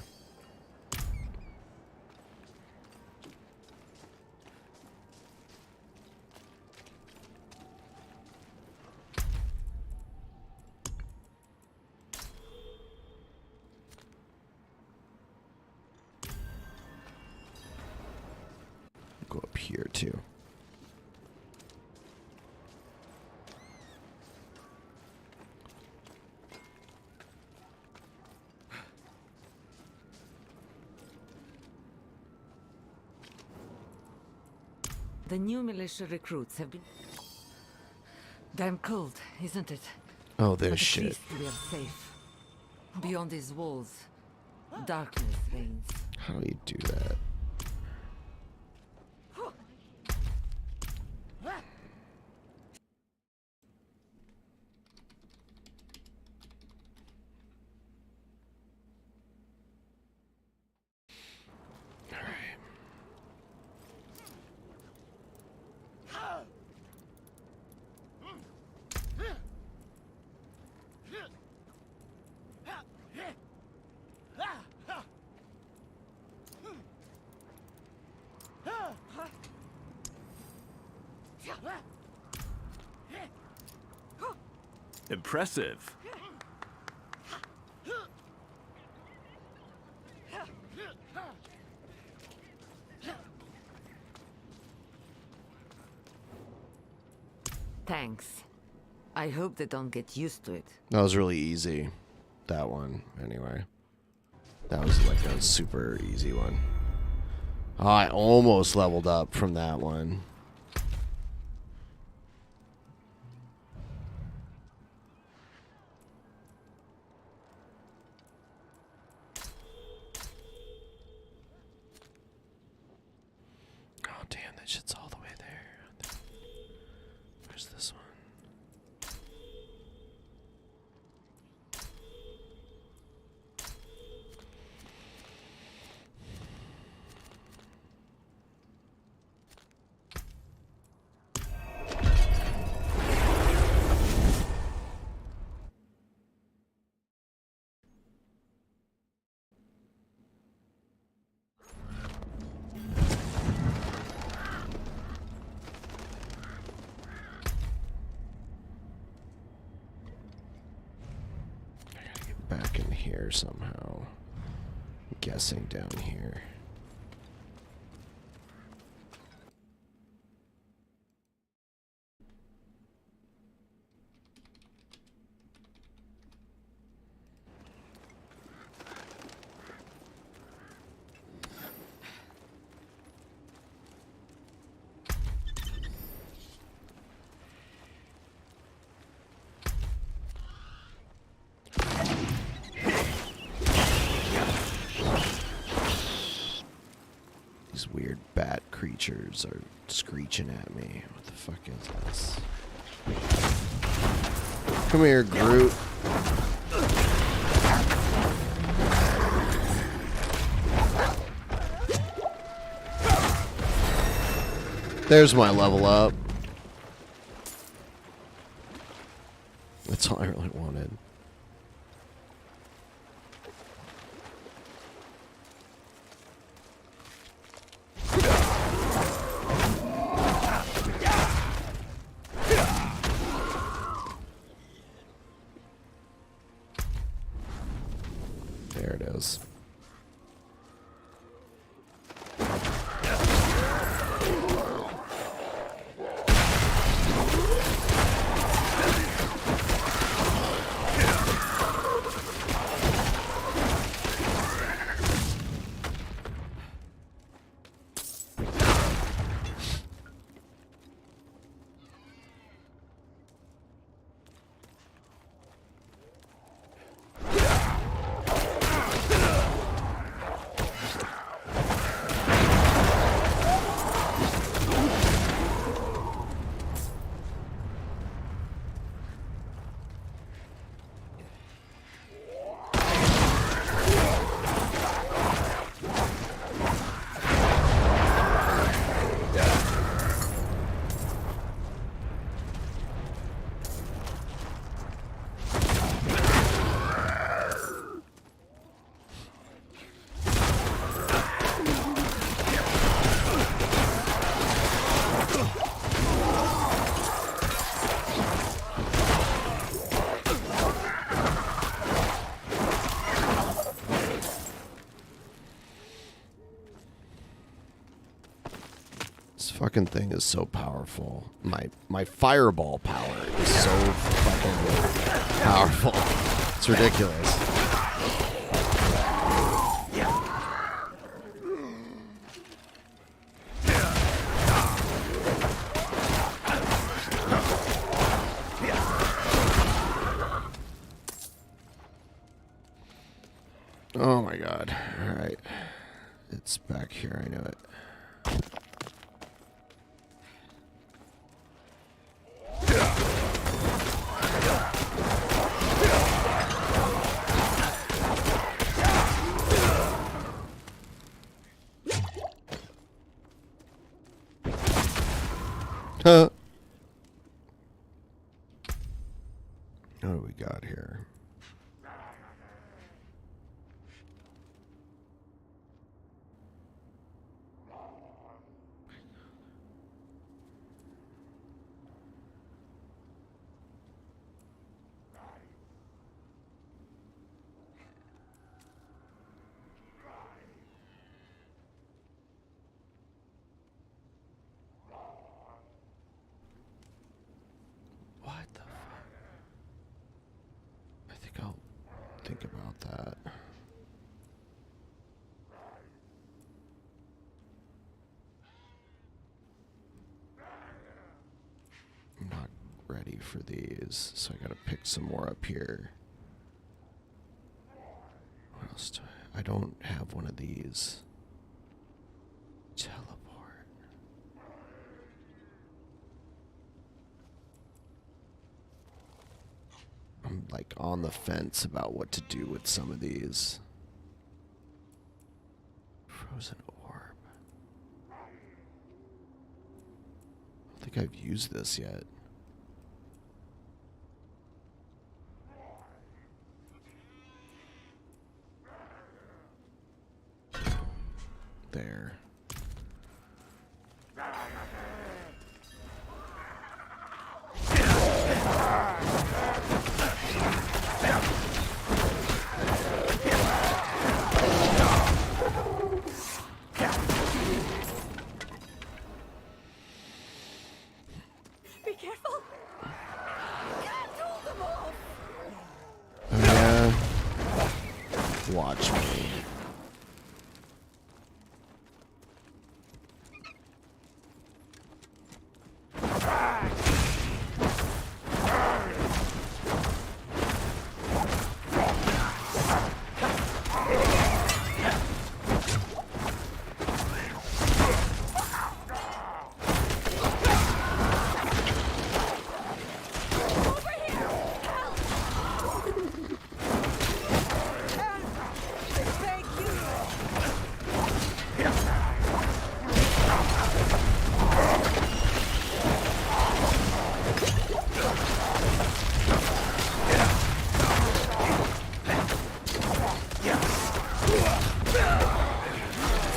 Go up here too. The new militia recruits have been... damn cold, isn't it? Oh, there's But at shit. least we are safe. Beyond these walls, darkness reigns. How do you do that? Impressive. Thanks. I hope they don't get used to it. That was really easy. That one, anyway. That was like a super easy one. Oh, I almost leveled up from that one. Oh, damn, that shit's all the way there. Where's this one? Back in here somehow. I'm guessing down here. These weird bat creatures are screeching at me. What the fuck is this? Come here, Groot. There's my level up. That's all I really wanted. There it is. This fucking thing is so powerful. My fireball power is so fucking powerful. It's ridiculous. Oh my god. Alright. It's back here, I know it. Huh. What do we got here? think about that. I'm not ready for these, so I gotta pick some more up here. What else do I don't have one of these. Teleport. I'm like on the fence about what to do with some of these. Frozen orb. I don't think I've used this yet. There. Be careful. Can't hold them off. Yeah. Watch me.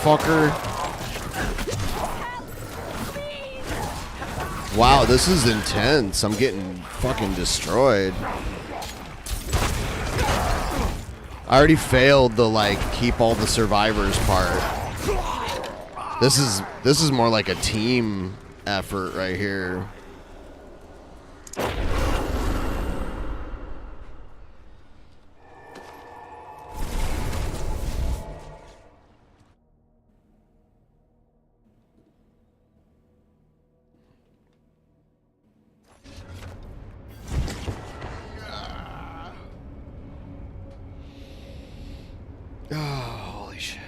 Fucker. Wow, this is intense. I'm getting fucking destroyed. I already failed the like keep all the survivors part. This is more like a team effort right here. Oh, holy shit.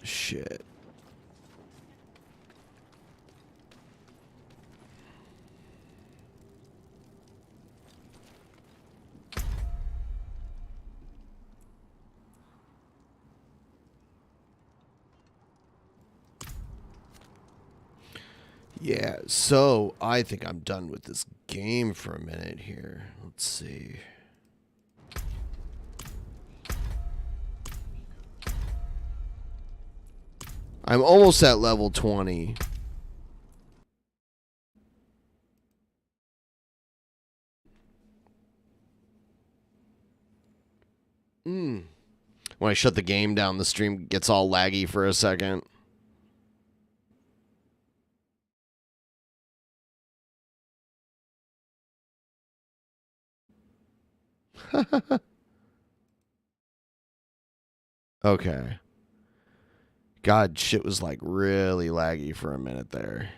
Shit. Yeah, so I think I'm done with this game for a minute here. Let's see. I'm almost at level 20. When I shut the game down, the stream gets all laggy for a second. Okay. God, shit was like really laggy for a minute there.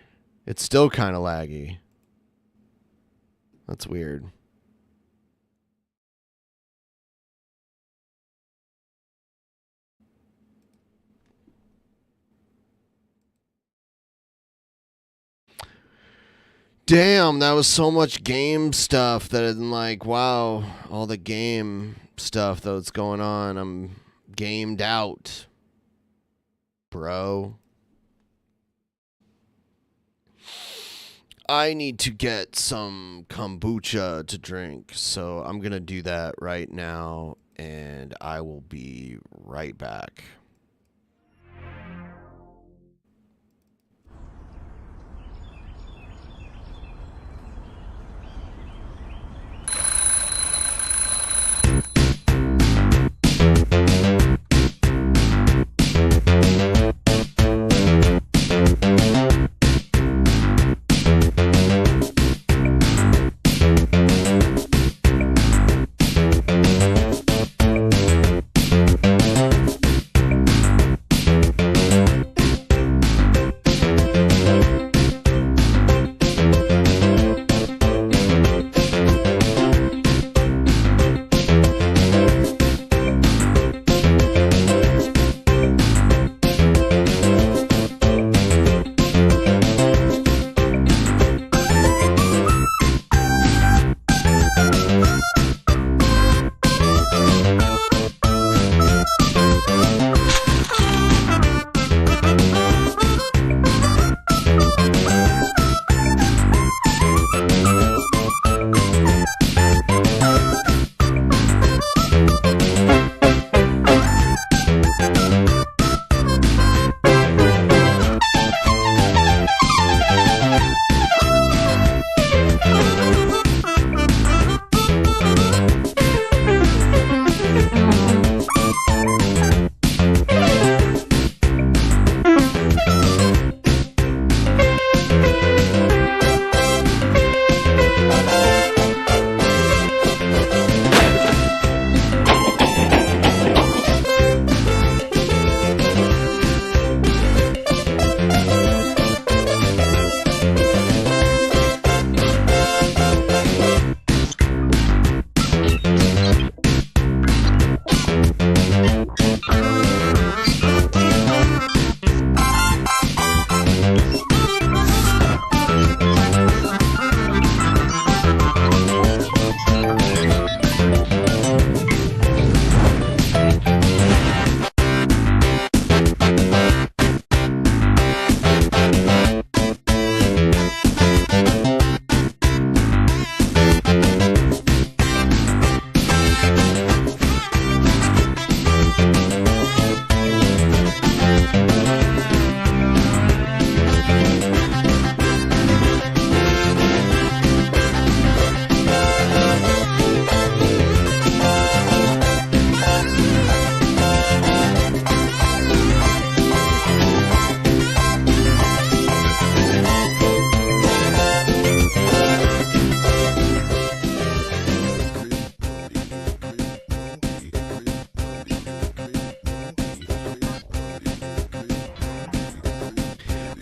It's still kind of laggy. That's weird. Damn, that was so much game stuff that I'm like, wow, all the game stuff that's going on. I'm gamed out, bro. I need to get some kombucha to drink, so I'm going to do that right now, and I will be right back.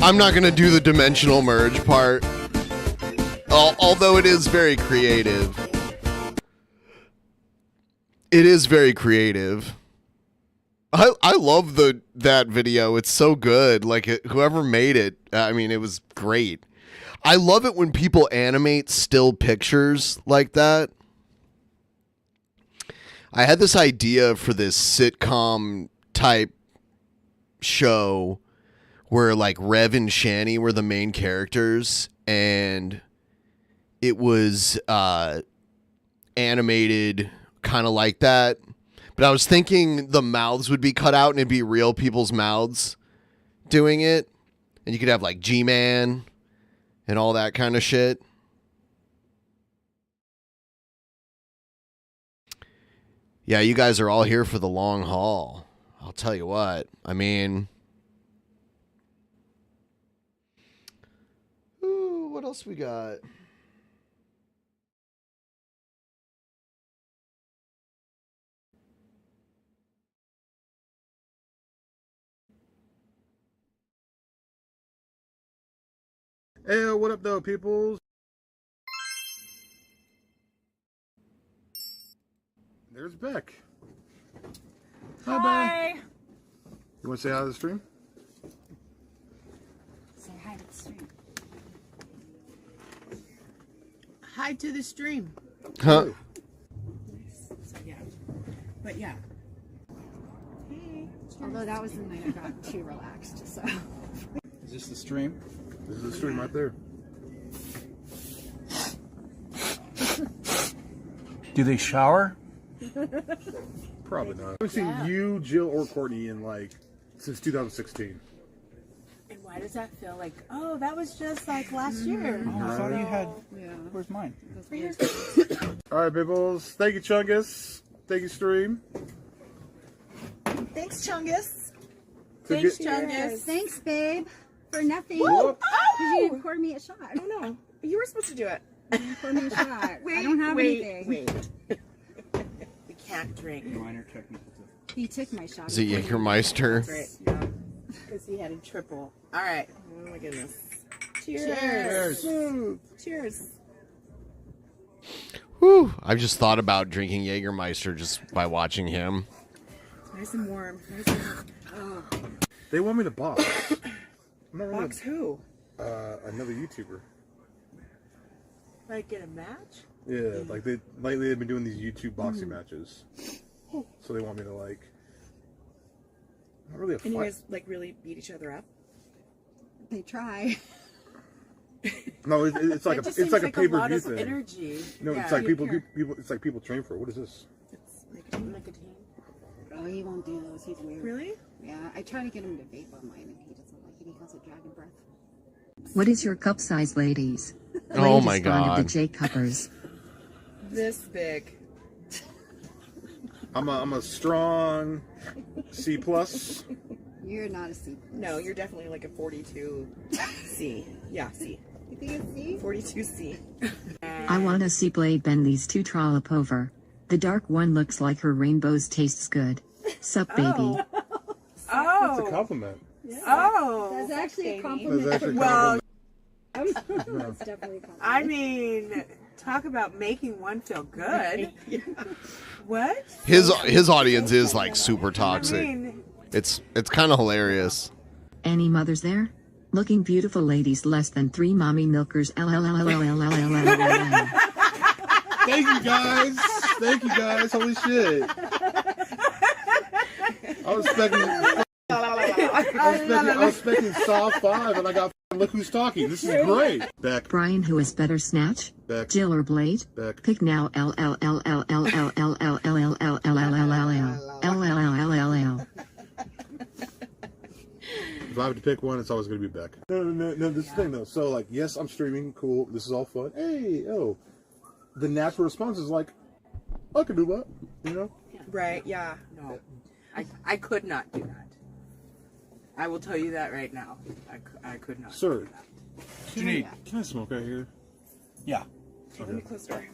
I'm not going to do the dimensional merge part, although it is very creative. It is very creative. I love that video. It's so good. Like, whoever made it, I mean, it was great. I love it when people animate still pictures like that. I had this idea for this sitcom type show where like Rev and Shani were the main characters, and it was animated kind of like that. But I was thinking the mouths would be cut out and it'd be real people's mouths doing it. And you could have like G-Man and all that kind of shit. Yeah, you guys are all here for the long haul. I'll tell you what. I mean, ooh, what else we got? Hey, what up, though, peoples? There's Beck. Hi, Beck. You want to say hi to the stream? Say hi to the stream. Hi to the stream. Huh? So, yeah. But, yeah. Hey. Although that was the night I got too relaxed, so. Is this the stream? This is the stream right there. Do they shower? Probably not. I haven't seen you, Jill, or Courtney in like since 2016. And why does that feel like, oh, that was just like last year? Oh, I thought you had. Where's mine? All right, Bibbles. Thank you, Chungus. Thank you, Stream. Thanks, Chungus. Thanks, Chungus. Thanks, babe. For nothing. Whoa. You didn't pour me a shot. Oh, no. You were supposed to do it. You didn't pour me a shot. I don't have anything. Wait. We can't drink. Minor technical. He took my shot. Is it Jägermeister? That's right, yeah. Because he had a triple. All right. Oh, my goodness. Cheers. Cheers. Cheers. Whew. I've just thought about drinking Jägermeister just by watching him. Nice and warm. Nice and warm. Oh. They want me to box. I'm not really Box who? another YouTuber. Like get a match? Yeah, like lately they've been doing these YouTube boxing matches. So they want me to like. Not really a fight. And you guys like really beat each other up? They try. No, it's like It just it's like a seems pay per lot view of thing. energy. No, Yeah. it's like people. It's like people train for it. What is this? It's nicotine. Oh, he won't do those. He's weird. Really? Yeah, I try to get him to vape on mine, and he doesn't like it. He calls it dragon breath. What is your cup size, ladies? Oh my Latest brand God. of the KingCobra's. This big. I'm a strong C plus. You're not a C. No, you're definitely like a 42 C. Yeah, C. You think it's C? 42 C. I wanna see Blade bend these two trollop over. The dark one looks like her rainbows tastes good. Sup, baby? Oh. That's a compliment. Oh. That's actually a compliment. That's actually a Well, compliment. That's definitely a compliment. I mean, talk about making one feel good. What? His audience is like super toxic. I mean, It's kind of hilarious. Any mothers there? Looking beautiful ladies less than 3 mommy milkers. Thank you guys. Thank you guys. Holy shit. I was expecting Saw 5 and I got Look Who's Talking. This is great. Beck. Brian, who is better, Snatch? Beck. Jill or Blade? Beck. Pick now. If I have to pick one, it's always going to be Beck. No, this is the thing though. So like, yes, I'm streaming. Cool. This is all fun. Hey, oh. The natural response is like, I can do that. You know? right? Yeah. No, I could not do that. I will tell you that right now. I could not. Sir, do that. can I smoke out here? Yeah. Okay, let me close the door.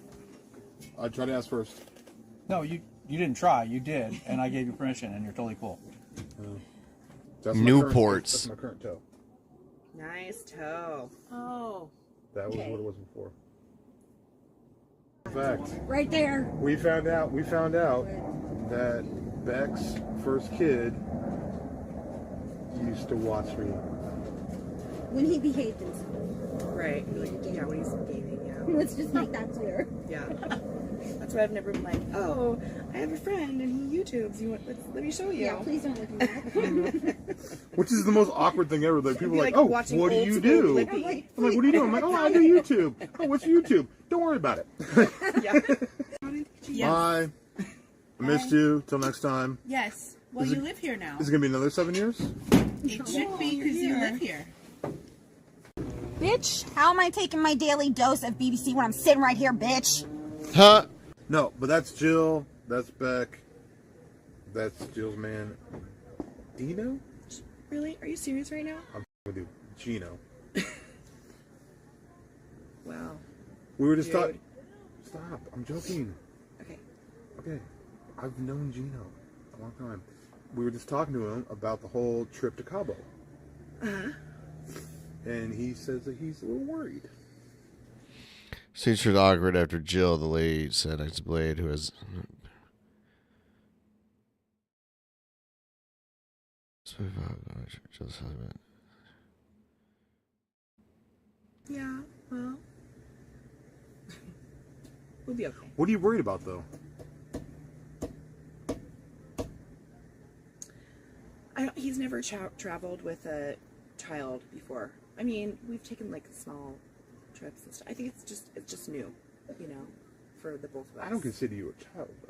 I tried to ask first. No, you didn't try. You did, and I gave you permission, and you're totally cool. That's Newports. That's my current toe. Nice toe. Oh. That was Okay. what it was before. In fact, Right there. we found out that Beck's first kid used to watch me. When he behaved himself. Right. Like, yeah, when he's gaming, yeah. Let's just make that clear. Yeah. That's why I've never been like, oh, I have a friend and he YouTubes. Let me show you. Yeah, please don't look at that. Which is the most awkward thing ever. Like people are like, like oh, watching what do old you school do? Blippi. I'm like, what are you doing? I'm like, oh, I do YouTube. Oh, what's YouTube? Don't worry about it. Yes. Bye. I missed you. Till next time. Yes. Well, Is you it- live here now. Is it gonna be another 7 years? It should be because you live here. Bitch, how am I taking my daily dose of BBC when I'm sitting right here, bitch? Huh? No, but that's Jill. That's Beck. That's Jill's man. Dino? Really? Are you serious right now? I'm with you. Gino. Wow. We were just Dude. talking. Stop. I'm joking. Okay. Okay. I've known Gino a long time. We were just talking to him about the whole trip to Cabo. Uh-huh. And he says that he's a little worried. Featured awkward after Jill, the lady said next to Blade, who has. Jill's husband. Yeah, well. We'll be okay. What are you worried about, though? He's never traveled with a child before. I mean, we've taken like small trips and stuff. I think it's just new, you know. for the both of us. I don't consider you a child, though.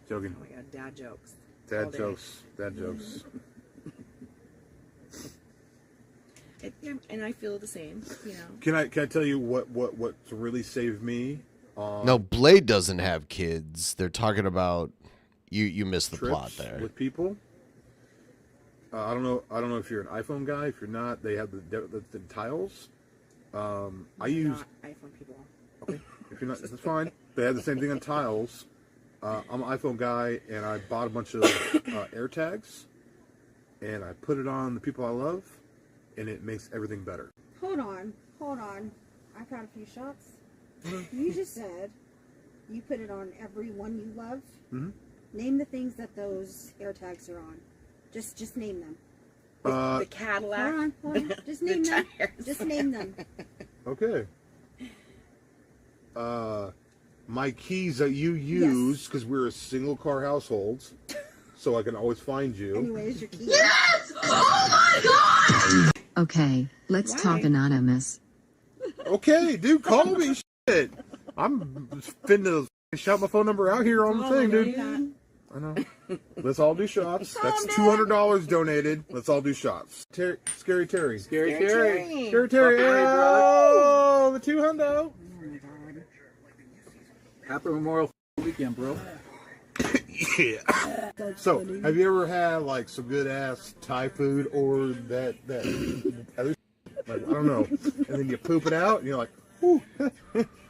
Joking. Oh my god, dad jokes. Dad jokes. Dad jokes. And I feel the same, you know. Can I tell you what's really saved me? No, Blade doesn't have kids. They're talking about you missed the plot trips there. with people. I don't know if you're an iPhone guy. If you're not, they have the tiles. I use not iPhone people. Okay, if you're not, that's fine. They have the same thing on tiles. I'm an iPhone guy, and I bought a bunch of AirTags, and I put it on the people I love, and it makes everything better. Hold on. I've got a few shots. You just said you put it on every one you love. Mm-hmm. Name the things that those AirTags are on. Just name them. The Cadillac. Hold on. Just name them. Just name them. Okay. My keys that you use, because we're a single car household, so I can always find you. Anyways, your keys. Yes! Oh my god! Okay, let's talk anonymous. Okay, dude, call me. Shit. I'm finna shout my phone number out here on the thing, dude. I know. Let's all do shots. That's $200 donated. Let's all do shots. Scary Terry. Scary Terry. Scary Terry. Oh, the $200. Happy Memorial Weekend, bro. Yeah. So, have you ever had like some good ass Thai food or that other like, I don't know, and then you poop it out and you're like, whew,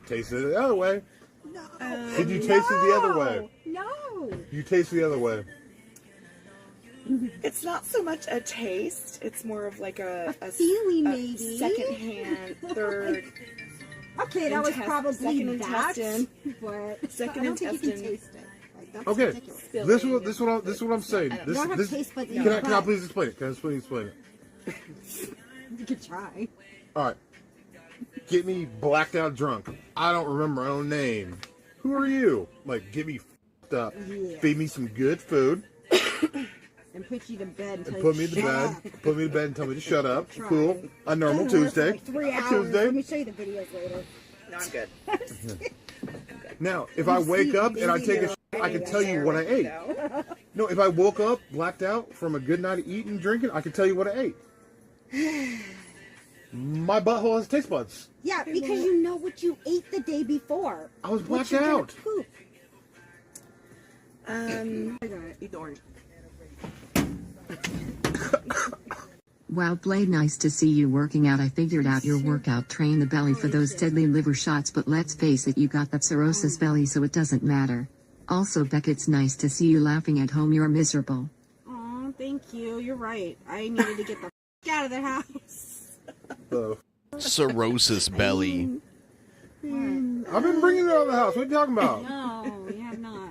taste it the other way. No. Did you taste it the other way? No. You taste the other way. It's not so much a taste. It's more of like a feeling, maybe. Second hand, third. Okay, that was probably second that, intestine. but Second I don't think you can intestine. taste it. Like, that's Okay, ridiculous. this is what I'm saying. You don't have taste buds in can your I butt. please explain it? Can I please explain it? You could try. All right, get me blacked out drunk. I don't remember my own name. Who are you? Like, get me f***ed up. Yeah. Feed me some good food. And put you to bed and And tell put you me to to shut bed. up. Put me to bed and tell me to shut up. Try. Cool. A normal I've been working Tuesday. Like 3 A hours. Tuesday. Let me show you the videos later. No, I'm good. Now, if I wake up and I take a shit, I can tell you what I ate. No, if I woke up blacked out from a good night of eating and drinking, I can tell you what I ate. My butthole has taste buds. Yeah, because you know what you ate the day before. I was What blacked you're gonna out. Poop. Eat the orange. Wow, Blade, nice to see you working out. I figured out your workout, train the belly for those deadly liver shots, but let's face it, you got that cirrhosis belly, so it doesn't matter. Also, Beck, it's nice to see you laughing at home. You're miserable. Oh, thank you. You're right. I needed to get the out of the house. Cirrhosis belly. I've been bringing it out of the house. What are you talking about? No, you have not.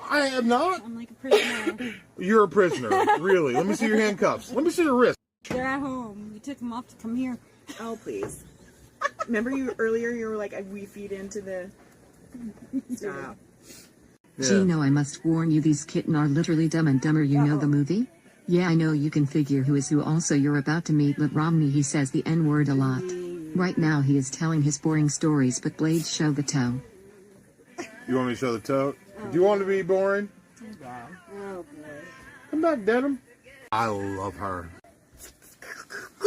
I am not. I'm like a prisoner. You're a prisoner. Really? Let me see your handcuffs. Let me see your wrist. They're at home. You took them off to come here. Oh, please. Remember earlier you were like, we feed into the... Stop. Yeah. Gino, I must warn you, these kitten are literally Dumb and Dumber. You know the movie? Yeah, I know, you can figure who is who. Also, you're about to meet Mitt Romney. He says the N-word a lot. Right now he is telling his boring stories, but Blade, show the toe. You want me to show the toe? Do you want to be boring? Oh, boy. Come back, Denim. I love her.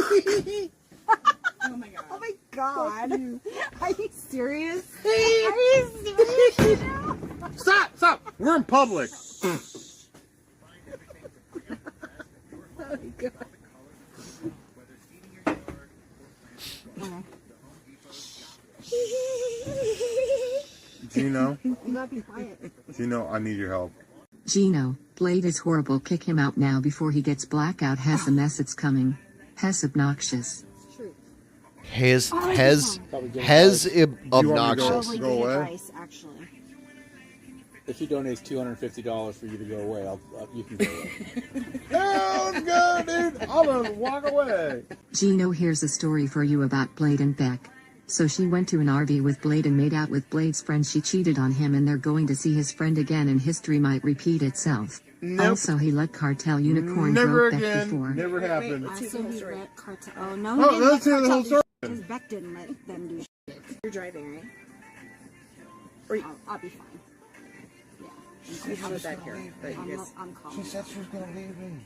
Oh my god. Oh my god. Are you serious? Are you serious? Stop! We're in public. Oh my god. Gino, You gotta be quiet. Gino, I need your help. Gino, Blade is horrible. Kick him out now before he gets blackout. Has a mess, it's coming. Has obnoxious. Has Oh, obnoxious. Probably Go good away. advice, actually. If she donates $250 for you to go away, you can go away. Sounds good, dude. I'll just walk away. Gino, here's a story for you about Blade and Beck. So she went to an RV with Blade and made out with Blade's friend. She cheated on him and they're going to see his friend again, and history might repeat itself. Nope. Also, he let Cartel Unicorn Never broke Beck again. before. Never happened. Also, he let Cartel. Oh, no, Oh, he didn't let's hear let the whole Cartel story. do because Beck didn't let them do shit. You're driving, right? Or I'll be fine. Yeah. we have a bed here, but you guys. I'm calm. She said she was gonna leave me.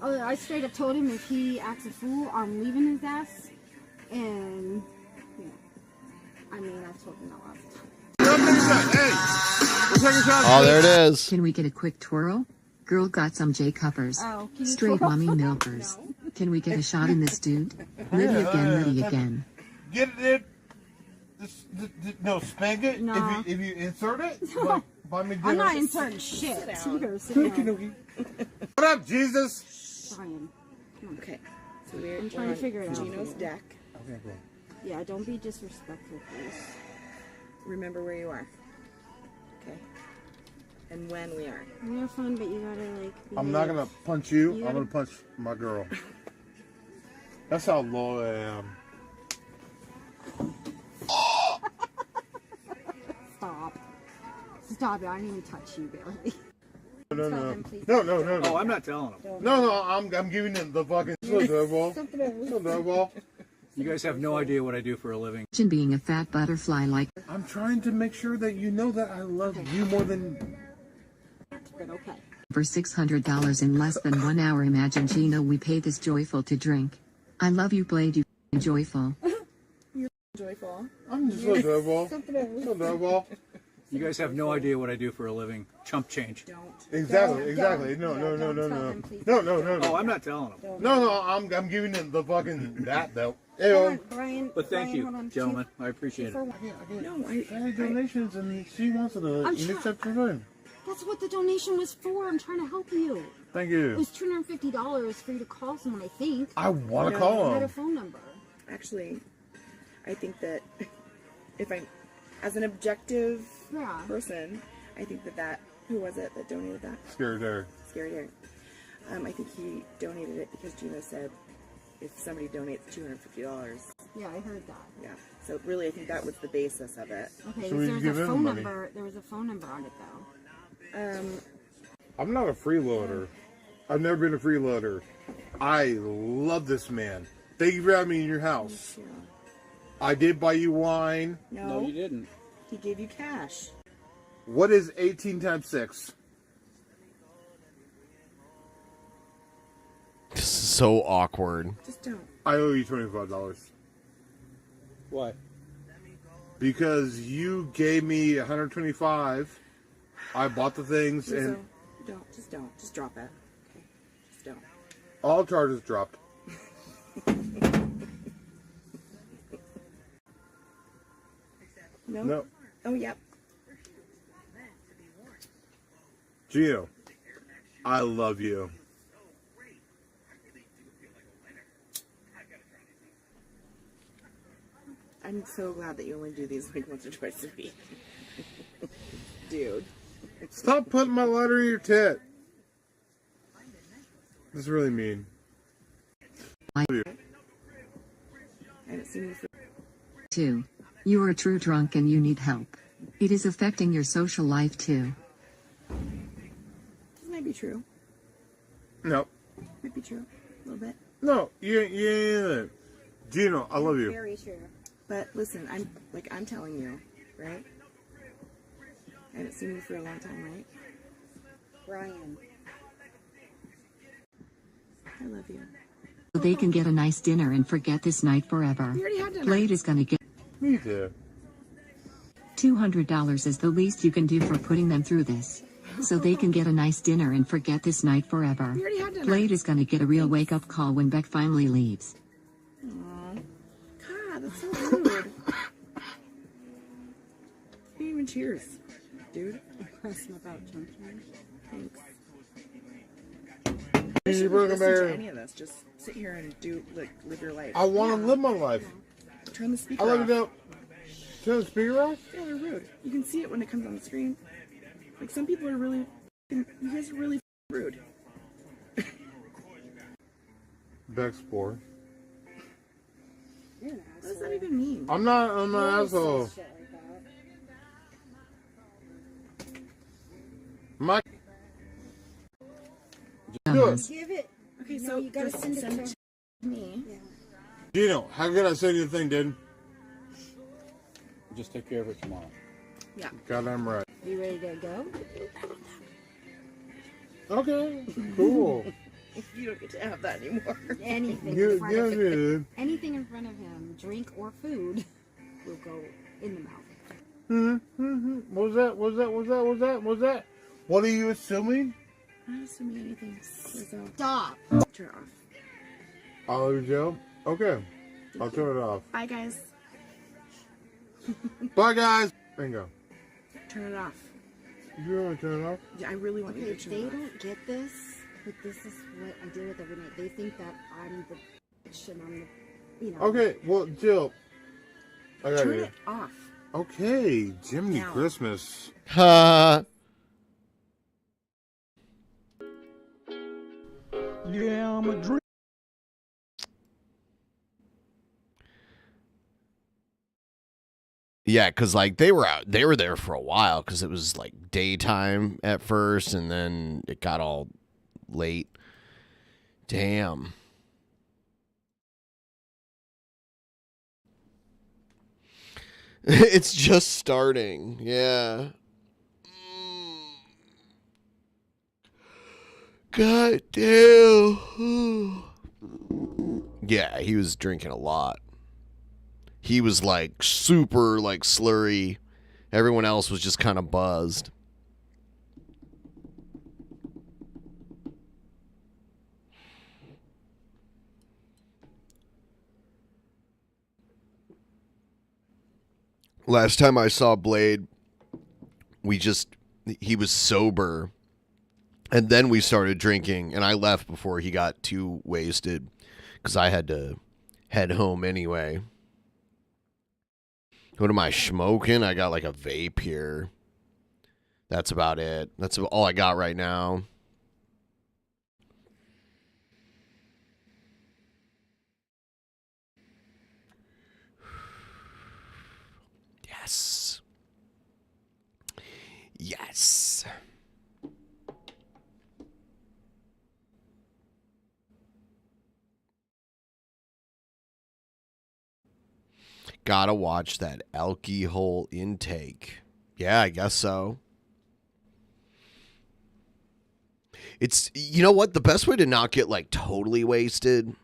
Oh, I straight up told him if he acts a fool, I'm leaving his ass. And, you know, I mean, I told him that last time. Oh, there it is. Can we get a quick twirl? Girl got some KingCobra's. Oh, can you Straight twirl? mommy milkers. Can we get a shot in this dude? Ready again. Get it. No, spank it. No. If you insert it, like, buy me dinner. I'm not inserting shit. Sit down. What up, Jesus? Brian. Okay. So we're I'm trying to figure it out. Gino's for you. deck. Okay, cool. Yeah, don't be disrespectful, please. Remember where you are. Okay. And when we are. We have fun, but you gotta, like, I'm not gonna punch you. You I'm gonna punch my girl. That's how low I am. Stop. Stop it. I didn't even touch you, barely. No. Oh, I'm not telling him. No, I'm giving him the fucking ball. Ball. You guys have no idea what I do for a living. Imagine being a fat butterfly like. I'm trying to make sure that you know that I love you more than. But okay. For $600 in less than 1 hour. Imagine Gino, we pay this joyful to drink. I love you, Blade, you joyful. You're joyful. I'm just so adorable. You guys have no idea what I do for a living. Chump change. Don't. Exactly. No. Oh, I'm not telling him. No, I'm giving him the fucking that though. Hold on, Brian. But thank Brian, you, hold on. gentlemen. I appreciate it. No, Family donations, and she wants it. And accept her in. That's what the donation was for. I'm trying to help you. Thank It you. was $250 for you to call someone, I think. I want to No, call I had him. a phone number. Actually, I think that if I, as an objective person, I think that who was it that donated that? Scary Derek. Scary Derek. I think he donated it because Gino said if somebody donates $250. Yeah, I heard that. Yeah. So really, I think that was the basis of it. Okay, So we there was give a him phone money. number. There was a phone number on it though. I'm not a freeloader. I've never been a freeloader. I love this man. Thank you for having me in your house. I did buy you wine. No, you didn't. He gave you cash. What is 18 times 6? This is so awkward. Just don't. I owe you $25. Why? Because you gave me $125. I bought the things and Don't. Just drop it. Okay. Just don't. all charges dropped. No. Oh, yep. Gio, I love you. I'm so glad that you only do these like once or twice a week. Dude. Stop putting my lighter in your tit. That's really mean. I love you. I haven't seen you for 2. You are a true drunk and you need help. It is affecting your social life too. This might be true. No. Might be true. A little bit. No. Yeah. Gino, I love you. Very true. But listen, I'm telling you, right? I haven't seen you for a long time, right? Brian. I love you. So they can get a nice dinner and forget this night forever. We already had dinner. Blade is gonna get Me too. $200 is the least you can do for putting them through this. So they can get a nice dinner and forget this night forever. We already had dinner. Blade is gonna get a real wake-up call when Beck finally leaves. Aww. God, that's so rude. Didn't even cheers, dude. Press him about something. Thanks. You shouldn't bring listen to Mary. any of this. Just sit here and live your life. I want to live my life. Turn the speaker I love off. you. Turn the speaker off? Yeah, they're rude. You can see it when it comes on the screen. Like, some people are really... You guys are really rude. Beck's poor. You're an What does that even mean? I'm an asshole. Shit like that. My. Give it. Okay, No, so you gotta just send it to to me. Yeah. Gino, how could I send you the thing, dude? Just take care of it tomorrow. Yeah. Goddamn right. You ready to go? Okay, cool. You don't get to have that anymore. Anything Yeah, in front of yeah, him. man. Anything in front of him, drink or food, will go in the mouth. What was that? What are you assuming? I'm not assuming anything. Stop. Turn it off. Oliver Joe? Okay. I'll turn it off. Bye, guys. Bye, guys. Bingo. Turn it off. You want to turn it off? Yeah, I really want you Okay, to turn they it off. don't get this, but this is what I deal with every night. They think that I'm the bitch and I'm the, you know. Okay, well, Jill. I got Turn you. it off. Okay, Jiminy Now. Christmas. Ha. Yeah, I'm a drink. Yeah, because like they were there for a while because it was like daytime at first, and then it got all late. Damn. It's just starting. Yeah. God damn. Yeah, he was drinking a lot. He was like super like slurry. Everyone else was just kind of buzzed. Last time I saw Blade, he was sober. And then we started drinking, and I left before he got too wasted because I had to head home anyway. What am I smoking? I got like a vape here. That's about it. That's all I got right now. Yes. Yes. Gotta watch that alcohol intake. Yeah, I guess so. It's, you know what? The best way to not get like totally wasted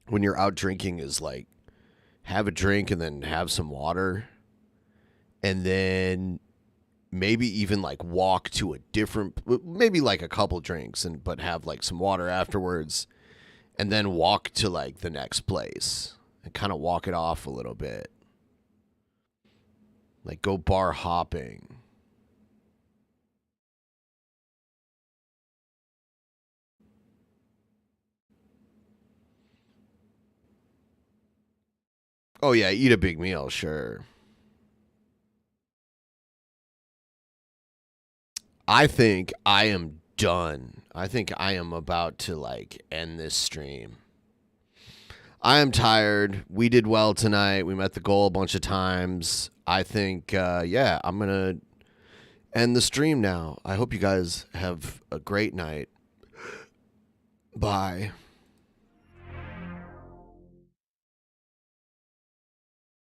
when you're out drinking is like have a drink and then have some water. And then maybe even like walk to a different, maybe like a couple drinks, but have like some water afterwards. And then walk to like the next place. And kind of walk it off a little bit. Like go bar hopping. Oh yeah, eat a big meal, sure. I think I am done. I think I am about to like end this stream. I am tired. We did well tonight. We met the goal a bunch of times. I think, yeah, I'm going to end the stream now. I hope you guys have a great night. Bye.